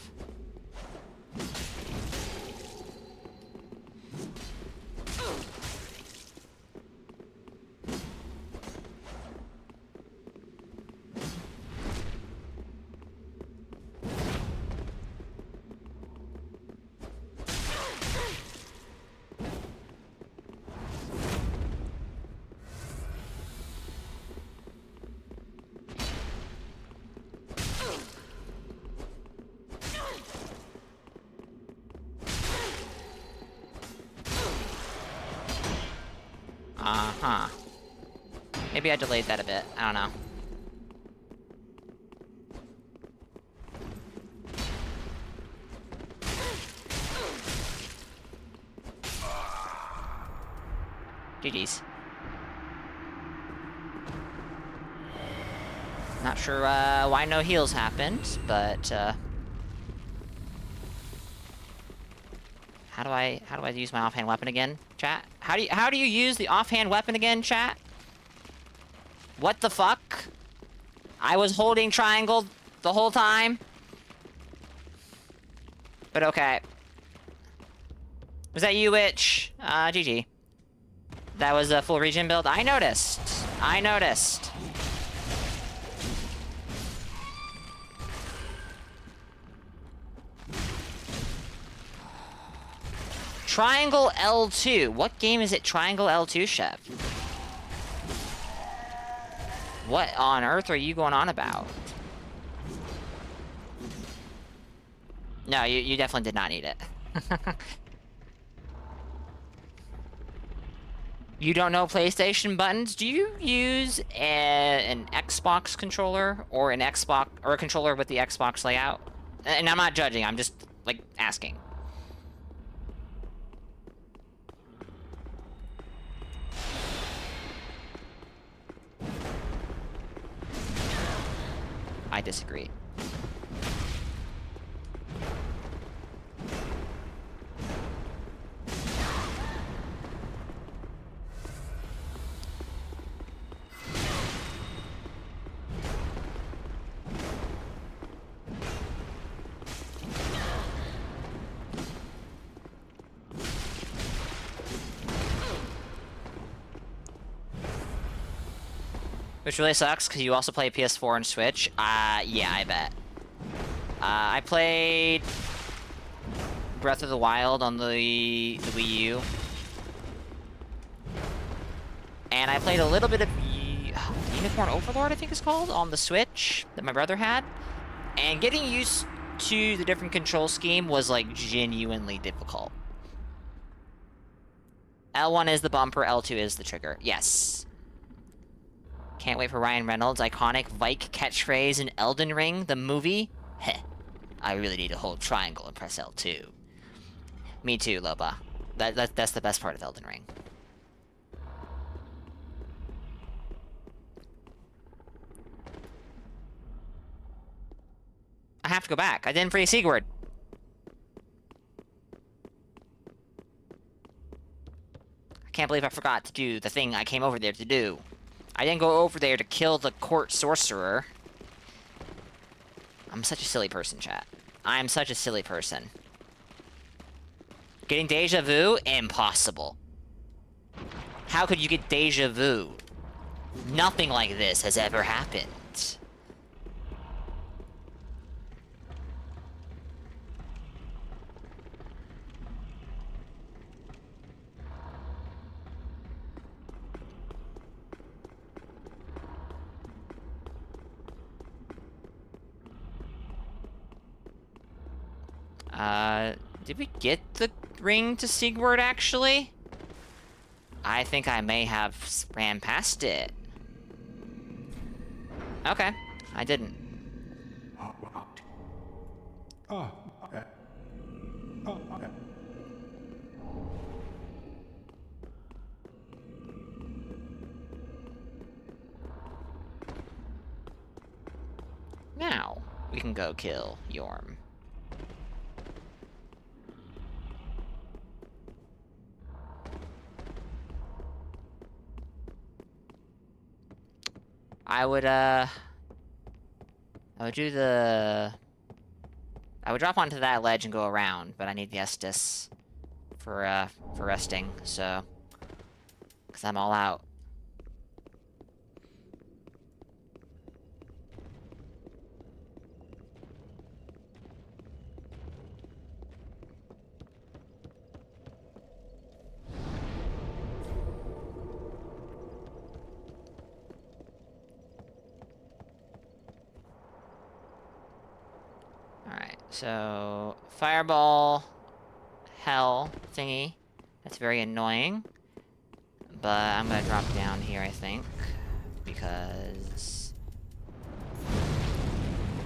Uh-huh. Maybe I delayed that a bit. I don't know. GG's. Not sure why no heals happened, but how do I use my offhand weapon again, chat? How do you use the offhand weapon again, chat? What the fuck? I was holding triangle the whole time. But okay. Was that you, Witch? GG. That was a full regen build. I noticed. I noticed. Triangle L2. What game is it Triangle L2, Chef? What on earth are you going on about? No, you definitely did not need it. You don't know PlayStation buttons? Do you use an Xbox controller or an Xbox or a controller with the Xbox layout? And I'm not judging. I'm just like asking. I disagree. Which really sucks, because you also play PS4 and Switch. Yeah, I bet. I played Breath of the Wild on the Wii U. And I played a little bit of Unicorn Overlord, I think it's called, on the Switch that my brother had. And getting used to the different control scheme was, like, genuinely difficult. L1 is the bumper, L2 is the trigger. Yes. Can't wait for Ryan Reynolds' iconic Vike catchphrase in Elden Ring, the movie. Heh. I really need to hold triangle and press L2. Me too, Loba. That's the best part of Elden Ring. I have to go back. I didn't free Sigurd. I can't believe I forgot to do the thing I came over there to do. I didn't go over there to kill the court sorcerer. I'm such a silly person, chat. I am such a silly person. Getting deja vu? Impossible. How could you get deja vu? Nothing like this has ever happened. Did we get the ring to Sigurd, actually? I think I may have ran past it. Okay, I didn't. Now, we can go kill Yorm. I would drop onto that ledge and go around, but I need the Estus for resting, so... Because I'm all out. Alright, so... Fireball... Hell thingy. That's very annoying. But I'm gonna drop down here, I think. Because...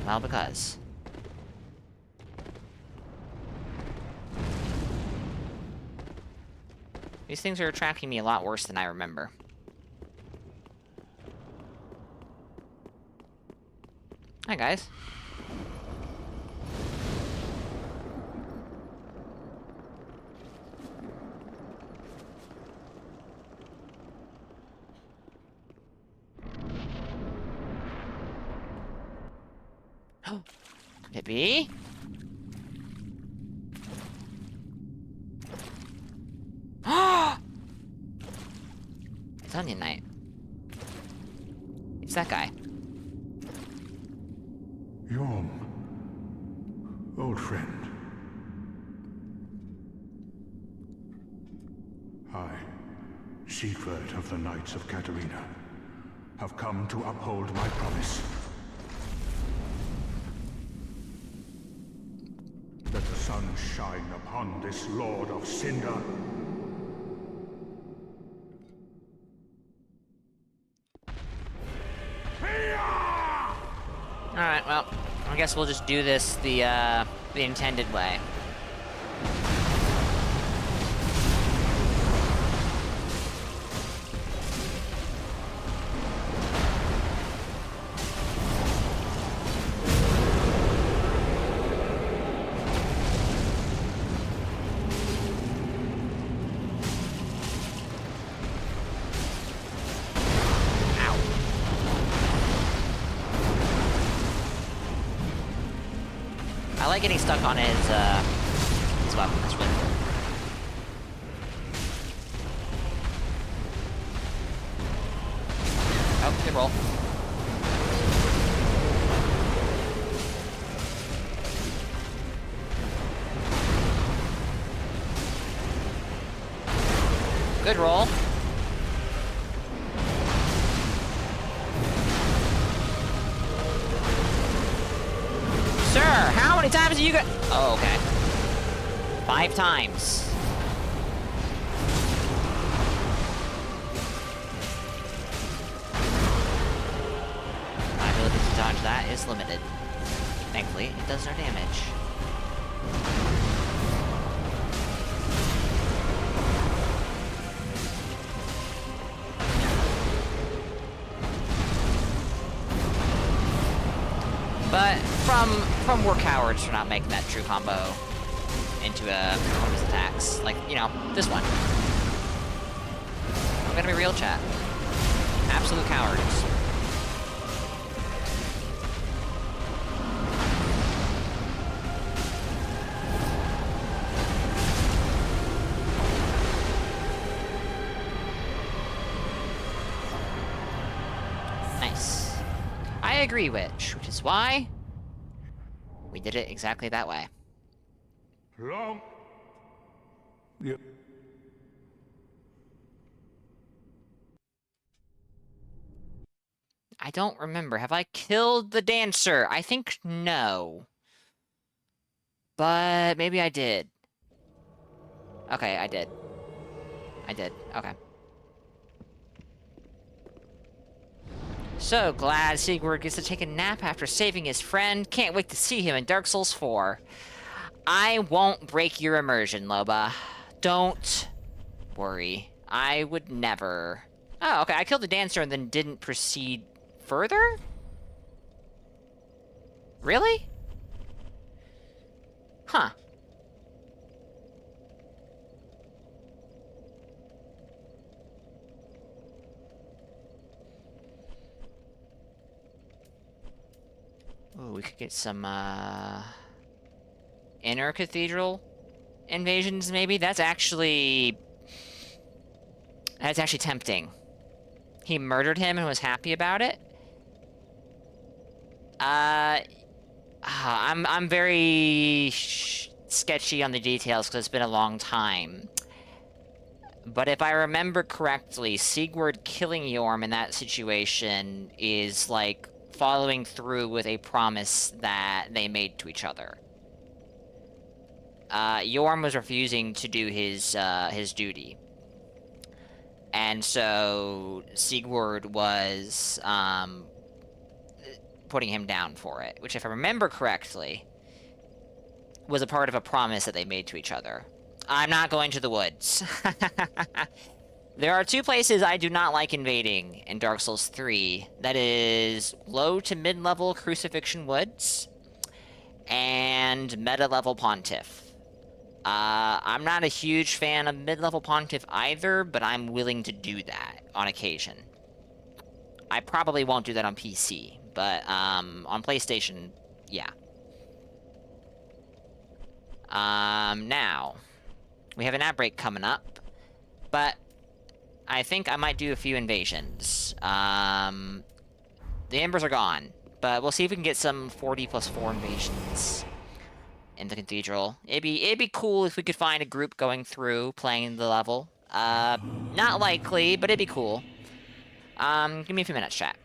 Well, because... These things are attracting me a lot worse than I remember. Hi, guys. Could it be? It's Onion Knight. It's that guy. Yorm. Old friend. I, Siegfried of the Knights of Katarina, have come to uphold my promise. Let the sun shine upon this Lord of Cinder. Alright, well, I guess we'll just do this the intended way. I like getting stuck on his weapon. That's really cool. Oh, good roll. Good roll. Sir, how many times have you got? Oh, okay. 5 times. My ability to dodge that is limited. Thankfully, it does no damage. But from we're cowards for not making that true combo into one of his attacks. Like, you know, this one. I'm gonna be real, chat. Absolute cowards. Nice. I agree, which is why we did it exactly that way. Long. Yeah. I don't remember. Have I killed the dancer? I think no. But maybe I did. Okay, I did. I did. Okay. So glad Sigurd gets to take a nap after saving his friend. Can't wait to see him in Dark Souls 4. I won't break your immersion, Loba. Don't worry. I would never. Oh, okay. I killed the dancer and then didn't proceed further? Really? Huh. Oh, we could get some, inner cathedral invasions, maybe? That's actually tempting. He murdered him and was happy about it? I'm very sketchy on the details because it's been a long time. But if I remember correctly, Sigurd killing Yorm in that situation is, like, following through with a promise that they made to each other. Yorm was refusing to do his duty. And so Sigurd was, putting him down for it, which, if I remember correctly, was a part of a promise that they made to each other. I'm not going to the woods. There are 2 places I do not like invading in Dark Souls 3. That is low to mid-level Crucifixion Woods and meta-level Pontiff. I'm not a huge fan of mid-level Pontiff either, but I'm willing to do that on occasion. I probably won't do that on PC, but on PlayStation, yeah. Now, we have an outbreak coming up, but I think I might do a few invasions. The Embers are gone, but we'll see if we can get some 40+4 invasions in the Cathedral. It'd be cool if we could find a group going through, playing the level. Not likely, but it'd be cool. Give me a few minutes, chat.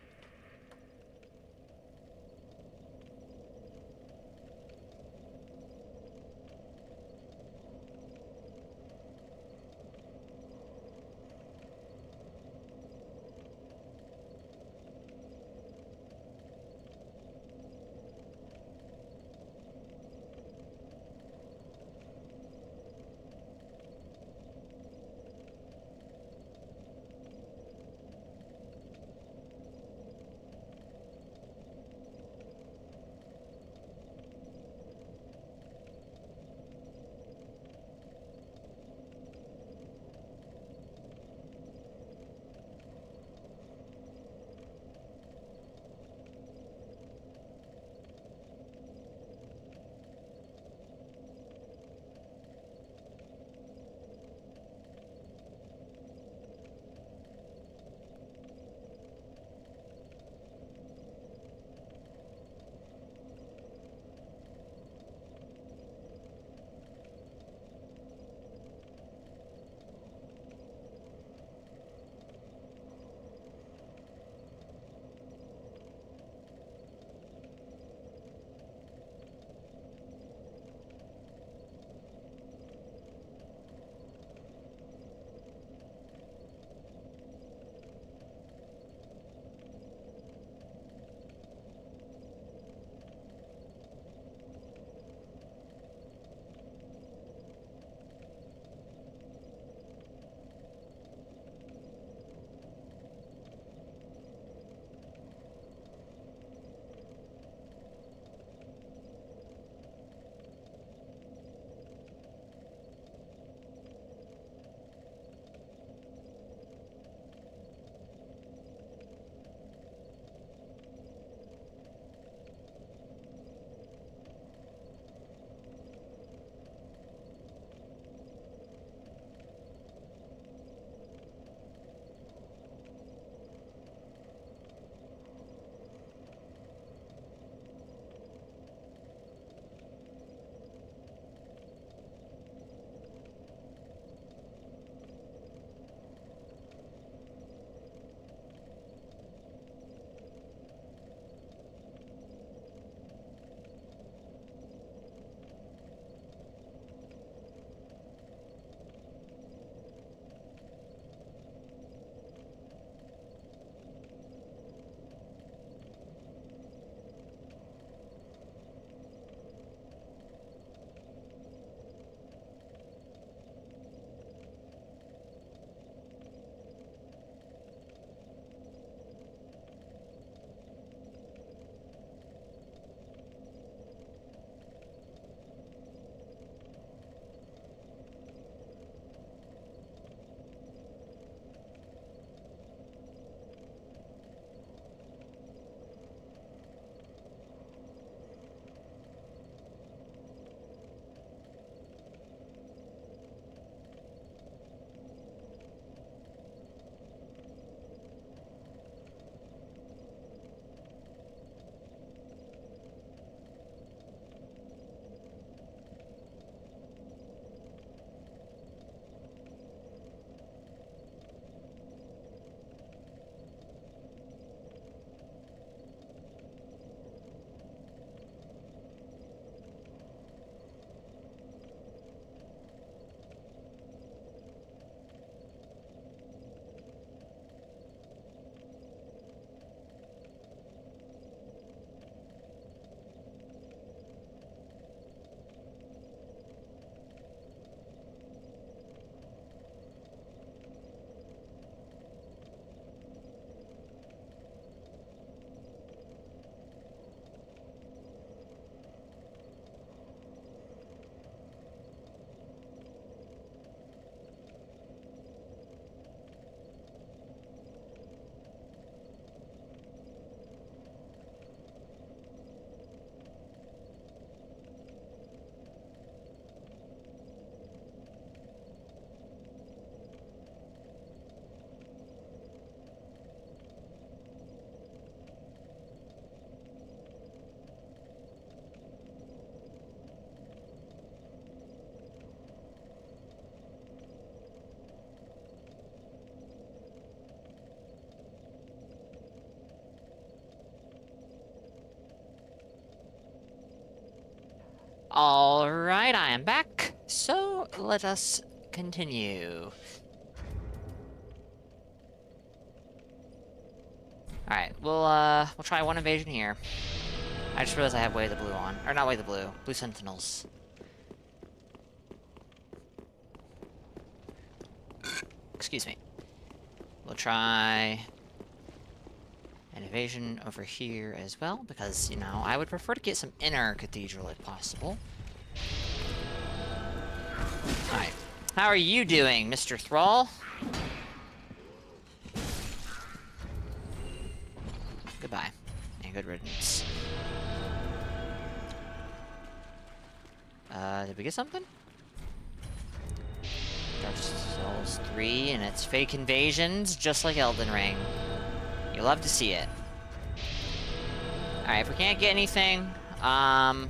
Alright, I am back. So, let us continue. Alright, we'll try one invasion here. I just realized I have Way of the Blue on. Or not Way of the Blue. Blue Sentinels. Excuse me. We'll try an invasion over here as well, because, you know, I would prefer to get some inner cathedral if possible. Alright. How are you doing, Mr. Thrall? Goodbye. And good riddance. Did we get something? Dark Souls 3 and its fake invasions, just like Elden Ring. You love to see it. Alright, if we can't get anything, I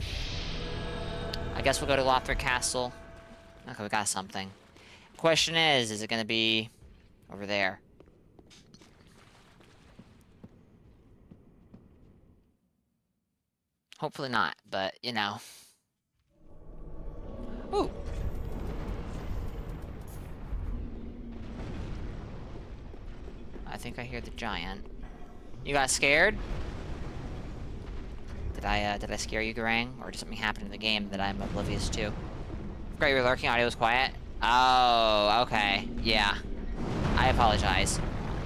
guess we'll go to Lothric Castle. Okay, we got something. Question is it gonna be over there? Hopefully not, but, you know. Ooh! I think I hear the giant. You got scared? Did I scare you, Garang? Or did something happen in the game that I'm oblivious to? Forgot you were lurking, audio was quiet. Oh, okay. Yeah. I apologize.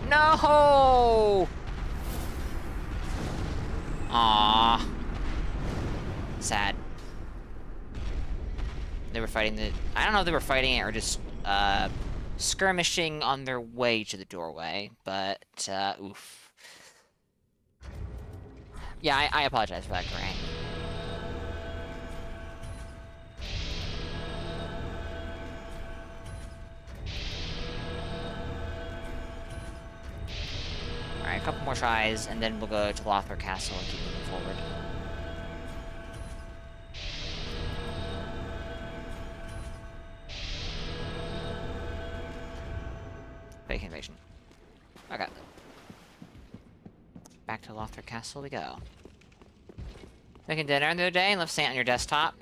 No! Aww. Sad. They were fighting the... I don't know if they were fighting it or just, skirmishing on their way to the doorway, but, oof. Yeah, I apologize for that, Garang. Alright, a couple more tries, and then we'll go to Lothric Castle and keep moving forward. Fake invasion. Okay. Back to Lothric Castle we go. Making dinner the other day and left Saint on your desktop.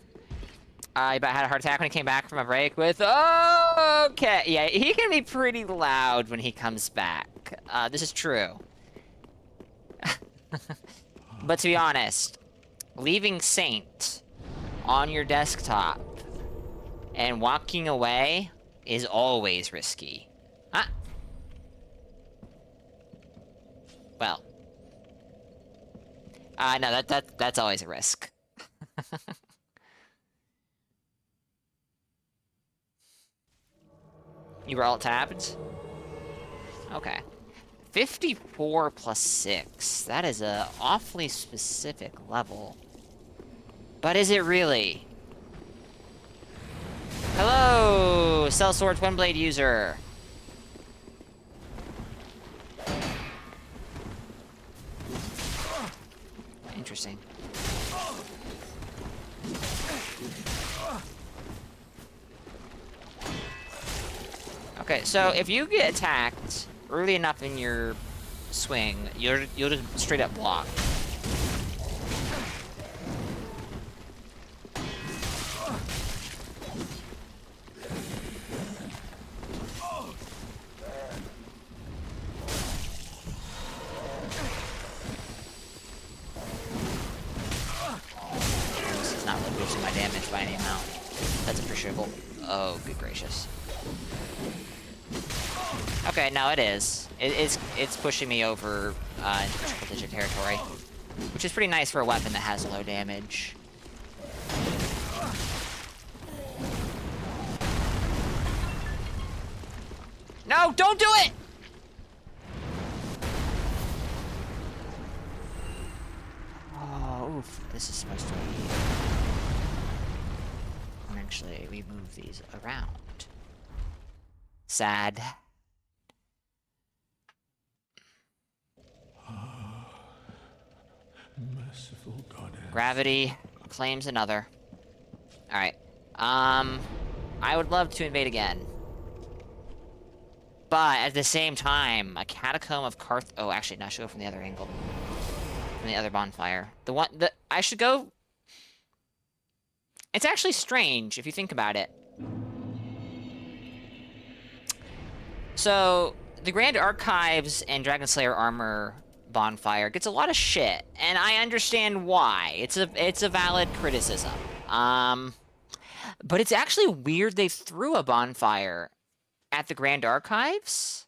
I about had a heart attack when he came back from a break with... Okay! Yeah, he can be pretty loud when he comes back. This is true. But to be honest, leaving Saint on your desktop and walking away is always risky. Huh? Well. No, that's always a risk. You were alt-tabbed? Okay. 54 plus 6. That is a awfully specific level. But is it really? Hello, Sellsword Twin Blade user. Interesting. Okay, so if you get attacked early enough in your swing, you'll just straight up block. This is not really boosting my damage by any amount. That's appreciable. Oh, good gracious. Okay, no, it is. It's pushing me over into triple-digit territory, which is pretty nice for a weapon that has low damage. No, don't do it! Oh, oof. This is supposed to be... Eventually, we move these around. Sad. Merciful goddess. Gravity claims another. Alright. I would love to invade again. But at the same time, a catacomb of Carth... Oh, actually, no, I should go from the other angle. From the other bonfire. I should go... It's actually strange if you think about it. So, the Grand Archives and Dragonslayer Armor bonfire gets a lot of shit, and I understand why. It's a valid criticism. But it's actually weird they threw a bonfire at the Grand Archives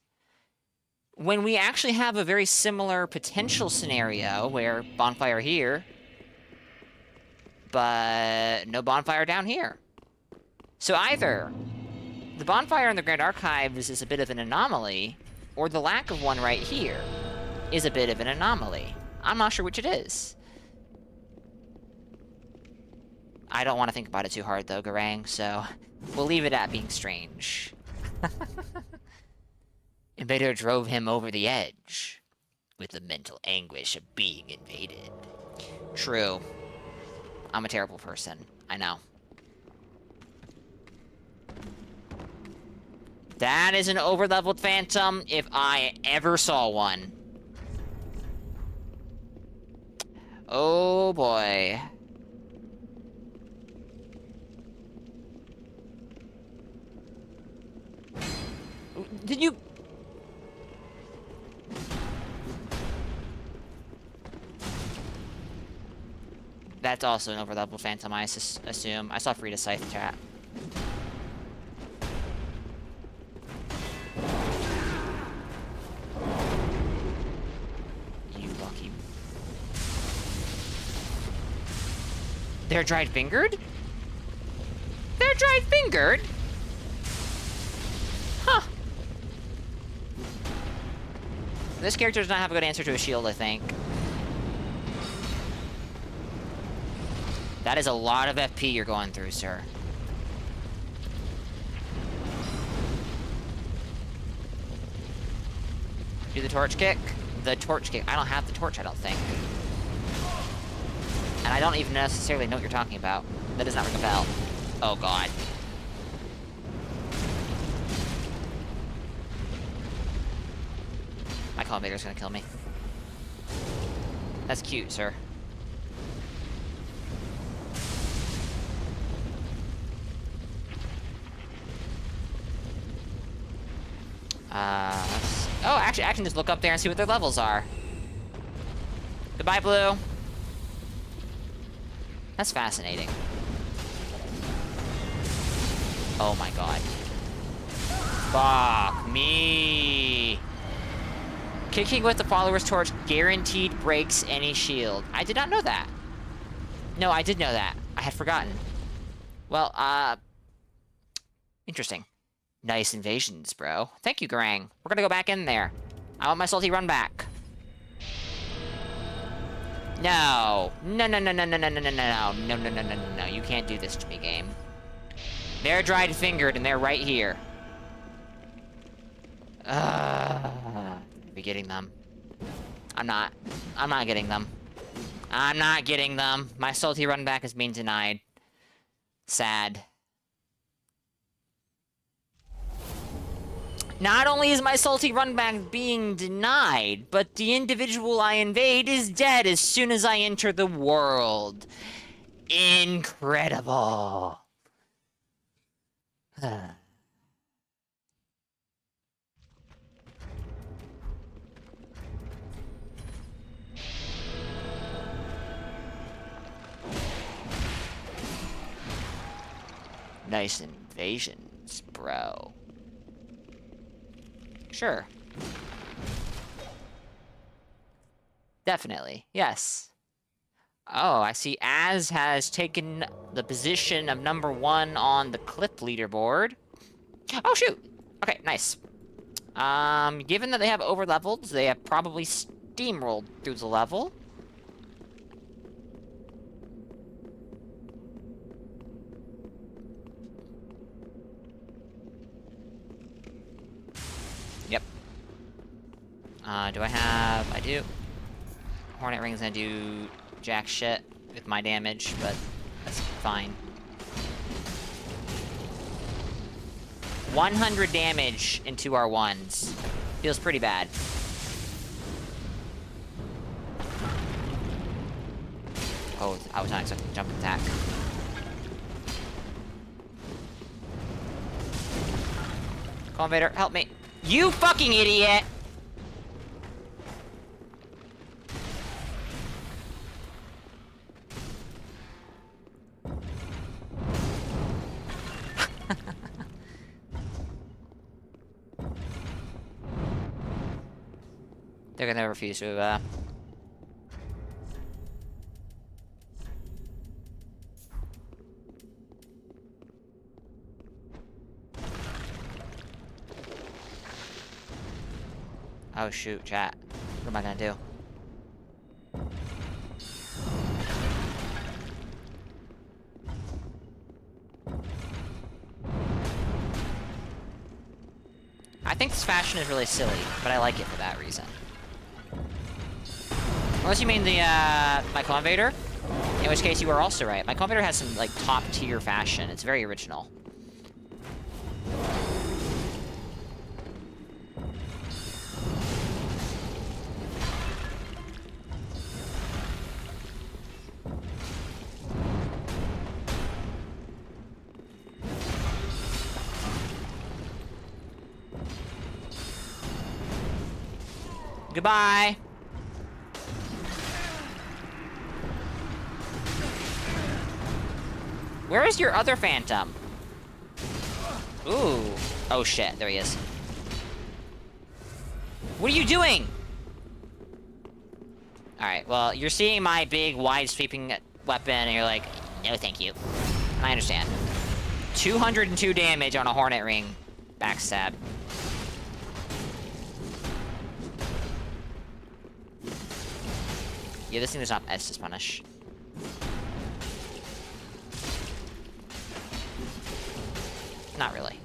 when we actually have a very similar potential scenario where bonfire here, but no bonfire down here. So either the bonfire in the Grand Archives is a bit of an anomaly, or the lack of one right here is a bit of an anomaly. I'm not sure which it is. I don't want to think about it too hard, though, Garang, so we'll leave it at being strange. Invader drove him over the edge with the mental anguish of being invaded. True. I'm a terrible person. I know. That is an over-leveled phantom if I ever saw one. Oh boy. Did you... That's also an over-leveled phantom, I assume. I saw Frida Scythe chat. You lucky... They're dried-fingered? They're dried-fingered? Huh. This character does not have a good answer to a shield, I think. That is a lot of FP you're going through, sir. Do the torch kick? The torch kick. I don't have the torch, I don't think. And I don't even necessarily know what you're talking about. That does not ring a bell. Oh, God. My Invader's gonna kill me. That's cute, sir. Oh, actually, I can just look up there and see what their levels are. Goodbye, Blue. That's fascinating. Oh my god. Fuck me. Kicking with the follower's torch guaranteed breaks any shield. I did not know that. No, I did know that. I had forgotten. Well, interesting. Nice invasions, bro. Thank you, Garang. We're gonna go back in there. I want my salty run back. No. No, no, no, no, no, no, no, no, no, no, no, no, no, no, no. You can't do this to me, game. They're dried fingered and they're right here. Be getting them. I'm not getting them. I'm not getting them. My salty run back is being denied. Sad. Not only is my salty run back being denied, but the individual I invade is dead as soon as I enter the world. Incredible. Nice invasions, bro. Sure. Definitely, yes. Oh, I see Az has taken the position of #1 on the clip leaderboard. Oh, shoot! Okay, nice. Given that they have over-leveled, they have probably steamrolled through the level. Yep. Do I have... I do. Hornet Ring's gonna do jack shit with my damage, but that's fine. 100 damage in 2 R1s. Feels pretty bad. Oh, I was not expecting jump attack. Come on, Vader, help me. You fucking idiot! They're gonna refuse to, Oh shoot, chat. What am I gonna do? I think this fashion is really silly, but I like it for that reason. Unless you mean the, my Convader, in which case you are also right. My Convader has some, like, top-tier fashion. It's very original. Goodbye! Where is your other Phantom? Ooh. Oh shit, there he is. What are you doing? Alright, well, you're seeing my big, wide-sweeping weapon, and you're like, no thank you. I understand. 202 damage on a Hornet Ring. Backstab. Yeah, this thing does not Estus punish. Not really.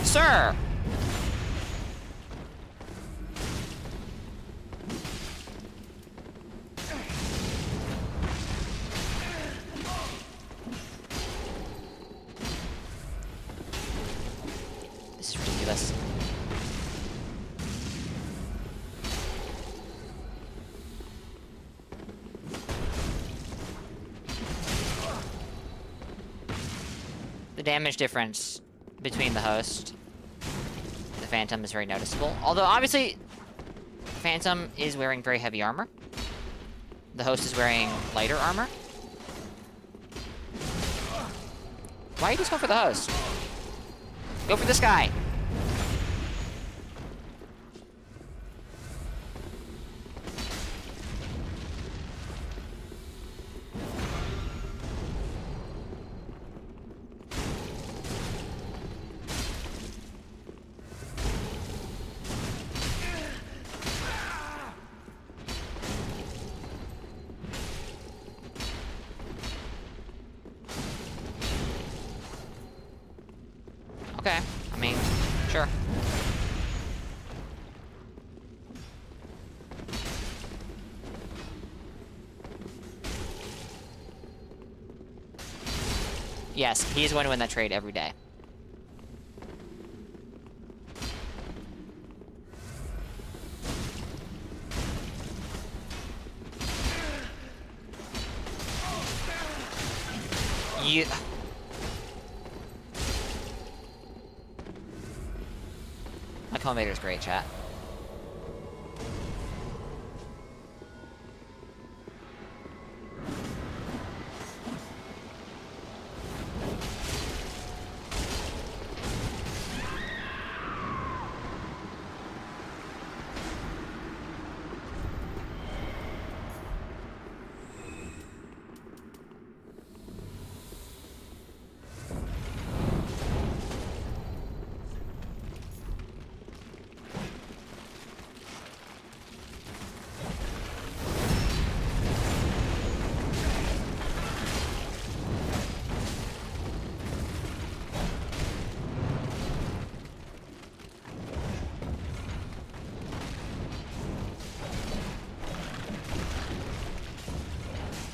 Sir! This is ridiculous. The damage difference between the host and the Phantom is very noticeable. Although, obviously, Phantom is wearing very heavy armor. The host is wearing lighter armor. Why are you just going for the host? Go for this guy. Okay, I mean, sure. Yes, he is going to win that trade every day. You... My Collimator is great, chat.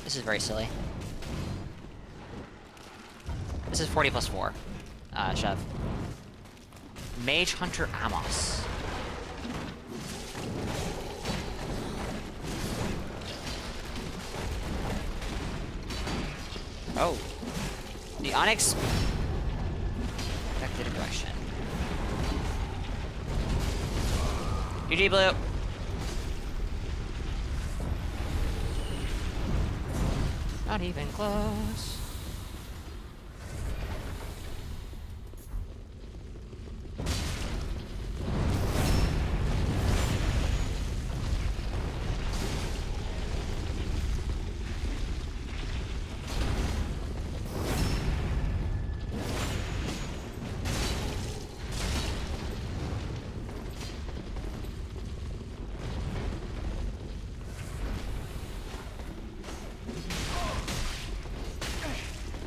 This is very silly. This is 40 plus 4. Shove. Mage Hunter Amos. Oh. The unexpected aggression. GG, Blue. Not even close.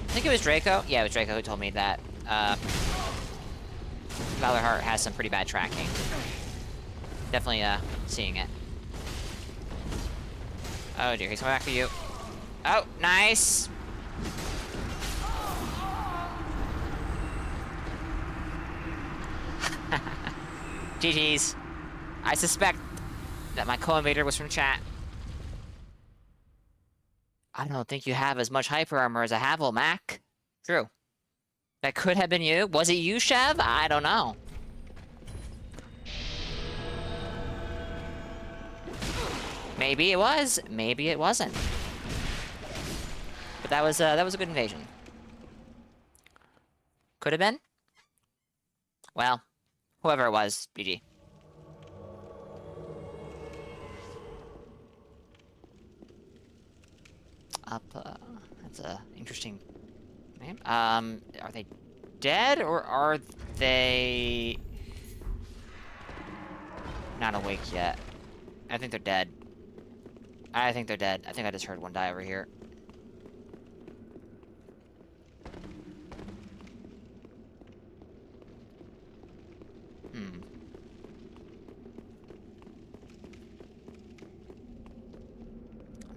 I think it was Draco. Yeah, it was Draco who told me that Valorheart has some pretty bad tracking. Definitely seeing it. Oh dear, he's coming back for you. Oh, nice. GG's. I suspect that my co-invader was from chat. I don't think you have as much hyper armor as I have, old Mac. True. That could have been you. Was it you, Chev? I don't know. Maybe it was. Maybe it wasn't. But that was a good invasion. Could have been. Well, whoever it was, GG. That's a interesting name. Are they dead or are they not awake yet? I think they're dead. I think they're dead. I think I just heard one die over here.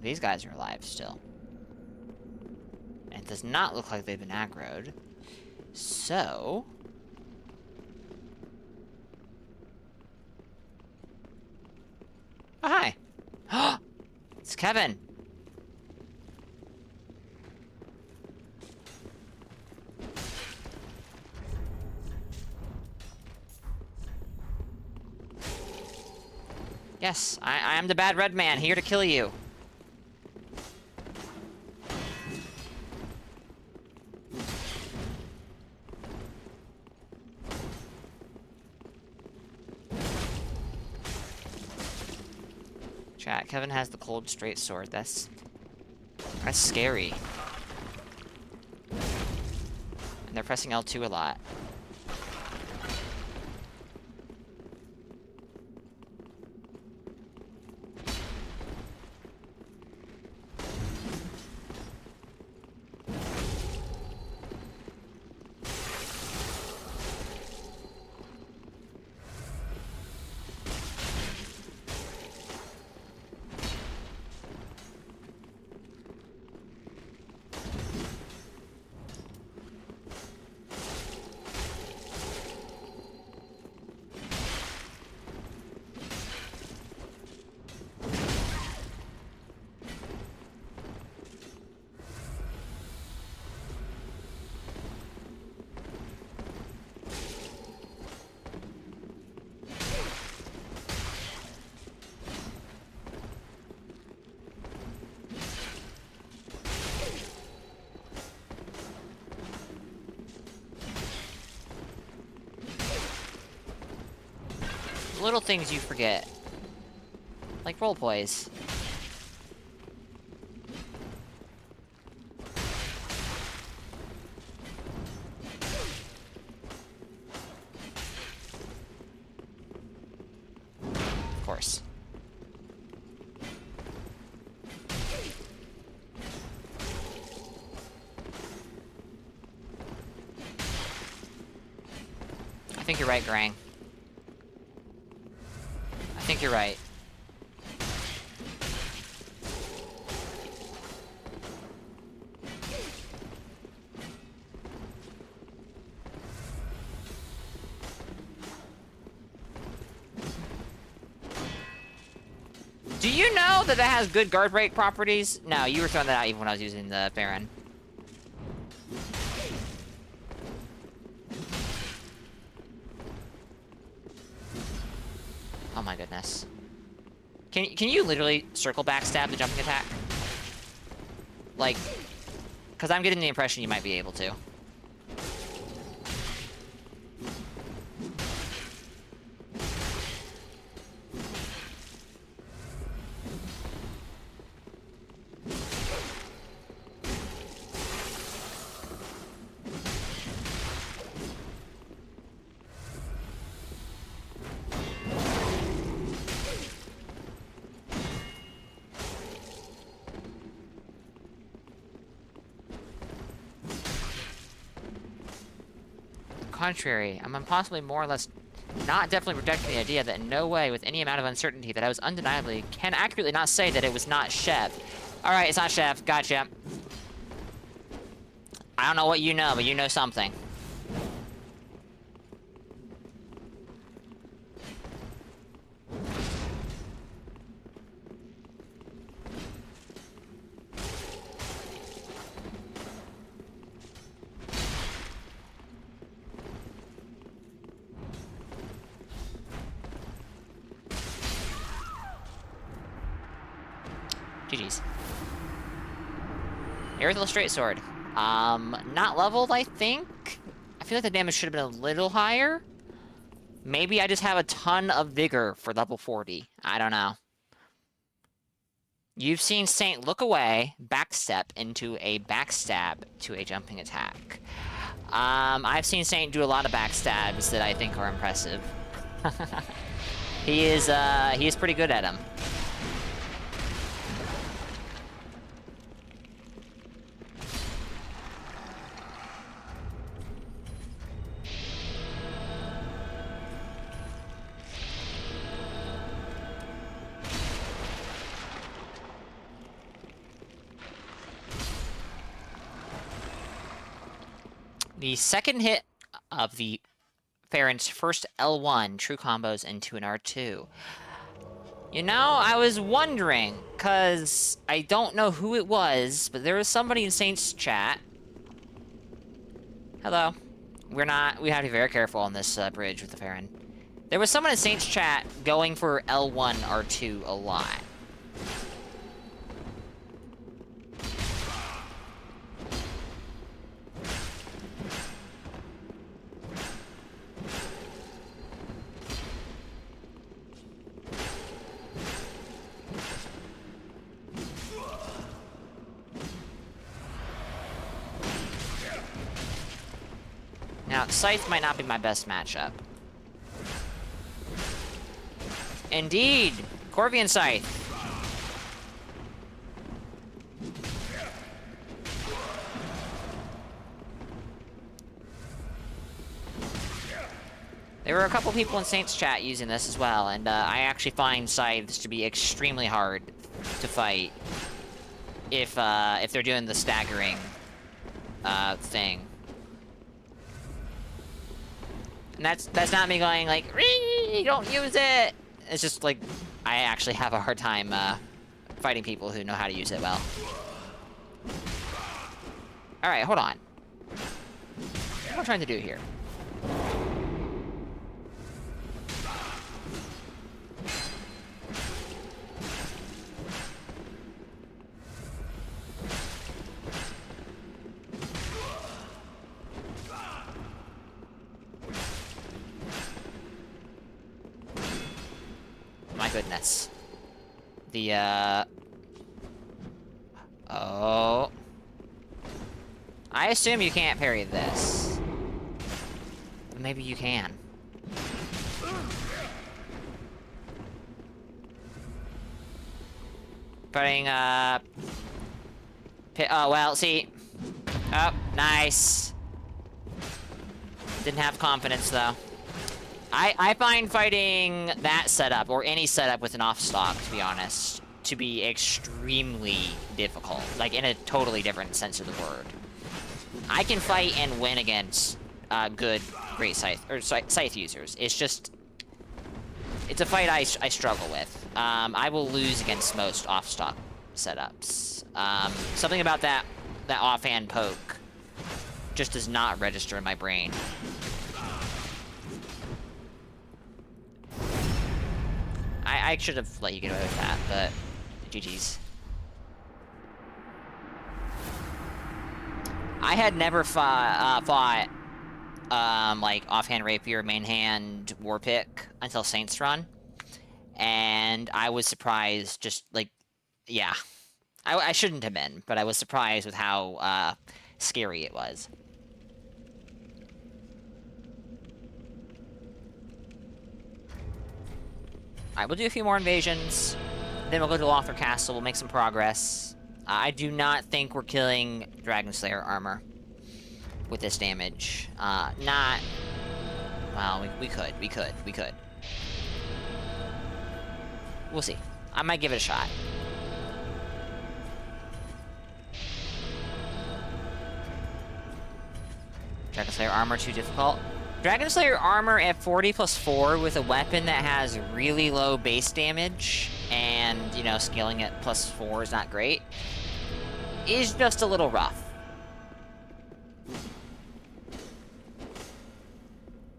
These guys are alive still. And it does not look like they've been aggroed. So... Oh, hi! It's Kevin! Yes, I am the bad red man, here to kill you. Chat, Kevin has the cold straight sword. That's scary. And they're pressing L2 a lot. Little things you forget. Like role plays. Of course. I think you're right, Grang. I think you're right. Do you know that that has good guard break properties? No, you were throwing that out even when I was using the Baron. my goodness. Can you literally circle backstab the jumping attack? Like, because I'm getting the impression you might be able to. Contrary, I'm possibly more or less not definitely rejecting the idea that in no way, with any amount of uncertainty, that I was undeniably can accurately not say that it was not Chev. Alright, it's not Chev. Gotcha. I don't know what you know, but you know something. GG's. Aerithal Straight Sword. Not leveled, I think? I feel like the damage should have been a little higher. Maybe I just have a ton of vigor for level 40. I don't know. You've seen Saint look away, backstep into a backstab to a jumping attack. I've seen Saint do a lot of backstabs that I think are impressive. He is pretty good at them. The second hit of the Farron's first L1 true combos into an R2. You know, I was wondering, because I don't know who it was, but there was somebody in Saint's chat. Hello. We have to be very careful on this bridge with the Farron. There was someone in Saint's chat going for L1 R2 a lot. Now, Scythe might not be my best matchup. Indeed! Corvian Scythe! There were a couple people in Saint's chat using this as well, and I actually find Scythes to be extremely hard to fight if they're doing the staggering thing. And that's not me going like, don't use it! It's just like, I actually have a hard time fighting people who know how to use it well. Alright, hold on. What am I trying to do here? My goodness. Oh. I assume you can't parry this. But maybe you can. Putting, oh, well, see. Oh, nice. Didn't have confidence, though. I find fighting that setup, or any setup with an off-stock, to be honest, to be extremely difficult. Like, in a totally different sense of the word. I can fight and win against great scythe users. It's just... It's a fight I struggle with. I will lose against most off-stock setups. Something about that offhand poke just does not register in my brain. I should have let you get away with that, but GG's. I had never fought like offhand rapier, main hand, war pick until Saints Run, and I was surprised. Just like, yeah, I shouldn't have been, but I was surprised with how scary it was. Alright, we'll do a few more invasions. Then we'll go to Lothar Castle. We'll make some progress. I do not think we're killing Dragon Slayer armor with this damage. Not... Well, we could. We'll see. I might give it a shot. Dragon Slayer armor too difficult. Dragon Slayer armor at 40 plus 4 with a weapon that has really low base damage and, you know, scaling at plus 4 is not great, is just a little rough.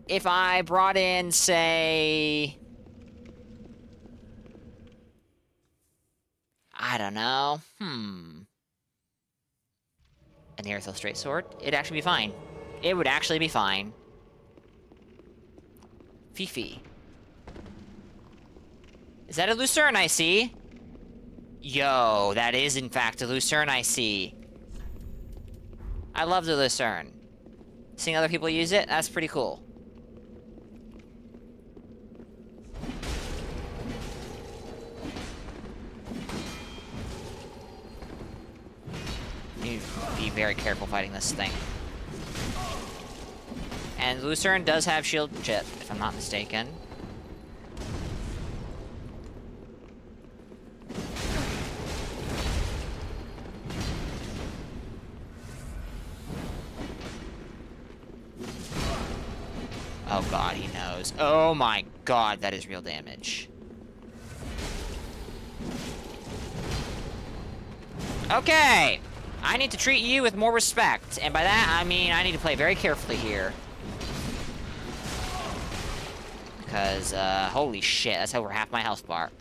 If I brought in, say... I don't know. An Aerithal straight sword, it'd actually be fine. It would actually be fine. Fifi. Is that a Lucerne I see? Yo, that is in fact a Lucerne I see. I love the Lucerne. Seeing other people use it, that's pretty cool. You need to be very careful fighting this thing. And Lucerne does have shield chip, if I'm not mistaken. Oh god, he knows. Oh my god, that is real damage. Okay! I need to treat you with more respect, and by that I mean I need to play very carefully here. Because, holy shit, that's over half my health bar.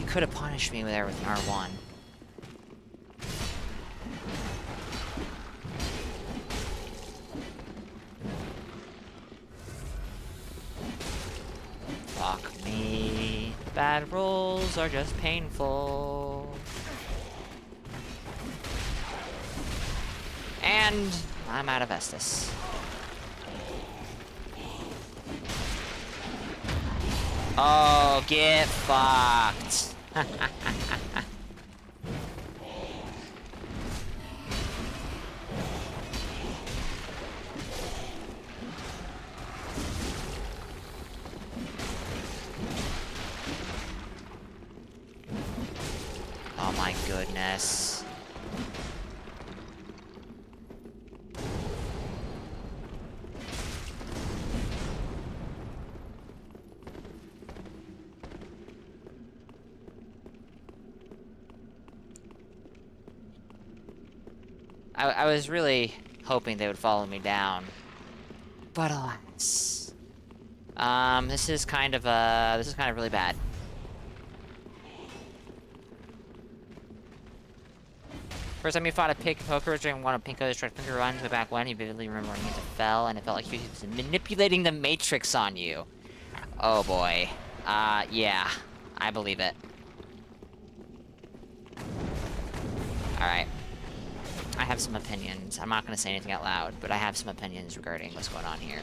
You could have punished me there with an R1. Fuck me. Bad rolls are just painful. And I'm out of Estus. Oh, get fucked. Oh my goodness. I was really hoping they would follow me down, but alas. This is kind of really bad. First time you fought a pig poker during one of Pinko's Red Finger runs way back when, you vividly remember when he fell, and it felt like he was manipulating the Matrix on you. Oh boy. Yeah. I believe it. Alright. I have some opinions. I'm not going to say anything out loud, but I have some opinions regarding what's going on here.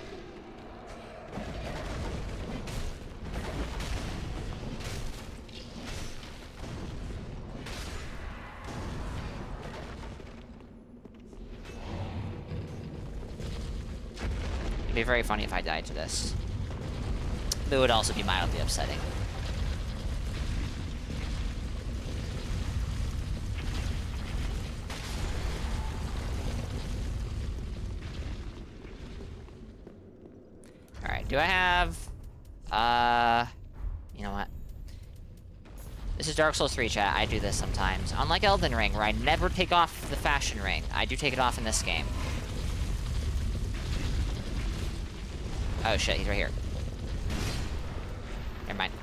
It'd be very funny if I died to this. But it would also be mildly upsetting. Alright, do I have... You know what? This is Dark Souls 3, chat. I do this sometimes. Unlike Elden Ring, where I never take off the fashion ring. I do take it off in this game. Oh shit, he's right here. Never mind.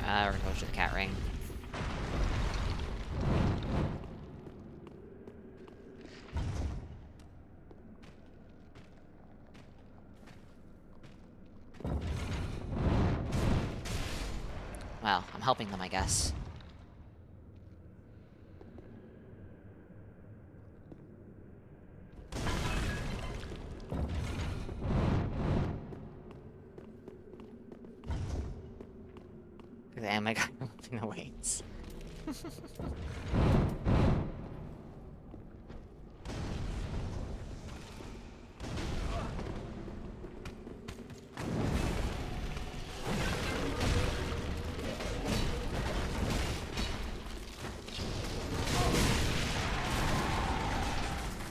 We're gonna go to the cat ring. Well, I'm helping them, I guess. The anime guy moving the weights.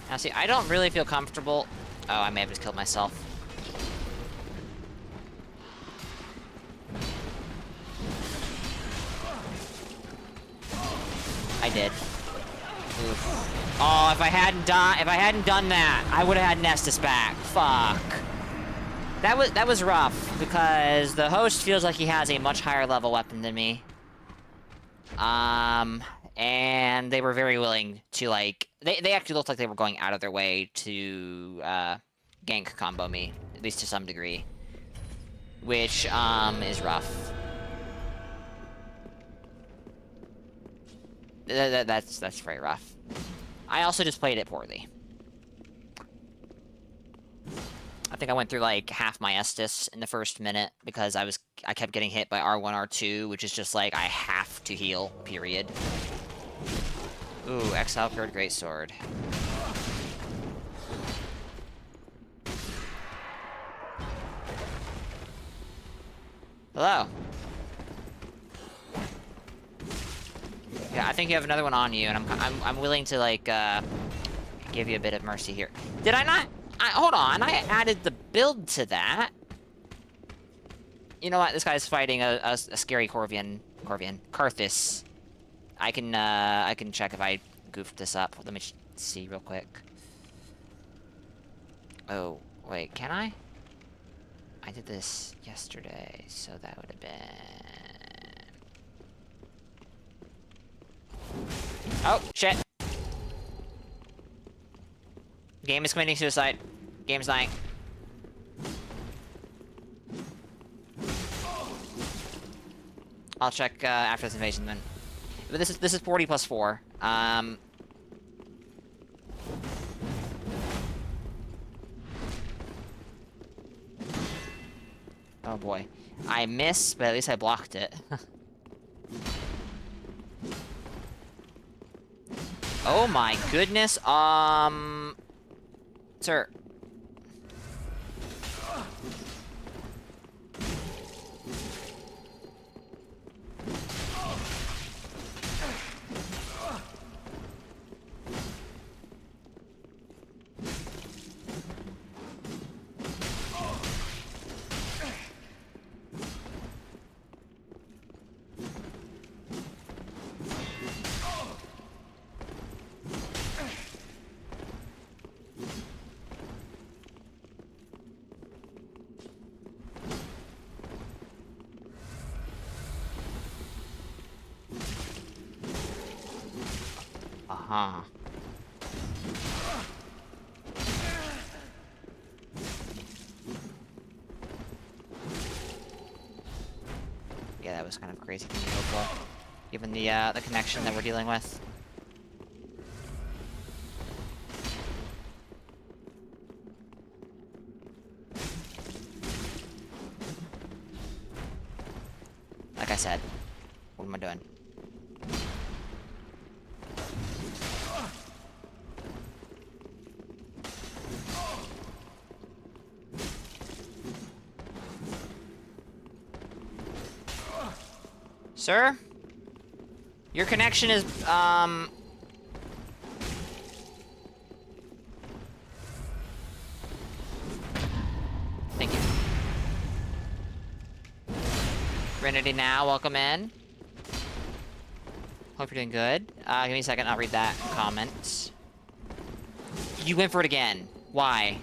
Now see, I don't really feel comfortable. Oh, I may have just killed myself. I did. Oof. Oh, if I hadn't done that, I would have had Nestus back. Fuck. That was rough because the host feels like he has a much higher level weapon than me. And they were very willing to, like, they actually looked like they were going out of their way to gank combo me, at least to some degree, which is rough. That's very rough. I also just played it poorly. I think I went through like half my Estus in the first minute because I kept getting hit by R1, R2, which is just like I have to heal, period. Ooh, Exile Paired Greatsword. Hello. Yeah, I think you have another one on you, and I'm willing to like give you a bit of mercy here. Did I not? Hold on, I added the build to that. You know what? This guy's fighting a scary Karthus. I can check if I goofed this up. Let me see real quick. Oh wait, can I? I did this yesterday, so that would have been. Oh, shit. Game is committing suicide. Game's dying. I'll check after this invasion then. But this is 40 plus 4. Oh boy. I missed, but at least I blocked it. Oh my goodness, sir. Uh-huh. Yeah, that was kind of crazy given the connection that we're dealing with. Like I said, what am I doing? Sir? Your connection is, Trinity now, welcome in. Hope you're doing good. Give me a second, I'll read that comment. You went for it again. Why?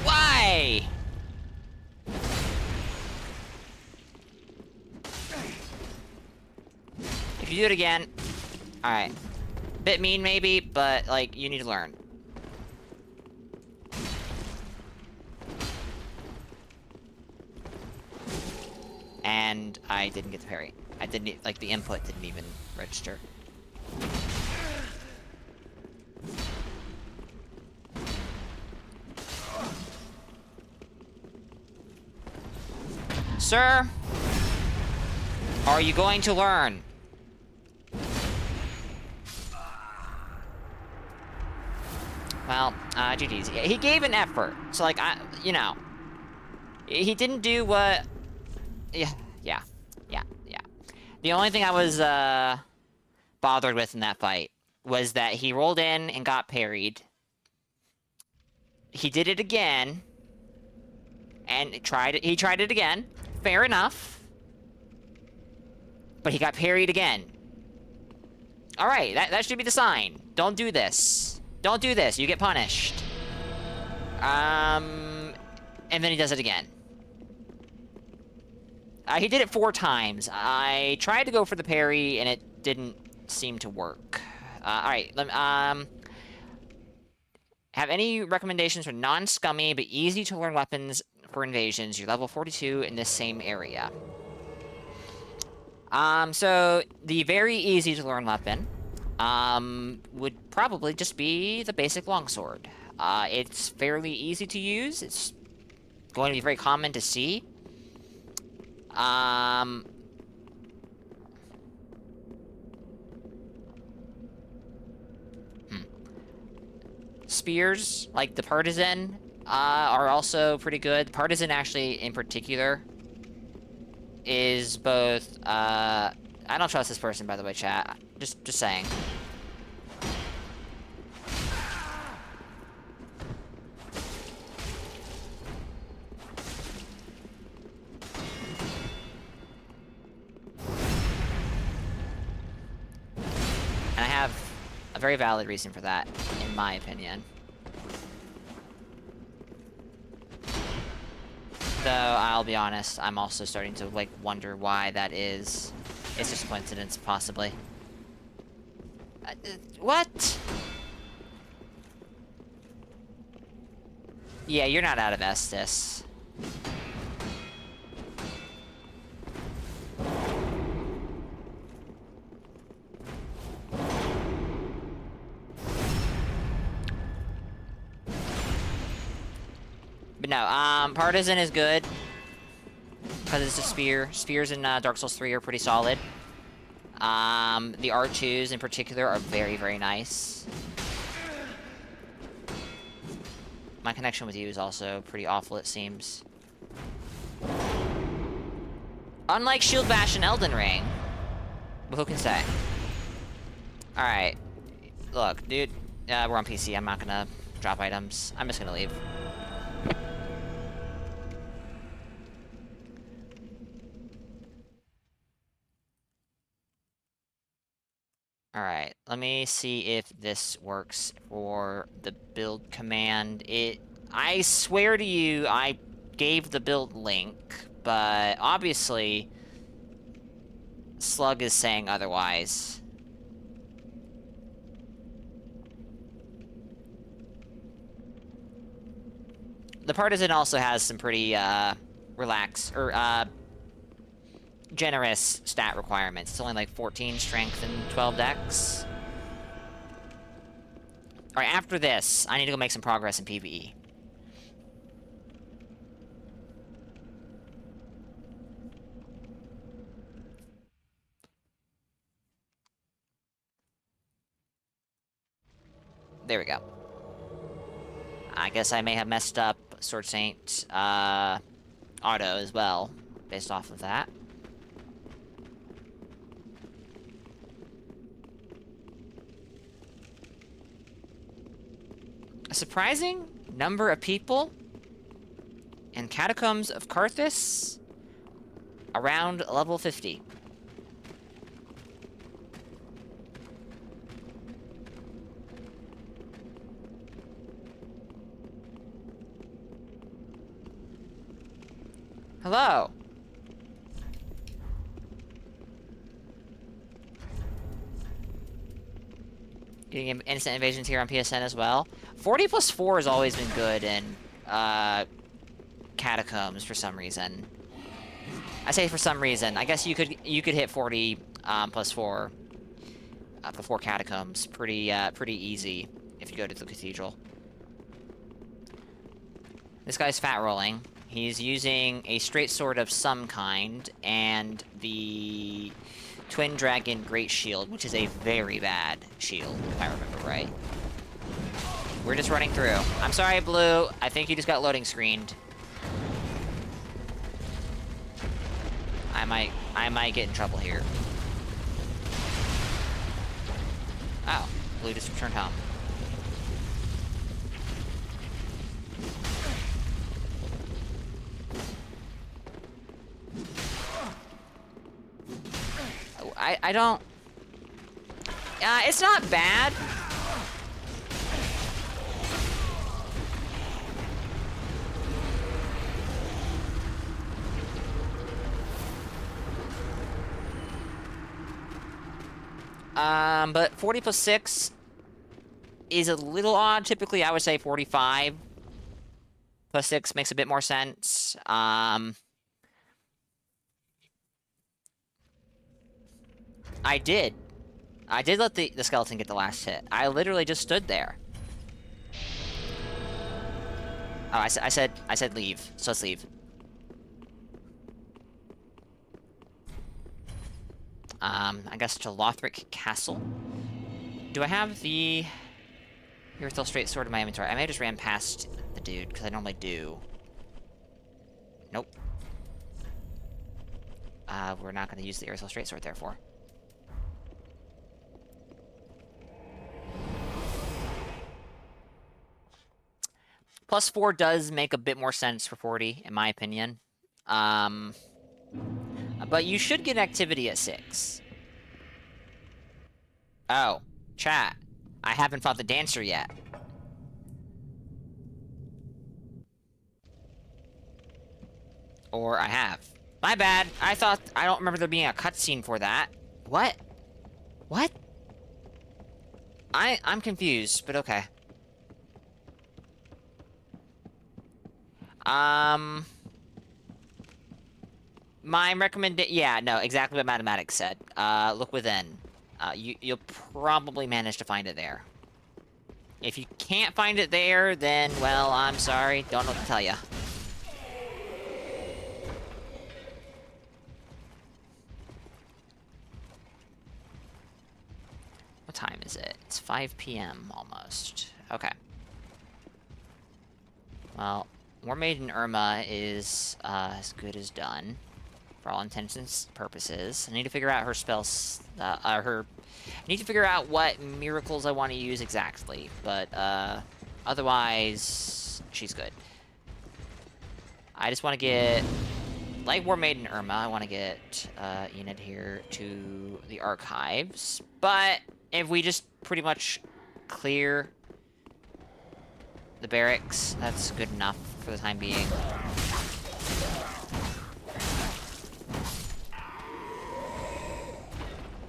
Why? If you do it again... Alright. Bit mean, maybe, but, like, you need to learn. And I didn't get the parry. I didn't, like, the input didn't even register. Sir? Are you going to learn? Well, GG's. He gave an effort. So, like, you know. He didn't do what... Yeah. The only thing I was, bothered with in that fight was that he rolled in and got parried. He did it again. And he tried it again. Fair enough. But he got parried again. Alright, that should be the sign. Don't do this. Don't do this. You get punished. And then he does it again. He did it 4 times. I tried to go for the parry, and it didn't seem to work. Alright, have any recommendations for non-scummy but easy-to-learn weapons for invasions? You're level 42 in this same area. So, the very easy-to-learn weapon, would probably just be the basic longsword. It's fairly easy to use. It's going to be very common to see. Spears, like the Partisan, are also pretty good. The Partisan, actually, in particular, is both, I don't trust this person, by the way, chat. Just saying. And I have a very valid reason for that, in my opinion. Though, I'll be honest, I'm also starting to, like, wonder why that is. It's just coincidence, possibly. What? Yeah, you're not out of Estus. But no, Partisan is good. Because it's a spear. Spears in Dark Souls 3 are pretty solid. The R2s in particular are very, very nice. My connection with you is also pretty awful, it seems. Unlike Shield Bash and Elden Ring. But who can say? Alright. Look, dude. We're on PC. I'm not gonna drop items. I'm just gonna leave. Alright, let me see if this works for the build command. I swear to you, I gave the build link, but obviously, Slug is saying otherwise. The Partisan also has some pretty, generous stat requirements. It's only like 14 strength and 12 dex. Alright, after this, I need to go make some progress in PvE. There we go. I guess I may have messed up Sword Saint, auto as well, based off of that. a surprising number of people in Catacombs of Carthus around level 50. Hello. Getting instant invasions here on PSN as well. 40+4 has always been good in Catacombs for some reason. I say for some reason. I guess you could hit 40 +4 before Catacombs pretty easy if you go to the Cathedral. This guy's fat rolling. He's using a straight sword of some kind and the Twin Dragon Great Shield, which is a very bad shield, if I remember right. We're just running through. I'm sorry, Blue. I think you just got loading screened. I might get in trouble here. Oh, Blue just returned home. I don't... it's not bad. But 40+6 is a little odd. Typically, I would say 45 + 6 makes a bit more sense. I did let the skeleton get the last hit. I literally just stood there. Oh, I said leave. So let's leave. I guess to Lothric Castle. Do I have the Urthel Straight Sword in my inventory? I may have just ran past the dude, because I normally do. Nope. We're not going to use the Urthel Straight Sword, therefore. +4 does make a bit more sense for 40, in my opinion. But you should get activity at 6. Oh, chat. I haven't fought the Dancer yet. Or I have. My bad. I don't remember there being a cutscene for that. What? What? I'm confused, but okay. My yeah, no, exactly what Mathematics said. Look within. You'll probably manage to find it there. If you can't find it there, then, well, I'm sorry. Don't know what to tell you. What time is it? It's 5 p.m. almost. Okay. Well, War Maiden Irma is as good as done, for all intents and purposes. I need to figure out her spells, I need to figure out what miracles I want to use exactly, but otherwise, she's good. I just want to get, like War Maiden Irma, I want to get Enid here to the archives, but if we just pretty much clear the barracks, that's good enough for the time being.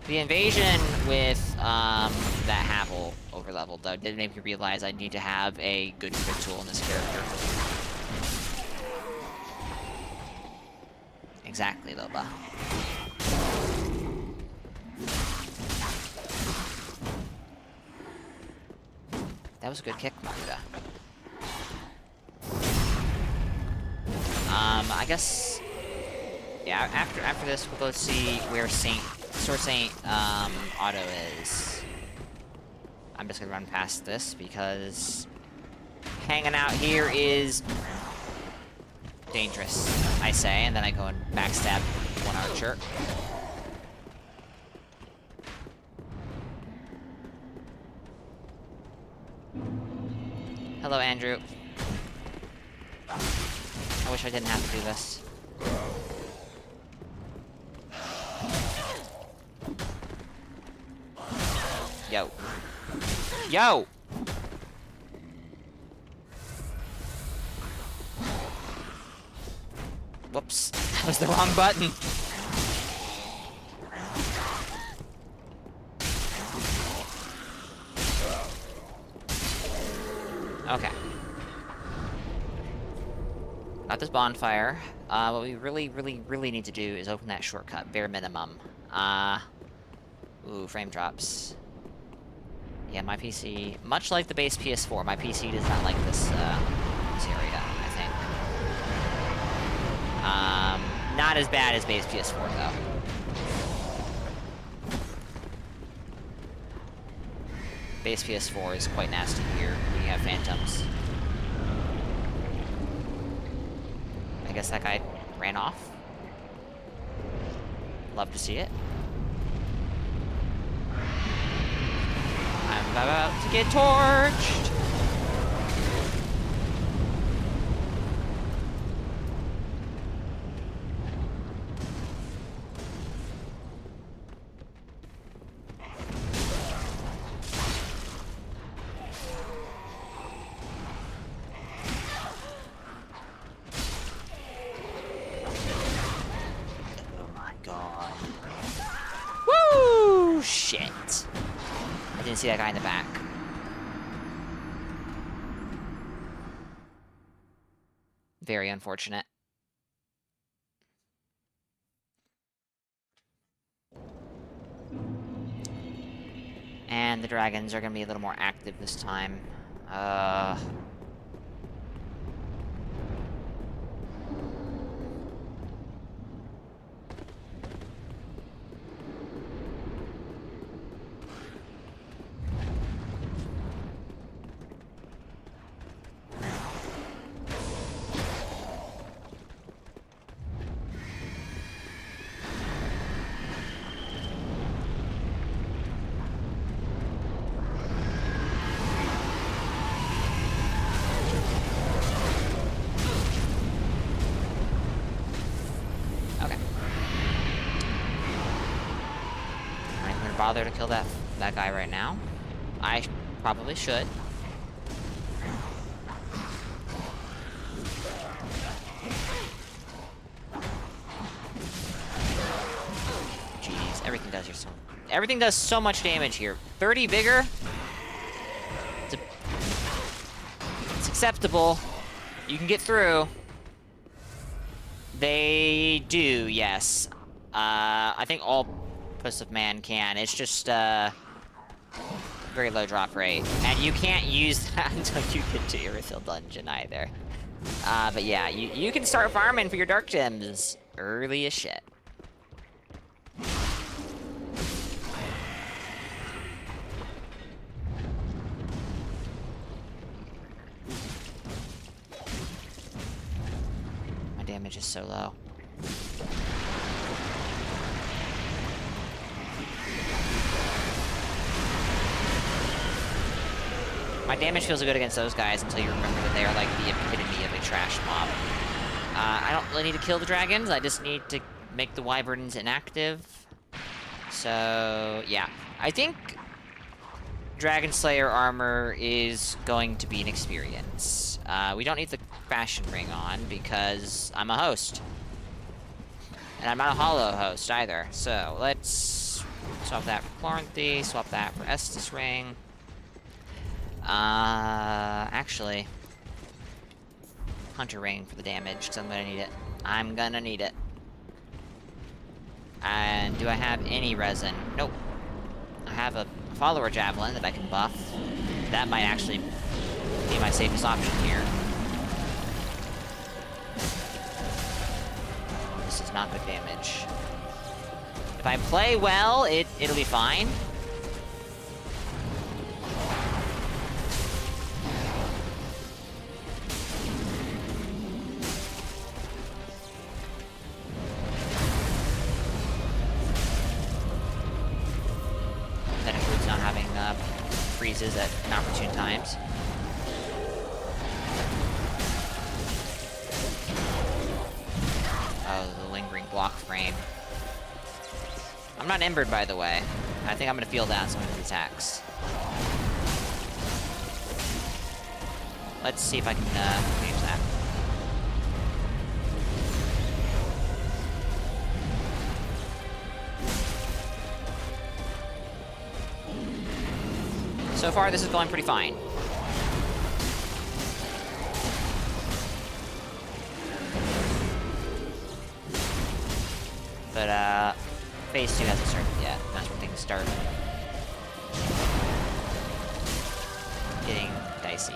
The invasion with that Havel overleveled, though, did make me realize I need to have a good crit tool in this character. Exactly, Loba. That was a good kick, Maruda. I guess, yeah, after this, we'll go see where Sword Saint Otto is. I'm just gonna run past this because hanging out here is dangerous, I say, and then I go and backstab one archer. Hello, Andrew. I wish I didn't have to do this. Yo. Yo! Whoops. That was the wrong button. Okay. Got this bonfire. What we really need to do is open that shortcut, bare minimum. Ooh, frame drops. Yeah, my PC, much like the base PS4, my PC does not like this, this area, I think. Not as bad as base PS4, though. Base PS4 is quite nasty here when you have phantoms. I guess that guy ran off. Love to see it. I'm about to get torched! Oh my god. Woo! Shit. I didn't see that guy in the back. Very unfortunate. And the dragons are gonna be a little more active this time. Bother to kill that guy right now. I probably should. Jeez, everything does so much damage here. 30 vigor. It's acceptable. You can get through. They do, yes. I think all Puss of Man can. It's just, very low drop rate. And you can't use that until you get to Irithyll Dungeon either. But yeah, you can start farming for your Dark Gems early as shit. My damage is so low. My damage feels good against those guys until you remember that they are like the epitome of a trash mob. I don't really need to kill the dragons, I just need to make the wyverns inactive. So, yeah. I think Dragon Slayer armor is going to be an experience. We don't need the fashion ring on because I'm a host. And I'm not a hollow host either. So, let's swap that for Chloranthy, swap that for Estus ring. Actually, Hunter ring for the damage, because I'm gonna need it. I'm gonna need it. And do I have any resin? Nope. I have a follower javelin that I can buff. That might actually be my safest option here. This is not good damage. If I play well, it'll be fine. That includes not having freezes at inopportune times. block frame. I'm not embered, by the way. I think I'm gonna feel that on some of his attacks. Let's see if I can change that. So far, this is going pretty fine. But, phase 2 hasn't started yet. That's where things start getting dicey.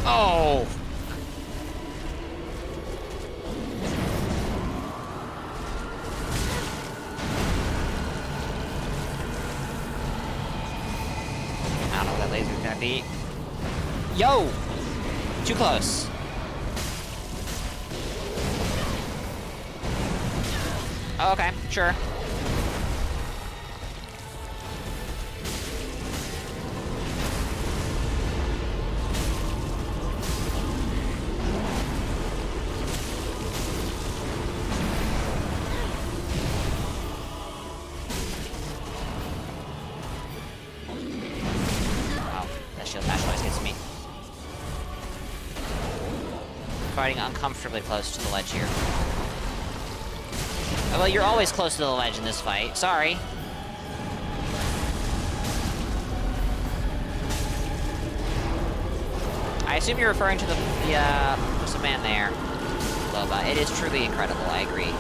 Oh! I don't know what that laser's gonna be. Yo! Too close. Oh, okay, sure. Wow, that shield dash always hits me. Fighting uncomfortably close to the ledge here. Oh, well, you're always close to the ledge in this fight. Sorry. I assume you're referring to what's the man there? Loba. It is truly incredible, I agree.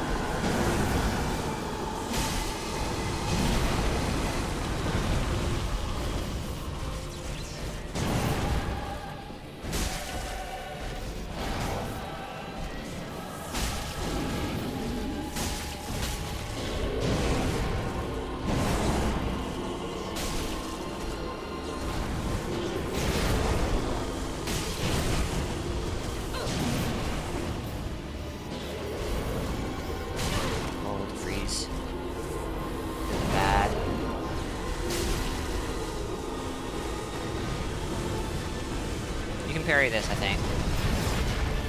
Parry this, I think.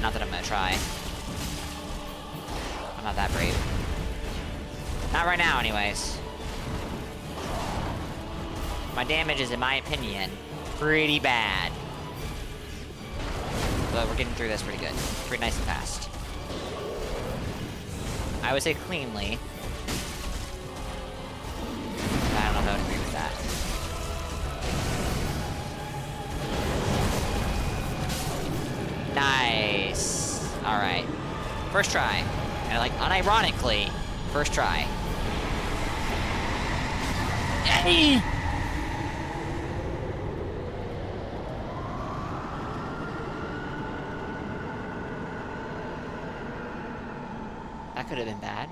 Not that I'm gonna try. I'm not that brave. Not right now, anyways. My damage is, in my opinion, pretty bad. But we're getting through this pretty good. Pretty nice and fast. I would say cleanly. I don't know if I would agree with that. Nice. Alright. First try. And like, unironically, first try. Yay! That could have been bad.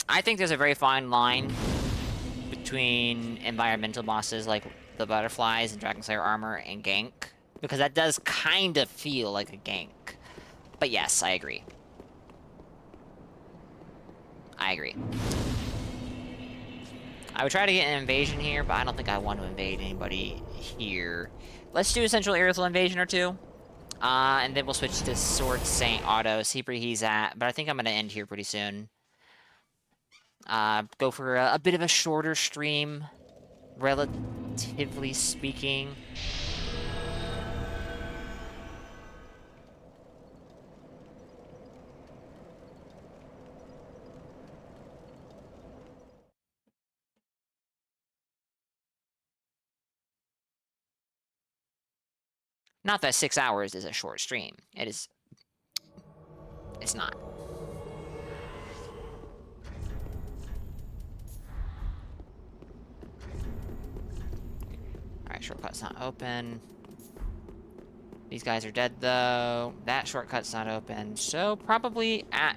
I think there's a very fine line between environmental bosses like the butterflies and Dragon Slayer armor and gank, because that does kind of feel like a gank. But yes, I agree. I agree. I would try to get an invasion here, but I don't think I want to invade anybody here. Let's do a Central Aerosol invasion or two. And then we'll switch to Sword Saint Auto, see where he's at. But I think I'm going to end here pretty soon. Go for a bit of a shorter stream, relatively speaking. Not that 6 hours is a short stream. It is. It's not. Alright, shortcut's not open. These guys are dead, though. That shortcut's not open. So, probably at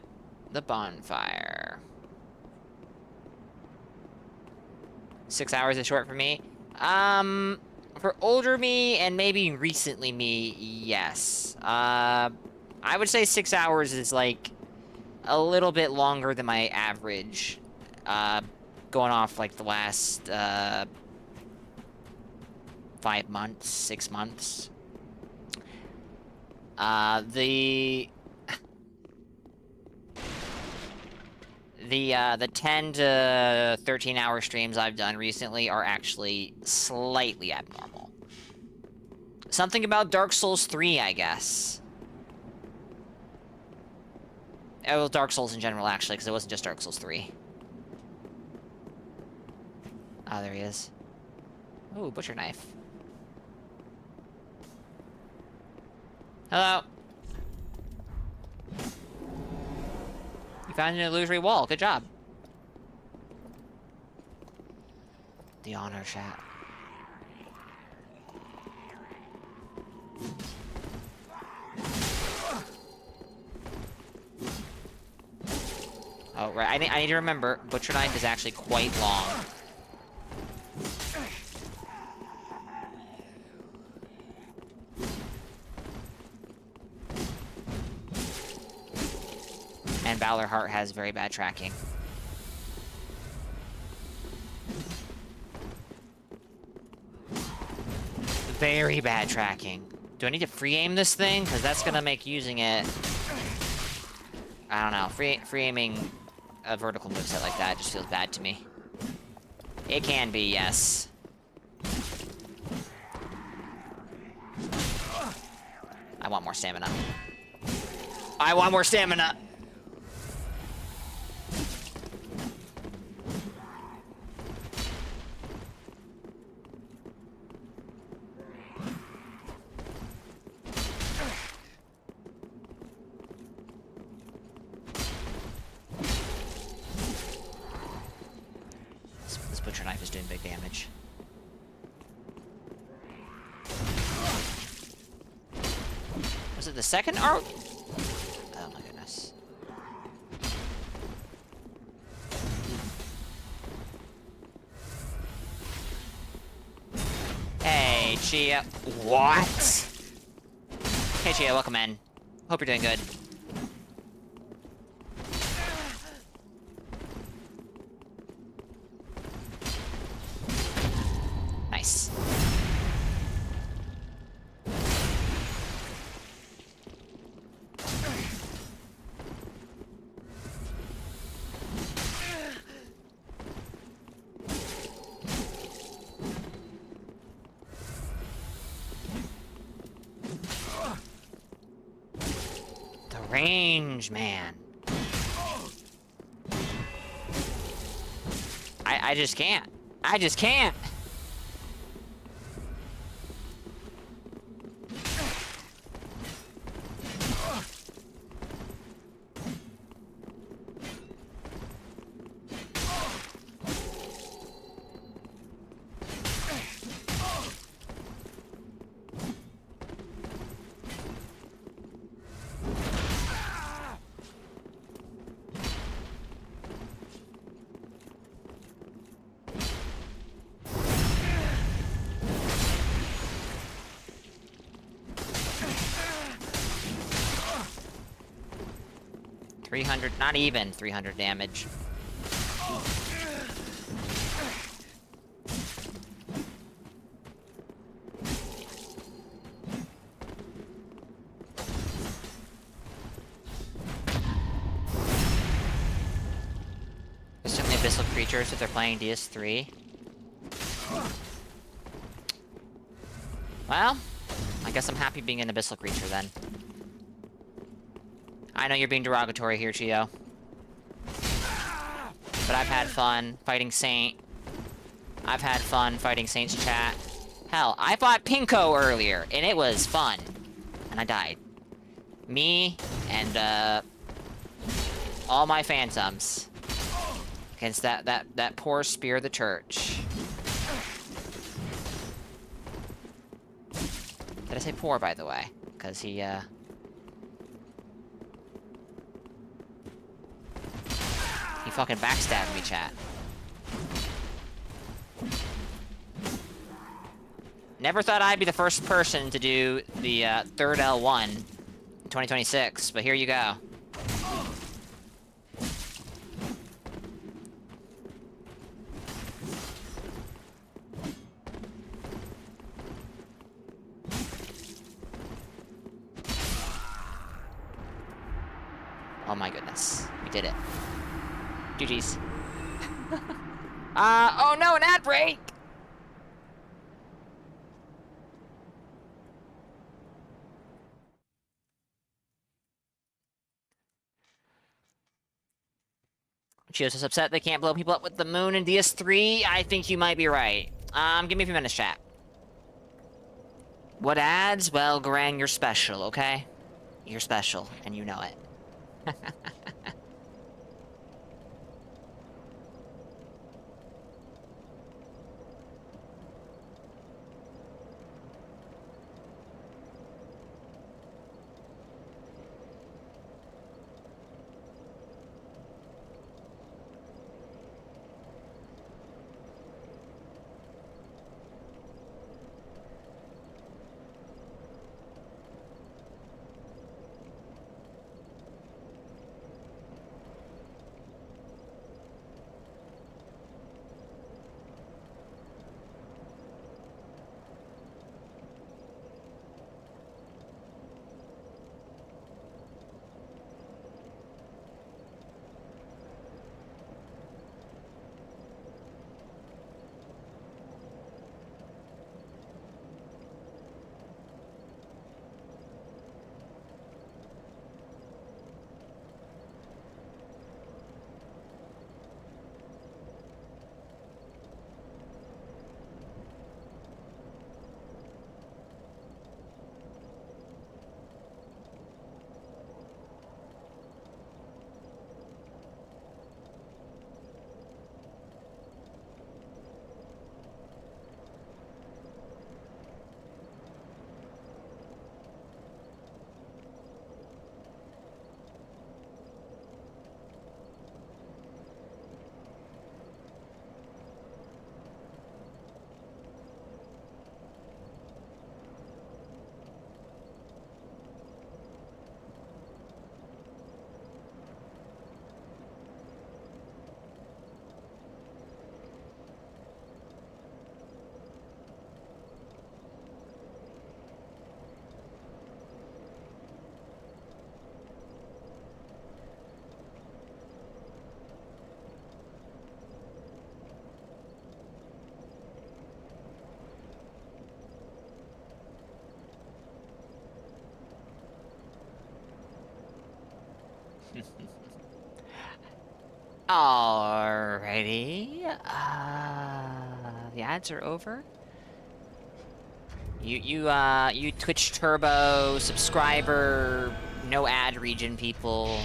the bonfire. 6 hours is short for me. For older me and maybe recently me, yes. I would say 6 hours is, like, a little bit longer than my average. going off like the last 5 months, 6 months. The 10 to 13 hour streams I've done recently are actually slightly abnormal. Something about Dark Souls 3, I guess. Oh, well, Dark Souls in general, actually, because it wasn't just Dark Souls 3. Ah, there he is. Ooh, butcher knife. Hello. You found an illusory wall. Good job. The honor chat. Oh, right. I need to remember, butcher knife is actually quite long. And Valor Heart has very bad tracking. Very bad tracking. Do I need to free aim this thing? Because that's gonna make using it... I don't know. Free aiming a vertical moveset like that just feels bad to me. It can be, yes. I want more stamina. I want more stamina! This butcher knife is doing big damage. Was it the second arc? Oh my goodness. Hey, Chia. What? Hey, Chia, welcome in. Hope you're doing good. Nice. The range, man. I just can't. I just can't. Not even 300 damage. There's so many abyssal creatures if they're playing DS3. Well, I guess I'm happy being an abyssal creature then. I know you're being derogatory here, Chio. But I've had fun fighting Saint. I've had fun fighting Saint's chat. Hell, I fought Pinko earlier, and it was fun. And I died. Me and, all my phantoms. Against that poor Spear of the Church. Did I say poor, by the way? Because he fucking backstabbed me, chat. Never thought I'd be the first person to do the third L1 in 2026, but here you go. Oh my goodness. We did it. GG's. Oh no, an ad break! Chios is upset they can't blow people up with the moon in DS3. I think you might be right. Give me a few minutes, chat. What ads? Well, Garang, you're special, okay? You're special, and you know it. Alrighty. The ads are over. You Twitch Turbo subscriber, no ad region people.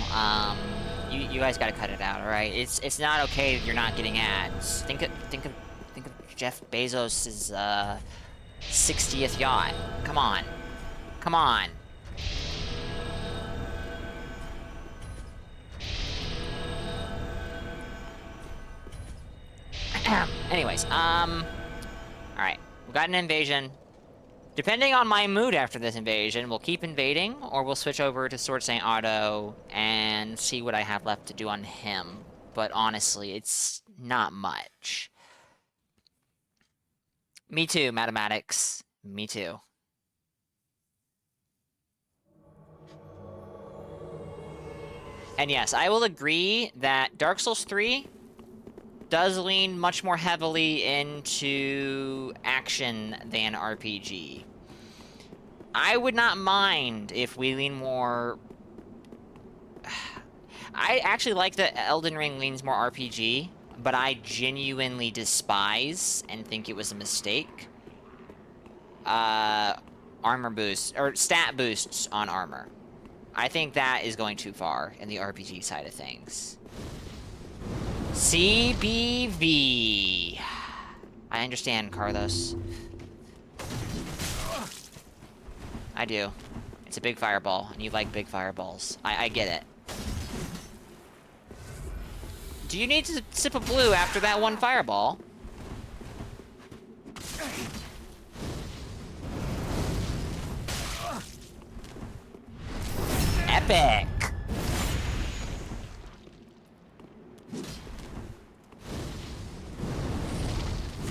You guys gotta cut it out, alright? It's not okay if you're not getting ads. Think of Jeff Bezos's 60th yacht. Come on. Come on. Anyways, alright. We've got an invasion. Depending on my mood after this invasion, we'll keep invading, or we'll switch over to Sword Saint Otto and see what I have left to do on him. But honestly, it's not much. Me too, mathematics. Me too. And yes, I will agree that Dark Souls 3 does lean much more heavily into action than RPG. I would not mind if we lean more... I actually like that Elden Ring leans more RPG, but I genuinely despise and think it was a mistake. Armor boosts, or stat boosts on armor. I think that is going too far in the RPG side of things. CBV. I understand, Carlos. I do. It's a big fireball, and you like big fireballs. I get it. Do you need to sip a blue after that one fireball? Epic!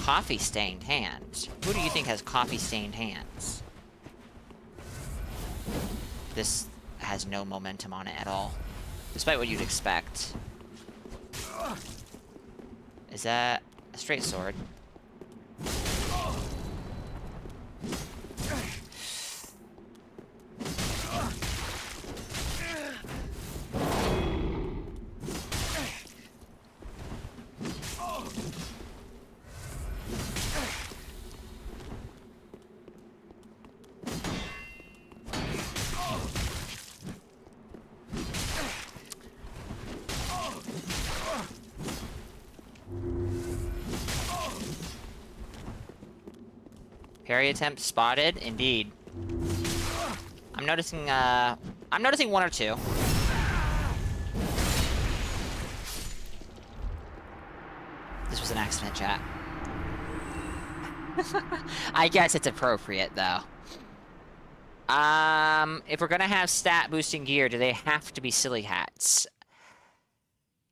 Coffee-stained hands. Who do you think has coffee-stained hands? This has no momentum on it at all. Despite what you'd expect. Is that a straight sword? Parry attempt spotted, indeed. I'm noticing one or two. This was an accident, chat. I guess it's appropriate, though. If we're gonna have stat boosting gear, do they have to be silly hats?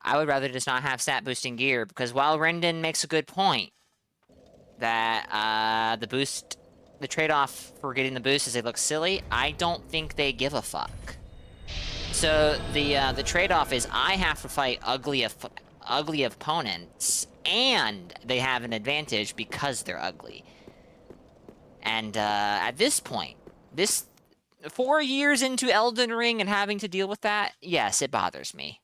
I would rather just not have stat boosting gear, because while Rendon makes a good point, that, the trade-off for getting the boost is they look silly, I don't think they give a fuck. So, the trade-off is I have to fight ugly opponents, and they have an advantage because they're ugly. And, at this point, 4 years into Elden Ring and having to deal with that, yes, it bothers me.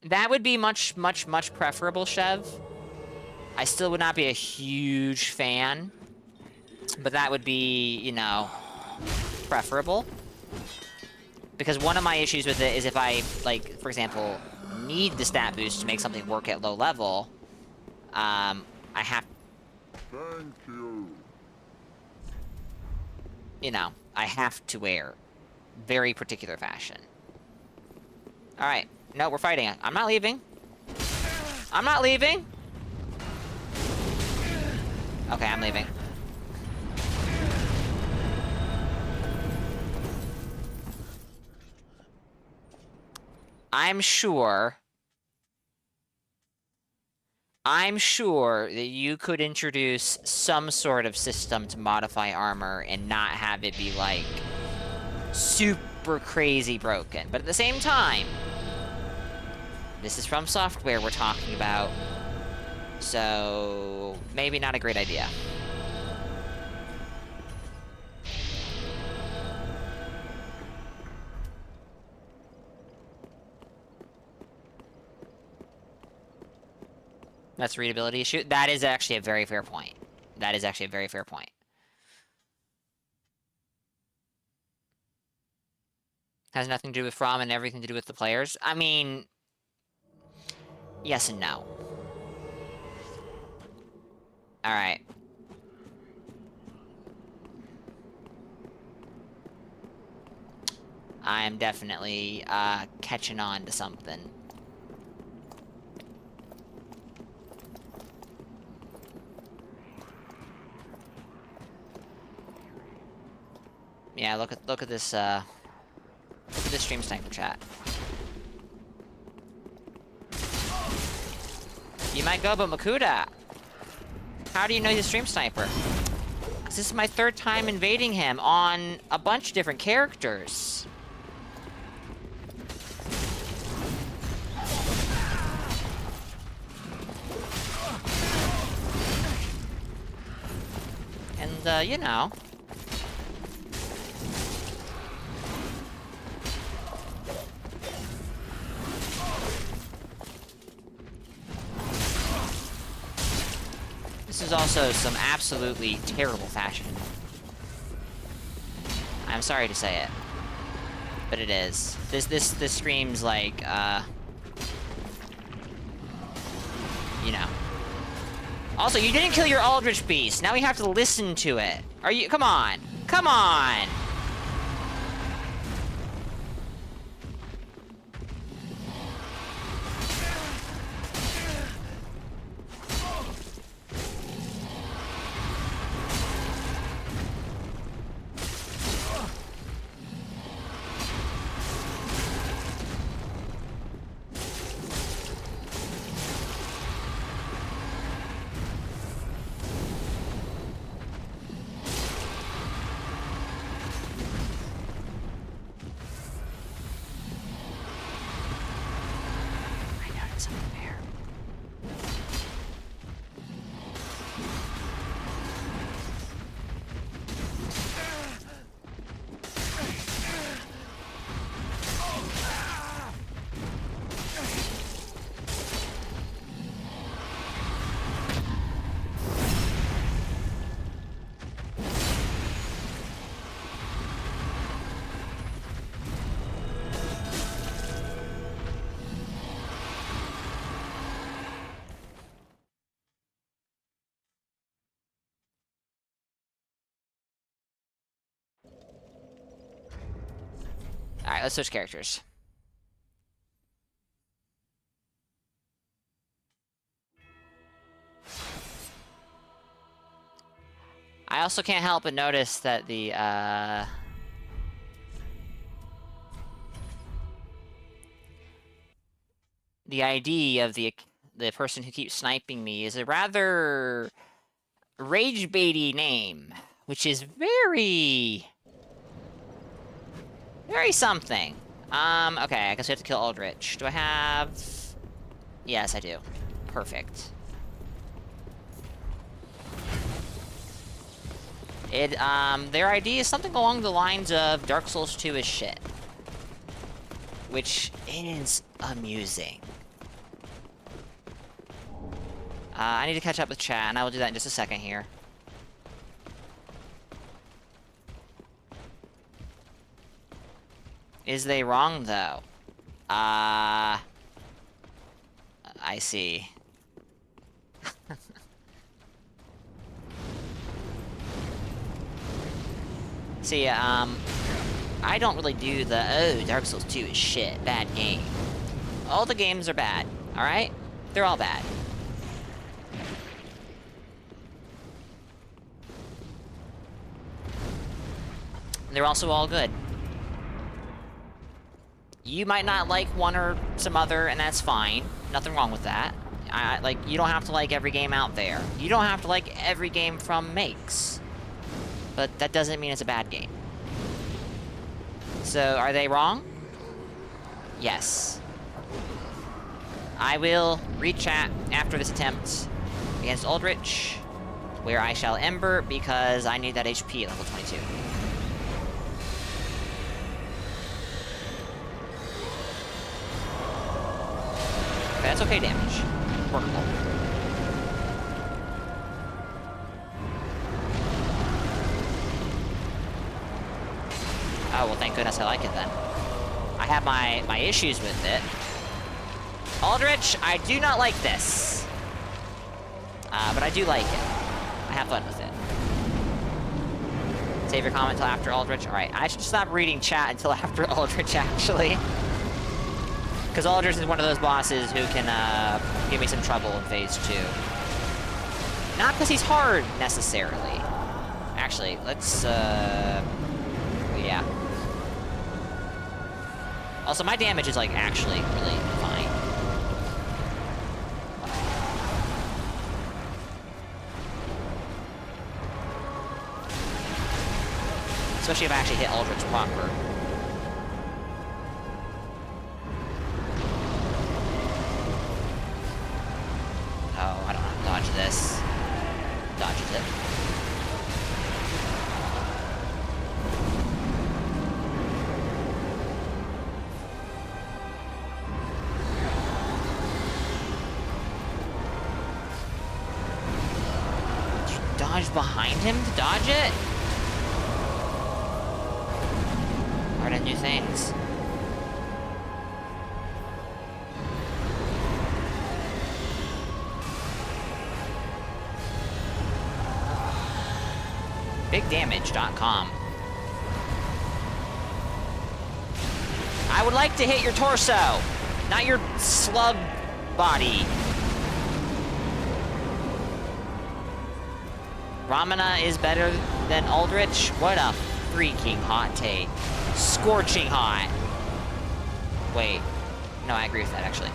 That would be much, much, much preferable, Chev. I still would not be a huge fan, but that would be, you know, preferable. Because one of my issues with it is if I, like, for example, need the stat boost to make something work at low level, I have... Thank you. You know, I have to wear very particular fashion. Alright. No, we're fighting. I'm not leaving. I'm not leaving. Okay, I'm leaving. I'm sure that you could introduce some sort of system to modify armor and not have it be, like, super crazy broken. But at the same time, this is From Software we're talking about, so maybe not a great idea. That's a readability issue. That is actually a very fair point. That is actually a very fair point. Has nothing to do with From and everything to do with the players. I mean, yes and no. Alright. I am definitely, catching on to something. Yeah, look at this, stream sniper chat. You might go, but Makuta, how do you know he's a stream sniper? Because this is my 3rd time invading him on a bunch of different characters. And, you know. This is also some absolutely terrible fashion. I'm sorry to say it, but it is. This stream's like, you know. Also, you didn't kill your Aldrich Beast. Now we have to listen to it. Are you? Come on. Come on. something there. Alright, let's switch characters. I also can't help but notice that the ID of the person who keeps sniping me is a rather rage-baity name, which is very something. Okay, I guess we have to kill Aldrich. Do I have... Yes, I do. Perfect. Their ID is something along the lines of Dark Souls 2 is shit. Which is amusing. I need to catch up with chat, and I will do that in just a second here. Is they wrong, though? I see. See, I don't really do the, oh, Dark Souls 2 is shit, bad game. All the games are bad, alright? They're all bad. They're also all good. You might not like one or some other, and that's fine. Nothing wrong with that. Like, you don't have to like every game out there. You don't have to like every game from makes. But that doesn't mean it's a bad game. So, are they wrong? Yes. I will read chat after this attempt against Aldrich, where I shall Ember because I need that HP at level 22. Okay, that's okay damage. Workable. Oh, well, thank goodness I like it then. I have my issues with it. Aldrich, I do not like this. But I do like it. I have fun with it. Save your comment until after Aldrich. Alright, I should stop reading chat until after Aldrich, actually. Because Aldrich is one of those bosses who can give me some trouble in Phase 2. Not because he's hard, necessarily. Actually, let's, yeah. Also, my damage is, like, actually really fine. Especially if I actually hit Aldrich proper. Oh, I don't know. Dodge this. Dodges it. Dodge behind him to dodge it? Hard to do things. BigDamage.com. I would like to hit your torso, not your slug body. Ramana is better than Aldrich? What a freaking hot take. Scorching hot. Wait. No, I agree with that, actually.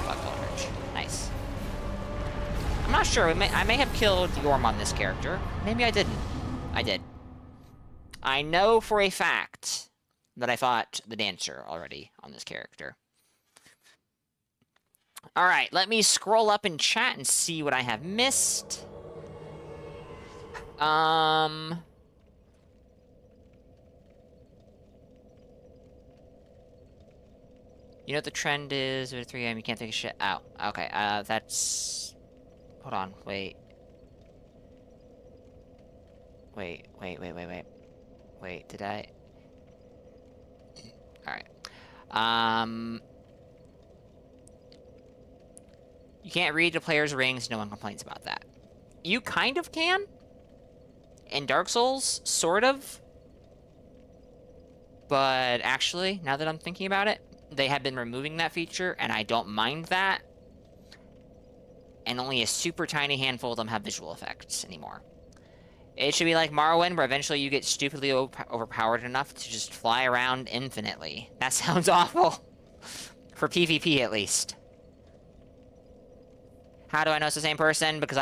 Fuck Aldrich. Nice. I'm not sure. I may have killed Yorm on this character. Maybe I didn't. I did. I know for a fact But I fought the dancer already on this character. Alright, let me scroll up in chat and see what I have missed. You know what the trend is at 3 a.m. You can't take a shit. Oh, okay. That's... Hold on. Wait. Wait, did I... Alright. You can't read the player's rings. No one complains about that. You kind of can. In Dark Souls, sort of. But actually, now that I'm thinking about it, they have been removing that feature, and I don't mind that. And only a super tiny handful of them have visual effects anymore. It should be like Morrowind, where eventually you get stupidly overpowered enough to just fly around infinitely. That sounds awful. For PvP, at least. How do I know it's the same person? Because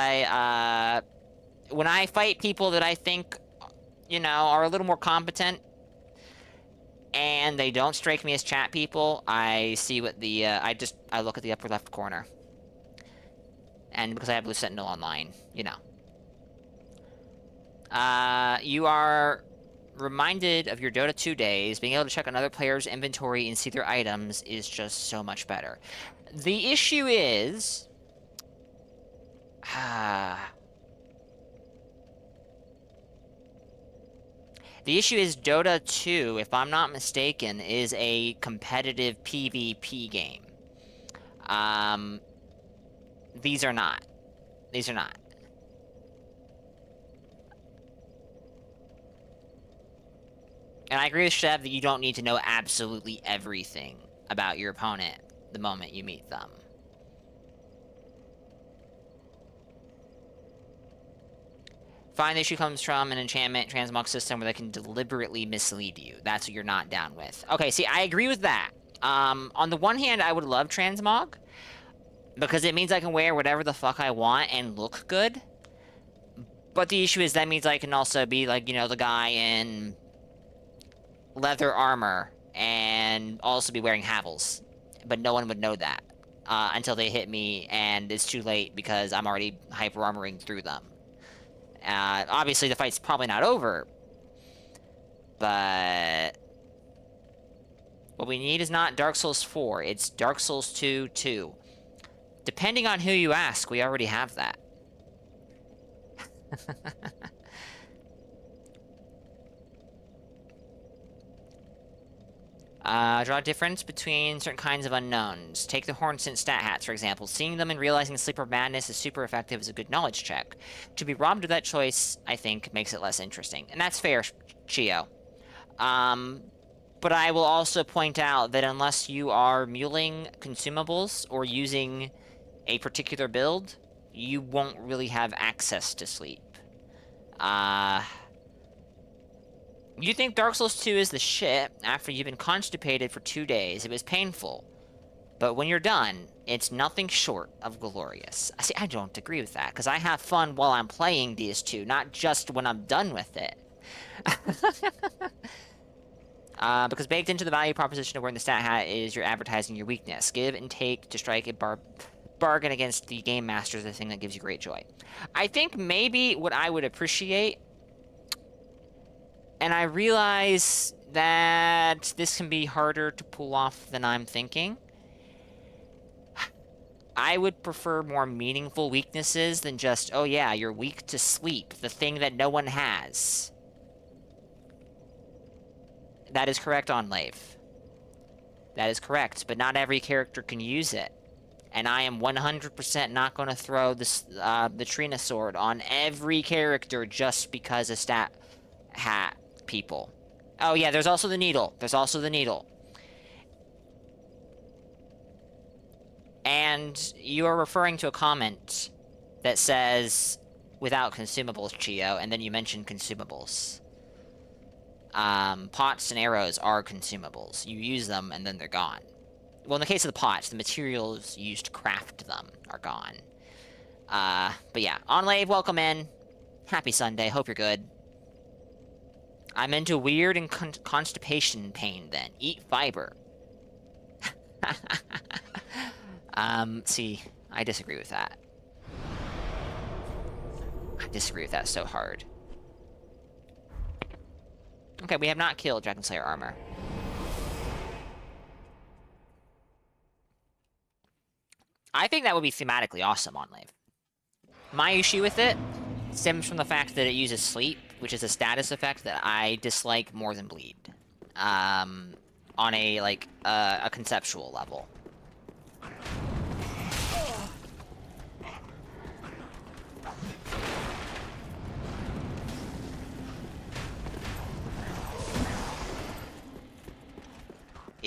when I fight people that I think, you know, are a little more competent, and they don't strike me as chat people, I see what the, I look at the upper left corner. And because I have Blue Sentinel online, you know. You are reminded of your Dota 2 days. Being able to check another player's inventory and see their items is just so much better. The issue is... The issue is Dota 2, if I'm not mistaken, is a competitive PvP game. These are not. These are not. And I agree with Chev that you don't need to know absolutely everything about your opponent the moment you meet them. Find the issue comes from an enchantment transmog system where they can deliberately mislead you. That's what you're not down with. Okay, see, I agree with that. On the one hand, I would love transmog, because it means I can wear whatever the fuck I want and look good. But the issue is that means I can also be like, you know, the guy in leather armor and also be wearing Havels. But no one would know that until they hit me, and it's too late because I'm already hyper-armoring through them. Obviously, the fight's probably not over, but what we need is not Dark Souls 4, it's Dark Souls 2 2. Depending on who you ask, we already have that. Draw a difference between certain kinds of unknowns. Take the Hornsent stat hats, for example. Seeing them and realizing Sleeper Madness is super effective is a good knowledge check. To be robbed of that choice, I think, makes it less interesting. And that's fair, Chio. But I will also point out that unless you are muling consumables or using a particular build, you won't really have access to sleep. You think Dark Souls 2 is the shit after you've been constipated for 2 days. It was painful. But when you're done, it's nothing short of glorious. See, I don't agree with that, because I have fun while I'm playing DS2, not just when I'm done with it. Because baked into the value proposition of wearing the stat hat is you're advertising your weakness. Give and take to strike a bargain against the game master is the thing that gives you great joy. I think maybe what I would appreciate, and I realize that this can be harder to pull off than I'm thinking, I would prefer more meaningful weaknesses than just, oh yeah, you're weak to sleep, the thing that no one has. That is correct, Onlave. That is correct, but not every character can use it. And I am 100% not going to throw this, the Trina sword on every character just because of stat hat people. Oh yeah, there's also the needle. There's also the needle. And you are referring to a comment that says, without consumables, Chio, and then you mention consumables. Pots and arrows are consumables. You use them, and then they're gone. Well, in the case of the pots, the materials used to craft them are gone. But yeah, Onlave, welcome in. Happy Sunday, hope you're good. I'm into weird and constipation pain then. Eat fiber. See, I disagree with that. I disagree with that so hard. Okay, we have not killed Dragon Slayer armor. I think that would be thematically awesome on Lave. My issue with it stems from the fact that it uses sleep, which is a status effect that I dislike more than bleed. On a, like, a conceptual level.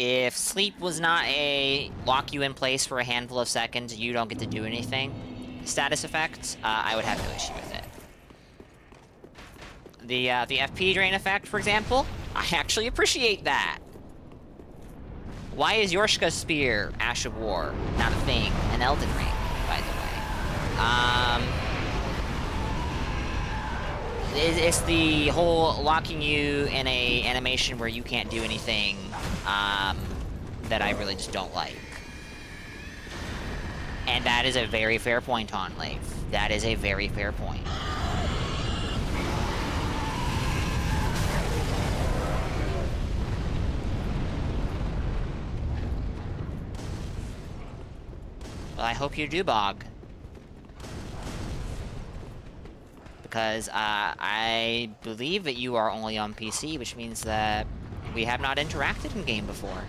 If sleep was not a lock you in place for a handful of seconds, you don't get to do anything status effect, I would have no issue with it. The FP drain effect, for example, I actually appreciate that. Why is Yorshka's Spear, Ash of War, not a thing in Elden Ring, by the way? It's the whole locking you in a animation where you can't do anything, that I really just don't like. And that is a very fair point on Lave. That is a very fair point. Well, I hope you do, Bog. Because, I believe that you are only on PC, which means that we have not interacted in-game before.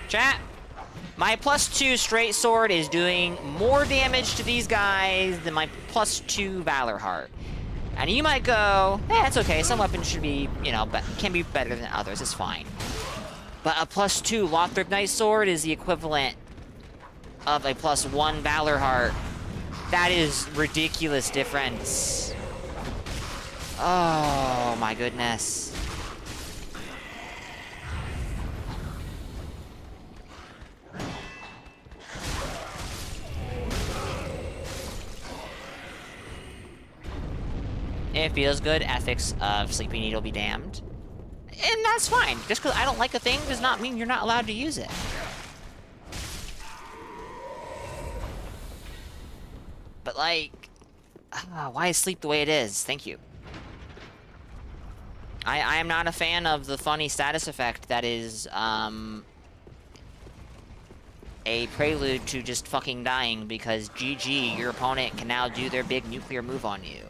Chat! My +2 straight sword is doing more damage to these guys than my +2 Valor Heart. And you might go, eh, it's okay, some weapons should be, you know, can be better than others, it's fine. But a +2 Lothric Knight Sword is the equivalent of a +1 Valor Heart. That is ridiculous difference. Oh my goodness. It feels good. Ethics of Sleeping Needle be damned. And that's fine. Just because I don't like a thing does not mean you're not allowed to use it. But like, why is sleep the way it is? Thank you. I am not a fan of the funny status effect that is, a prelude to just fucking dying because GG, your opponent can now do their big nuclear move on you.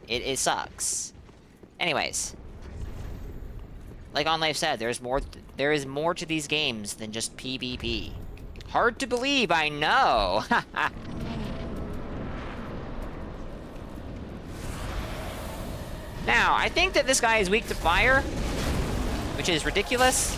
It sucks. Anyways. Like OnLive said, there is more to these games than just PvP. Hard to believe, I know! Now, I think that this guy is weak to fire, which is ridiculous.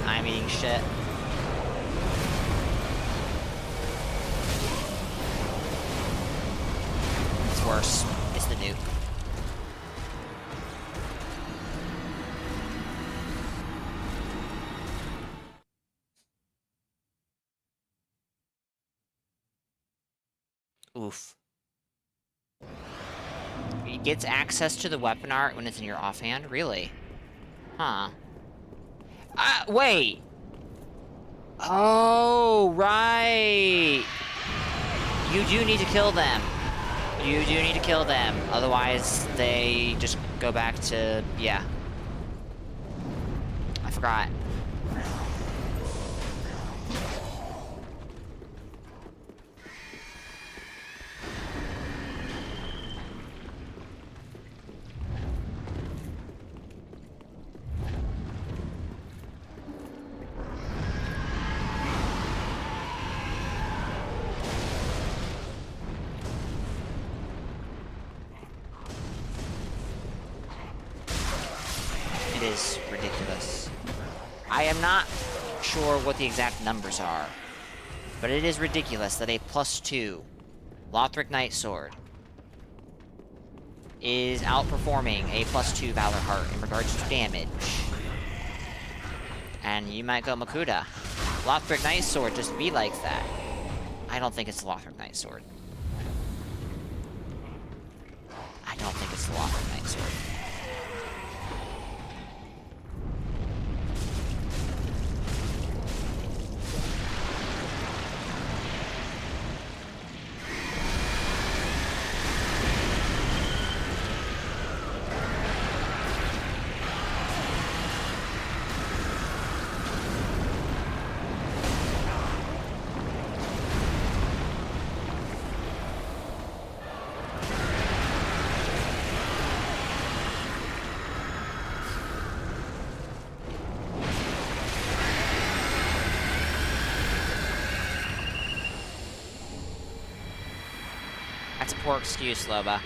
I'm eating shit. It's worse. It's the nuke. Oof. It gets access to the weapon art when it's in your offhand? Really? Huh. Wait! Oh! Oh, right! You do need to kill them. You do need to kill them. Otherwise, they just go back to... yeah. I forgot. It is ridiculous. I am not sure what the exact numbers are, but it is ridiculous that a +2 Lothric Knight Sword is outperforming a +2 Valor Heart in regards to damage. And you might go, Makuta, Lothric Knight Sword just be like that. I don't think it's the Lothric Knight Sword. I don't think it's the Lothric Knight Sword. That's a poor excuse, Loba.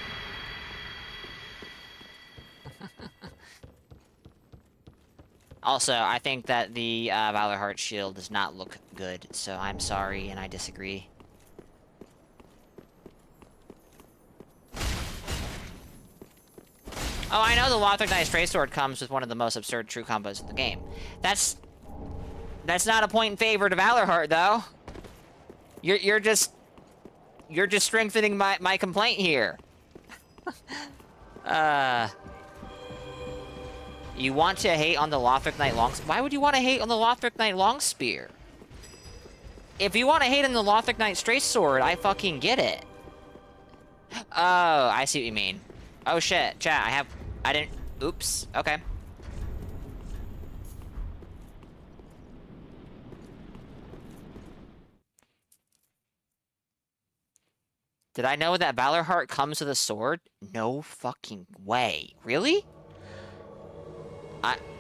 Also, I think that the Valor Heart shield does not look good, so I'm sorry and I disagree. Oh, I know the Lothric Knight Stray Sword comes with one of the most absurd true combos in the game. That's not a point in favor to Valor Heart, though. You're just strengthening my complaint here. You want to hate on the Lothric Knight Why would you want to hate on the Lothric Knight Longspear? If you want to hate on the Lothric Knight Stray Sword, I fucking get it. Oh, I see what you mean. Oh shit, chat, I didn't... Oops, okay. Did I know that Valor Heart comes with a sword? No fucking way. Really?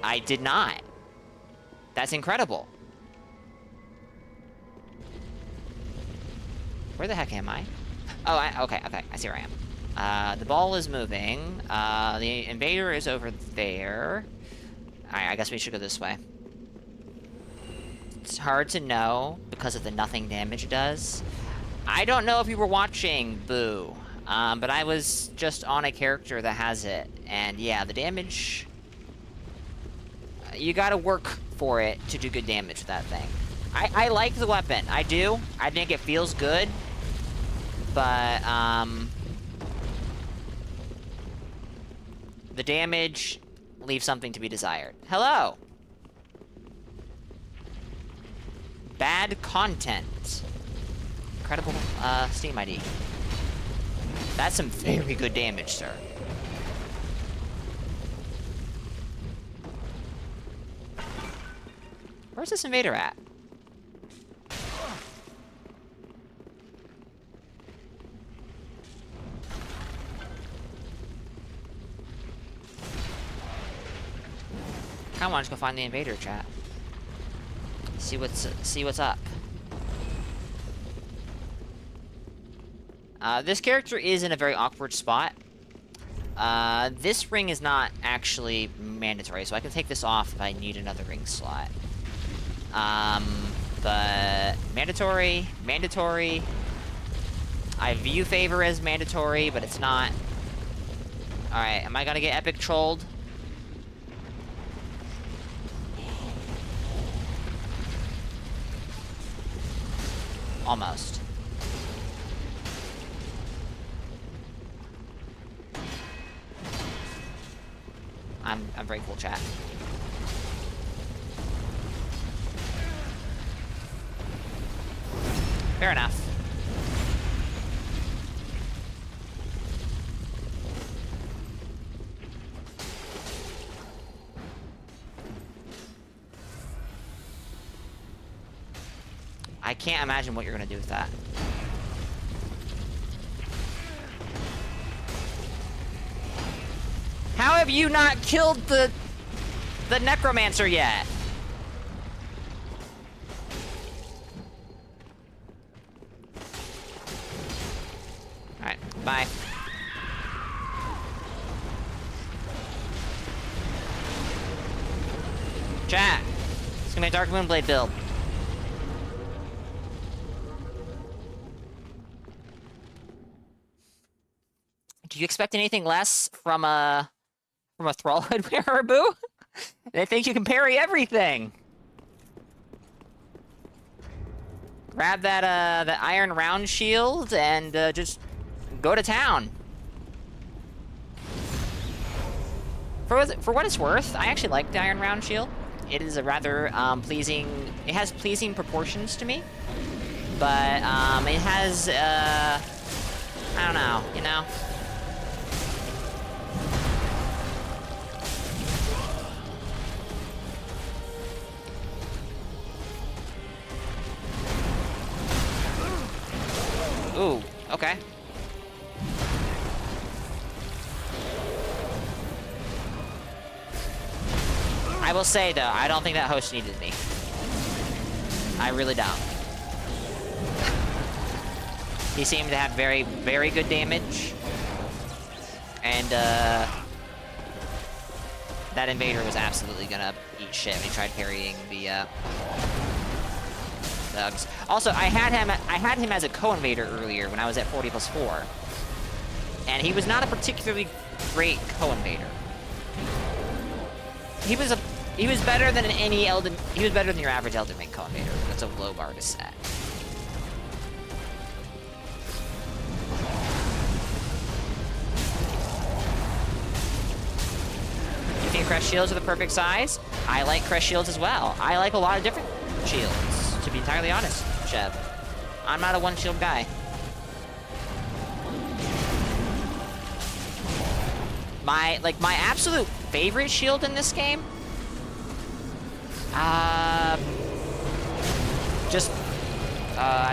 I did not. That's incredible. Where the heck am I? Oh, okay, I see where I am. The ball is moving. The invader is over there. Alright, I guess we should go this way. It's hard to know because of the nothing damage it does. I don't know if you were watching, Boo, but I was just on a character that has it. And yeah, the damage... You gotta work for it to do good damage with that thing. I like the weapon. I do. I think it feels good. But, the damage leaves something to be desired. Hello! Bad content. Incredible, Steam ID. That's some very good damage, sir. Where's this invader at? Come on, let's go find the invader, chat. See what's up. This character is in a very awkward spot. This ring is not actually mandatory, so I can take this off if I need another ring slot. But mandatory. I view favor as mandatory, but it's not. Alright, am I gonna get epic trolled? Almost. I'm very cool, chat. Fair enough. I can't imagine what you're gonna do with that. How have you not killed the necromancer yet? Alright, bye. Chat. It's gonna be a Dark Moonblade build. Do you expect anything less from a Thrallhood wearer, Boo? They think you can parry everything. Grab that iron round shield and just go to town. For what it's worth, I actually like the iron round shield. It is a rather pleasing. It has pleasing proportions to me, but it has I don't know, you know. Ooh, okay. I will say, though, I don't think that host needed me. I really don't. He seemed to have very, very good damage. And, that invader was absolutely gonna eat shit when he tried parrying the, thugs. Also, I had him as a co-invader earlier when I was at 40+4. And he was not a particularly great co-invader. He was better than he was better than your average Elden Ring co-invader. That's a low bar to set. You think crest shields are the perfect size? I like crest shields as well. I like a lot of different shields, to be entirely honest, Chev. I'm not a one shield guy. My absolute favorite shield in this game, I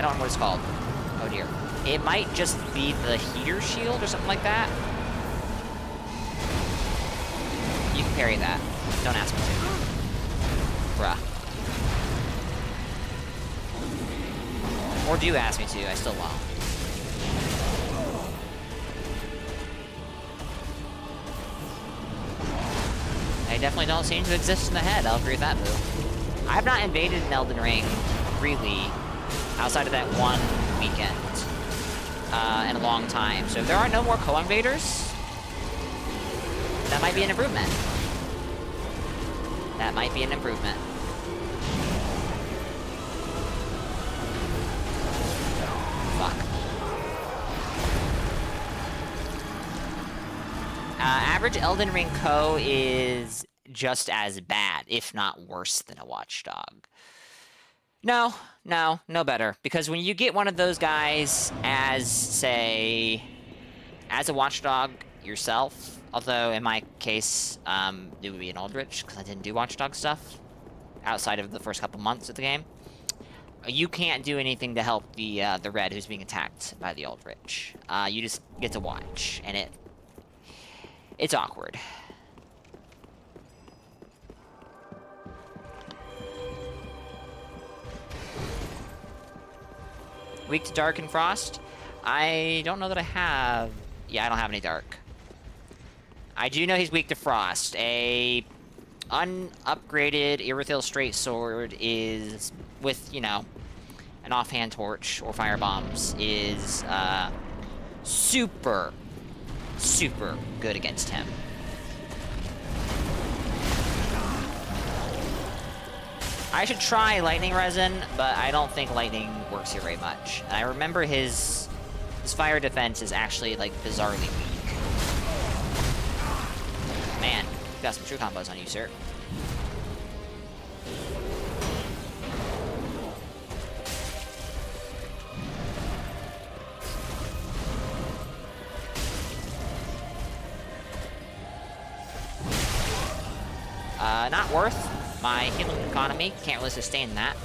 don't know what it's called. Oh dear. It might just be the heater shield or something like that. You can parry that. Don't ask me to. Bruh. Or do ask me to, I still won't. They definitely don't seem to exist in the head, I'll agree with that, Boo. I've not invaded an Elden Ring, really, outside of that one weekend, in a long time. So if there are no more co-invaders, that might be an improvement. That might be an improvement. Fuck. Average Elden Ring co is just as bad, if not worse than a Watchdog. No better. Because when you get one of those guys as, say, as a Watchdog yourself, although in my case, it would be an Aldrich, because I didn't do Watchdog stuff outside of the first couple months of the game. You can't do anything to help the red who's being attacked by the Aldrich. You just get to watch, and it's awkward. Weak to Dark and Frost? I don't know that I have... Yeah, I don't have any Dark. I do know he's weak to Frost. A unupgraded Irithyll Straight Sword is, with, you know, an offhand torch or fire bombs, is super good against him. I should try Lightning Resin, but I don't think Lightning works here very much. And I remember his fire defense is actually, like, bizarrely weak. Man, you've got some true combos on you, sir. not worth my healing economy. Can't really sustain that.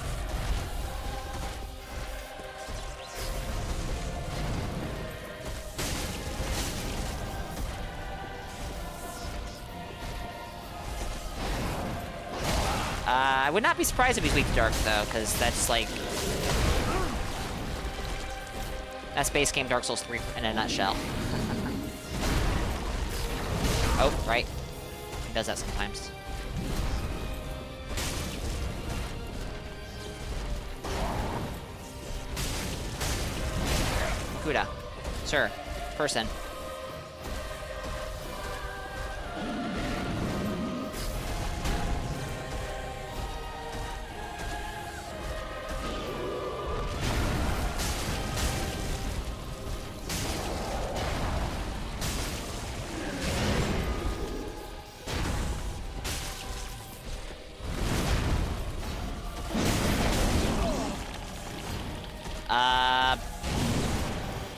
I would not be surprised if he's weak to Dark, though, because that's, like... That's base game Dark Souls 3 in a nutshell. Oh, right. He does that sometimes. Kuda. Sir. Person.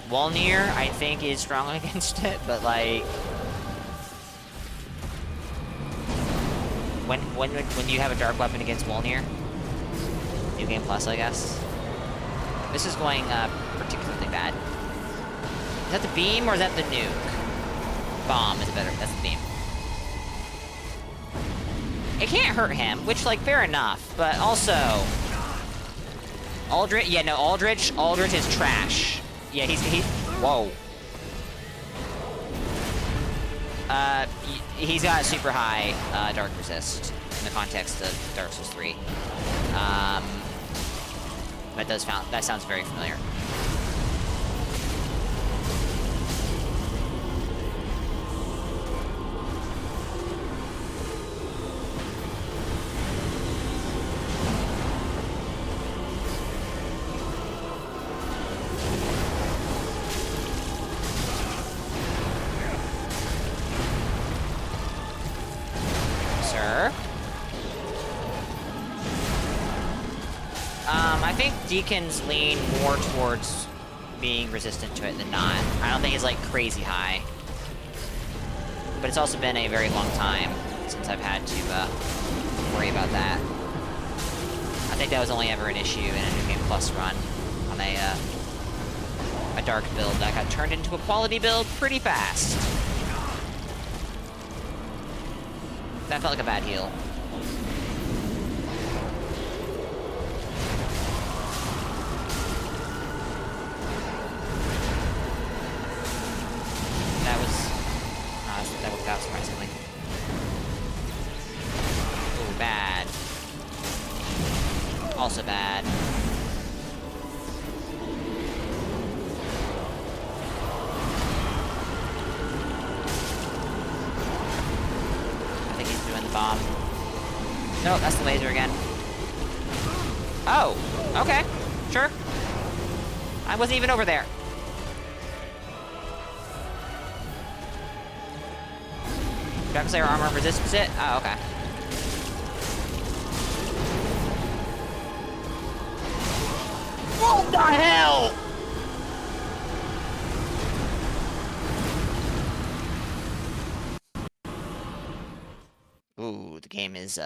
Walnir, I think, is strong against it, but like... When you have a dark weapon against Walnir? New Game Plus, I guess. This is going, particularly bad. Is that the beam, or is that the nuke? Bomb is better, that's the beam. It can't hurt him, which, like, fair enough, but also... Aldrich, yeah, no, Aldrich is trash. Yeah, he's whoa. He's got super high, dark resist in the context of Dark Souls 3. That sounds very familiar. I think Deacons lean more towards being resistant to it than not. I don't think it's like crazy high. But it's also been a very long time since I've had to worry about that. I think that was only ever an issue in a New Game Plus run on a dark build that got turned into a quality build pretty fast. That felt like a bad heal. That worked out surprisingly. Ooh, bad. Also bad. I think he's doing the bomb. No, that's the laser again. Oh, okay. Sure. I wasn't even over there. Dragon Slayer armor resists it? Oh, okay. What the hell?! Ooh, the game is,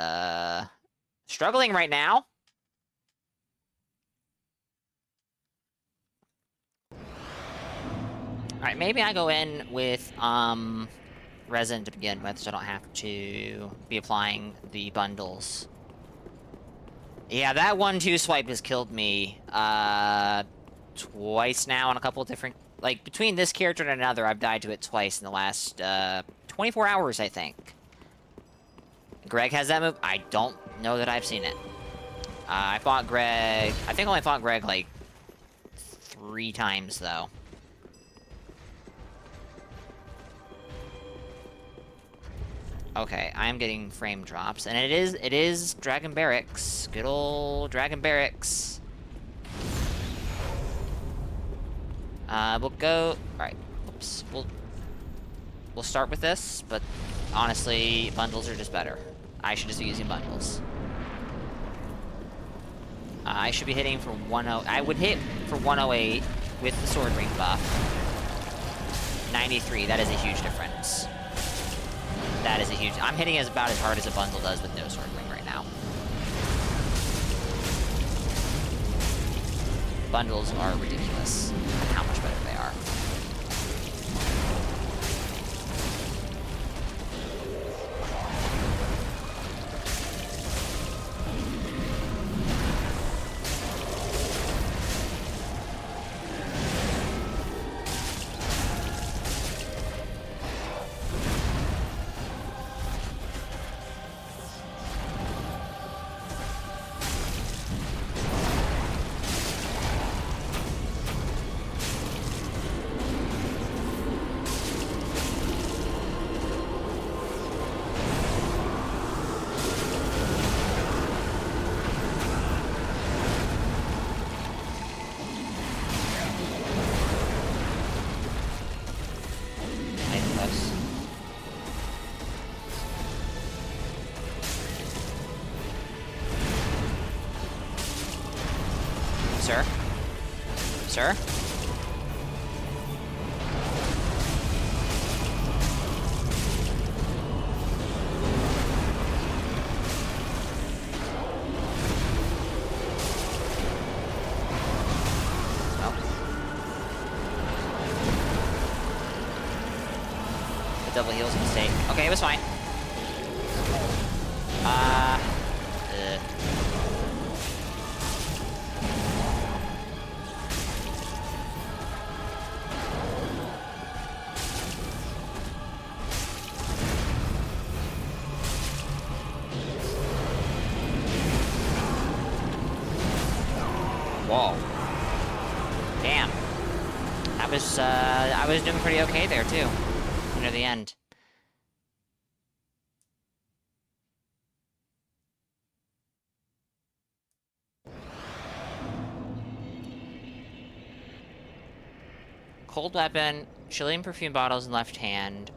struggling right now. Alright, maybe I go in with, resin to begin with, so I don't have to be applying the bundles. Yeah, that 1-2 swipe has killed me, twice now on a couple of different... Like, between this character and another, I've died to it twice in the last, 24 hours, I think. Greg has that move? I don't know that I've seen it. I fought Greg... I think I only fought Greg, like, 3 times, though. Okay, I'm getting frame drops, and it is Dragon Barracks. Good old Dragon Barracks. We'll go... Alright, oops. We'll start with this, but honestly, bundles are just better. I should just be using bundles. I should be hitting for 10... I would hit for 108 with the sword ring buff. 93, that is a huge difference. That is a huge... I'm hitting it about as hard as a bundle does with no sword ring right now. Bundles are ridiculous. How much better they are. Sir? Sir? No. The double heal's a mistake. Okay, it was fine. Whoa. Damn. I was doing pretty okay there too. Near the end. Cold weapon, Chilean perfume bottles in left hand,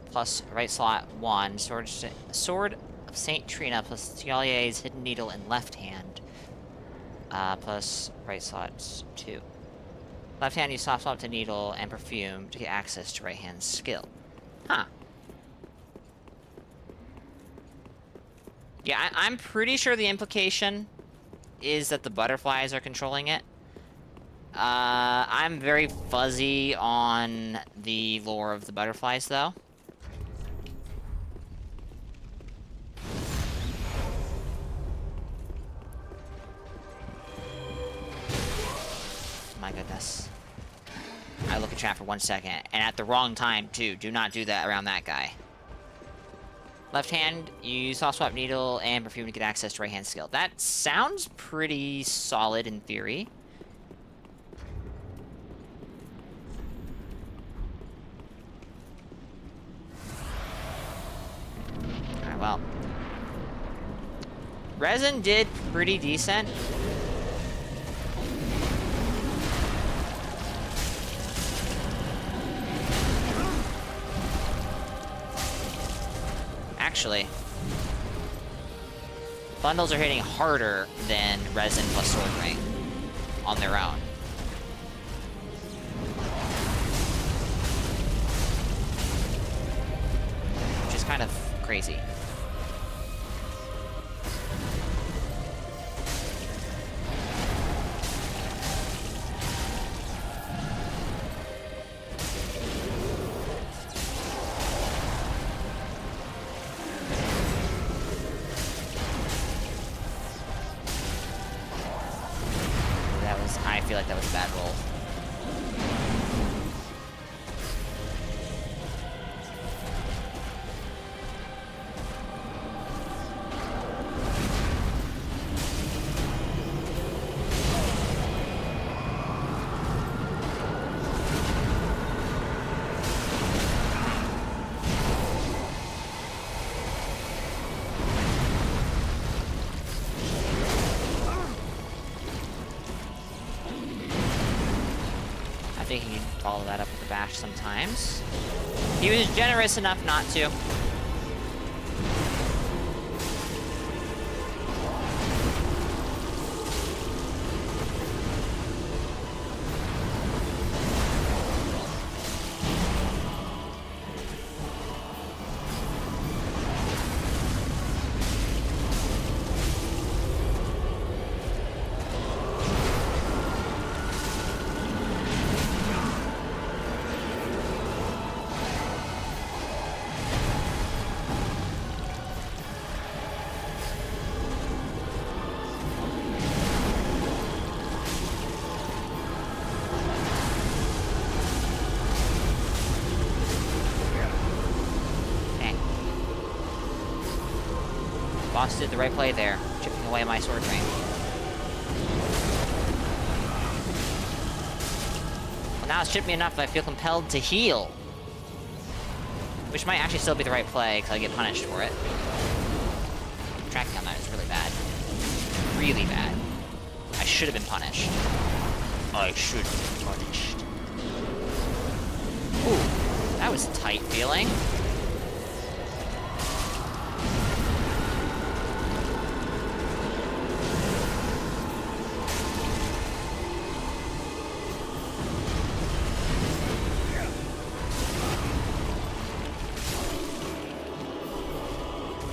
plus right slot 1, sword of Saint Trina plus Thialier's hidden needle in left hand. Plus right slots 2. Left hand, use soft swap to needle and perfume to get access to right hand skill. Huh. Yeah, I'm pretty sure the implication is that the butterflies are controlling it. I'm very fuzzy on the lore of the butterflies, though. My goodness. I look at chat for 1 second, and at the wrong time, too. Do not do that around that guy. Left hand, you use soft swap needle and perfume to get access to right hand skill. That sounds pretty solid in theory. Alright, well. Resin did pretty decent. Actually, bundles are hitting harder than Resin plus Sword Ring on their own. Which is kind of crazy. I feel like that was a bad roll. I think he can follow that up with a bash sometimes. He was generous enough not to. must have did the right play there, chipping away my sword ring. Well, now it's chipped me enough that I feel compelled to heal. Which might actually still be the right play, because I get punished for it. Tracking on that is really bad. Really bad. I should have been punished. I should have been punished. Ooh, that was a tight feeling.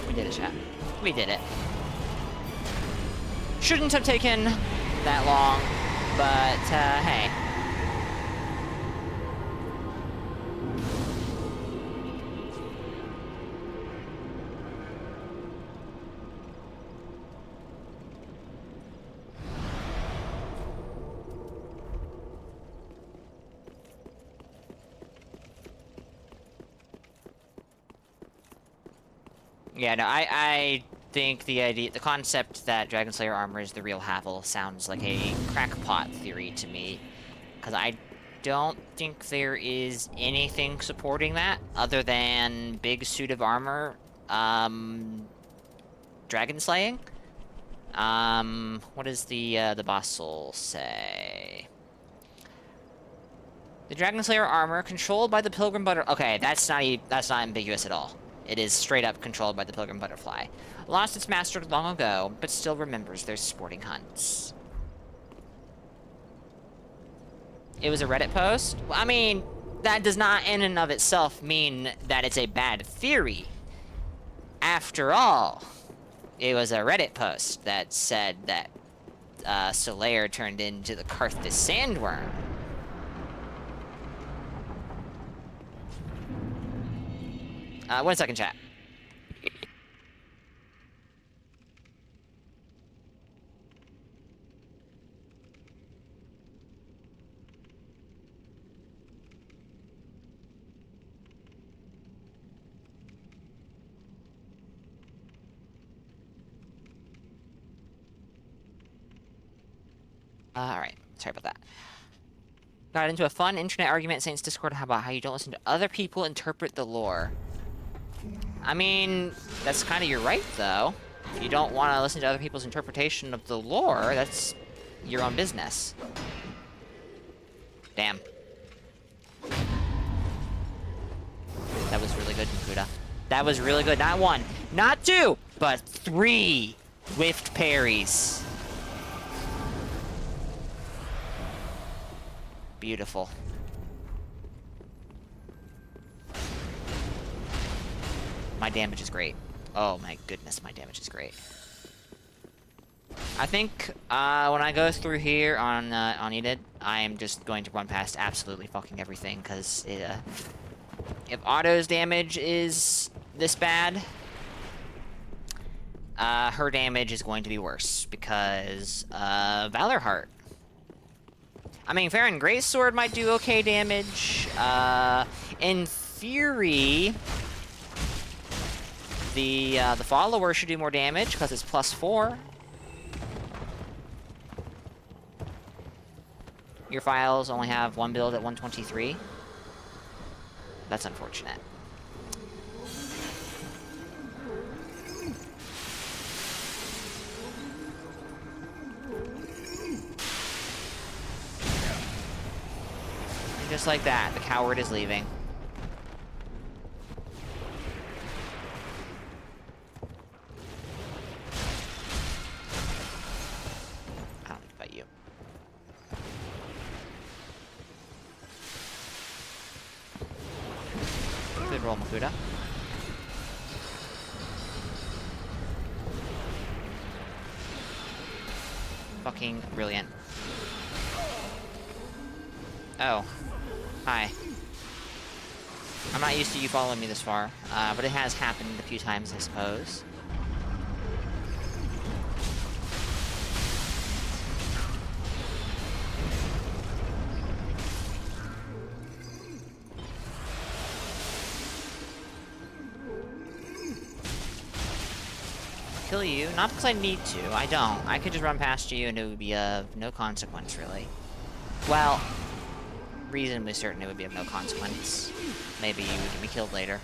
We did it, chat. We did it. Shouldn't have taken that long, but hey. Yeah, no, I think the concept that Dragon Slayer armor is the real Havel sounds like a crackpot theory to me. Because I don't think there is anything supporting that other than big suit of armor, dragon slaying. What does the boss soul say? The Dragon Slayer armor controlled by the Pilgrim Butterfly. Okay, that's not ambiguous at all. It is straight up controlled by the Pilgrim Butterfly. Lost its master long ago, but still remembers their sporting hunts. It was a Reddit post? Well, I mean, that does not in and of itself mean that it's a bad theory. After all, it was a Reddit post that said that Solaire turned into the Karthus Sandworm. 1 second, chat. Alright, sorry about that. Got into a fun internet argument in Saints Discord about how you don't listen to other people interpret the lore. I mean, that's kind of your right, though. If you don't want to listen to other people's interpretation of the lore, that's your own business. Damn. That was really good, Makuda. That was really good. Not 1, not 2, but 3 whiffed parries. Beautiful. My damage is great. Oh my goodness, my damage is great. I think when I go through here on Unedited, I am just going to run past absolutely fucking everything, because if Otto's damage is this bad, her damage is going to be worse, because Valor Heart. I mean, Farron Greatsword might do okay damage. In theory, the follower should do more damage because it's +4. Your files only have 1 build at 123. That's unfortunate. And just like that, the coward is leaving. I don't think about you. Good roll, Makuda. Fucking brilliant. Oh. Hi. I'm not used to you following me this far, but it has happened a few times, I suppose. kill you. Not because I need to. I don't. I could just run past you and it would be of no consequence, really. Well, reasonably certain it would be of no consequence. Maybe you would get me killed later.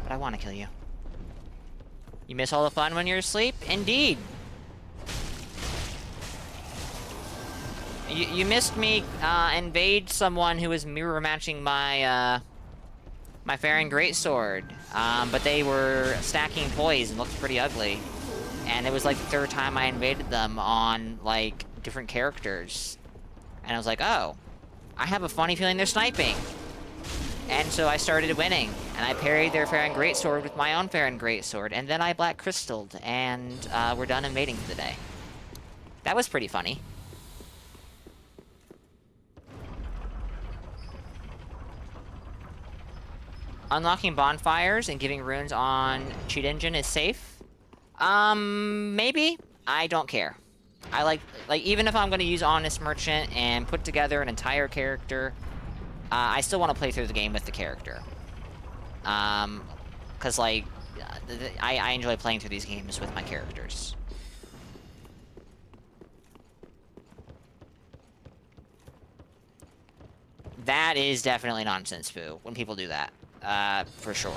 But I want to kill you. You miss all the fun when you're asleep? Indeed. You missed me invade someone who was mirror matching my my Farron Greatsword, but they were stacking toys and looked pretty ugly. And it was like the third time I invaded them on like different characters, and I was like, oh, I have a funny feeling they're sniping. And so I started winning, and I parried their Farron Greatsword with my own Farron Greatsword, and then I Black Crystalled, and we're done invading for the day. That was pretty funny. Unlocking bonfires and giving runes on cheat engine is safe? Maybe. I don't care. I like even if I'm going to use Honest Merchant and put together an entire character, I still want to play through the game with the character. Because, like, I enjoy playing through these games with my characters. That is definitely nonsense, Boo, when people do that. For sure.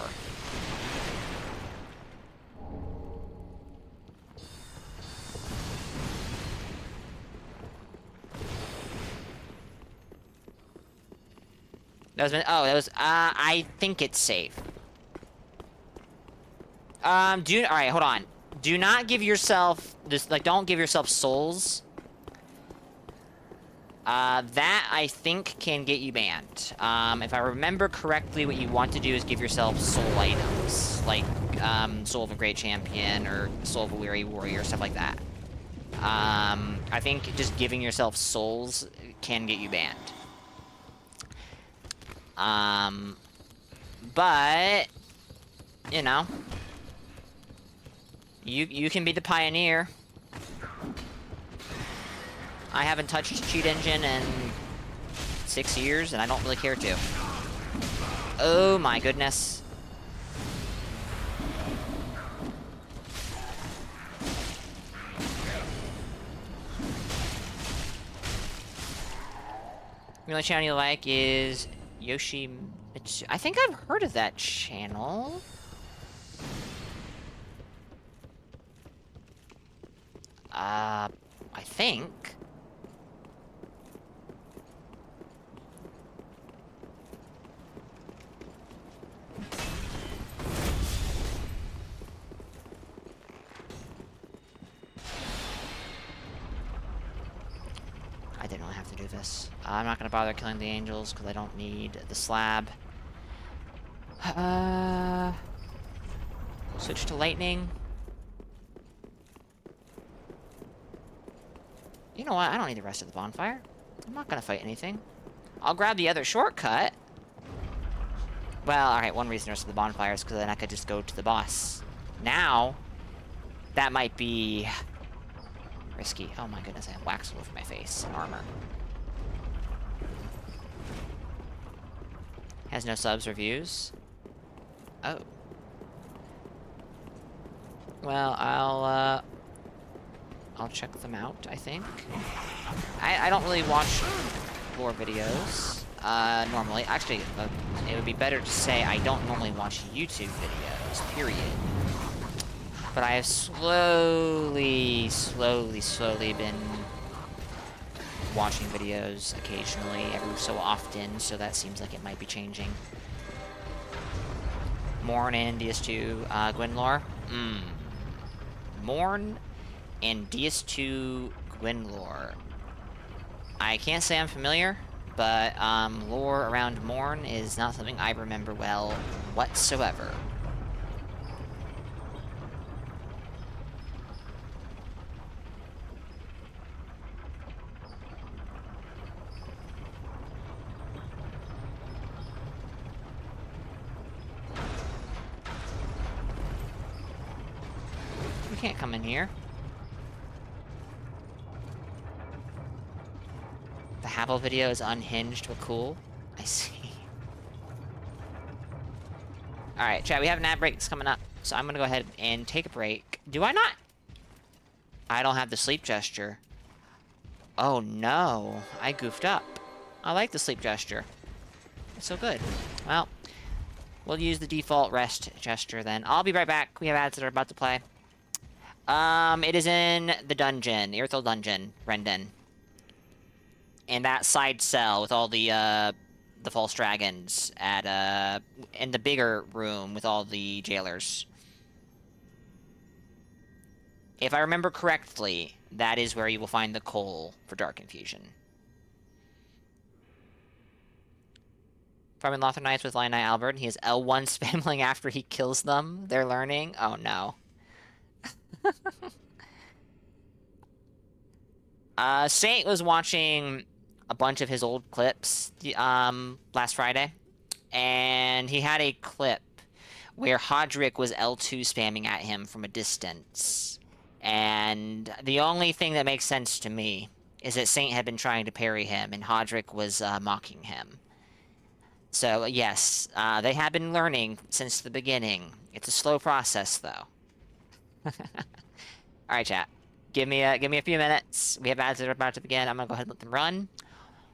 I think it's safe. Alright, hold on. Do not give yourself, don't give yourself souls. That, I think, can get you banned. If I remember correctly, what you want to do is give yourself soul items. Like, Soul of a Great Champion, or Soul of a Weary Warrior, stuff like that. I think just giving yourself souls can get you banned. But, you know, you can be the pioneer. I haven't touched Cheat Engine in 6 years, and I don't really care to. Oh my goodness. The only channel you like is Yoshi Mitsu. I think I've heard of that channel. I think. I didn't really have to do this. I'm not gonna bother killing the angels because I don't need the slab. Switch to lightning. You know what? I don't need the rest of the bonfire. I'm not gonna fight anything. I'll grab the other shortcut. Well, alright, one reason the rest of the bonfire is because then I could just go to the boss. Now, that might be risky. Oh my goodness, I have wax all over my face and armor. Has no subs or views. Oh. Well, I'll check them out, I think. I don't really watch lore videos, normally. Actually, it would be better to say I don't normally watch YouTube videos, period. But I have slowly been watching videos occasionally, every so often, so that seems like it might be changing. Morn and DS2 Gwyn lore. Morn and DS2 Gwyn lore. I can't say I'm familiar, but lore around Morn is not something I remember well whatsoever. You can't come in here. The Havel video is unhinged but cool. I see. Alright, chat, we have an ad break that's coming up. So I'm gonna go ahead and take a break. Do I not? I don't have the sleep gesture. Oh no, I goofed up. I like the sleep gesture. It's so good. Well, we'll use the default rest gesture then. I'll be right back. We have ads that are about to play. It is in the dungeon, the Earthel dungeon, Rendon. In that side cell with all the false dragons at, in the bigger room with all the jailers. If I remember correctly, that is where you will find the coal for Dark Infusion. Farming Lothar Knights with Lion Knight Albert. He is L1 spamling after he kills them. They're learning. Oh no. Saint was watching a bunch of his old clips last Friday, and he had a clip where Hodrick was L2 spamming at him from a distance. And the only thing that makes sense to me is that Saint had been trying to parry him, and Hodrick was mocking him. So, yes, they have been learning since the beginning. It's a slow process, though. Alright, chat. Give me a few minutes. We have ads that are about to begin. I'm gonna go ahead and let them run.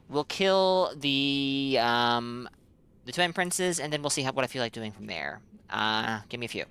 We'll kill the twin princes, and then we'll see what I feel like doing from there. Give me a few.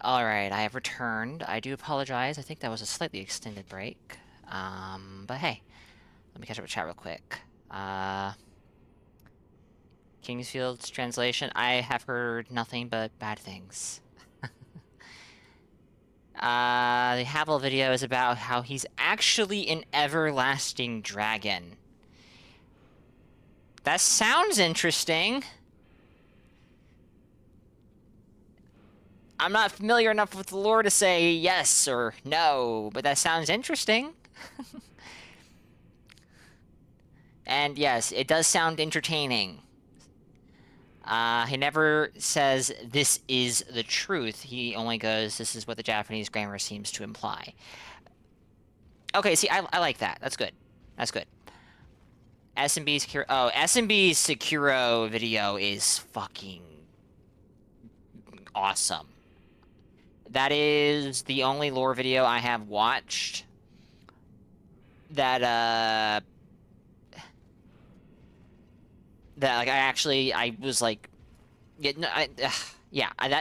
Alright, I have returned. I do apologize. I think that was a slightly extended break. But hey, let me catch up with chat real quick. Kingsfield's translation. I have heard nothing but bad things. The Havel video is about how he's actually an everlasting dragon. That sounds interesting. I'm not familiar enough with the lore to say yes or no, but that sounds interesting. And yes, it does sound entertaining. He never says, this is the truth. He only goes, this is what the Japanese grammar seems to imply. Okay, see, I like that. That's good. That's good. SMB's Sekiro... Oh, SMB's Sekiro video is fucking awesome. That is the only lore video I have watched that, like, I was like... Yeah, no,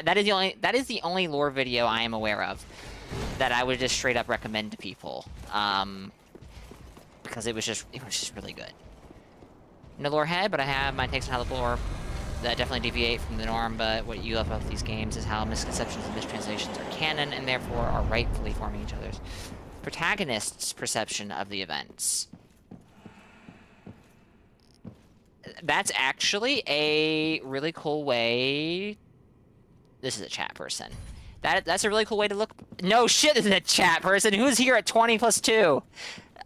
that is the only lore video I am aware of that I would just straight up recommend to people. Because it was just really good. No lore head, but I have my takes on how the lore that definitely deviate from the norm, but what you love about these games is how misconceptions and mistranslations are canon and therefore are rightfully forming each other's protagonists' perception of the events. That's actually a really cool way... This is a chat person. That's a really cool way to look... No shit, this is a chat person! Who's here at 20 plus 2?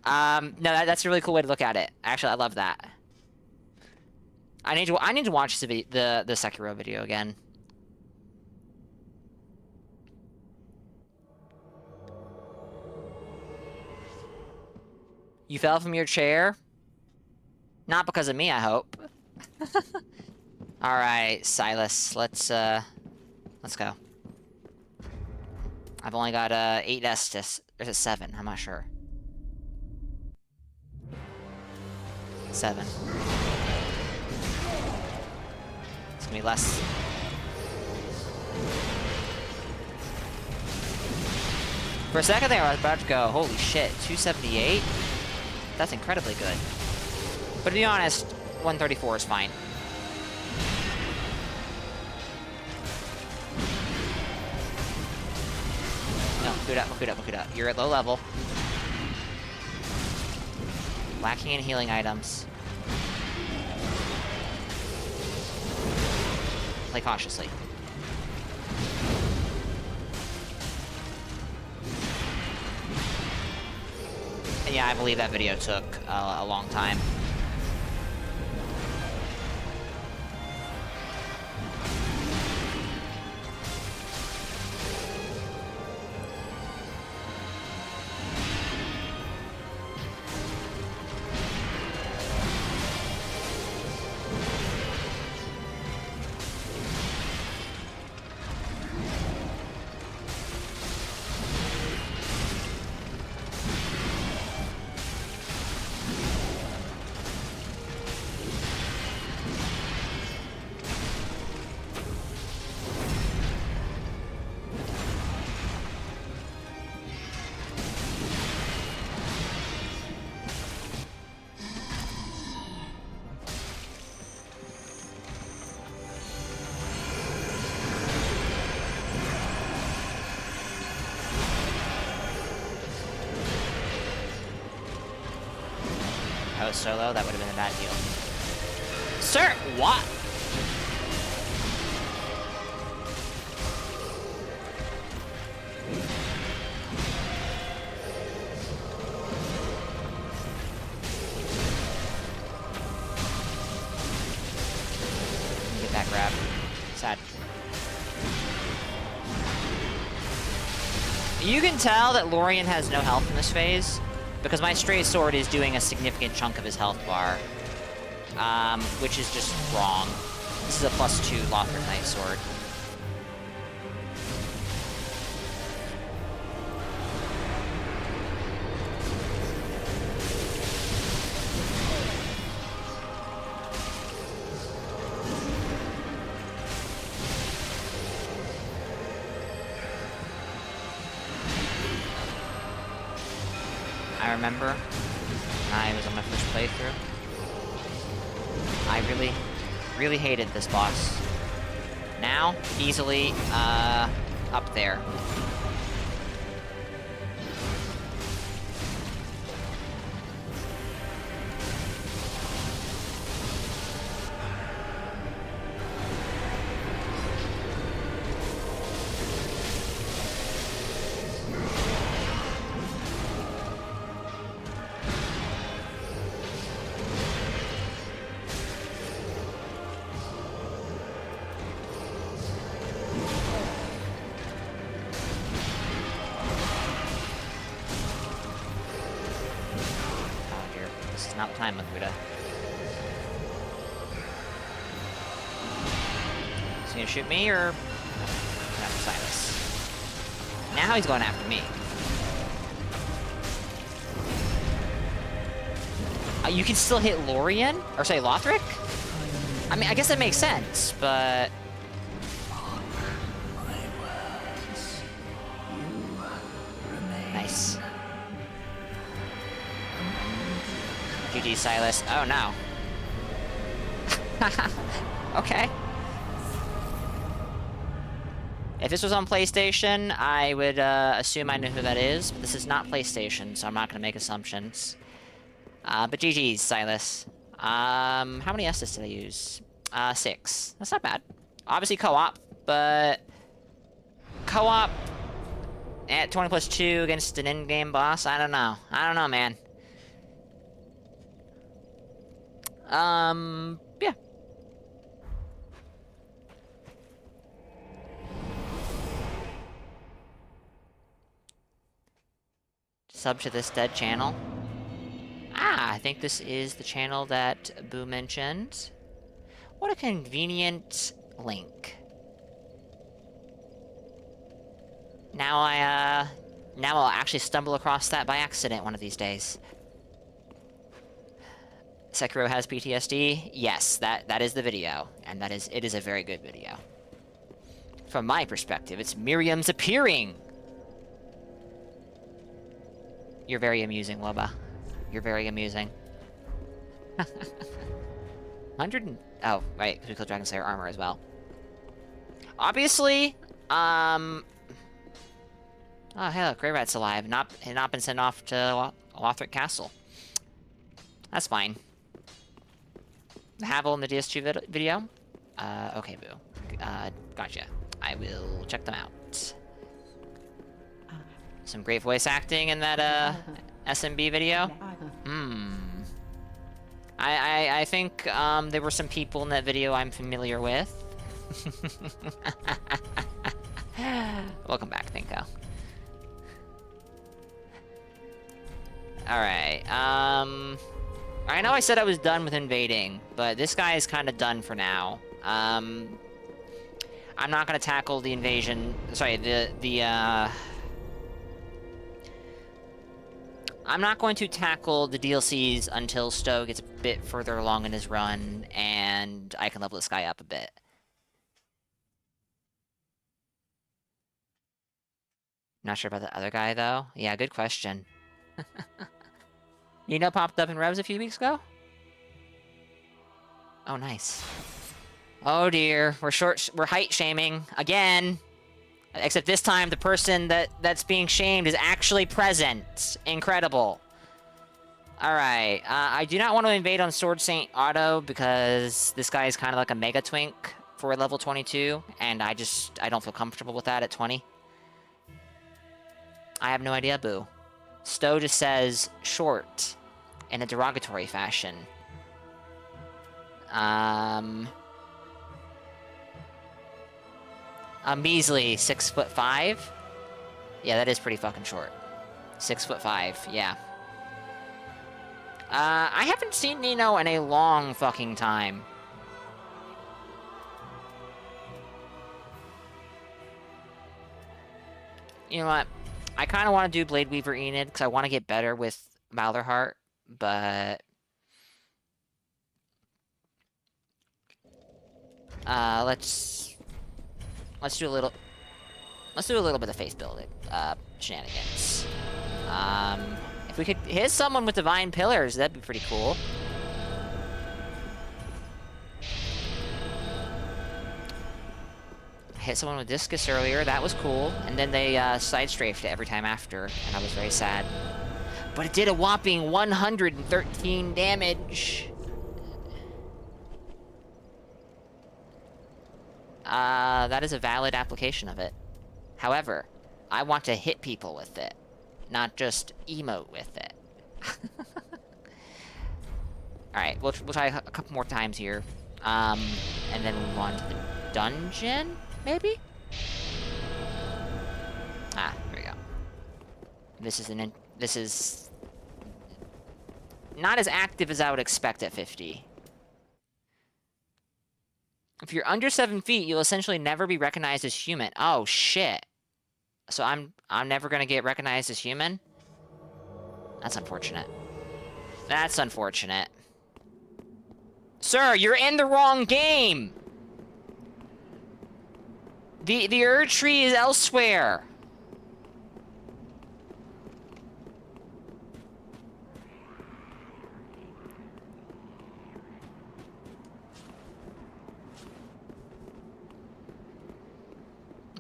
No, that's a really cool way to look at it. Actually, I love that. I need to watch the Sekiro video again. You fell from your chair? Not because of me, I hope. Alright, Silas, let's go. I've only got 8 Estus. There's a 7, I'm not sure. 7. It's gonna be less. For a second there, I was about to go, holy shit, 278? That's incredibly good. But to be honest, 134 is fine. No, Makuda. You're at low level. Lacking in healing items. Play cautiously. And yeah, I believe that video took a long time. If I was solo, that would have been a bad deal. Sir, what? Get that grab. Sad. You can tell that Lorien has no health in this phase, because my stray sword is doing a significant chunk of his health bar. Which is just wrong. This is a +2 Lothric Knight sword. I remember when I was on my first playthrough. I really, really hated this boss. Now, easily, up there. Not time, Lakuta. Is he gonna shoot me, or after Silas? Now he's going after me. You can still hit Lorien? Or say Lothric? I mean, I guess that makes sense, but... Nice. GG, Silas. Oh, no. Okay. If this was on PlayStation, I would assume I know who that is, but this is not PlayStation, so I'm not going to make assumptions. But GG's, Silas. How many S's did I use? 6. That's not bad. Obviously co-op, but... Co-op at 20+2 against an in-game boss? I don't know. I don't know, man. Yeah. Sub to this dead channel. Ah, I think this is the channel that Boo mentioned. What a convenient link. Now I'll actually stumble across that by accident one of these days. Sekiro has PTSD? Yes, that is the video. And it is a very good video. From my perspective, it's Miriam's appearing! You're very amusing, Loba. You're very amusing. 100 and... Oh, right, because we killed Dragon Slayer armor as well. Obviously, Oh, hey, look, Grey Rat's alive. Not been sent off to Lothric Castle. That's fine. Havel in the DS2 video? Okay, Boo. Gotcha. I will check them out. Some great voice acting in that, SMB video? I think, there were some people in that video I'm familiar with. Welcome back, Thinko. Alright, I know I said I was done with invading, but this guy is kind of done for now. I'm not gonna tackle the invasion... Sorry, I'm not going to tackle the DLCs until Stowe gets a bit further along in his run, and I can level this guy up a bit. Not sure about the other guy, though. Yeah, good question. Nino popped up in Revs a few weeks ago? Oh, nice. Oh dear, we're height shaming again. Except this time, the person that's being shamed is actually present. Incredible. Alright, I do not want to invade on Sword Saint Auto because this guy is kind of like a mega twink for level 22, and I don't feel comfortable with that at 20. I have no idea, Boo. Stowe just says short in a derogatory fashion. A measly 6'5". Yeah, that is pretty fucking short. 6'5", yeah. I haven't seen Nino in a long fucking time. You know what? I kind of want to do Blade Weaver Enid because I want to get better with Malderheart, but... let's do a little... Let's do a little bit of faith building, shenanigans. If we could hit someone with Divine Pillars, that'd be pretty cool. I hit someone with Discus earlier, that was cool. And then they side-strafed it every time after, and I was very sad. But it did a whopping 113 damage. That is a valid application of it. However, I want to hit people with it, not just emote with it. Alright, we'll try a couple more times here. And then move on to the dungeon, maybe? Ah, there we go. This is not as active as I would expect at 50. If you're under 7 feet, you'll essentially never be recognized as human. Oh, shit. So I'm never gonna get recognized as human? That's unfortunate. That's unfortunate. Sir, you're in the wrong game! The Erd Tree is elsewhere.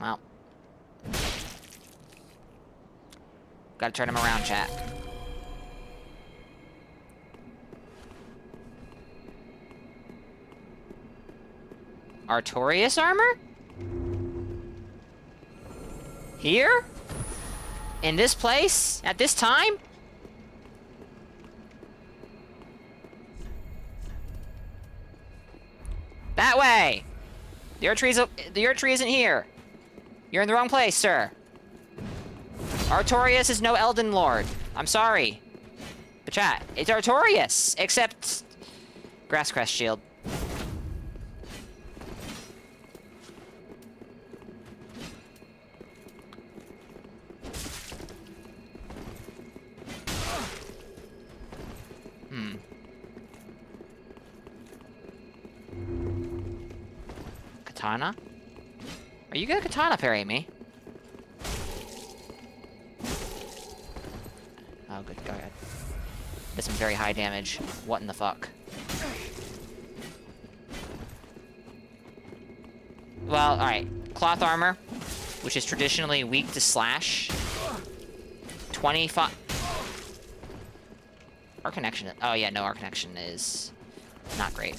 Well. Gotta turn him around, chat. Artorias armor? Here? In this place? At this time? That way! The Erd Tree isn't here. You're in the wrong place, sir. Artorias is no Elden Lord. I'm sorry. But chat, it's Artorias, except Grasscrest Shield. Katana? Are you gonna katana parry me? Oh, good God. Did some very high damage. What in the fuck? Well, alright. Cloth armor, which is traditionally weak to slash. 25... Our connection... Oh, yeah, no, our connection is not great.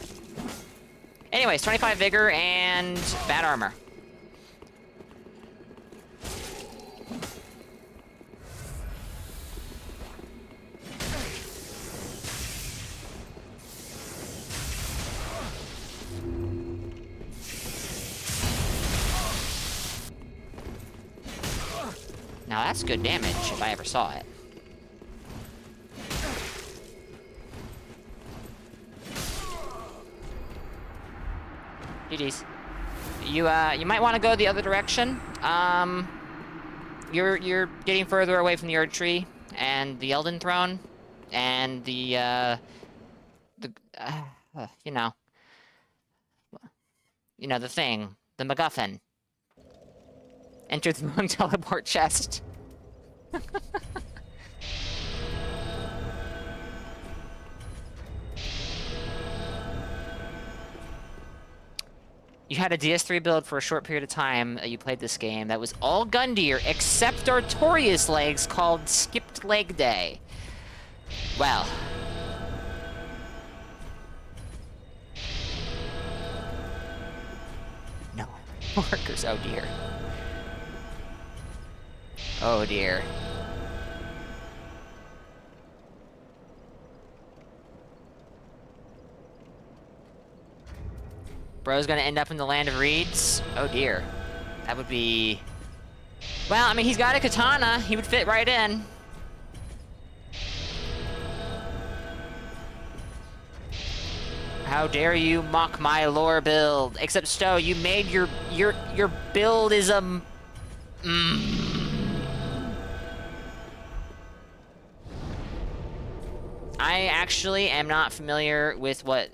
Anyways, 25 vigor and bad armor. Now that's good damage, if I ever saw it. GG's. You might want to go the other direction. You're getting further away from the Erd Tree and the Elden Throne and the you know, the thing, the MacGuffin. Enter the wrong teleport chest. You had a DS3 build for a short period of time that you played this game that was all Gundyr except Artorias legs called Skipped Leg Day. Well. No. Workers, oh dear. Oh dear. Bro's gonna end up in the land of reeds? Oh dear. That would be... Well, I mean, he's got a katana. He would fit right in. How dare you mock my lore build? Except Stowe, you made your build is a... I actually am not familiar with what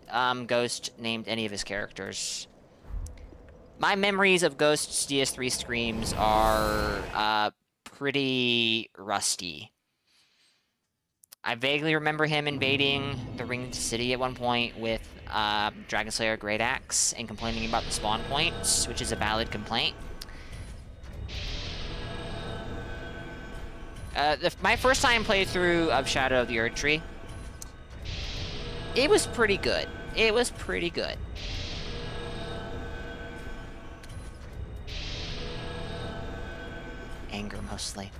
Ghost named any of his characters. My memories of Ghost's DS3 streams are pretty rusty. I vaguely remember him invading the Ringed City at one point with Dragon Slayer Great Axe and complaining about the spawn points, which is a valid complaint. My first time playthrough of Shadow of the Erdtree, it was pretty good. It was pretty good. Anger, mostly.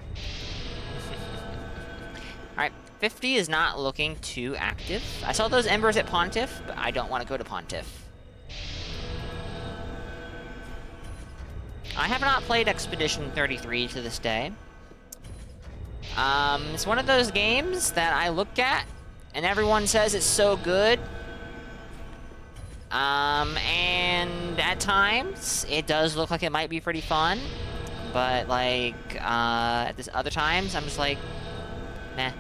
Alright, 50 is not looking too active. I saw those embers at Pontiff, but I don't want to go to Pontiff. I have not played Expedition 33 to this day. It's one of those games that I look at, and everyone says it's so good. And at times, it does look like it might be pretty fun. But, like, at this other times, I'm just like, meh.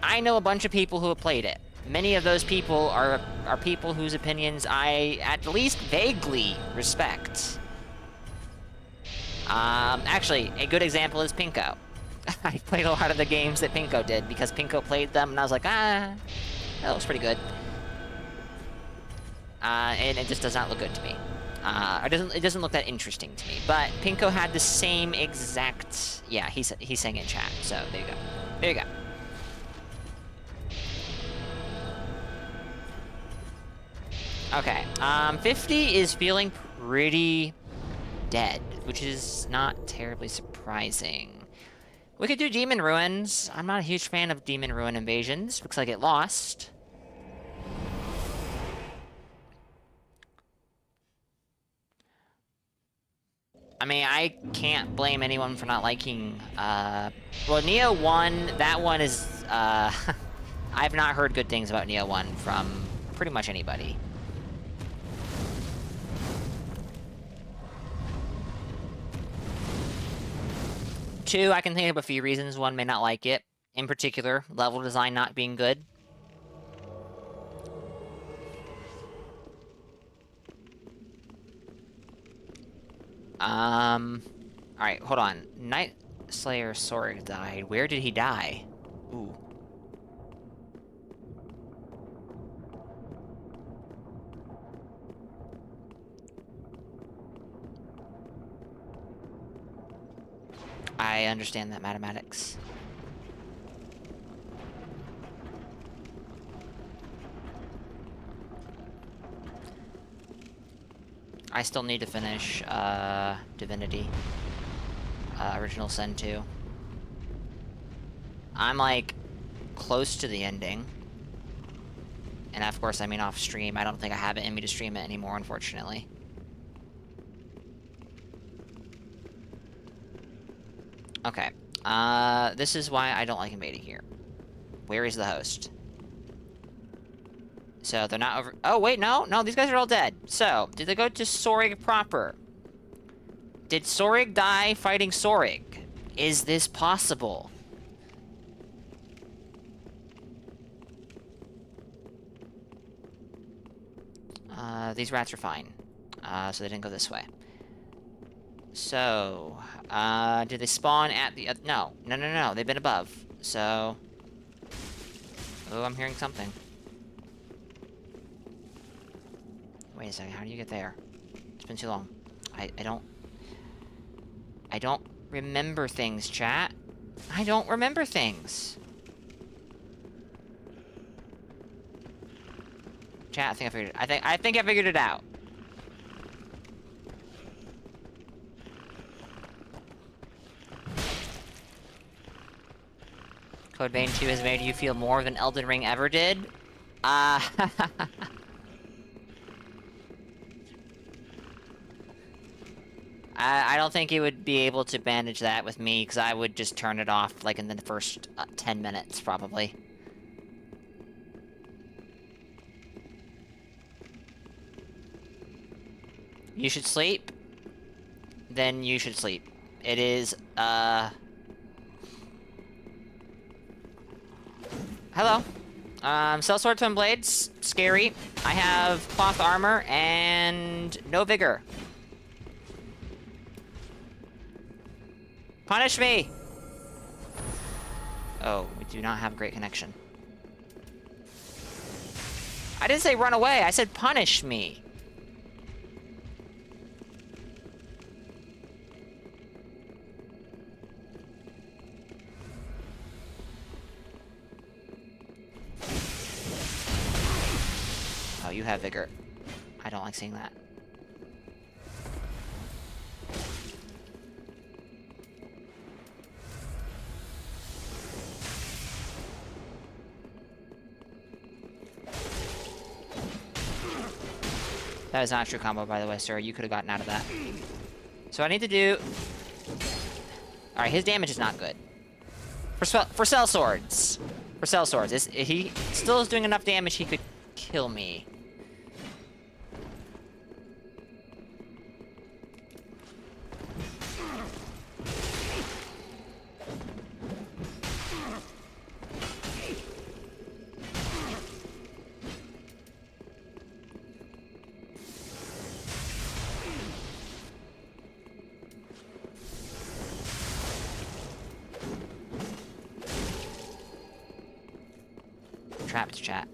I know a bunch of people who have played it. Many of those people are people whose opinions I, at least vaguely, respect. Actually, a good example is Pinko. I played a lot of the games that Pinko did, because Pinko played them, and I was like, that looks pretty good. And it just does not look good to me. It doesn't look that interesting to me. But Pinko had the same exact... Yeah, he's saying in chat, so there you go. There you go. Okay, 50 is feeling pretty dead, which is not terribly surprising. We could do Demon Ruins. I'm not a huge fan of Demon Ruin invasions, because I get lost. I mean, I can't blame anyone for not liking, well, Neo 1, that one is, I've not heard good things about Neo 1 from pretty much anybody. Two, I can think of a few reasons one may not like it. In particular, level design not being good. Alright, hold on. Night Slayer Sorig died. Where did he die? Ooh. I understand that, mathematics. I still need to finish, Divinity. Original Sin 2. I'm, like, close to the ending. And of course, I mean off stream. I don't think I have it in me to stream it anymore, unfortunately. Okay. This is why I don't like invading here. Where is the host? So, they're not over... Oh, wait, no! No, these guys are all dead. So, did they go to Sorig proper? Did Sorig die fighting Sorig? Is this possible? These rats are fine. So they didn't go this way. So, did they spawn at the... No. No, no, no. They've been above. So... Oh, I'm hearing something. Wait a second. How do you get there? It's been too long. I don't remember things, chat. I don't remember things. Chat, I think I figured it. I think I figured it out. Code Vein 2 has made you feel more than Elden Ring ever did? I don't think it would be able to manage that with me, because I would just turn it off, like, in the first 10 minutes, probably. You should sleep? Then you should sleep. It is, Hello. Sellsword Twin Blades. Scary. I have cloth armor and no vigor. Punish me! Oh, we do not have great connection. I didn't say run away, I said punish me. Oh, you have vigor. I don't like seeing that. That is not a true combo, by the way, sir. You could have gotten out of that. So I need to do... Alright, his damage is not good. For cell swords. For cell swords. He still is doing enough damage he could kill me. Trapped, chat.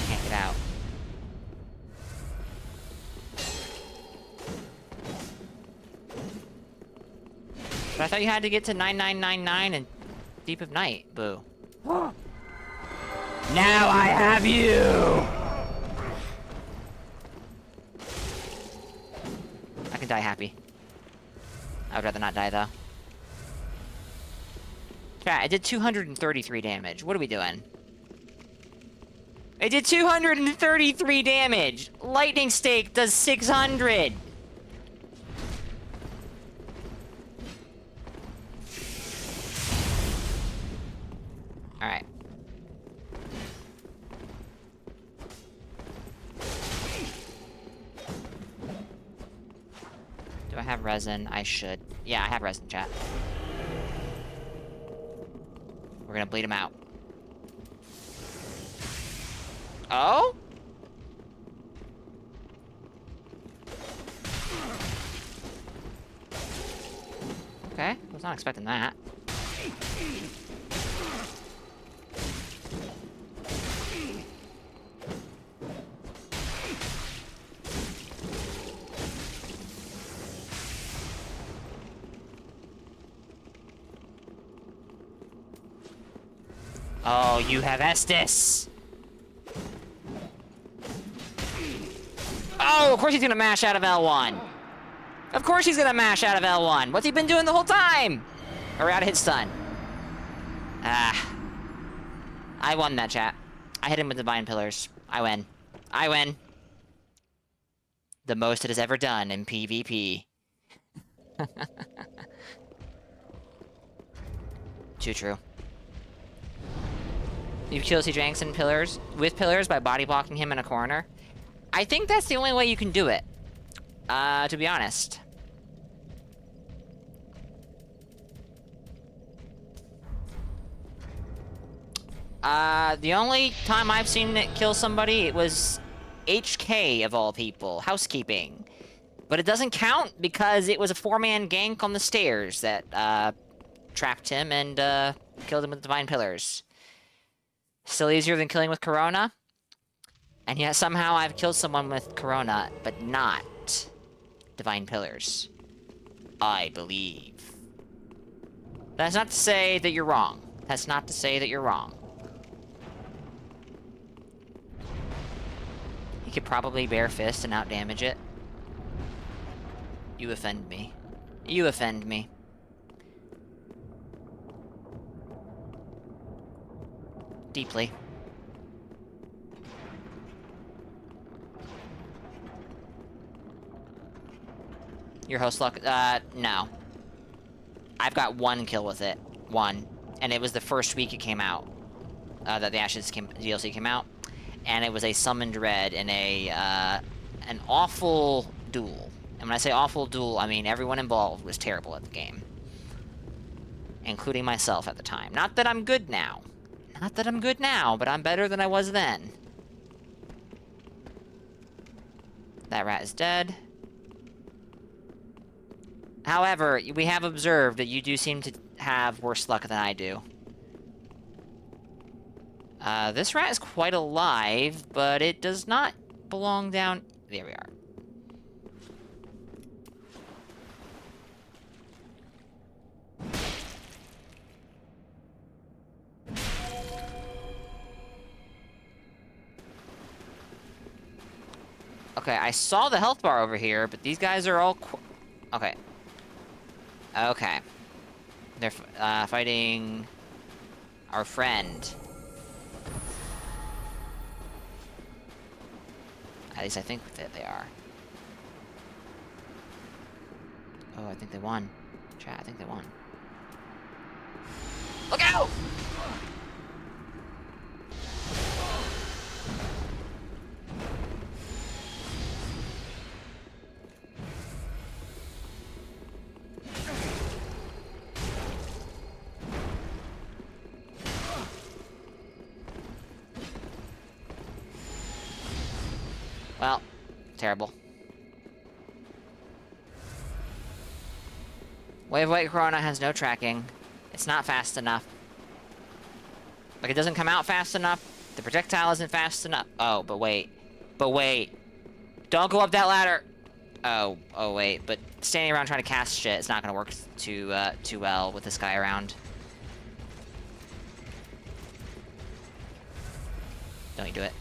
Can't get out. But I thought you had to get to 9999 and Deep of Night, boo. Now I have you! I can die happy. I would rather not die, though. Chat, I did 233 damage. What are we doing? I did 233 damage! Lightning Stake does 600! Alright. Do I have resin? I should. Yeah, I have resin, chat. We're gonna bleed him out. Oh? Okay, I was not expecting that. Oh, you have Estus! Oh, of course he's gonna mash out of L1! Of course he's gonna mash out of L1! What's he been doing the whole time? Or out of hit stun. Ah. I won that, chat. I hit him with Divine Pillars. I win. I win. The most it has ever done in PvP. Too true. You kill C. Jankson pillars with pillars by body blocking him in a corner. I think that's the only way you can do it. To be honest. The only time I've seen it kill somebody, it was HK of all people, housekeeping. But it doesn't count because it was a 4-man gank on the stairs that, trapped him and, killed him with Divine Pillars. Still easier than killing with Corona. And yet somehow I've killed someone with Corona, but not Divine Pillars. I believe. That's not to say that you're wrong. That's not to say that you're wrong. He could probably bare fist and outdamage it. You offend me. You offend me. Deeply. Your host luck? No. I've got 1 kill with it. 1. And it was the first week it came out. That the Ashes DLC came out. And it was a summoned red in a, an awful duel. And when I say awful duel, I mean everyone involved was terrible at the game. Including myself at the time. Not that I'm good now. Not that I'm good now, but I'm better than I was then. That rat is dead. However, we have observed that you do seem to have worse luck than I do. This rat is quite alive, but it does not belong down... There we are. Okay, I saw the health bar over here, but these guys are all okay. Okay. They're fighting our friend. At least I think that they are. Oh, I think they won. Chat, I think they won. Look out! Well, terrible. Wave White Corona has no tracking. It's not fast enough. Like, it doesn't come out fast enough. The projectile isn't fast enough. Oh, but wait. But wait. Don't go up that ladder! Oh, wait. But standing around trying to cast shit is not gonna work too well with this guy around. Don't you do it.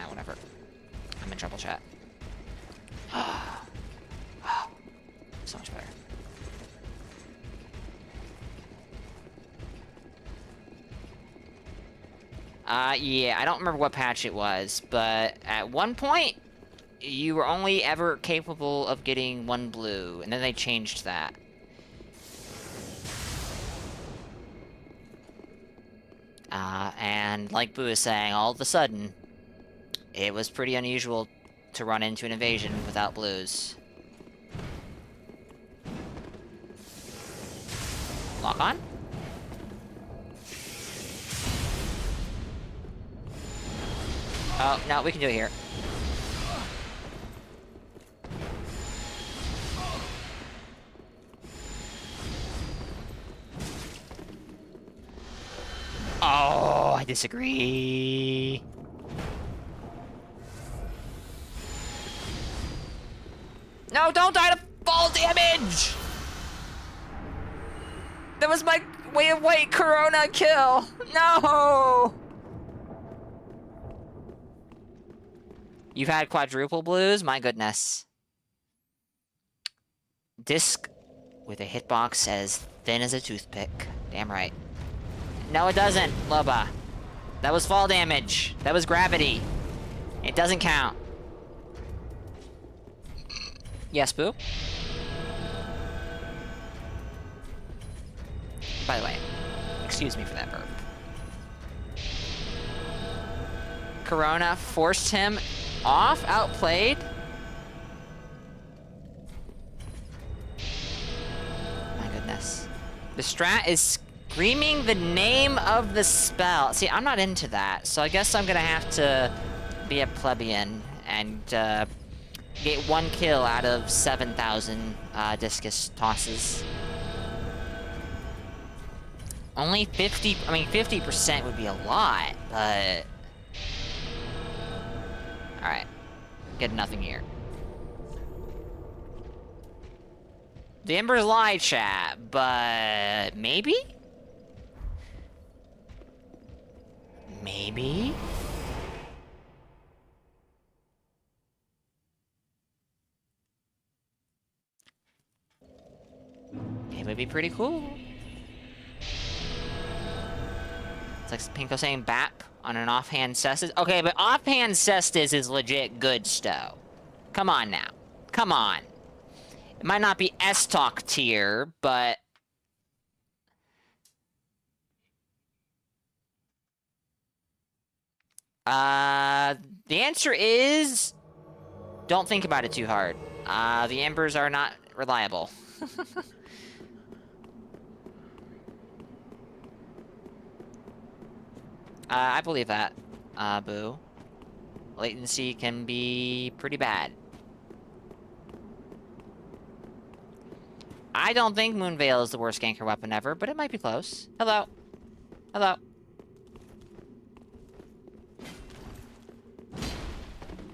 Whatever. I'm in trouble, chat. So much better. Yeah, I don't remember what patch it was, but at one point, you were only ever capable of getting 1 blue, and then they changed that. And like Boo is saying, all of a sudden, it was pretty unusual to run into an invasion without blues. Lock on? Oh, no, we can do it here. Oh, I disagree. No, don't die to fall damage! That was my Way of White Corona kill! No! You've had quadruple blues? My goodness. Disc with a hitbox as thin as a toothpick. Damn right. No, it doesn't, Loba. That was fall damage. That was gravity. It doesn't count. Yes, Boo? By the way, excuse me for that burp. Corona forced him off, outplayed. My goodness. The strat is screaming the name of the spell. See, I'm not into that, so I guess I'm gonna have to be a plebeian and get 1 kill out of 7,000 discus tosses. Only 50, I mean 50% would be a lot, but... Alright. Get nothing here. The Embers lie, chat, but... Maybe? Maybe? It would be pretty cool. It's like Pinko saying BAP on an offhand Cestus. Okay, but offhand Cestus is legit good Stow. Come on now. Come on. It might not be S-Talk tier, but... The answer is... Don't think about it too hard. The Embers are not reliable. I believe that, Boo. Latency can be pretty bad. I don't think Moonveil is the worst ganker weapon ever, but it might be close. Hello. Hello.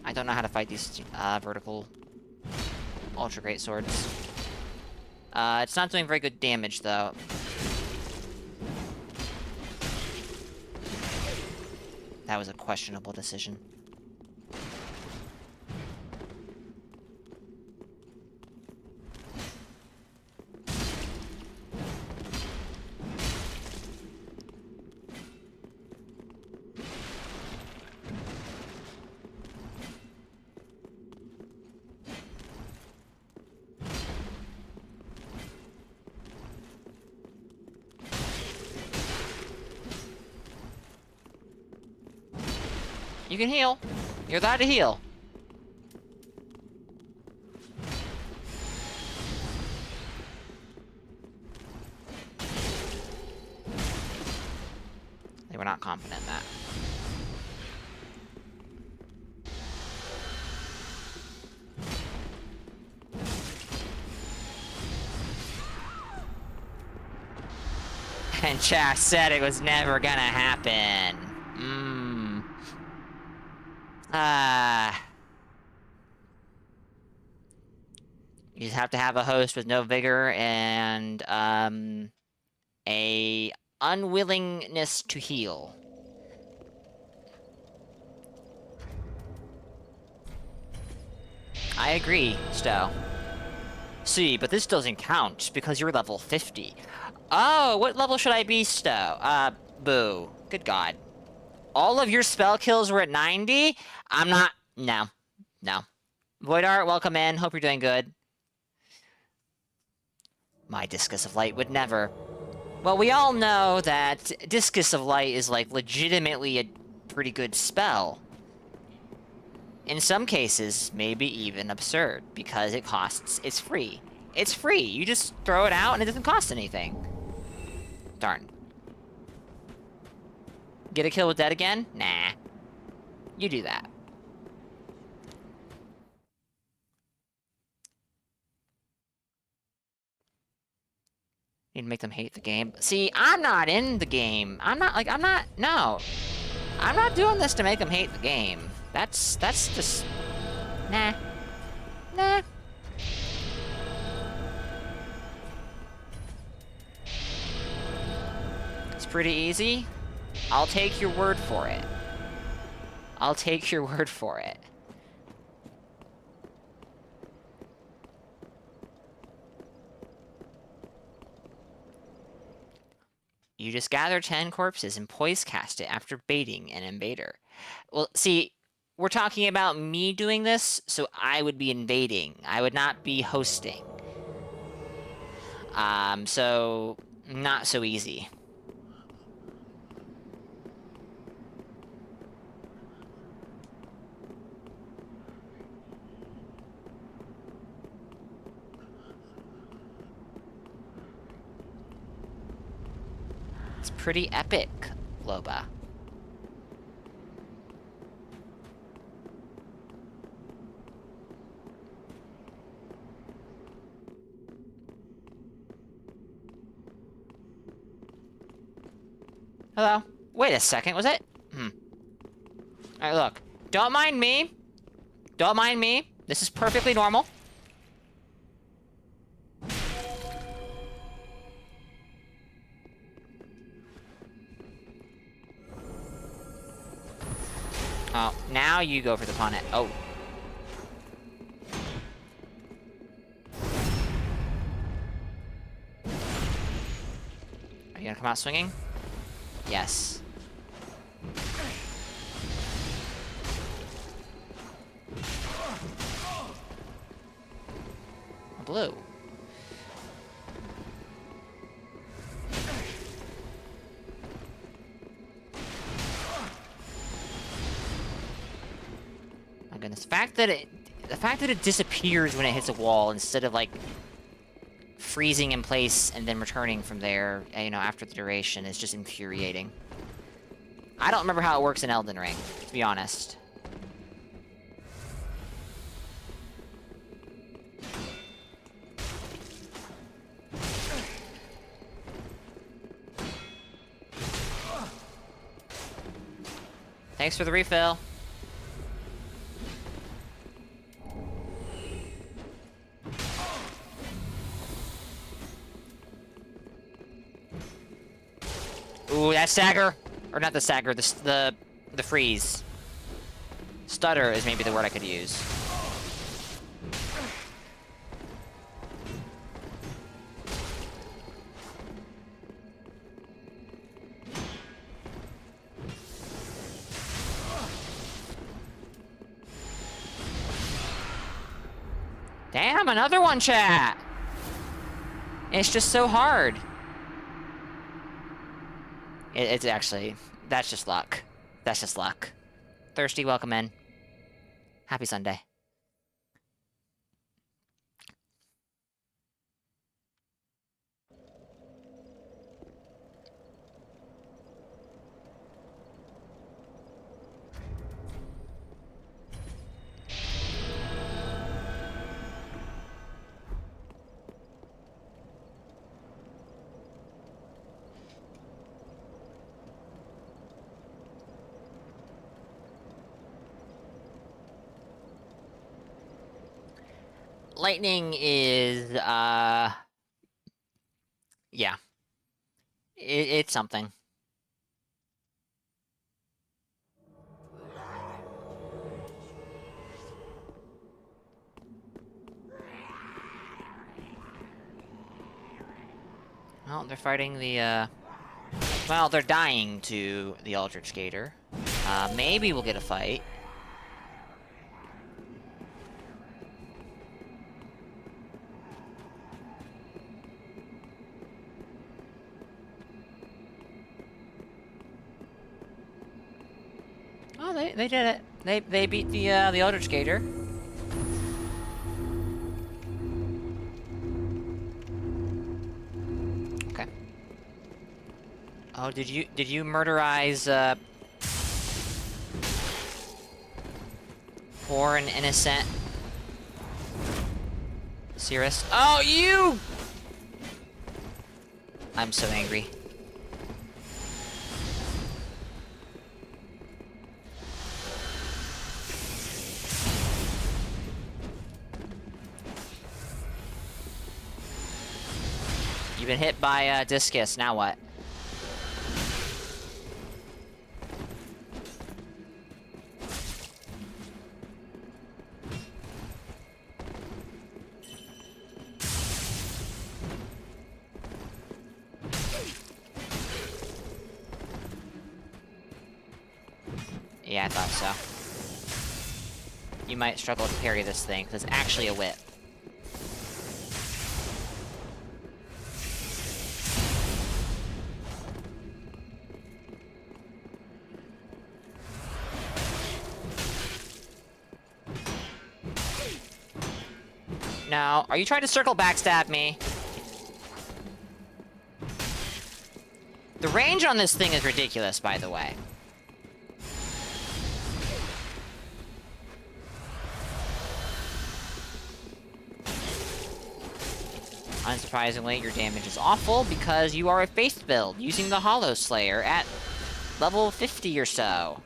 I don't know how to fight these vertical ultra great swords. It's not doing very good damage, though. That was a questionable decision. You can heal. You're allowed to heal. They were not confident in that. And Chas said it was never gonna happen. You just have to have a host with no vigor and, a unwillingness to heal. I agree, Stowe. See, but this doesn't count because you're level 50. Oh, what level should I be, Stowe? Boo. Good God. All of your spell kills were at 90? I'm not... No. No. Void Art, welcome in. Hope you're doing good. My Discus of Light would never. Well, we all know that Discus of Light is, like, legitimately a pretty good spell. In some cases, maybe even absurd, because it costs... It's free. It's free. You just throw it out and it doesn't cost anything. Darn. Get a kill with that again? Nah. You do that. Need to make them hate the game. See, I'm not in the game. No. I'm not doing this to make them hate the game. That's just... Nah. Nah. It's pretty easy. I'll take your word for it. I'll take your word for it. You just gather 10 corpses and poise cast it after baiting an invader. Well, see, we're talking about me doing this, so I would be invading. I would not be hosting. So not so easy. It's pretty epic, Loba. Hello? Wait a second, was it? Alright, look. Don't mind me. Don't mind me. This is perfectly normal. Oh, now you go for the pun it. Oh. Are you gonna come out swinging? Yes. Blue. My goodness. The fact that it disappears when it hits a wall instead of like freezing in place and then returning from there, you know, after the duration is just infuriating. I don't remember how it works in Elden Ring, to be honest. Thanks for the refill. Ooh, that stagger! Or not the stagger, the freeze. Stutter is maybe the word I could use. Damn, another one, chat! It's just so hard. It's actually... That's just luck. That's just luck. Thirsty, welcome in. Happy Sunday. Lightning is, yeah. It's something. Well, they're fighting the, well, they're dying to the Eldritch Gator. Maybe we'll get a fight. Oh, they did it. They beat the Eldritch Gator. Okay. Oh, did you murderize poor and innocent Cirrus? Oh, you! I'm so angry. You've been hit by Discus, now what? Yeah, I thought so. You might struggle to parry this thing, because it's actually a whip. No, are you trying to circle backstab me? The range on this thing is ridiculous, by the way. Unsurprisingly, your damage is awful because you are a faith build using the Hollow Slayer at level 50 or so.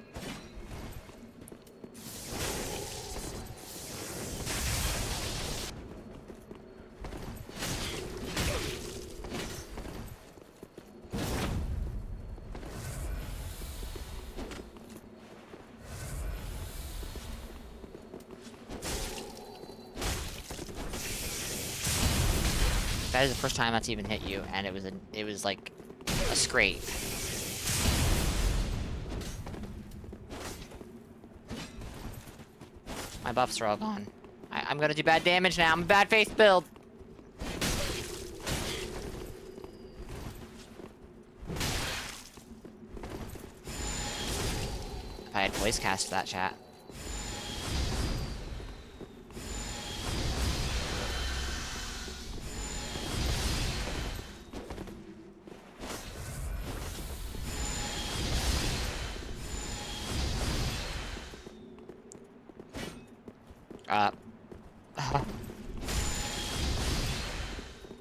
That is the first time that's even hit you, and it was like a scrape. My buffs are all gone. I'm gonna do bad damage now. I'm a bad faith build. If I had voice cast that chat.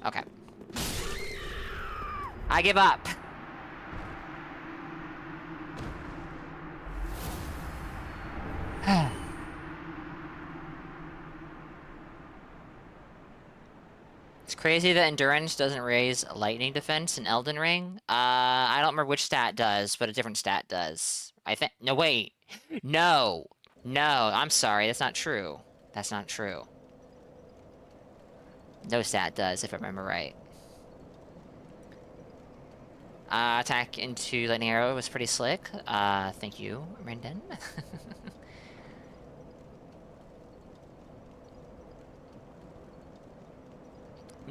Okay. I give up. It's crazy that endurance doesn't raise lightning defense in Elden Ring. I don't remember which stat does, but a different stat does. I think. No, wait. No. No, I'm sorry. That's not true. That's not true. No stat does, if I remember right. Attack into lightning arrow was pretty slick. Thank you, Rendon.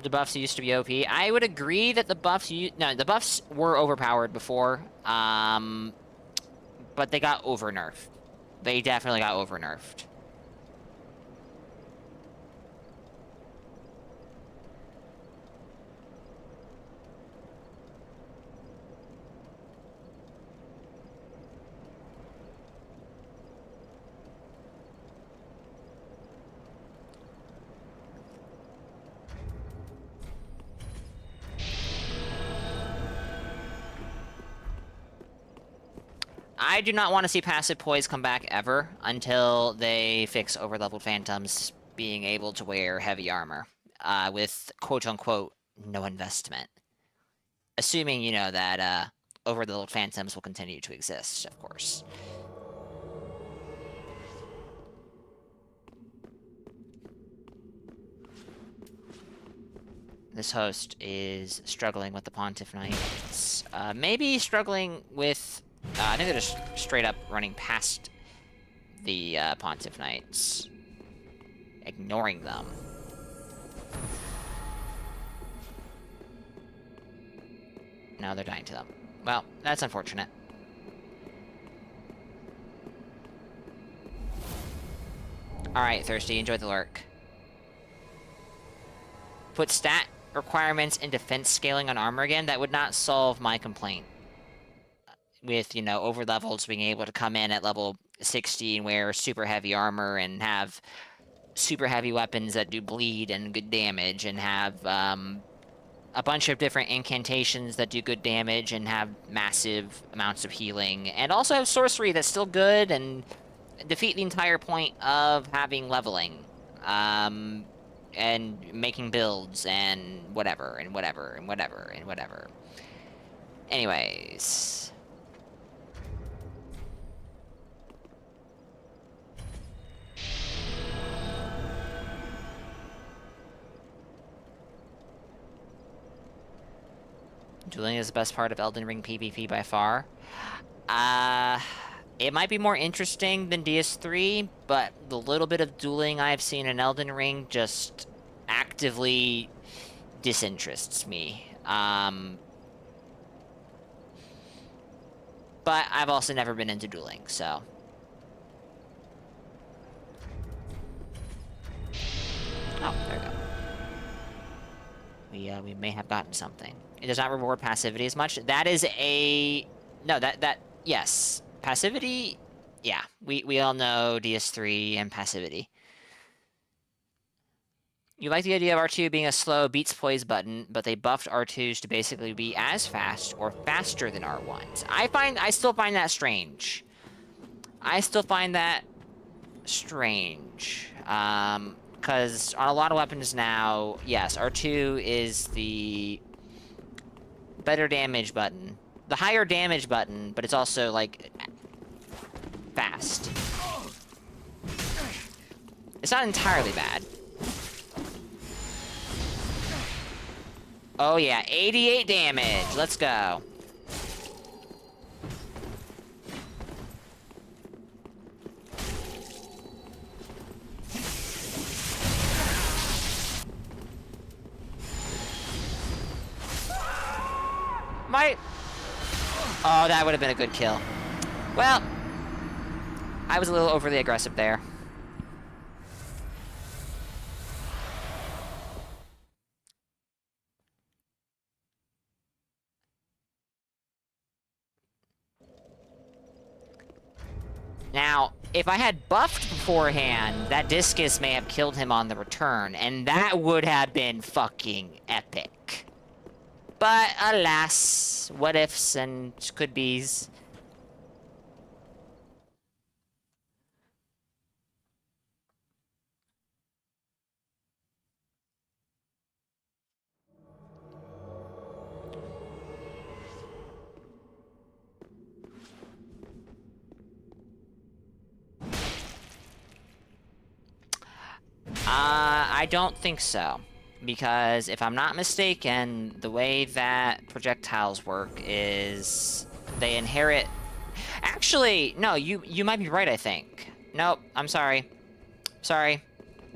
The buffs used to be OP. I would agree that the buffs the buffs were overpowered before. But they got over nerfed. They definitely got over nerfed. I do not want to see passive poise come back ever until they fix overleveled phantoms being able to wear heavy armor with quote-unquote no investment. Assuming, you know, that overleveled phantoms will continue to exist, of course. This host is struggling with the Pontiff Knights. Maybe struggling with... I think they're just straight up running past the Pontiff Knights. Ignoring them. Now they're dying to them. Well, that's unfortunate. Alright, Thirsty, enjoy the lurk. Put stat requirements and defense scaling on armor again, that would not solve my complaint. With, you know, overlevels being able to come in at level 60 and wear super heavy armor and have super heavy weapons that do bleed and good damage and have a bunch of different incantations that do good damage and have massive amounts of healing, and also have sorcery that's still good and defeat the entire point of having leveling. And making builds and whatever and whatever and whatever and whatever. Anyways. Dueling is the best part of Elden Ring PvP by far. It might be more interesting than DS3, but the little bit of dueling I've seen in Elden Ring just actively disinterests me. But I've also never been into dueling, so... Oh, there we go. We may have gotten something. It does not reward passivity as much. That is a... No, yes. Passivity... Yeah, we all know DS3 and passivity. You like the idea of R2 being a slow beats poise button, but they buffed R2s to basically be as fast or faster than R1s. I still find that strange. I still find that strange. Because on a lot of weapons now, yes, R2 is the better damage button. The higher damage button, but it's also, like, fast. It's not entirely bad. Oh yeah, 88 damage. Let's go. Oh, that would have been a good kill. Well, I was a little overly aggressive there. Now, if I had buffed beforehand, that Discus may have killed him on the return, and that would have been fucking epic. But, alas, what ifs and could be's. I don't think so. Because if I'm not mistaken, the way that projectiles work is they inherit... Actually, no, you might be right, I think. Nope, I'm sorry. Sorry.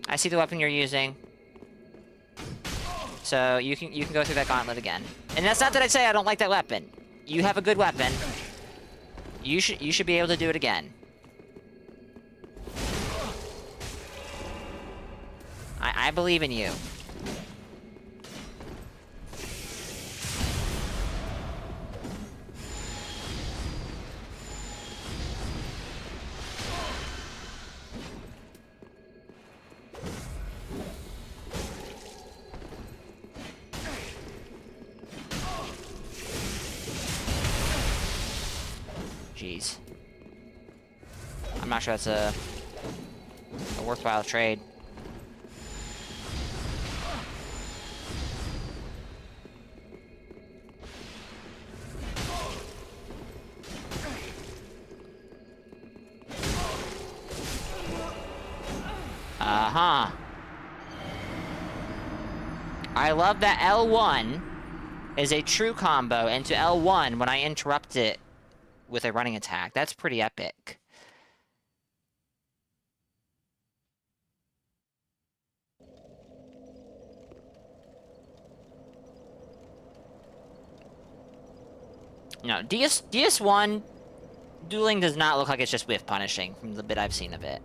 I see the weapon you're using. So you can go through that gauntlet again. And that's not that I say I don't like that weapon. You have a good weapon. You should be able to do it again. I believe in you. Jeez. I'm not sure that's a worthwhile trade. Uh-huh. I love that L1 is a true combo into L1 when I interrupt it with a running attack. That's pretty epic. No, DS1 dueling does not look like it's just whiff punishing from the bit I've seen of it.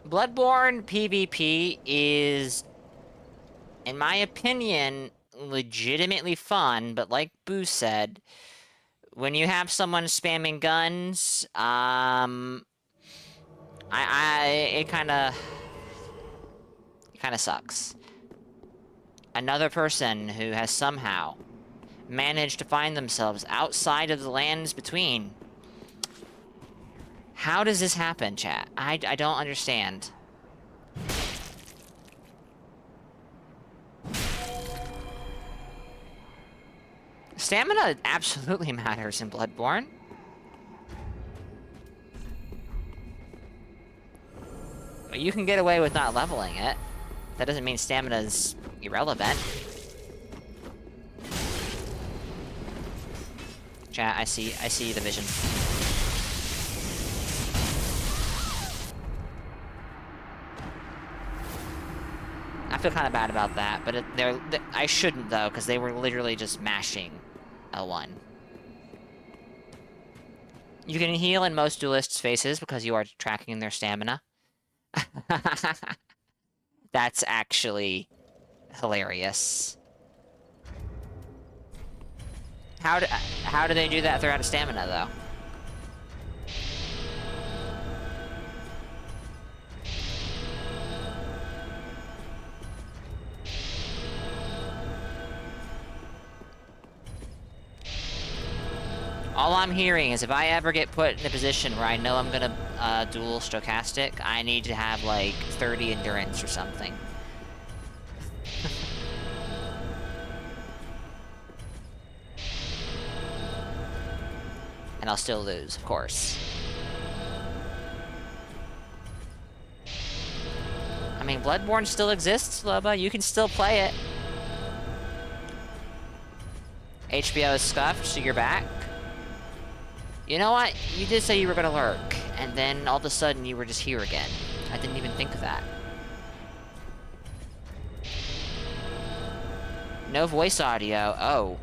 Bloodborne PvP is, in my opinion, legitimately fun, but like Boo said, when you have someone spamming guns, it kind of sucks. Another person who has somehow managed to find themselves outside of the lands between. How does this happen, chat? I don't understand. Stamina absolutely matters in Bloodborne. You can get away with not leveling it. That doesn't mean stamina's irrelevant. Chat, I see the vision. I feel kind of bad about that, but I shouldn't, though, because they were literally just mashing L1. You can heal in most duelists' faces because you are tracking their stamina. That's actually hilarious. How do they do that if they're out of stamina, though? All I'm hearing is if I ever get put in a position where I know I'm gonna duel stochastic, I need to have like 30 endurance or something. And I'll still lose, of course. I mean, Bloodborne still exists, Loba. You can still play it. HBO is scuffed, so you're back. You know what? You did say you were gonna lurk, and then all of a sudden you were just here again. I didn't even think of that. No voice audio. Oh.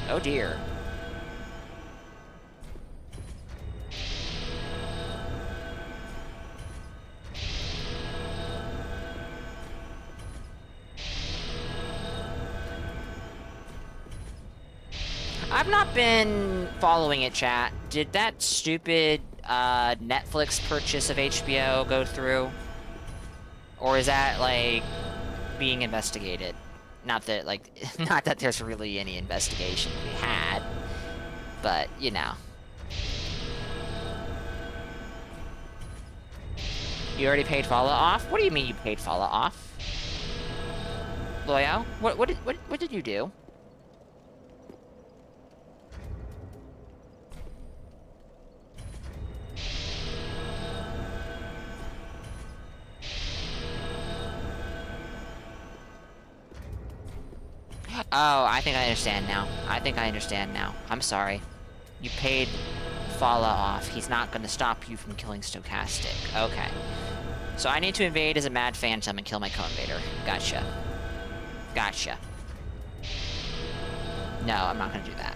Oh dear. I've not been following it, chat. Did that stupid Netflix purchase of HBO go through? Or is that, like, being investigated? Not that, like, not that there's really any investigation to be had, but, you know. You already paid Fala off? What do you mean you paid Fala off? Loyal? What did you do? Oh, I think I understand now. I think I understand now. I'm sorry. You paid Fala off. He's not gonna stop you from killing Stochastic. Okay. So I need to invade as a Mad Phantom and kill my co-invader. Gotcha. Gotcha. No, I'm not gonna do that.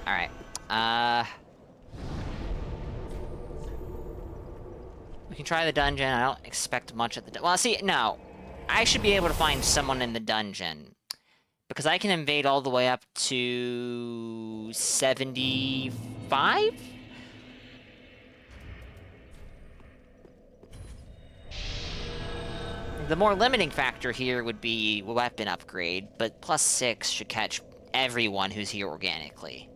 Alright. We can try the dungeon. I don't expect much at the well, see, no. I should be able to find someone in the dungeon. Because I can invade all the way up to 75? The more limiting factor here would be weapon upgrade, but +6 should catch everyone who's here organically.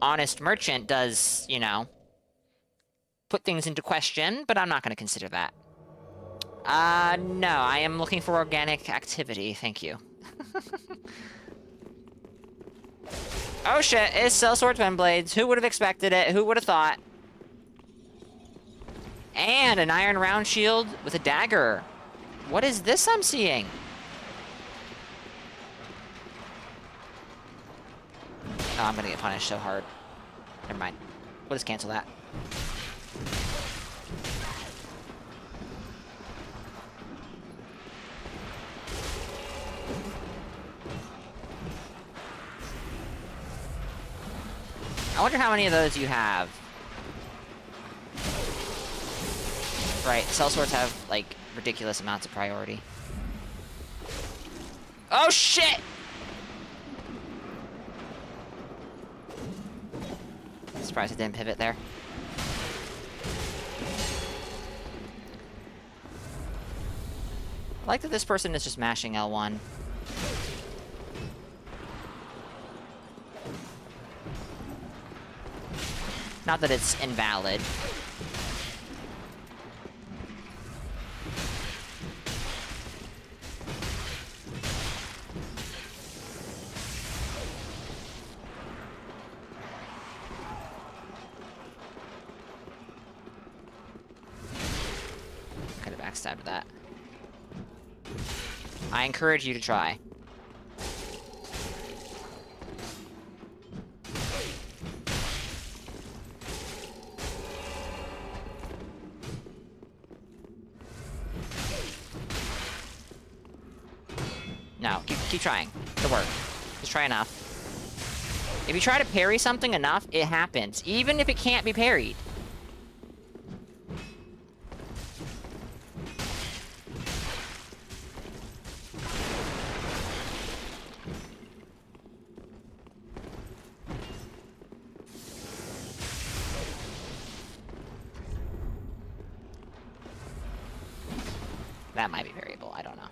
Honest Merchant does, you know, put things into question, but I'm not going to consider that. No, I am looking for organic activity, thank you. Oh shit, it's Sellsword Twin Blades. Who would have expected it? Who would have thought? And an iron round shield with a dagger. What is this I'm seeing? Oh, I'm gonna get punished so hard. Never mind. We'll just cancel that. I wonder how many of those you have. Right, sellswords have, like, ridiculous amounts of priority. Oh, shit! Surprised I didn't pivot there. I like that this person is just mashing L1. Not that it's invalid. Could have backstabbed that. I encourage you to try. No, keep trying. It'll work. Just try enough. If you try to parry something enough, it happens. Even if it can't be parried. That might be variable, I don't know.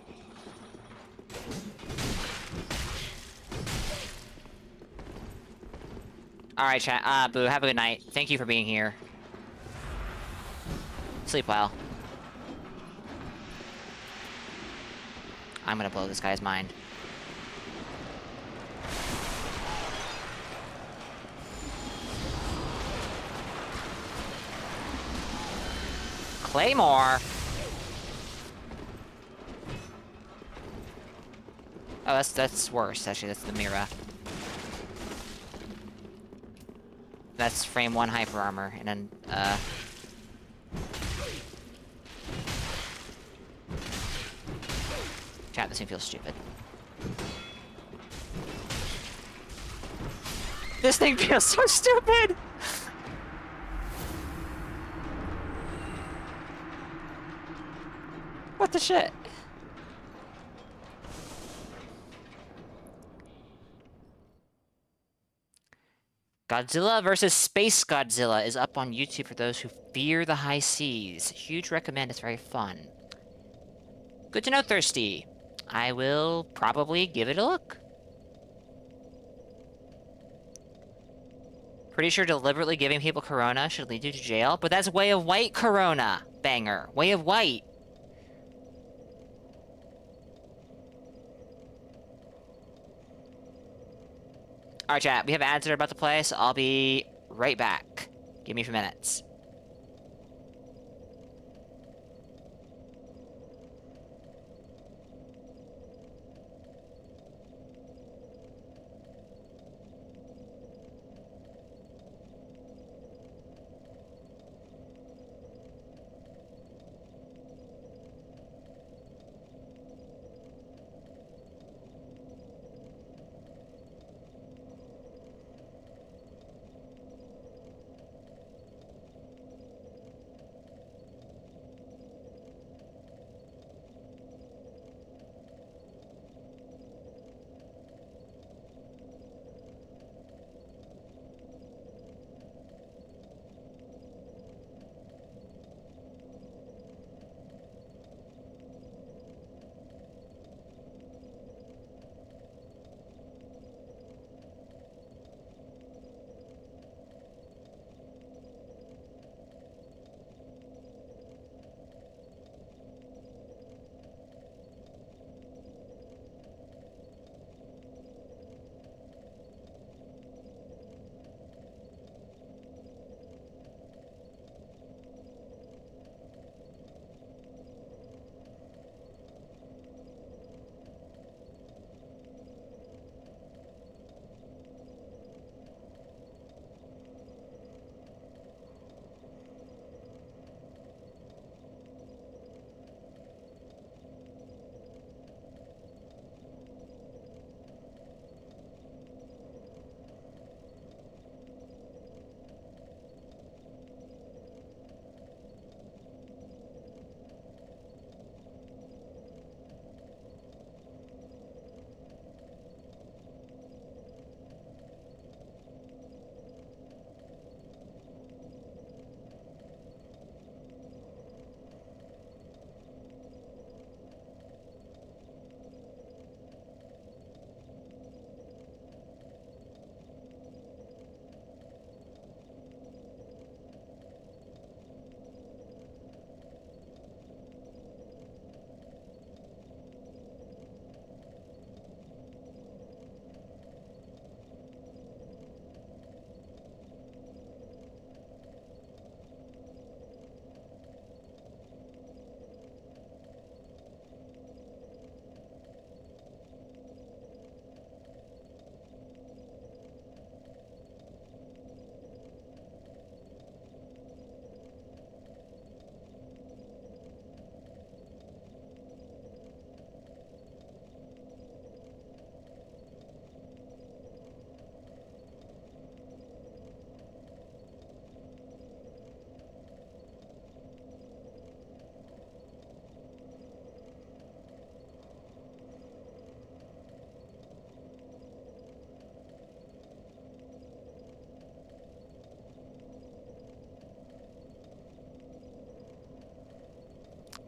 Alright, chat. Boo, have a good night. Thank you for being here. Sleep well. I'm gonna blow this guy's mind. Claymore! Oh, that's worse, actually. That's the Mira. That's frame 1 hyper armor, and then, Chat, this thing feels stupid. This thing feels so stupid! What the shit? Godzilla vs. Space Godzilla is up on YouTube for those who fear the high seas. Huge recommend, it's very fun. Good to know, Thirsty. I will probably give it a look. Pretty sure deliberately giving people Corona should lead you to jail, but that's Way of White Corona, banger. Way of White. Alright, chat, we have ads that are about to play, so I'll be right back. Give me a few minutes.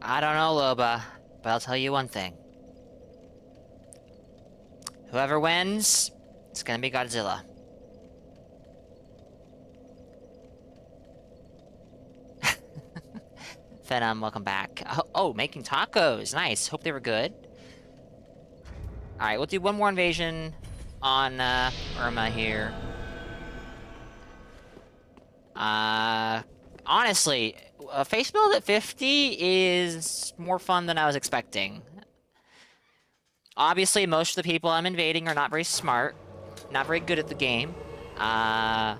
I don't know, Loba, but I'll tell you one thing. Whoever wins, it's gonna be Godzilla. Phenom, welcome back. Oh, making tacos. Nice. Hope they were good. Alright, we'll do one more invasion on Irma here. Honestly, a face build at 50 is more fun than I was expecting. Obviously, most of the people I'm invading are not very smart, not very good at the game. But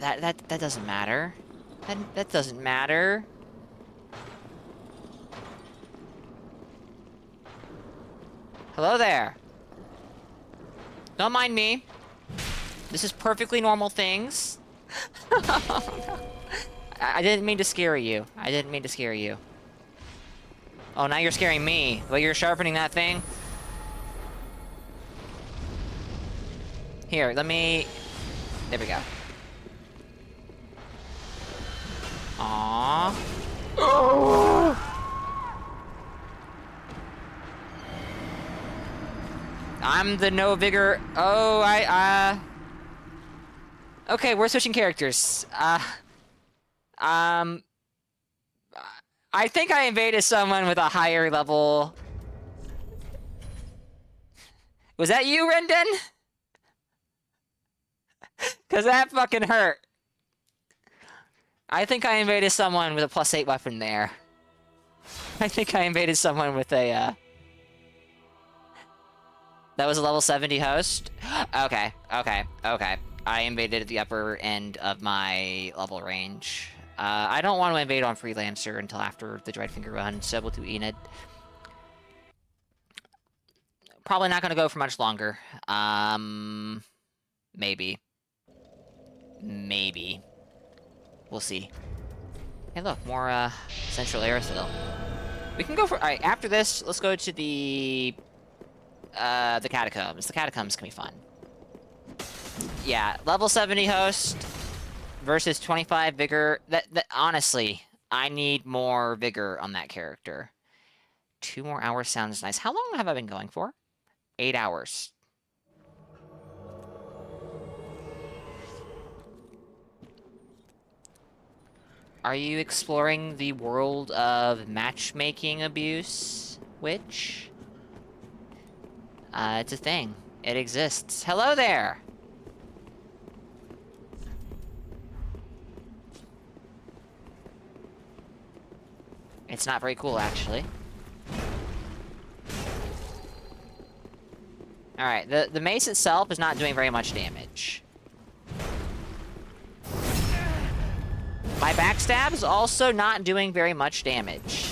that doesn't matter. That doesn't matter. Hello there. Don't mind me. This is perfectly normal things. I didn't mean to scare you. I didn't mean to scare you. Oh, now you're scaring me. The way you're sharpening that thing. Here, let me... There we go. Aww. Oh! I'm the no vigor. Oh, okay, we're switching characters. I think I invaded someone with a higher level. Was that you, Rendon? Because that fucking hurt. I think I invaded someone with a +8 weapon there. I think I invaded someone with a, That was a level 70 host? Okay. I invaded at the upper end of my level range. I don't want to invade on Freelancer until after the Dreadfinger run, so we'll do Enid. Probably not going to go for much longer. Maybe. Maybe. We'll see. Hey, look, more, Central Aerothil. We can go for... Alright, after this, let's go to the Catacombs. The Catacombs can be fun. Yeah, level 70 host versus 25 vigor. That honestly, I need more vigor on that character. 2 more hours sounds nice. How long have I been going for? 8 hours. Are you exploring the world of matchmaking abuse, Witch? It's a thing. It exists. Hello there! It's not very cool, actually. Alright, the mace itself is not doing very much damage. My backstab is also not doing very much damage.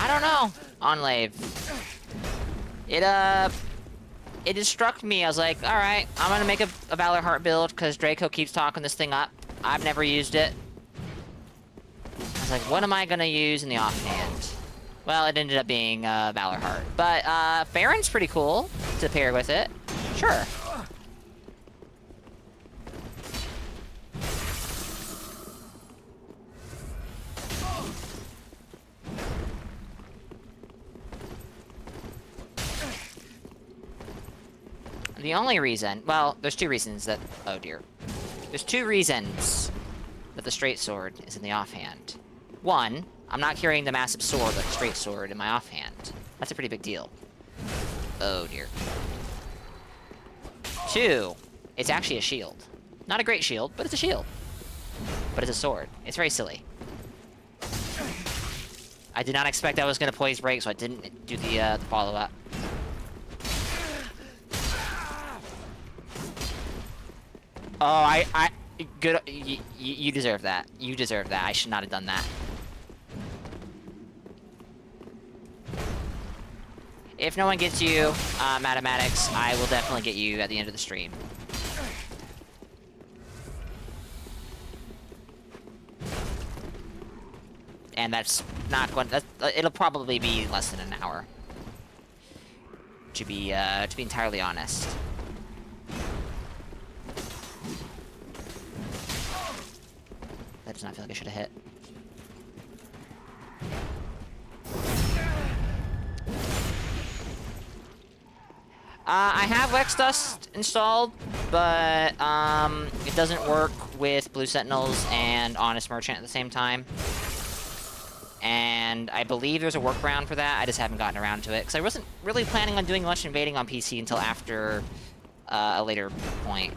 I don't know, Enlave. It just struck me. I was like, alright, I'm gonna make a Valor Heart build because Draco keeps talking this thing up. I've never used it. I was like, what am I gonna use in the offhand? Well, it ended up being Valor Heart. But Farron's pretty cool to pair with it. Sure. The only reason... Well, there's 2 reasons that... Oh, dear. There's 2 reasons that the straight sword is in the offhand. 1, I'm not carrying the massive sword like a straight sword in my offhand. That's a pretty big deal. Oh, dear. 2, it's actually a shield. Not a great shield, but it's a shield. But it's a sword. It's very silly. I did not expect I was going to poise break, so I didn't do the follow-up. Oh, good. You deserve that. You deserve that. I should not have done that. If no one gets you, Mathematics, I will definitely get you at the end of the stream. And that's not going. It'll probably be less than an hour. To be entirely honest. That does not feel like I should have hit. I have Wex Dust installed, but it doesn't work with Blue Sentinels and Honest Merchant at the same time. And I believe there's a workaround for that. I just haven't gotten around to it because I wasn't really planning on doing much invading on PC until after a later point.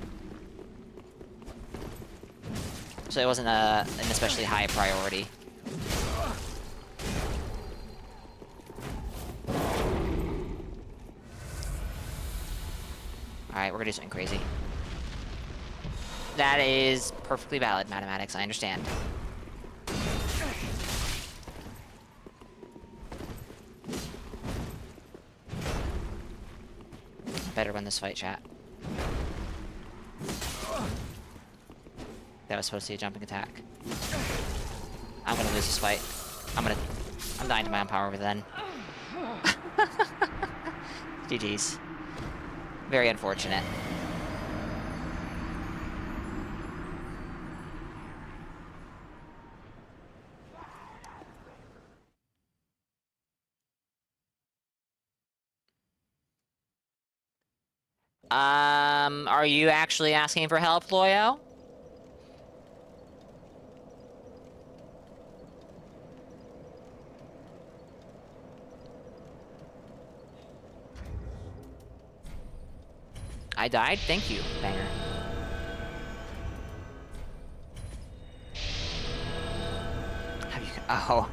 So it wasn't an especially high priority. Alright, we're gonna do something crazy. That is perfectly valid, Mathematics, I understand. better win this fight, chat. That was supposed to be a jumping attack. I'm gonna lose this fight. I'm dying to my own power over then. GG's. Very unfortunate. Are you actually asking for help, Loyo? I died? Thank you, banger. Oh.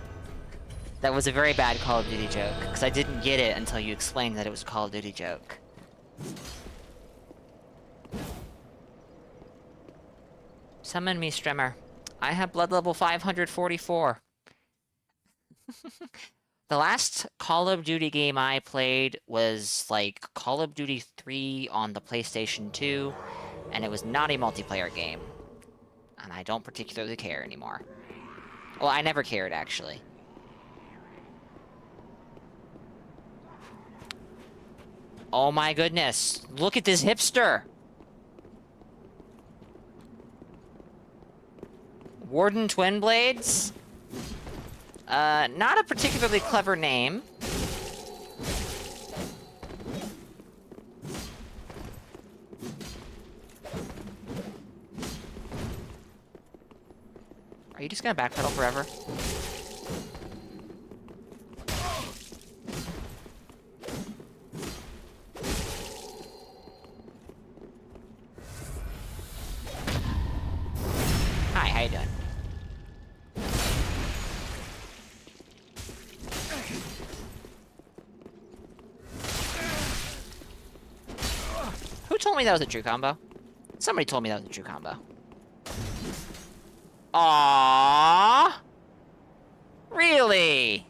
That was a very bad Call of Duty joke, because I didn't get it until you explained that it was a Call of Duty joke. Summon me, Strimmer. I have blood level 544. The last Call of Duty game I played was, like, Call of Duty 3 on the PlayStation 2, and it was not a multiplayer game. And I don't particularly care anymore. Well, I never cared, actually. Oh my goodness, look at this hipster! Warden Twin Blades? Not a particularly clever name. Are you just gonna backpedal forever? Hi, how you doing? Who told me that was a true combo? Somebody told me that was a true combo. Aww! Really?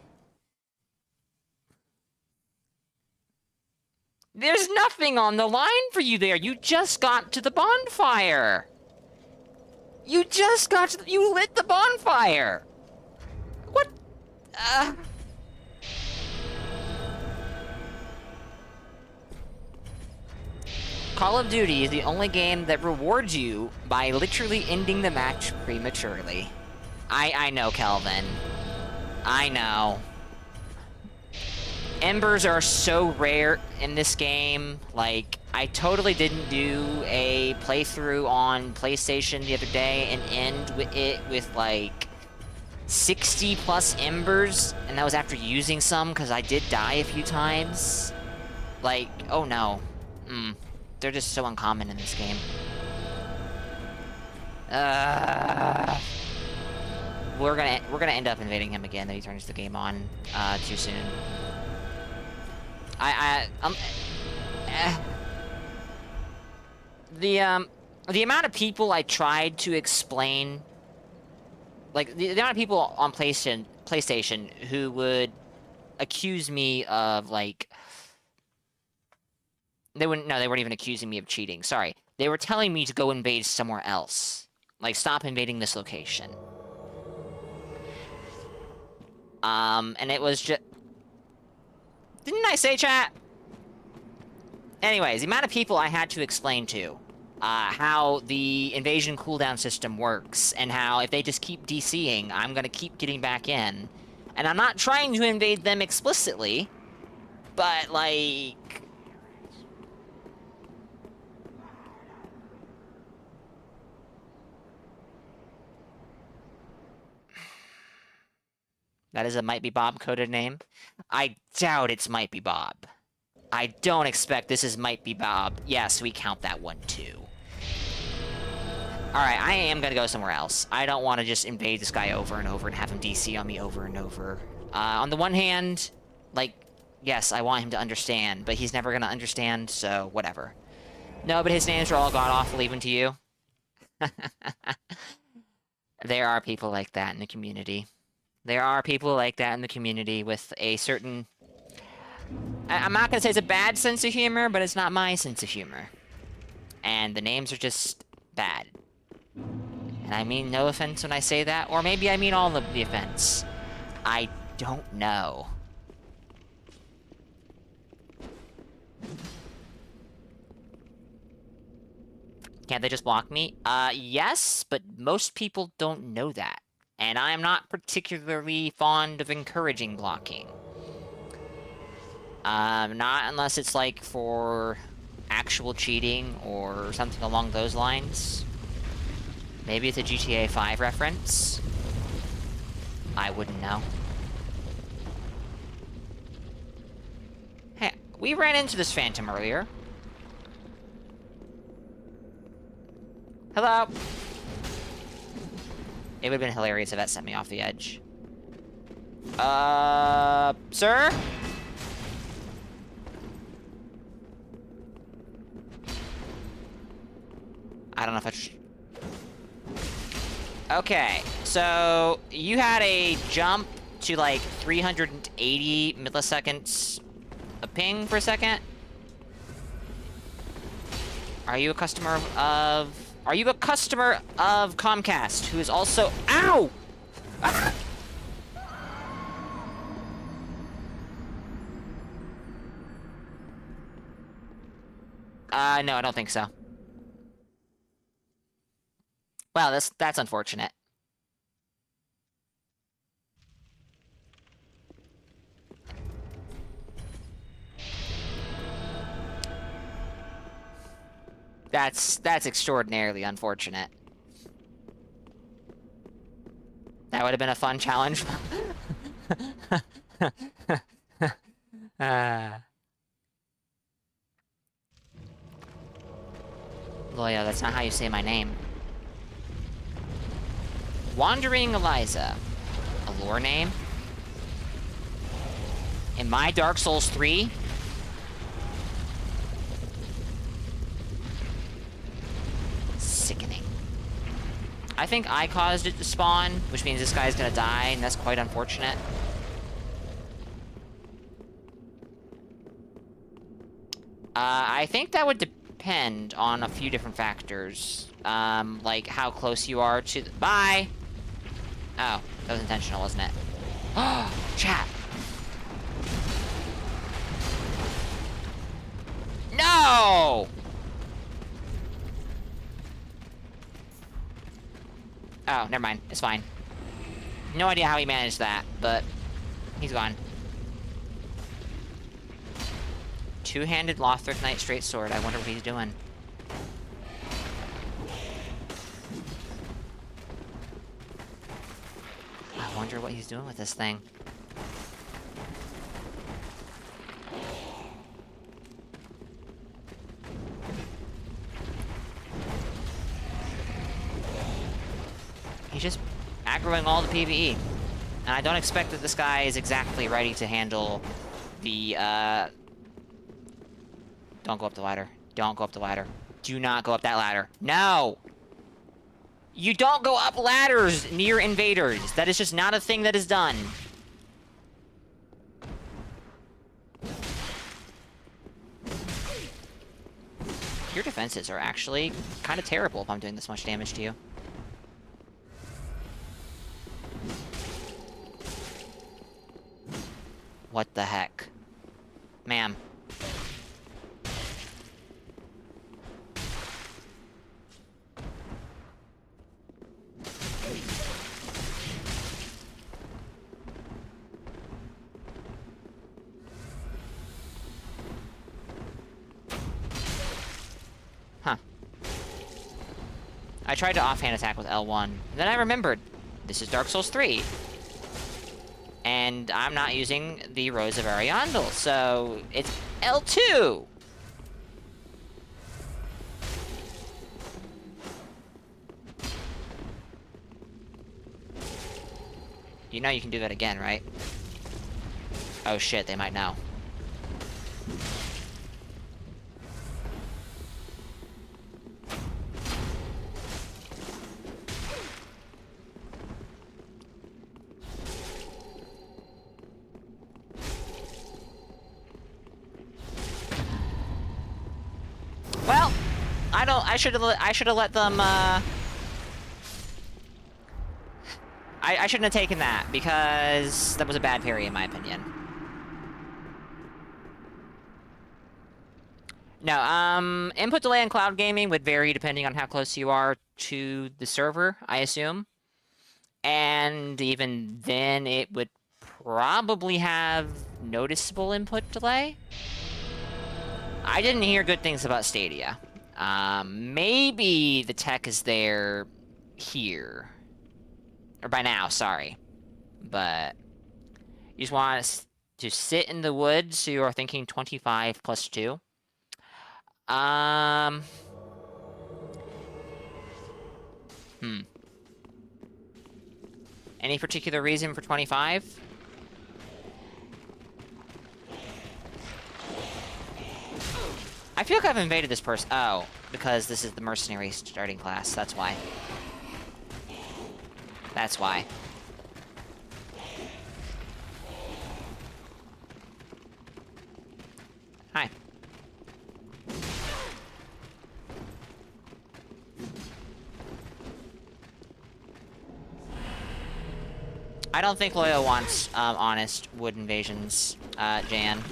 There's nothing on the line for you there. You just got to the bonfire. You just got to you lit the bonfire. What? Call of Duty is the only game that rewards you by literally ending the match prematurely. I know, Kelvin. I know. Embers are so rare in this game. Like, I totally didn't do a playthrough on PlayStation the other day and end it with, like, 60 plus embers, and that was after using some, because I did die a few times. Like, oh no. They're just so uncommon in this game. We're gonna end up invading him again if he turns the game on too soon. The amount of people I tried to explain, like the amount of people on PlayStation who would accuse me of like. They weren't even accusing me of cheating. Sorry. They were telling me to go invade somewhere else. Like, stop invading this location. And it was just... Didn't I say, chat? Anyways, the amount of people I had to explain to, how the invasion cooldown system works, and how if they just keep DCing, I'm gonna keep getting back in. And I'm not trying to invade them explicitly, but, like... That is a Might Be Bob coded name. I doubt it's Might Be Bob. I don't expect this is Might Be Bob. Yes, we count that one too. Alright, I am gonna go somewhere else. I don't want to just invade this guy over and over and have him DC on me over and over. On the one hand, like, yes, I want him to understand, but he's never gonna understand, so whatever. No, but his names are all god-awful even to you. There are people like that in the community. There are people like that in the community with a certain I'm not gonna say it's a bad sense of humor, but it's not my sense of humor. And the names are just bad. And I mean no offense when I say that, or maybe I mean all of the offense. I don't know. Can't they just block me? Yes, but most people don't know that. And I am not particularly fond of encouraging blocking. Not unless it's, like, for actual cheating or something along those lines. Maybe it's a GTA 5 reference. I wouldn't know. Hey, we ran into this phantom earlier. Hello? It would've been hilarious if that sent me off the edge. Sir? I don't know if I should... Okay, so you had a jump to like 380 milliseconds a ping per second? Are you a customer of... Are you a customer of Comcast who is also... Ow! Ah! No, I don't think so. Well, that's unfortunate. That's extraordinarily unfortunate. That would have been a fun challenge. Loya, that's not how you say my name. Wandering Eliza. A lore name? In my Dark Souls 3? Sickening. I think I caused it to spawn, which means this guy's gonna die, and that's quite unfortunate. I think that would depend on a few different factors. Like how close you are to the... Bye! Oh, that was intentional, wasn't it? Oh, chat! No! Oh, never mind. It's fine. No idea how he managed that, but he's gone. Two-handed Lothric Knight straight sword. I wonder what he's doing. I wonder what he's doing with this thing. He's just aggroing all the PvE. And I don't expect that this guy is exactly ready to handle the, Don't go up the ladder. Don't go up the ladder. Do not go up that ladder. No! You don't go up ladders near invaders. That is just not a thing that is done. Your defenses are actually kind of terrible if I'm doing this much damage to you. What the heck? Ma'am. Huh. I tried to offhand attack with L1. Then I remembered, this is Dark Souls 3. And I'm not using the Rose of Ariandel, so it's L2! You know you can do that again, right? Oh shit, they might know. I should have let them, I shouldn't have taken that, because that was a bad parry, in my opinion. No, input delay in cloud gaming would vary depending on how close you are to the server, I assume. And even then, it would probably have noticeable input delay. I didn't hear good things about Stadia. Maybe the tech is there here. Or by now, sorry. But you just want us to sit in the woods, so you are thinking 25 plus 2. Any particular reason for 25? I feel like I've invaded this person. Oh, because this is the mercenary starting class. That's why. That's why. Hi. I don't think Loyal wants, honest wood invasions, Jan.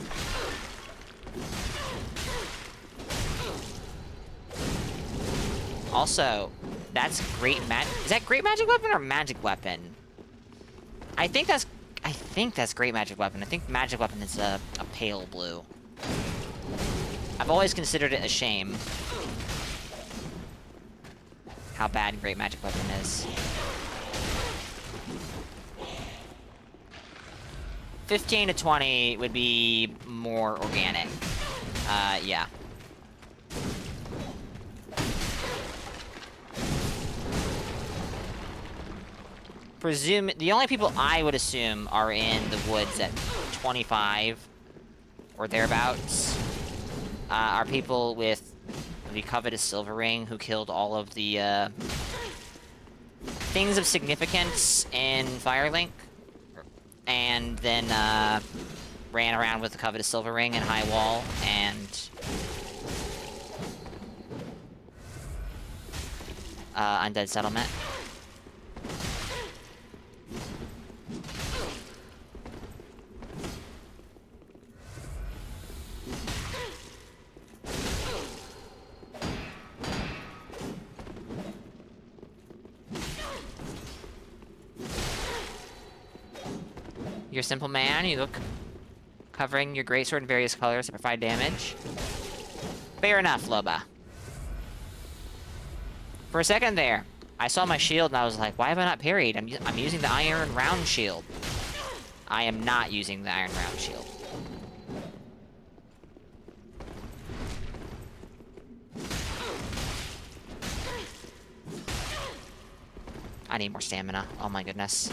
Also, that's great is that great magic weapon or magic weapon? I think that's great magic weapon. I think magic weapon is a pale blue. I've always considered it a shame how bad great magic weapon is. 15 to 20 would be more organic. Yeah. The only people I would assume are in the woods at 25 or thereabouts are people with the covetous silver ring who killed all of the things of significance in Firelink, and then ran around with the covetous silver ring and high wall and undead settlement. You're a simple man, you look covering your greatsword in various colors to provide damage. Fair enough, Loba. For a second there, I saw my shield and I was like, why have I not parried? I'm using the iron round shield. I am not using the iron round shield. I need more stamina. Oh my goodness.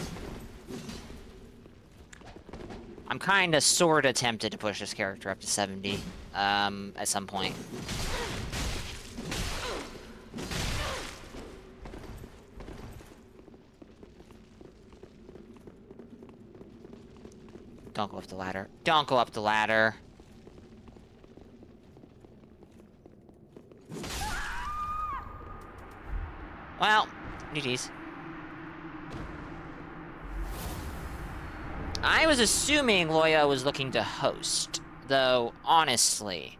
I'm kinda sorta tempted to push this character up to 70, at some point. Don't go up the ladder. Don't go up the ladder! Well, GG's. I was assuming Loya was looking to host, though, honestly,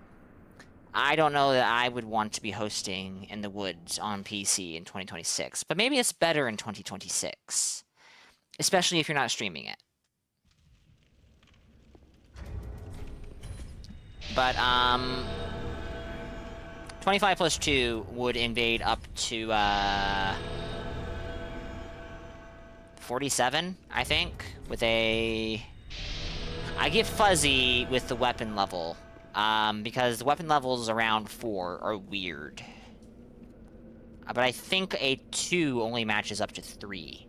I don't know that I would want to be hosting in the woods on PC in 2026, but maybe it's better in 2026, especially if you're not streaming it. But, 25 plus 2 would invade up to, 47, I think, with a... I get fuzzy with the weapon level, because the weapon levels around 4 are weird. But I think a 2 only matches up to 3.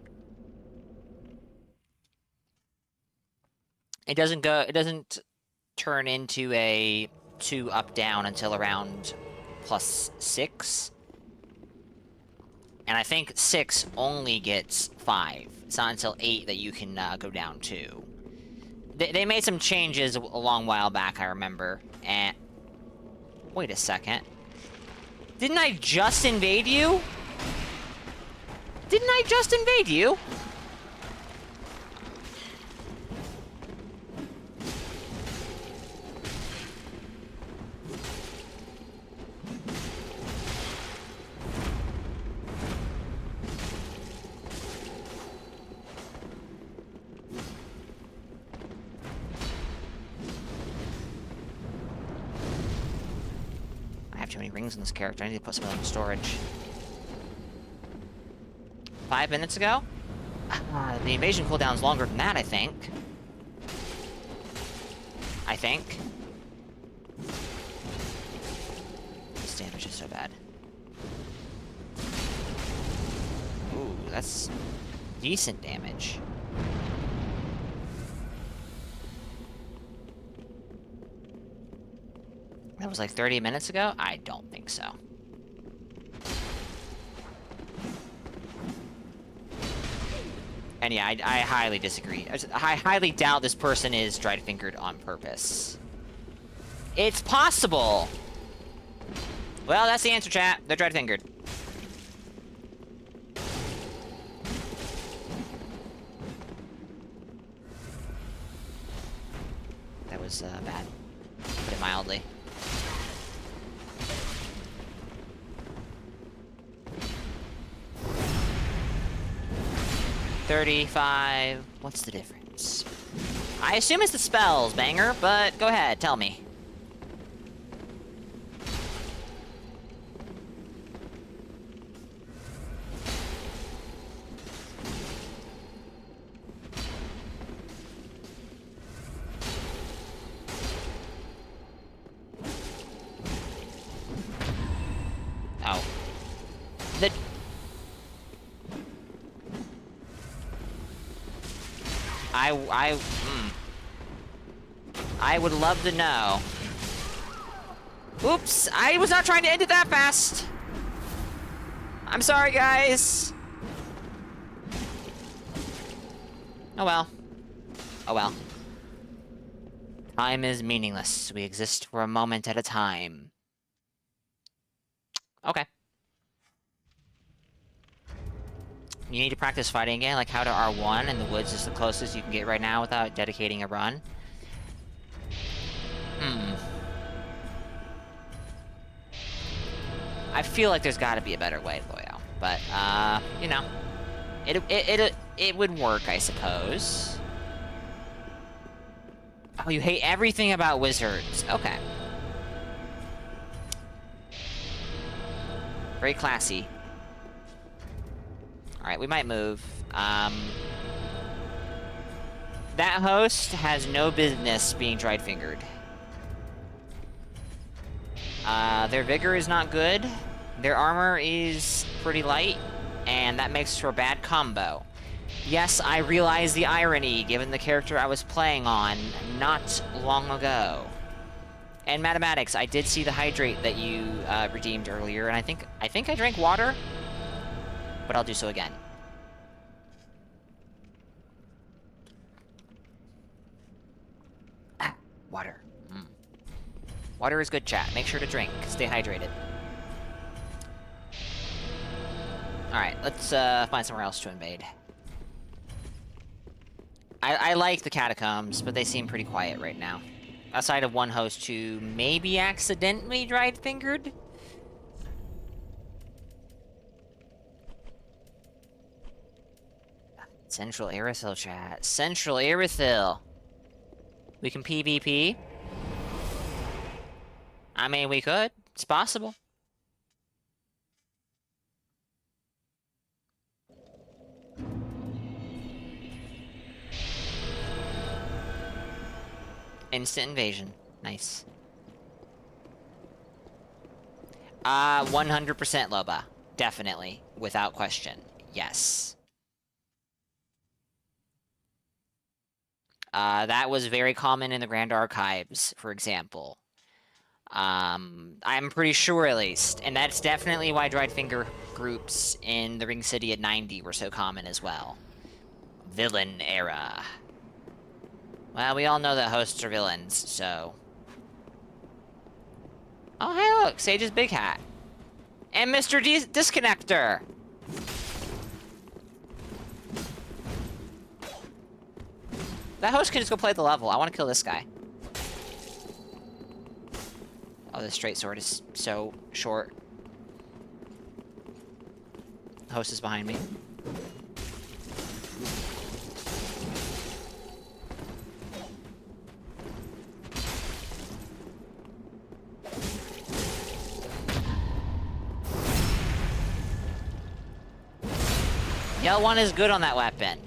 It doesn't turn into a 2 up down until around plus 6. And I think 6 only gets 5. It's not until 8 that you can go down 2. They made some changes a long while back, I remember. And wait a second. Didn't I just invade you? Didn't I just invade you? I have too many rings in this character. I need to put some of them in storage. 5 minutes ago? The invasion cooldown's longer than that, I think. This damage is so bad. Ooh, that's decent damage. That was like 30 minutes ago? I don't think so. And yeah, I highly disagree. I highly doubt this person is dried-fingered on purpose. It's possible! Well, that's the answer, chat. They're dried-fingered. That was bad. Put it mildly. $35. What's the difference? I assume it's the spells, Banger, but go ahead, tell me. Oh. I would love to know. Oops, I was not trying to end it that fast. I'm sorry, guys. Oh well. Oh well. Time is meaningless. We exist for a moment at a time. Okay. You need to practice fighting again, like how to R1, and the woods is the closest you can get right now without dedicating a run. I feel like there's gotta be a better way, Loyal. But, you know. It would work, I suppose. Oh, you hate everything about wizards. Okay. Very classy. Alright, we might move. That host has no business being dried-fingered. Their vigor is not good. Their armor is pretty light, and that makes for a bad combo. Yes, I realize the irony, given the character I was playing on not long ago. And mathematics, I did see the hydrate that you redeemed earlier, and I think I drank water, but I'll do so again. Water. Water is good, chat. Make sure to drink. Stay hydrated. Alright, let's find somewhere else to invade. I like the catacombs, but they seem pretty quiet right now. Outside of one host who maybe accidentally dried-fingered? Central Aerothil, chat. Central Aerothil! We can PvP? I mean, we could. It's possible. Instant invasion. Nice. 100% Loba. Definitely. Without question. Yes. That was very common in the Grand Archives, for example. I'm pretty sure, at least. And that's definitely why dried-finger groups in the Ring City at 90 were so common as well. Villain era. Well, we all know that hosts are villains, so... Oh, hey, look! Sage's big hat. And Mr. Disconnector! That host can just go play the level. I want to kill this guy. Oh, this straight sword is so short. The host is behind me. L1 is good on that weapon.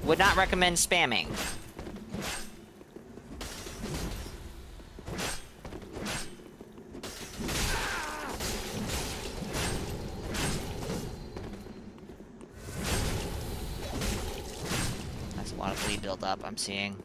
Would not recommend spamming. That's a lot of bleed build up I'm seeing.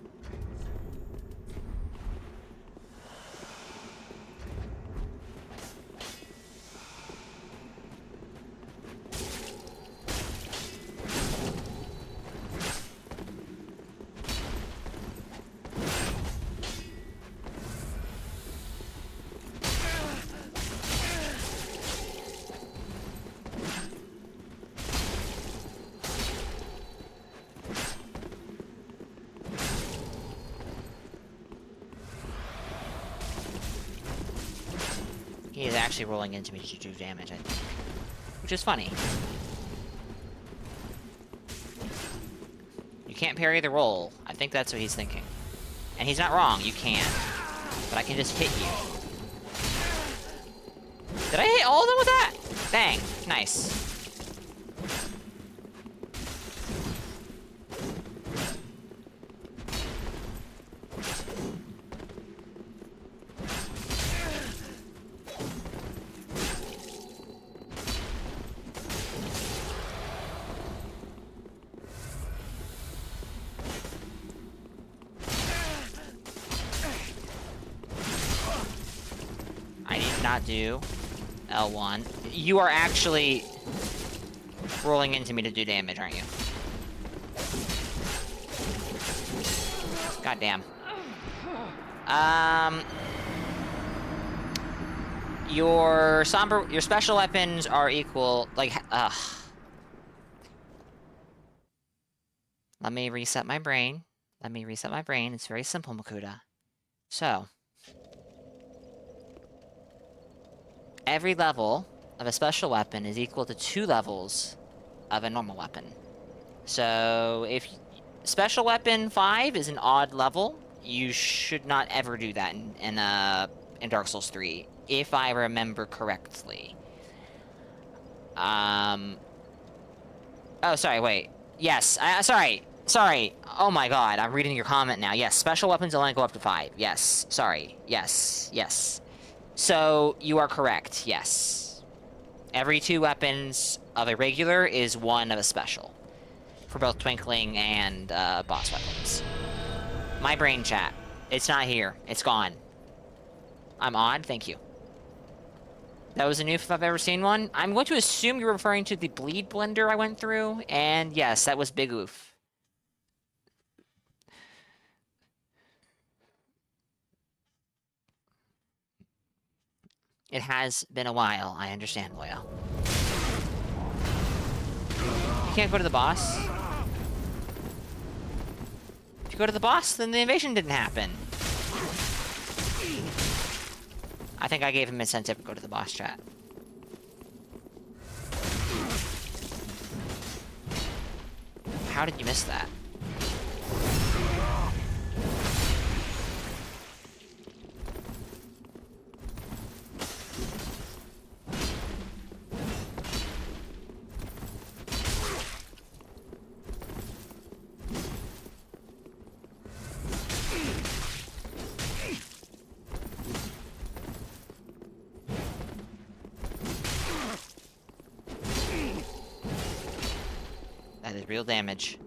He is actually rolling into me to do damage, I think. Which is funny. You can't parry the roll. I think that's what he's thinking. And he's not wrong, you can. But I can just hit you. Did I hit all of them with that? Dang, nice. Not do L1. You are actually rolling into me to do damage, aren't you? God damn. Your special weapons are equal, like, Let me reset my brain. It's very simple, Makuta. So, every level of a special weapon is equal to 2 levels of a normal weapon. So, if special weapon 5 is an odd level, you should not ever do that in Dark Souls 3, if I remember correctly. Oh, sorry, wait. Yes, sorry. Oh my god, I'm reading your comment now. Yes, special weapons only go up to 5. Yes, sorry. Yes. So, you are correct, yes. Every 2 weapons of a regular is 1 of a special. For both Twinkling and boss weapons. My brain chat. It's not here. It's gone. I'm odd, thank you. That was a new if I've ever seen one. I'm going to assume you're referring to the bleed blender I went through, and yes, that was big oof. It has been a while, I understand, Loyal. You can't go to the boss. If you go to the boss, then the invasion didn't happen. I think I gave him incentive to go to the boss, chat. How did you miss that? That is real damage.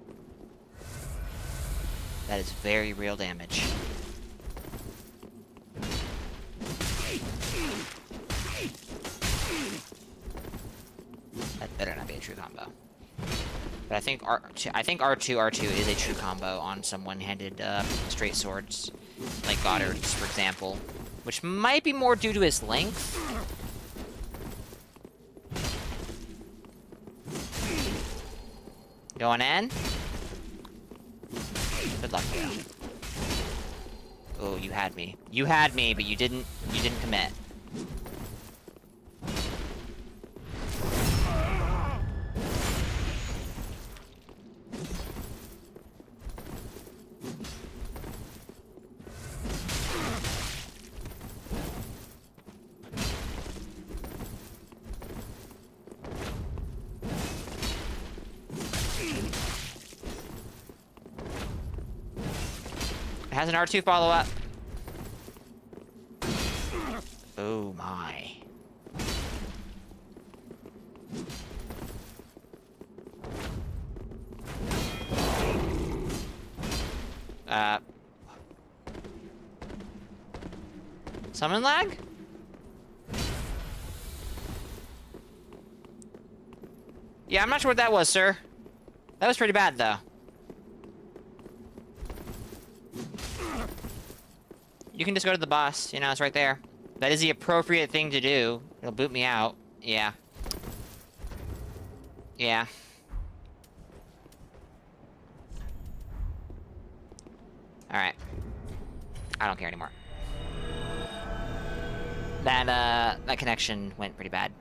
That is very real damage. That better not be a true combo. But I think R2 is a true combo on some one-handed straight swords, like Goddard's, for example, which might be more due to his length. Going in? Good luck, Gale. Oh, you had me. You had me, but you didn't commit. It has an R2 follow-up. Oh my. Summon lag? Yeah, I'm not sure what that was, sir. That was pretty bad, though. You can just go to the boss, you know, it's right there. That is the appropriate thing to do. It'll boot me out. Yeah. Yeah. Alright. I don't care anymore. That connection went pretty bad.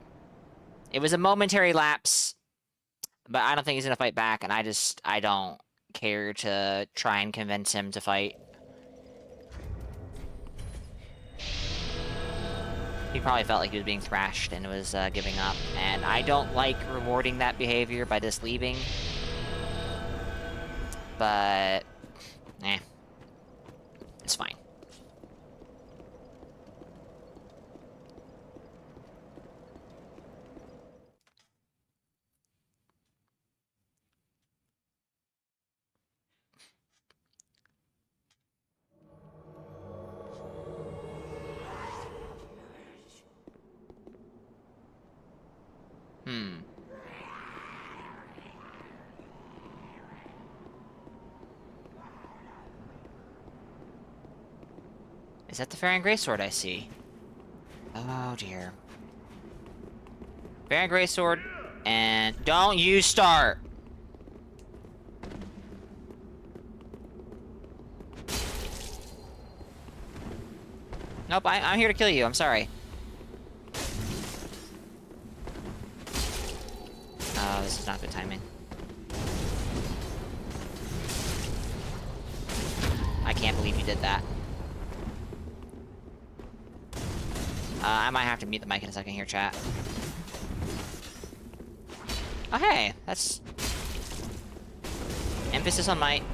It was a momentary lapse, but I don't think he's gonna fight back, and I don't care to try and convince him to fight. He probably felt like he was being thrashed and was giving up, and I don't like rewarding that behavior by just leaving. But, it's fine. Is that the Fair and Greysword I see? Oh dear. Fair and Greysword, and don't you start! Nope, I'm here to kill you, I'm sorry. Oh, this is not good timing. I can't believe you did that. I might have to mute the mic in a second here, chat. Oh, hey, that's... emphasis on might.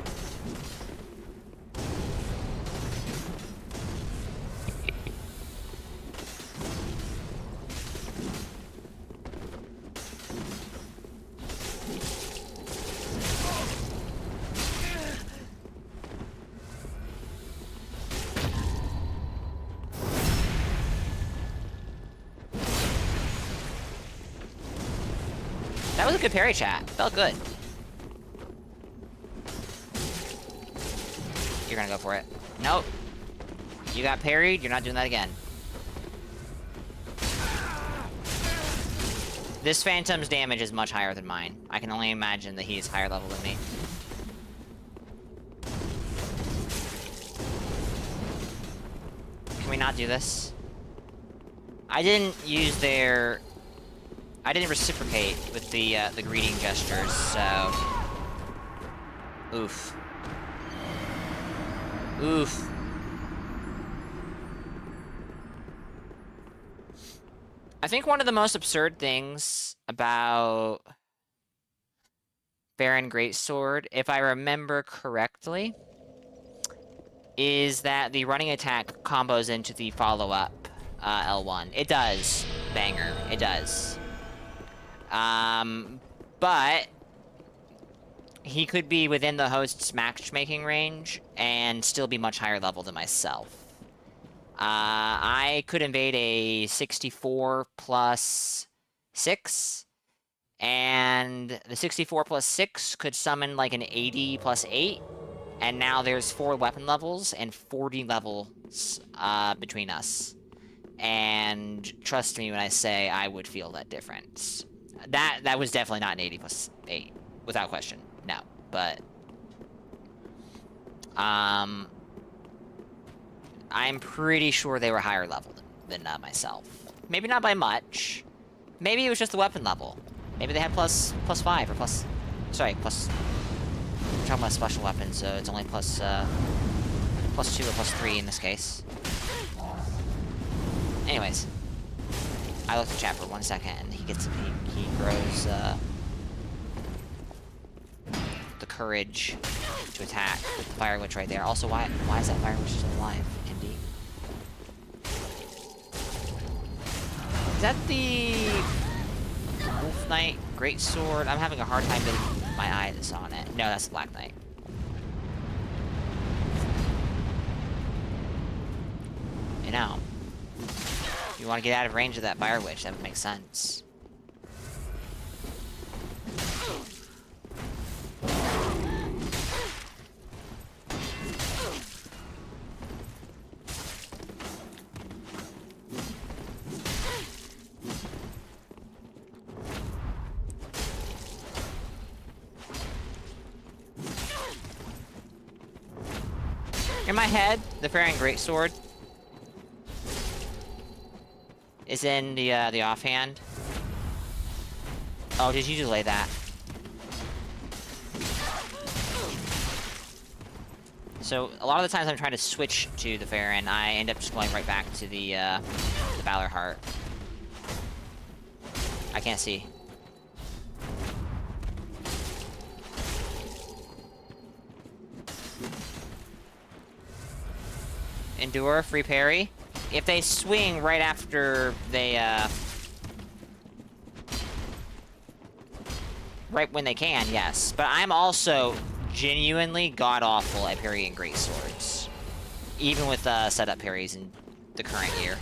That was a good parry, chat. Felt good. You're gonna go for it. Nope. You got parried, you're not doing that again. This Phantom's damage is much higher than mine. I can only imagine that he is higher level than me. Can we not do this? I didn't use their... I didn't reciprocate with the greeting gestures, so... Oof. Oof. I think one of the most absurd things about Baron Greatsword, if I remember correctly, is that the running attack combos into the follow-up L1. It does, banger. It does. But he could be within the host's matchmaking range and still be much higher level than myself. I could invade a 64 plus 6, and the 64 plus 6 could summon like an 80 plus 8, and now there's 4 weapon levels and 40 levels between us. And trust me when I say I would feel that difference. That was definitely not an 80 plus 8, without question. but I'm pretty sure they were higher level than myself. Maybe not by much. Maybe it was just the weapon level. Maybe they had plus 5 or plus. Sorry, plus. We're talking about special weapons, so it's only plus 2 or plus 3 in this case. Anyways, I looked at chat for 1 second, and he grows the courage to attack with the Fire Witch right there. Also, why is that Fire Witch still alive, Indy? Is that the Wolf Knight Greatsword? I'm having a hard time getting my eyes on it. No, that's the Black Knight. You know, if you want to get out of range of that Fire Witch, that would make sense. In my head, the Fairing Greatsword is in the offhand. Oh, did you delay that? So a lot of the times I'm trying to switch to the Farron, I end up just going right back to the Valor Heart. I can't see. Endure, free parry. If they swing right after they, right when they can, yes. But I'm also genuinely god-awful at parrying great swords. Even with, setup parries in the current year.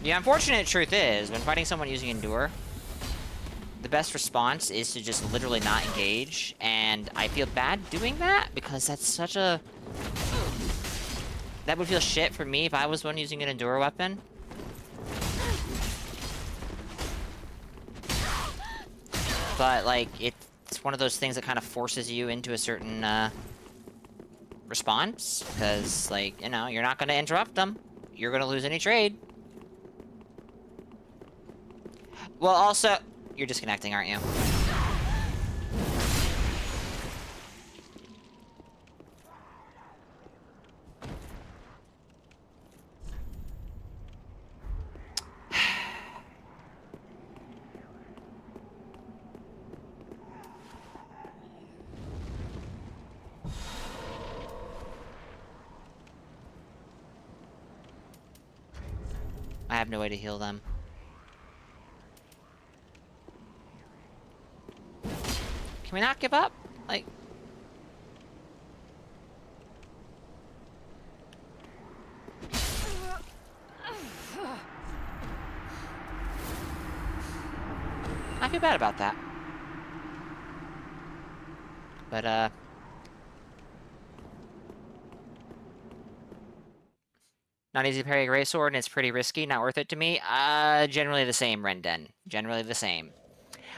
The unfortunate truth is, when fighting someone using Endure, the best response is to just literally not engage, and I feel bad doing that, because that's such a... That would feel shit for me if I was one using an Endure weapon. But, like, it's one of those things that kind of forces you into a certain, response, because, like, you know, you're not gonna interrupt them. You're gonna lose any trade. Well, also... You're disconnecting, aren't you? I have no way to heal them. Can we not give up? Like... I feel bad about that. But, not easy to parry a Grey Sword, and it's pretty risky, not worth it to me. Generally the same, Renden. Generally the same.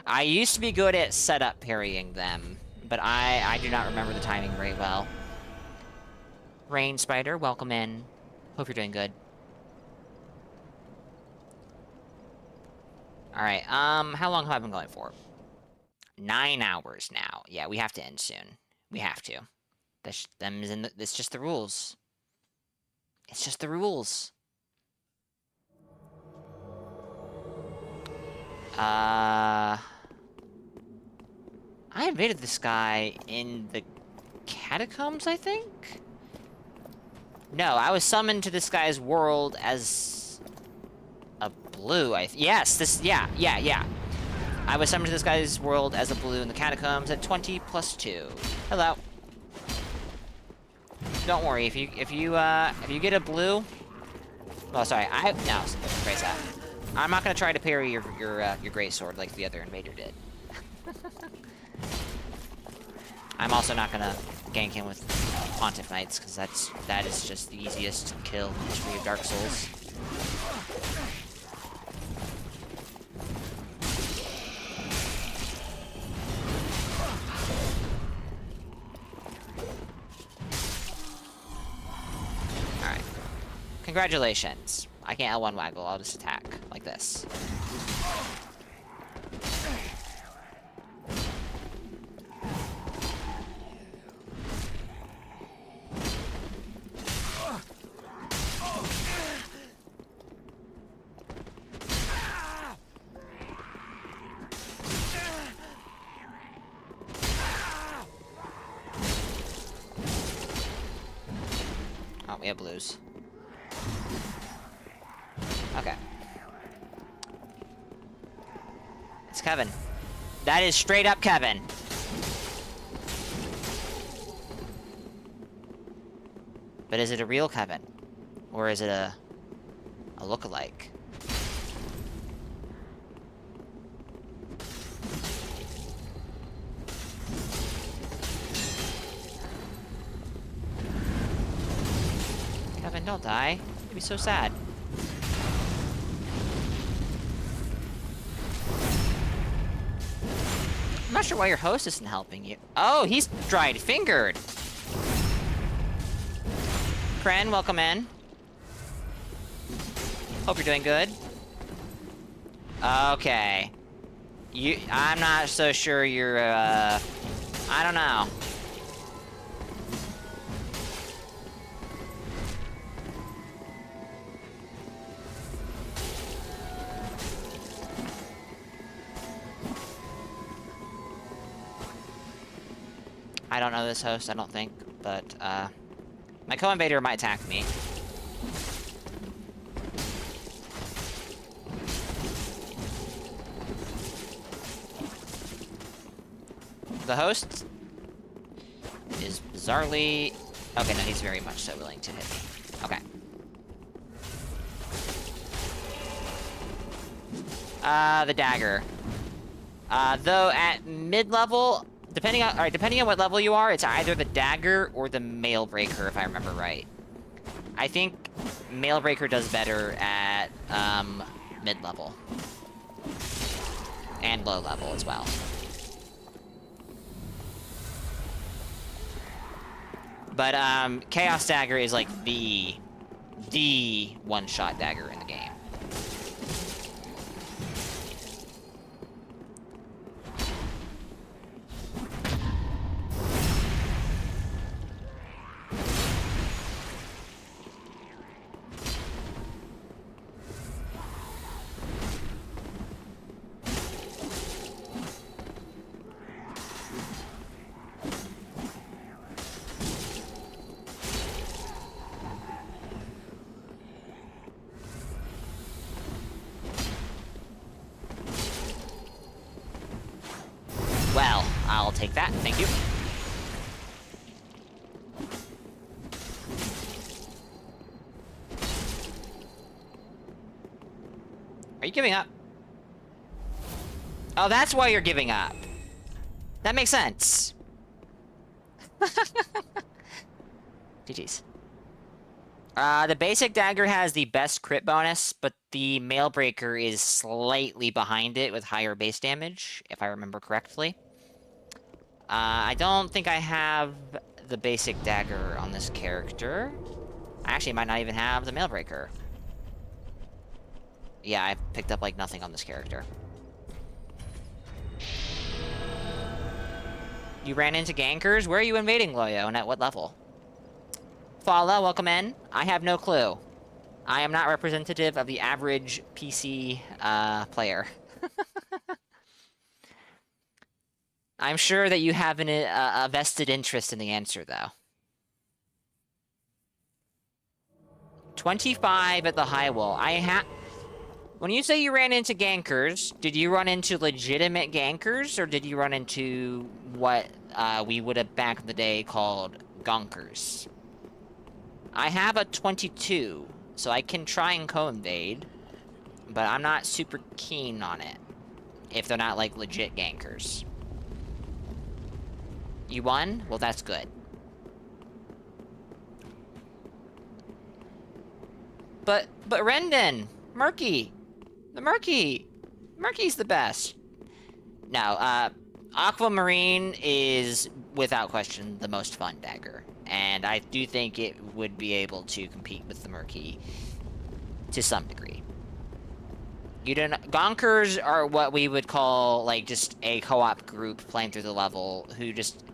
I used to be good at setup parrying them, but I do not remember the timing very well. Rain Spider, welcome in. Hope you're doing good. Alright, how long have I been going for? 9 hours now. Yeah, we have to end soon. We have to. That's just the rules. It's just the rules. I invaded this guy in the catacombs, I think? No, I was summoned to this guy's world as a blue, yeah. I was summoned to this guy's world as a blue in the catacombs at 20 plus 2. Hello. Don't worry, if you get a blue... Oh, sorry, no, erase that. I'm not gonna try to parry your great sword like the other invader did. I'm also not gonna gank him with Pontiff Knights, because that is just the easiest kill in the history of Dark Souls. Alright. Congratulations. I can't L1 waggle, I'll just attack like this. Oh, we have blues. Okay. It's Kevin. That is straight up Kevin. But is it a real Kevin? Or is it a lookalike? Kevin, don't die. You'd be so sad. I'm not sure why your host isn't helping you. Oh, he's dried fingered. Kren, welcome in. Hope you're doing good. Okay. I'm not so sure you're, I don't know. I don't know this host, I don't think, but, my co-invader might attack me. The host is bizarrely... Okay, no, he's very much so willing to hit me. Okay. The dagger. Though at mid-level, depending on what level you are, it's either the dagger or the Mailbreaker, if I remember right. I think Mailbreaker does better at, mid-level. And low-level as well. But, Chaos Dagger is, like, the one-shot dagger in the game. Well, I'll take that, thank you. Are you giving up? Oh, that's why you're giving up. That makes sense. GG's. The basic dagger has the best crit bonus, but the Mailbreaker is slightly behind it with higher base damage, if I remember correctly. I don't think I have the basic dagger on this character. I actually might not even have the Mailbreaker. Yeah, I've picked up, like, nothing on this character. You ran into gankers? Where are you invading, Loyo, and at what level? Fala, welcome in. I have no clue. I am not representative of the average PC, player. I'm sure that you have a vested interest in the answer, though. 25 at the high wall. When you say you ran into gankers, did you run into legitimate gankers, or did you run into what we would have back in the day called gonkers? I have a 22, so I can try and co-invade, but I'm not super keen on it, if they're not, like, legit gankers. You won? Well, that's good. But Rendon! Murky! The Murky! Murky's the best. No, Aquamarine is, without question, the most fun dagger. And I do think it would be able to compete with the Murky to some degree. You don't... Gonkers are what we would call, like, just a co-op group playing through the level who just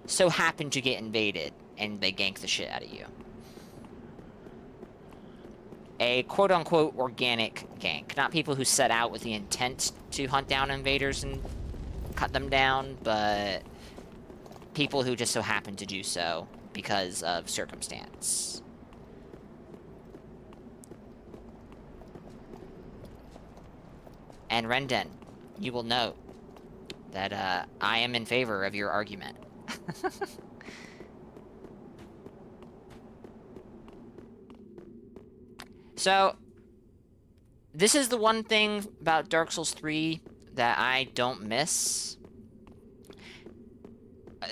so happen to get invaded, and they gank the shit out of you. A quote-unquote organic gank. Not people who set out with the intent to hunt down invaders and cut them down, but people who just so happen to do so because of circumstance. And Rendon, you will note that I am in favor of your argument. So, this is the one thing about Dark Souls 3 that I don't miss.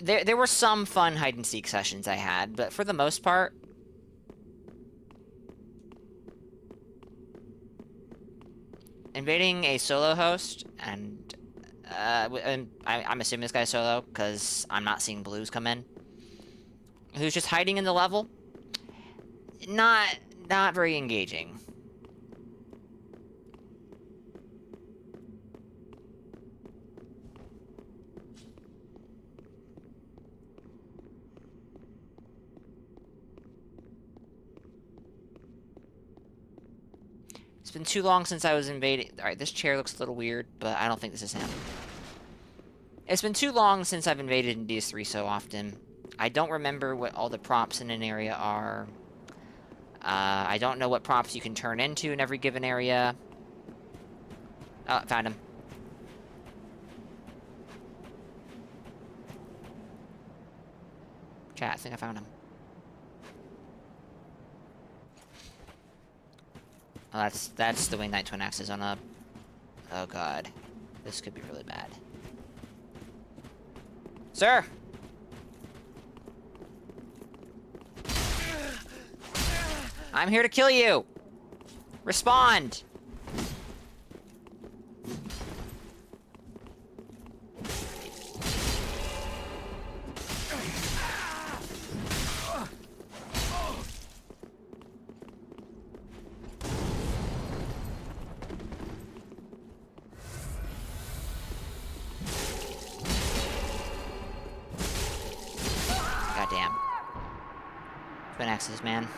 There were some fun hide-and-seek sessions I had, but for the most part, invading a solo host, and I'm assuming this guy's solo, because I'm not seeing blues come in, who's just hiding in the level, not very engaging. It's been too long since I was invaded. Alright, this chair looks a little weird, but I don't think this is him. It's been too long since I've invaded in DS3 so often. I don't remember what all the props in an area are. I don't know what props you can turn into in every given area. Oh, found him. Chat, I think I found him. Oh, that's the Wing Knight Twin Axes on a... Oh god. This could be really bad. Sir! I'm here to kill you! Respond! Goddamn. Twin axes, man.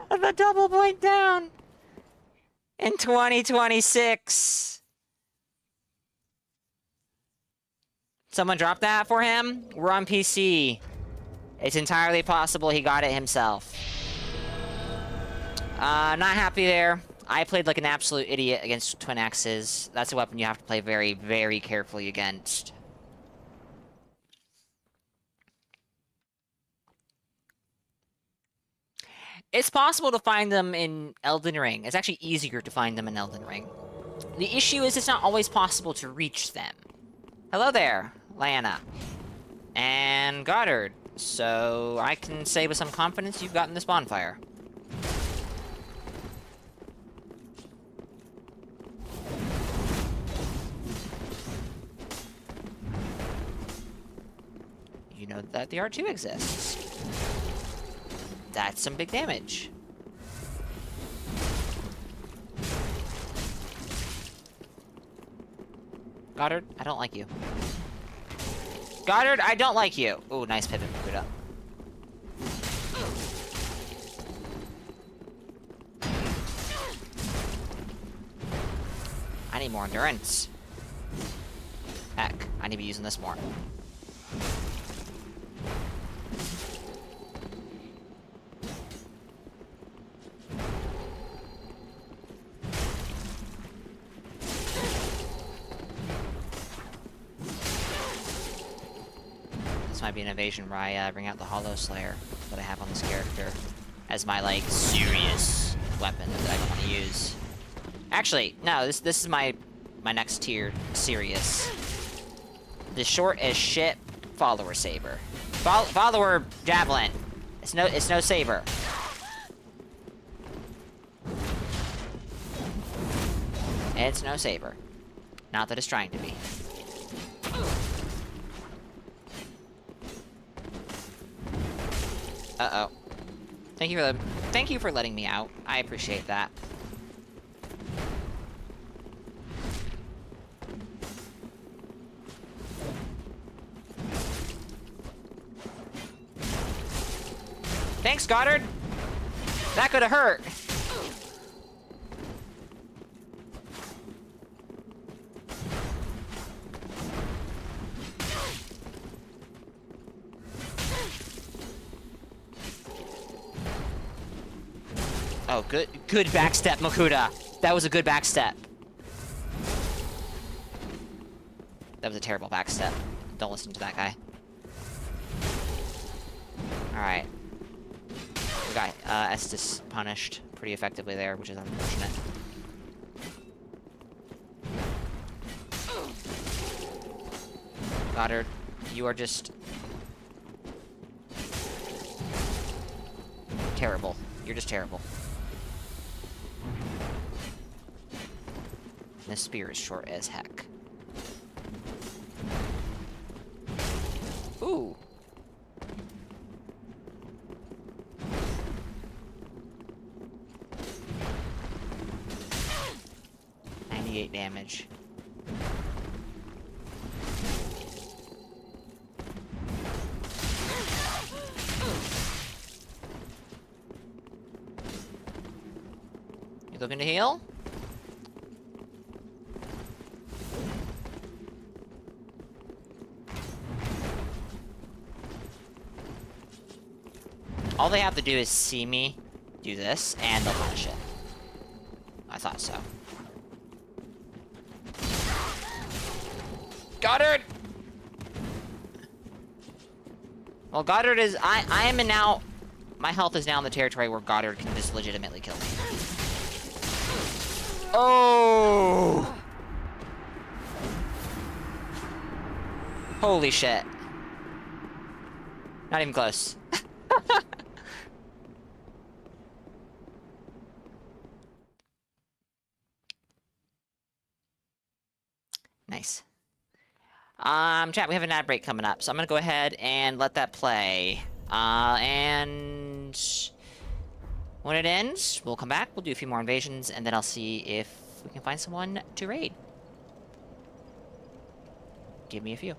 The double point down in 2026. Someone dropped that for him? We're on PC. It's entirely possible he got it himself. Not happy there. I played like an absolute idiot against twin axes. That's a weapon you have to play very, very carefully against. It's possible to find them in Elden Ring. It's actually easier to find them in Elden Ring. The issue is it's not always possible to reach them. Hello there, Lyanna. And Goddard. So I can say with some confidence you've gotten this bonfire. You know that the R2 exists. That's some big damage. Goddard, I don't like you. Goddard, I don't like you. Ooh, nice pivot. Put it up. I need more endurance. Heck, I need to be using this more. Might be an invasion where I bring out the Hollow Slayer that I have on this character as my, like, serious weapon that I don't want to use. Actually, no, this is my next tier. Serious. The short as shit follower saber. Follower javelin. It's no saber. It's no saber. Not that it's trying to be. Uh-oh. Thank you for letting me out. I appreciate that. Thanks, Goddard! That could've hurt! Oh, good backstep, Makuta! That was a good backstep. That was a terrible backstep. Don't listen to that guy. Alright. We got Estes punished pretty effectively there, which is unfortunate. Goddard, you are just... terrible. You're just terrible. This spear is short as heck. Ooh. Damage. You looking to heal? All they have to do is see me do this, and they'll punish it. I thought so. Goddard! Well, Goddard is... I am in now... My health is now in the territory where Goddard can just legitimately kill me. Oh! Holy shit. Not even close. Nice. Chat, we have an ad break coming up, so I'm gonna go ahead and let that play. And when it ends, we'll come back, we'll do a few more invasions, and then I'll see if we can find someone to raid. Give me a few.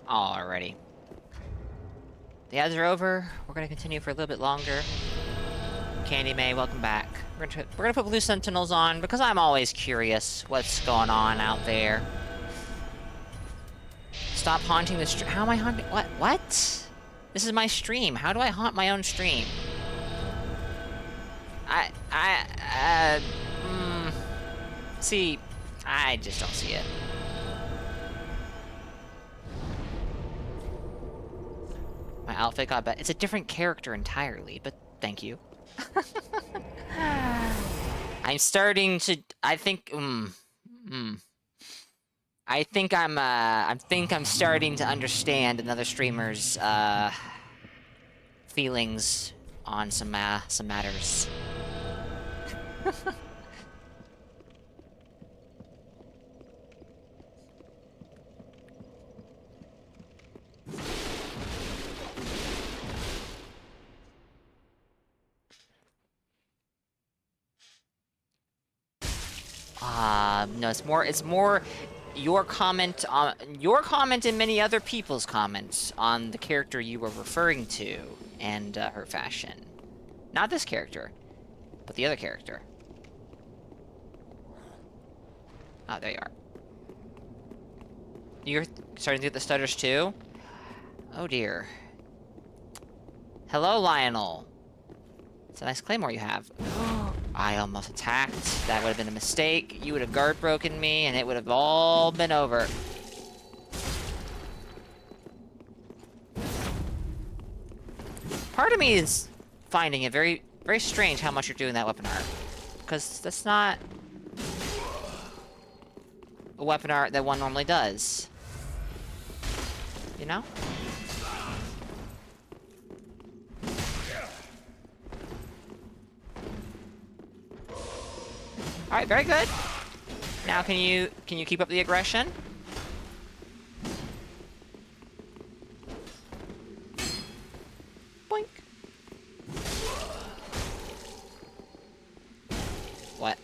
Alrighty. The ads are over. We're gonna continue for a little bit longer. Candy May, welcome back. We're gonna put Blue Sentinels on because I'm always curious what's going on out there. Stop haunting the stream. How am I haunting? What? This is my stream. How do I haunt my own stream? See, I just don't see it. My outfit got better. It's a different character entirely, but thank you. I'm starting to. I think. I think I'm starting to understand another streamer's feelings on some matters. No, it's more your comment and many other people's comments on the character you were referring to and her fashion. Not this character, but the other character. Oh, there you are. You're starting to get the stutters too? Oh dear. Hello, Lionel. It's a nice claymore you have. I almost attacked. That would have been a mistake. You would have guard broken me, and it would have all been over. Part of me is finding it very, very strange how much you're doing that weapon art. Because that's not a weapon art that one normally does. You know? Alright, very good. Now can you keep up the aggression? Boink. What?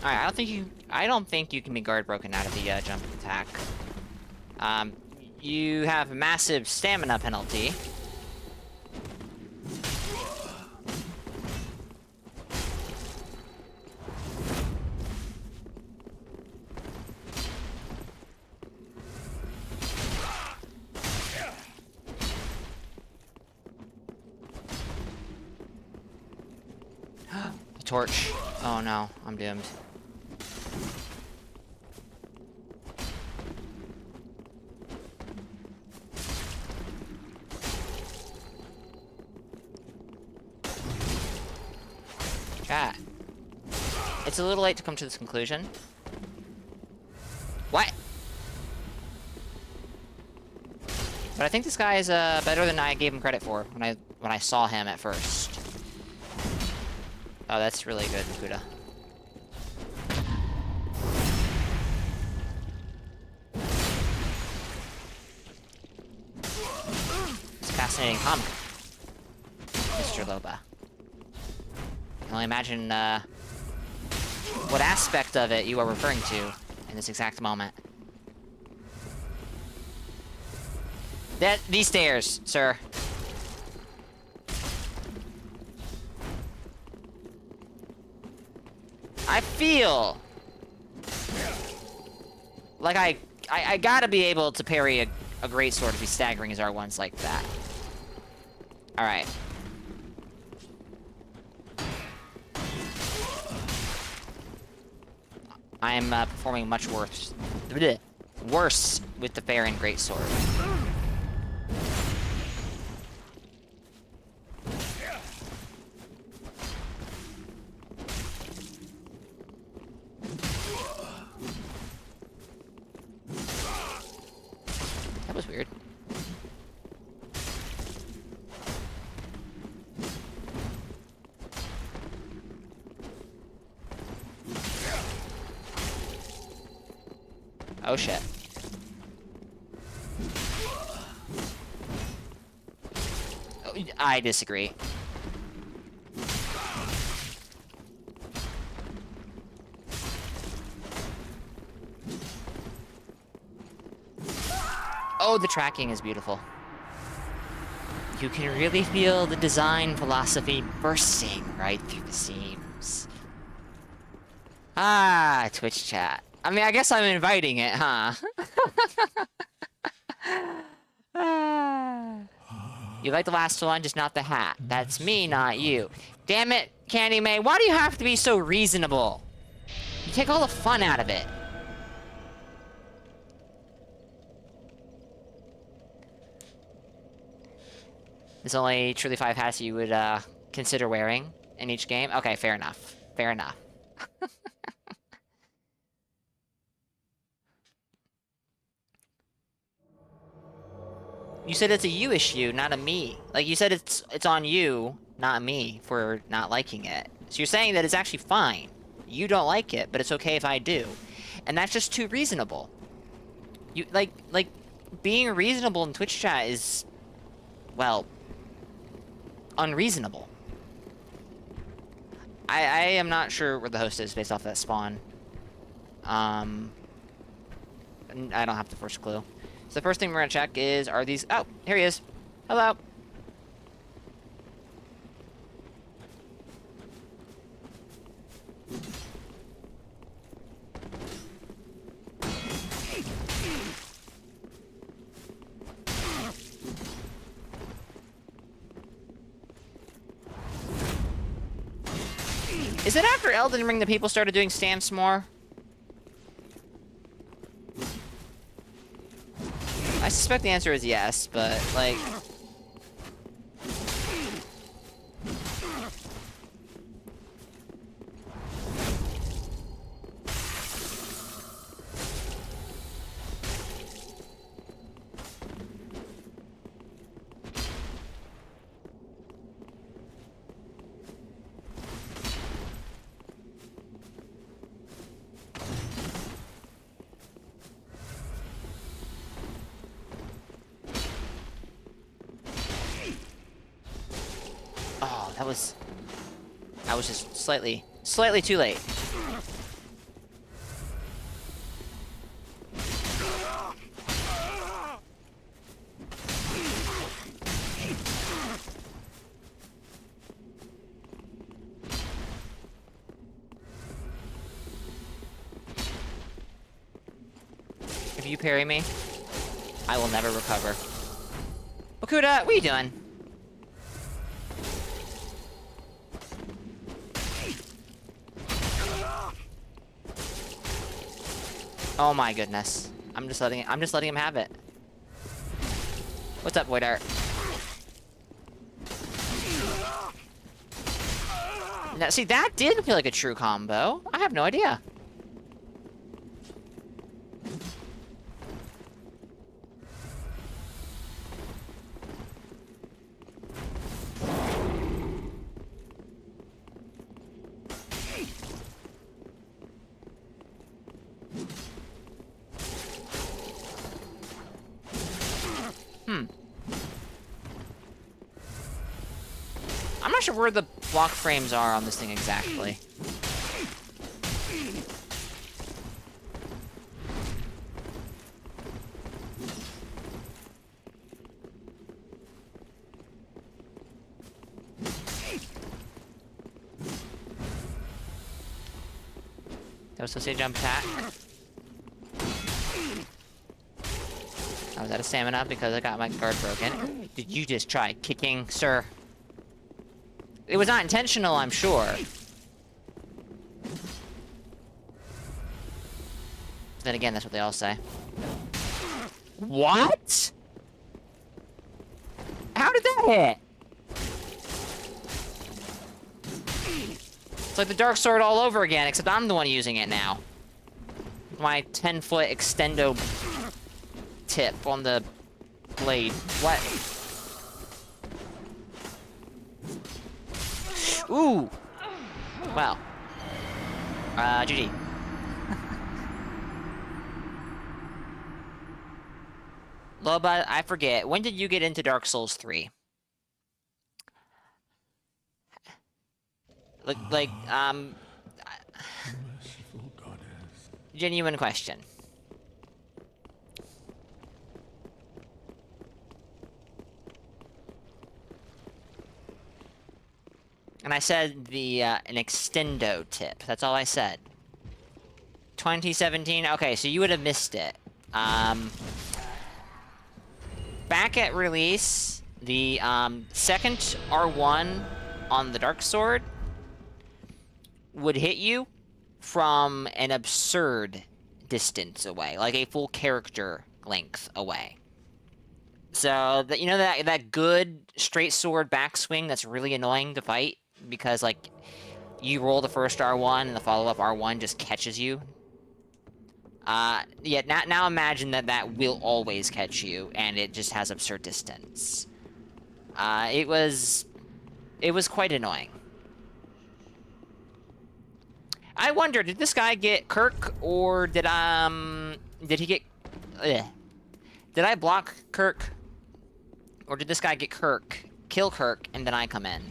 Alright, I don't think you can be guard broken out of the jump attack. You have a massive stamina penalty. The torch. Oh no, I'm doomed. Chat. It's a little late to come to this conclusion. What? But I think this guy is better than I gave him credit for when I saw him at first. Oh, that's really good, Nakuda. It's a fascinating comment, Mr. Loba. I can only imagine what aspect of it you are referring to in this exact moment. These stairs, sir. I feel like I gotta be able to parry a greatsword if he's staggering his R1s like that. Alright. I am performing much worse with the fair and greatsword. That was weird. Oh shit. Oh, I disagree. Oh, the tracking is beautiful. You can really feel the design philosophy bursting right through the seams. Ah, Twitch chat. I mean, I guess I'm inviting it, huh? You like the last one, just not the hat. That's me, not you. Damn it, Candy May, why do you have to be so reasonable? You take all the fun out of it. There's only truly 5 hats you would consider wearing in each game? Okay, fair enough. Fair enough. You said it's a you issue, not a me. Like, you said it's on you, not me, for not liking it. So you're saying that it's actually fine. You don't like it, but it's okay if I do. And that's just too reasonable. You, like, being reasonable in Twitch chat is, well, unreasonable. I am not sure where the host is based off that spawn. I don't have the first clue. So the first thing we're gonna check is, are these... Oh, here he is. Hello. Is it after Elden Ring that people started doing stamps more? I suspect the answer is yes, but, like... Oh, that was just slightly too late. If you parry me, I will never recover. Okuda, what are you doing? Oh my goodness. I'm just letting him have it. What's up, Void Art? Now, see, that did feel like a true combo. I have no idea. I'm not sure where the block frames are on this thing exactly. That was supposed to be a jump attack. I was out of stamina because I got my guard broken. Did you just try kicking, sir? It was not intentional, I'm sure. Then again, that's what they all say. What? How did that hit? It's like the Dark Sword all over again, except I'm the one using it now. My 10-foot extendo tip on the blade. What? Ooh! Wow. GG. Loba, I forget. When did you get into Dark Souls 3? Merciful goddess. Genuine question. And I said an extendo tip. That's all I said. 2017? Okay, so you would have missed it. Back at release, the second R1 on the Dark Sword would hit you from an absurd distance away, like a full character length away. So, you know that good straight sword backswing that's really annoying to fight? Because, like, you roll the first R1 and the follow-up R1 just catches you? Yeah, now imagine that will always catch you, and it just has absurd distance. It was quite annoying. I wonder, did this guy get Kirk, or did he get... Did I block Kirk? Or did this guy get Kirk, kill Kirk, and then I come in?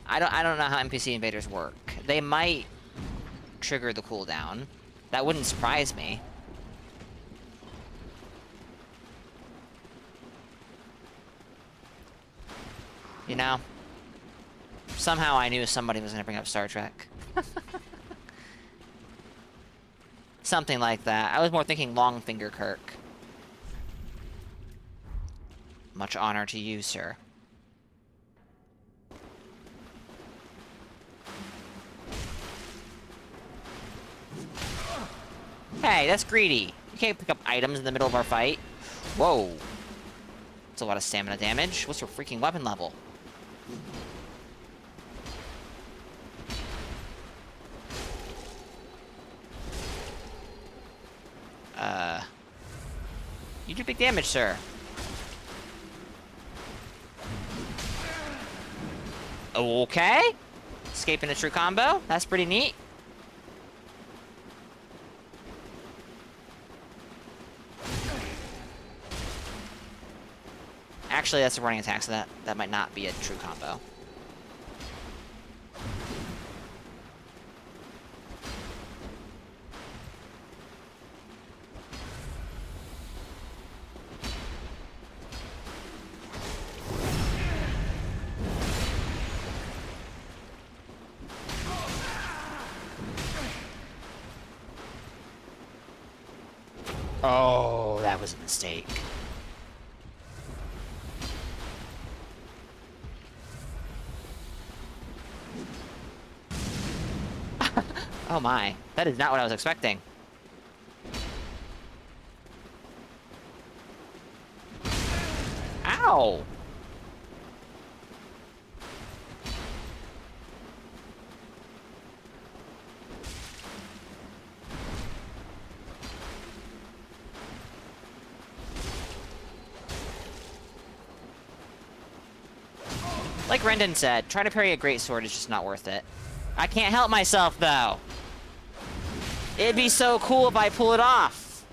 I don't know how NPC invaders work. They might trigger the cooldown. That wouldn't surprise me. You know, somehow I knew somebody was gonna bring up Star Trek. Something like that. I was more thinking Longfinger Kirk. Much honor to you, sir. Hey, that's greedy. You can't pick up items in the middle of our fight. Whoa. That's a lot of stamina damage. What's your freaking weapon level? You do big damage, sir. Okay. Escaping a true combo. That's pretty neat. Actually, that's a running attack, so that might not be a true combo. Oh, that was a mistake. Oh my, that is not what I was expecting. Ow! Like Rendon said, trying to parry a greatsword is just not worth it. I can't help myself, though. It'd be so cool if I pull it off.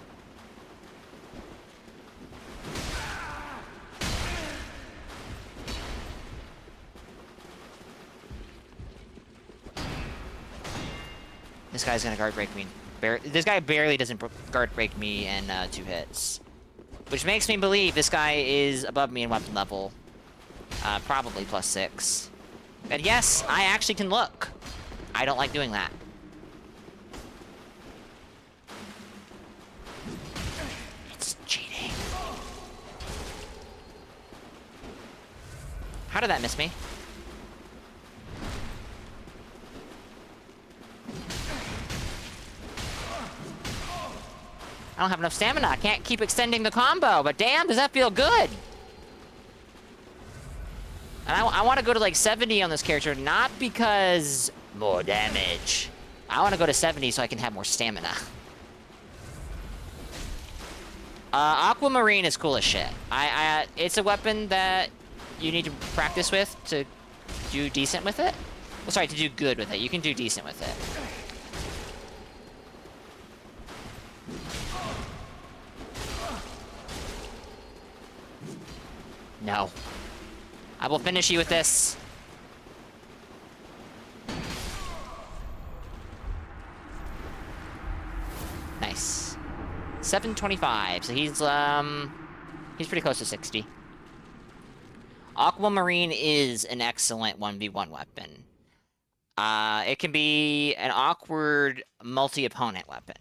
This guy's gonna guard break me. This guy barely doesn't guard break me in 2 hits. Which makes me believe this guy is above me in weapon level. Probably +6. And yes, I actually can look. I don't like doing that. It's cheating. How did that miss me? I don't have enough stamina. I can't keep extending the combo, but damn, does that feel good? And I want to go to like 70 on this character, not because more damage. I want to go to 70 so I can have more stamina. Aquamarine is cool as shit. It's a weapon that you need to practice with to do decent with it. Well, sorry, to do good with it. You can do decent with it. No. I will finish you with this. Nice. 725. So he's pretty close to 60. Aquamarine is an excellent 1v1 weapon. It can be an awkward multi-opponent weapon.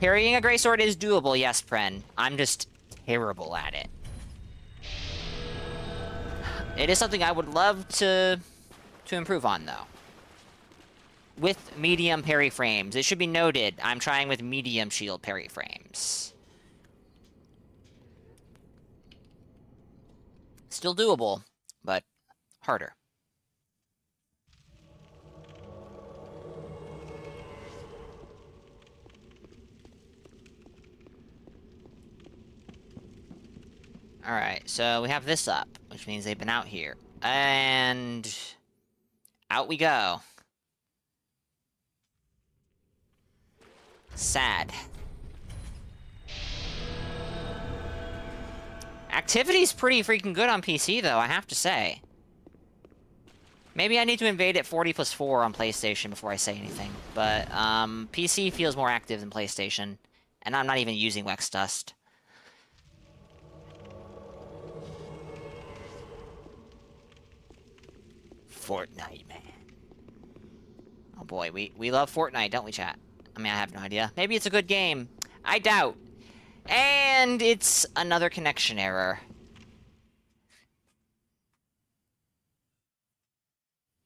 Carrying a greatsword is doable, yes, Pren. I'm just terrible at it. It is something I would love to improve on, though. With medium parry frames. It should be noted, I'm trying with medium shield parry frames. Still doable, but harder. Alright, so we have this up, which means they've been out here. And out we go. Sad. Activity's pretty freaking good on PC, though, I have to say. Maybe I need to invade at 40+4 on PlayStation before I say anything. But, PC feels more active than PlayStation. And I'm not even using Wex Dust. Fortnite, man. Oh boy, we love Fortnite, don't we, chat? I mean, I have no idea. Maybe it's a good game. I doubt. And it's another connection error.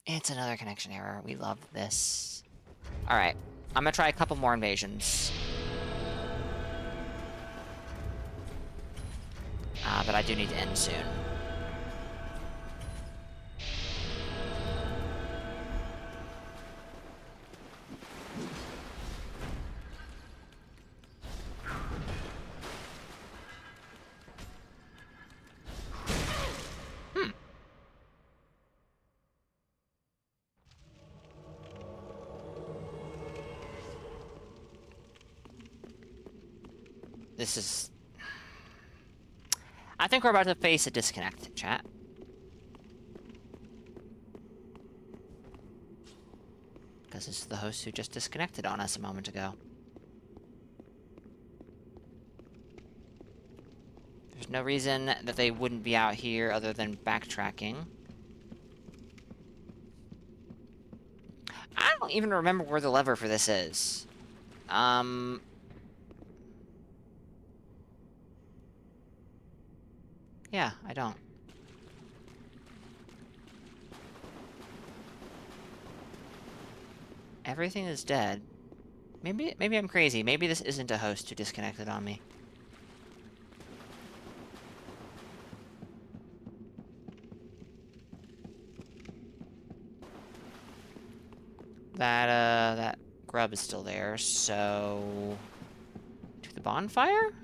It's another connection error. We love this. Alright. I'm gonna try a couple more invasions. But I do need to end soon. This is... I think we're about to face a disconnect, chat. Because this is the host who just disconnected on us a moment ago. There's no reason that they wouldn't be out here other than backtracking. I don't even remember where the lever for this is. Yeah, I don't. Everything is dead. Maybe I'm crazy. Maybe this isn't a host who disconnected on me. That grub is still there, so... to the bonfire?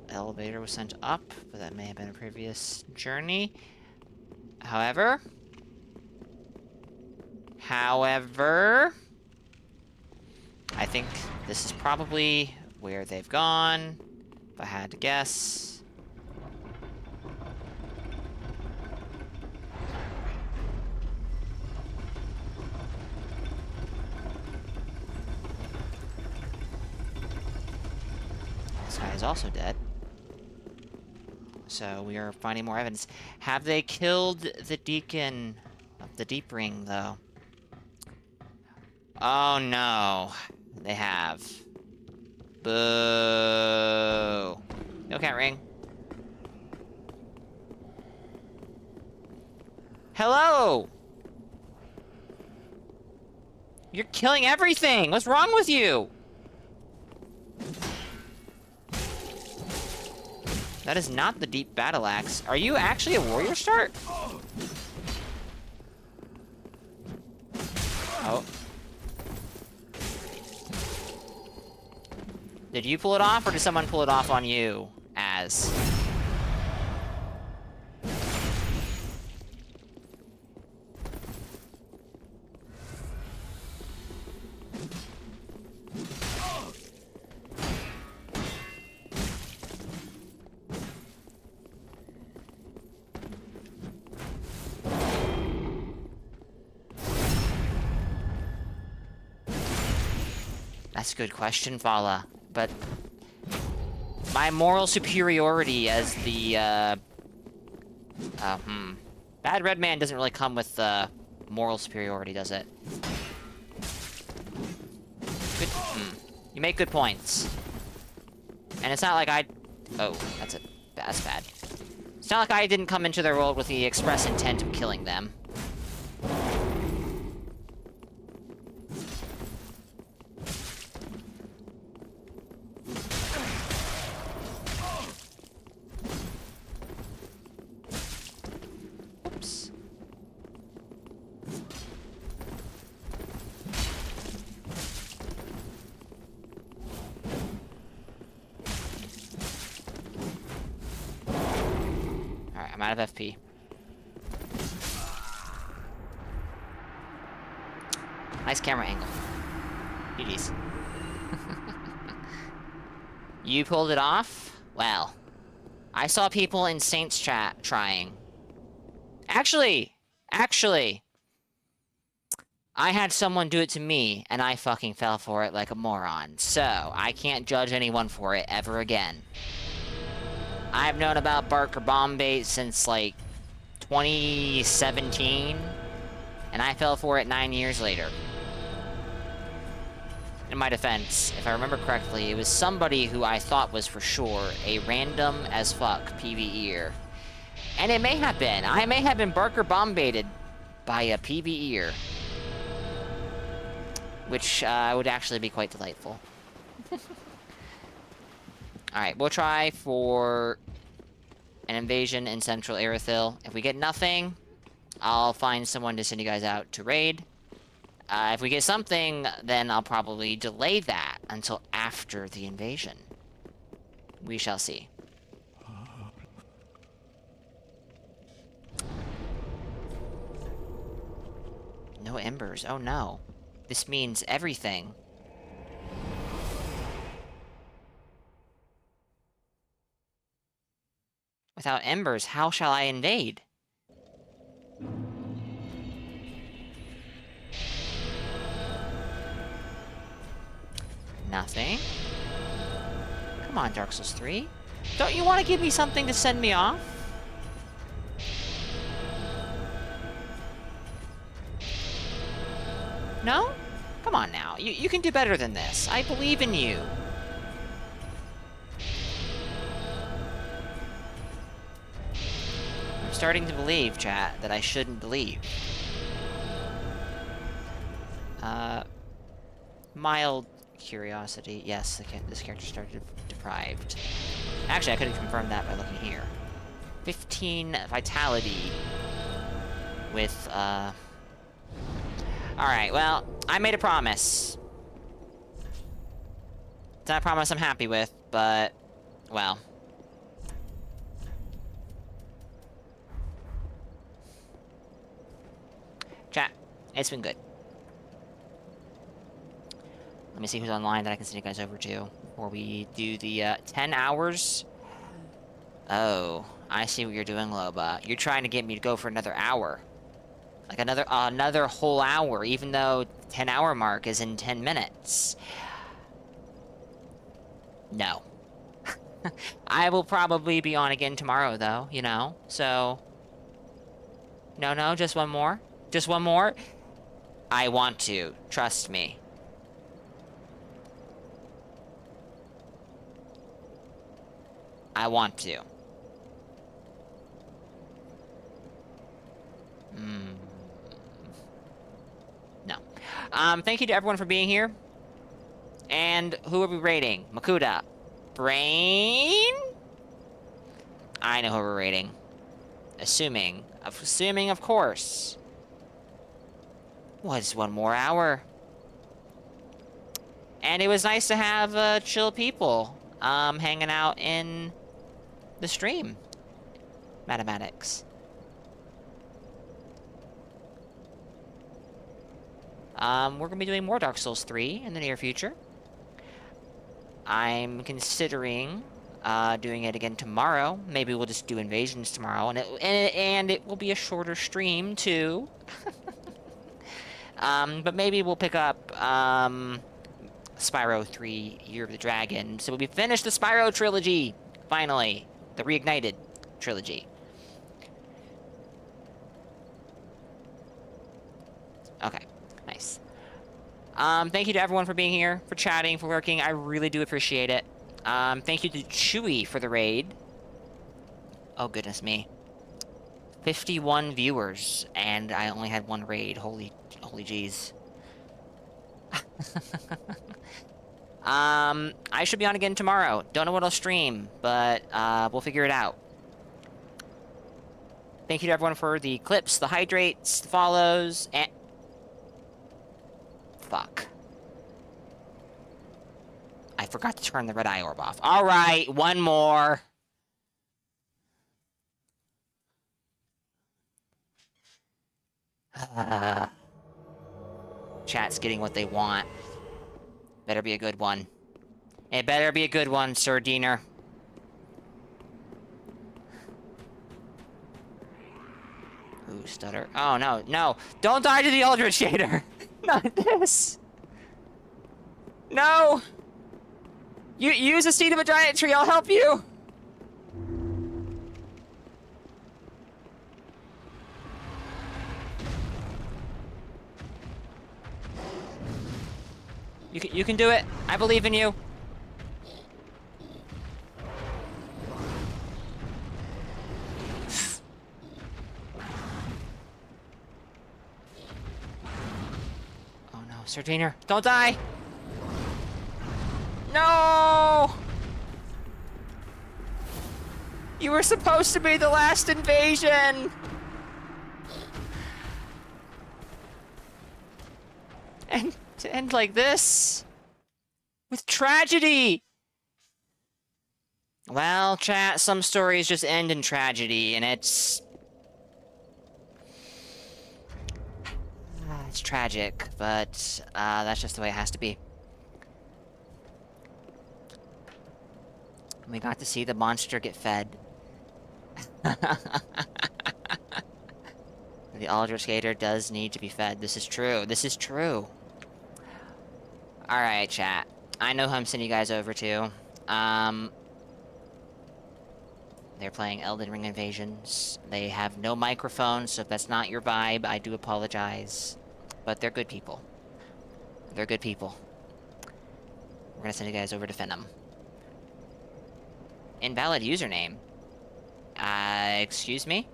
Elevator was sent up, but that may have been a previous journey. However, I think this is probably where they've gone, if I had to guess. This guy is also dead. So we are finding more evidence. Have they killed the Deacon of the Deep Ring, though? Oh no. They have. Boo. No cat ring. Hello! You're killing everything! What's wrong with you? That is not the deep battle axe. Are you actually a warrior start? Oh. Did you pull it off, or did someone pull it off on you? As. That's a good question, Fala. But my moral superiority as the Bad Red Man doesn't really come with moral superiority, does it? Good. You make good points. And it's not like oh, that's bad. It's not like I didn't come into their world with the express intent of killing them. Oops. Alright, I'm out of FP. Nice camera angle. GG's. You pulled it off? Well, I saw people in Saints chat trying. Actually, I had someone do it to me, and I fucking fell for it like a moron. So, I can't judge anyone for it ever again. I've known about Barker bomb bait since, like, 2017, and I fell for it 9 years later. In my defense, if I remember correctly, it was somebody who I thought was for sure a random as fuck PvEer. And it may have been. I may have been Barker bomb baited by a PvEer. Which would actually be quite delightful. Alright, we'll try for an invasion in Central Aerithil. If we get nothing, I'll find someone to send you guys out to raid. If we get something, then I'll probably delay that until after the invasion. We shall see. No embers. Oh no. This means everything. Without embers, how shall I invade? Nothing. Come on, Dark Souls 3. Don't you want to give me something to send me off? No? Come on now. You can do better than this. I believe in you. I'm starting to believe, chat, that I shouldn't believe. Mild curiosity. Yes, this character started deprived. Actually, I could have confirmed that by looking here. 15 vitality with, Alright, well, I made a promise. It's not a promise I'm happy with, but, well. Chat, it's been good. Let me see who's online that I can send you guys over to before we do the 10 hours. Oh, I see what you're doing, Loba. You're trying to get me to go for another hour. Like another whole hour, even though 10-hour mark is in 10 minutes. No. I will probably be on again tomorrow, though, you know? So... No, just one more? Just one more? I want to. Trust me. I want to. No. Thank you to everyone for being here. And who are we rating? Makuta. Brain? I know who we're rating. Assuming, of course. Was one more hour. And it was nice to have chill people hanging out in the stream. Mathematics. We're gonna be doing more Dark Souls 3 in the near future. I'm considering doing it again tomorrow. Maybe we'll just do invasions tomorrow, and it will be a shorter stream too. But maybe we'll pick up Spyro 3 Year of the Dragon. So we finished the Spyro trilogy, finally. The Reignited trilogy. Okay, nice. Thank you to everyone for being here, for chatting, for lurking. I really do appreciate it. Thank you to Chewy for the raid. Oh, goodness me. 51 viewers, and I only had one raid. Holy jeez. I should be on again tomorrow. Don't know what I'll stream, but we'll figure it out. Thank you to everyone for the clips, the hydrates, the follows, and... Fuck. I forgot to turn the red eye orb off. Alright, one more. Chat's getting what they want. Better be a good one. It better be a good one, Sir Diener. Ooh, stutter. Oh, no, no. Don't die to the Eldritch Gator. Not this. No. You use a seed of a giant tree. I'll help you. You can do it. I believe in you. Oh no, Sir Diener, don't die! No! You were supposed to be the last invasion! And to end like this? With tragedy! Well, chat, some stories just end in tragedy, and it's tragic, but that's just the way it has to be. We got to see the monster get fed. The Eldritch Gator does need to be fed. This is true. This is true. Alright, chat. I know who I'm sending you guys over to. They're playing Elden Ring Invasions. They have no microphone, so if that's not your vibe, I do apologize. But they're good people. They're good people. We're gonna send you guys over to Phenom. Invalid username. Excuse me?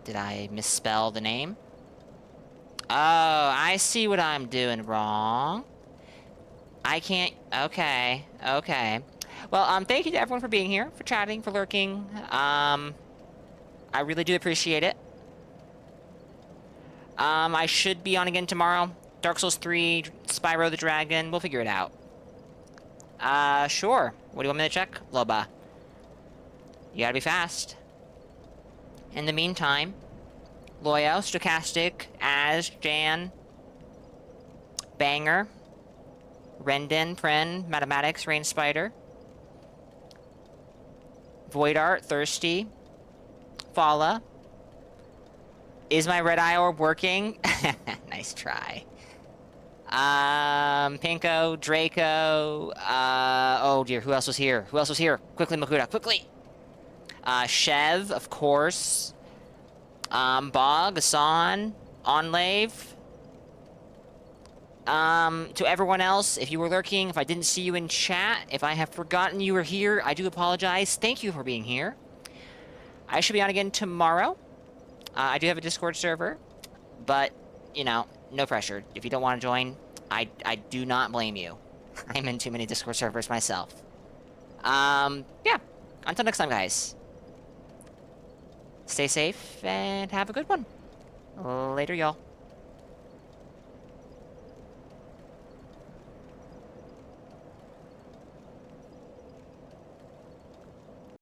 Did I misspell the name? Oh, I see what I'm doing wrong. I can't... Okay, okay. Well, thank you to everyone for being here, for chatting, for lurking. I really do appreciate it. I should be on again tomorrow. Dark Souls 3, Spyro the Dragon, we'll figure it out. Sure. What do you want me to check? Loba. You gotta be fast. In the meantime, Loyo, Stochastic, Az, Jan, Banger, Rendon, Pren, Mathematics, Rain Spider, Void Art, Thirsty, Fala. Is my red eye orb working? Nice try. Pinko, Draco, oh dear, who else was here? Who else was here? Quickly, Makuta, quickly! Shev, of course. Bog, Asan, Onlave. To everyone else, if you were lurking, if I didn't see you in chat, if I have forgotten you were here, I do apologize. Thank you for being here. I should be on again tomorrow. I do have a Discord server, but, you know, no pressure. If you don't want to join, I do not blame you. I'm in too many Discord servers myself. Yeah. Until next time, guys. Stay safe and have a good one. Later, y'all.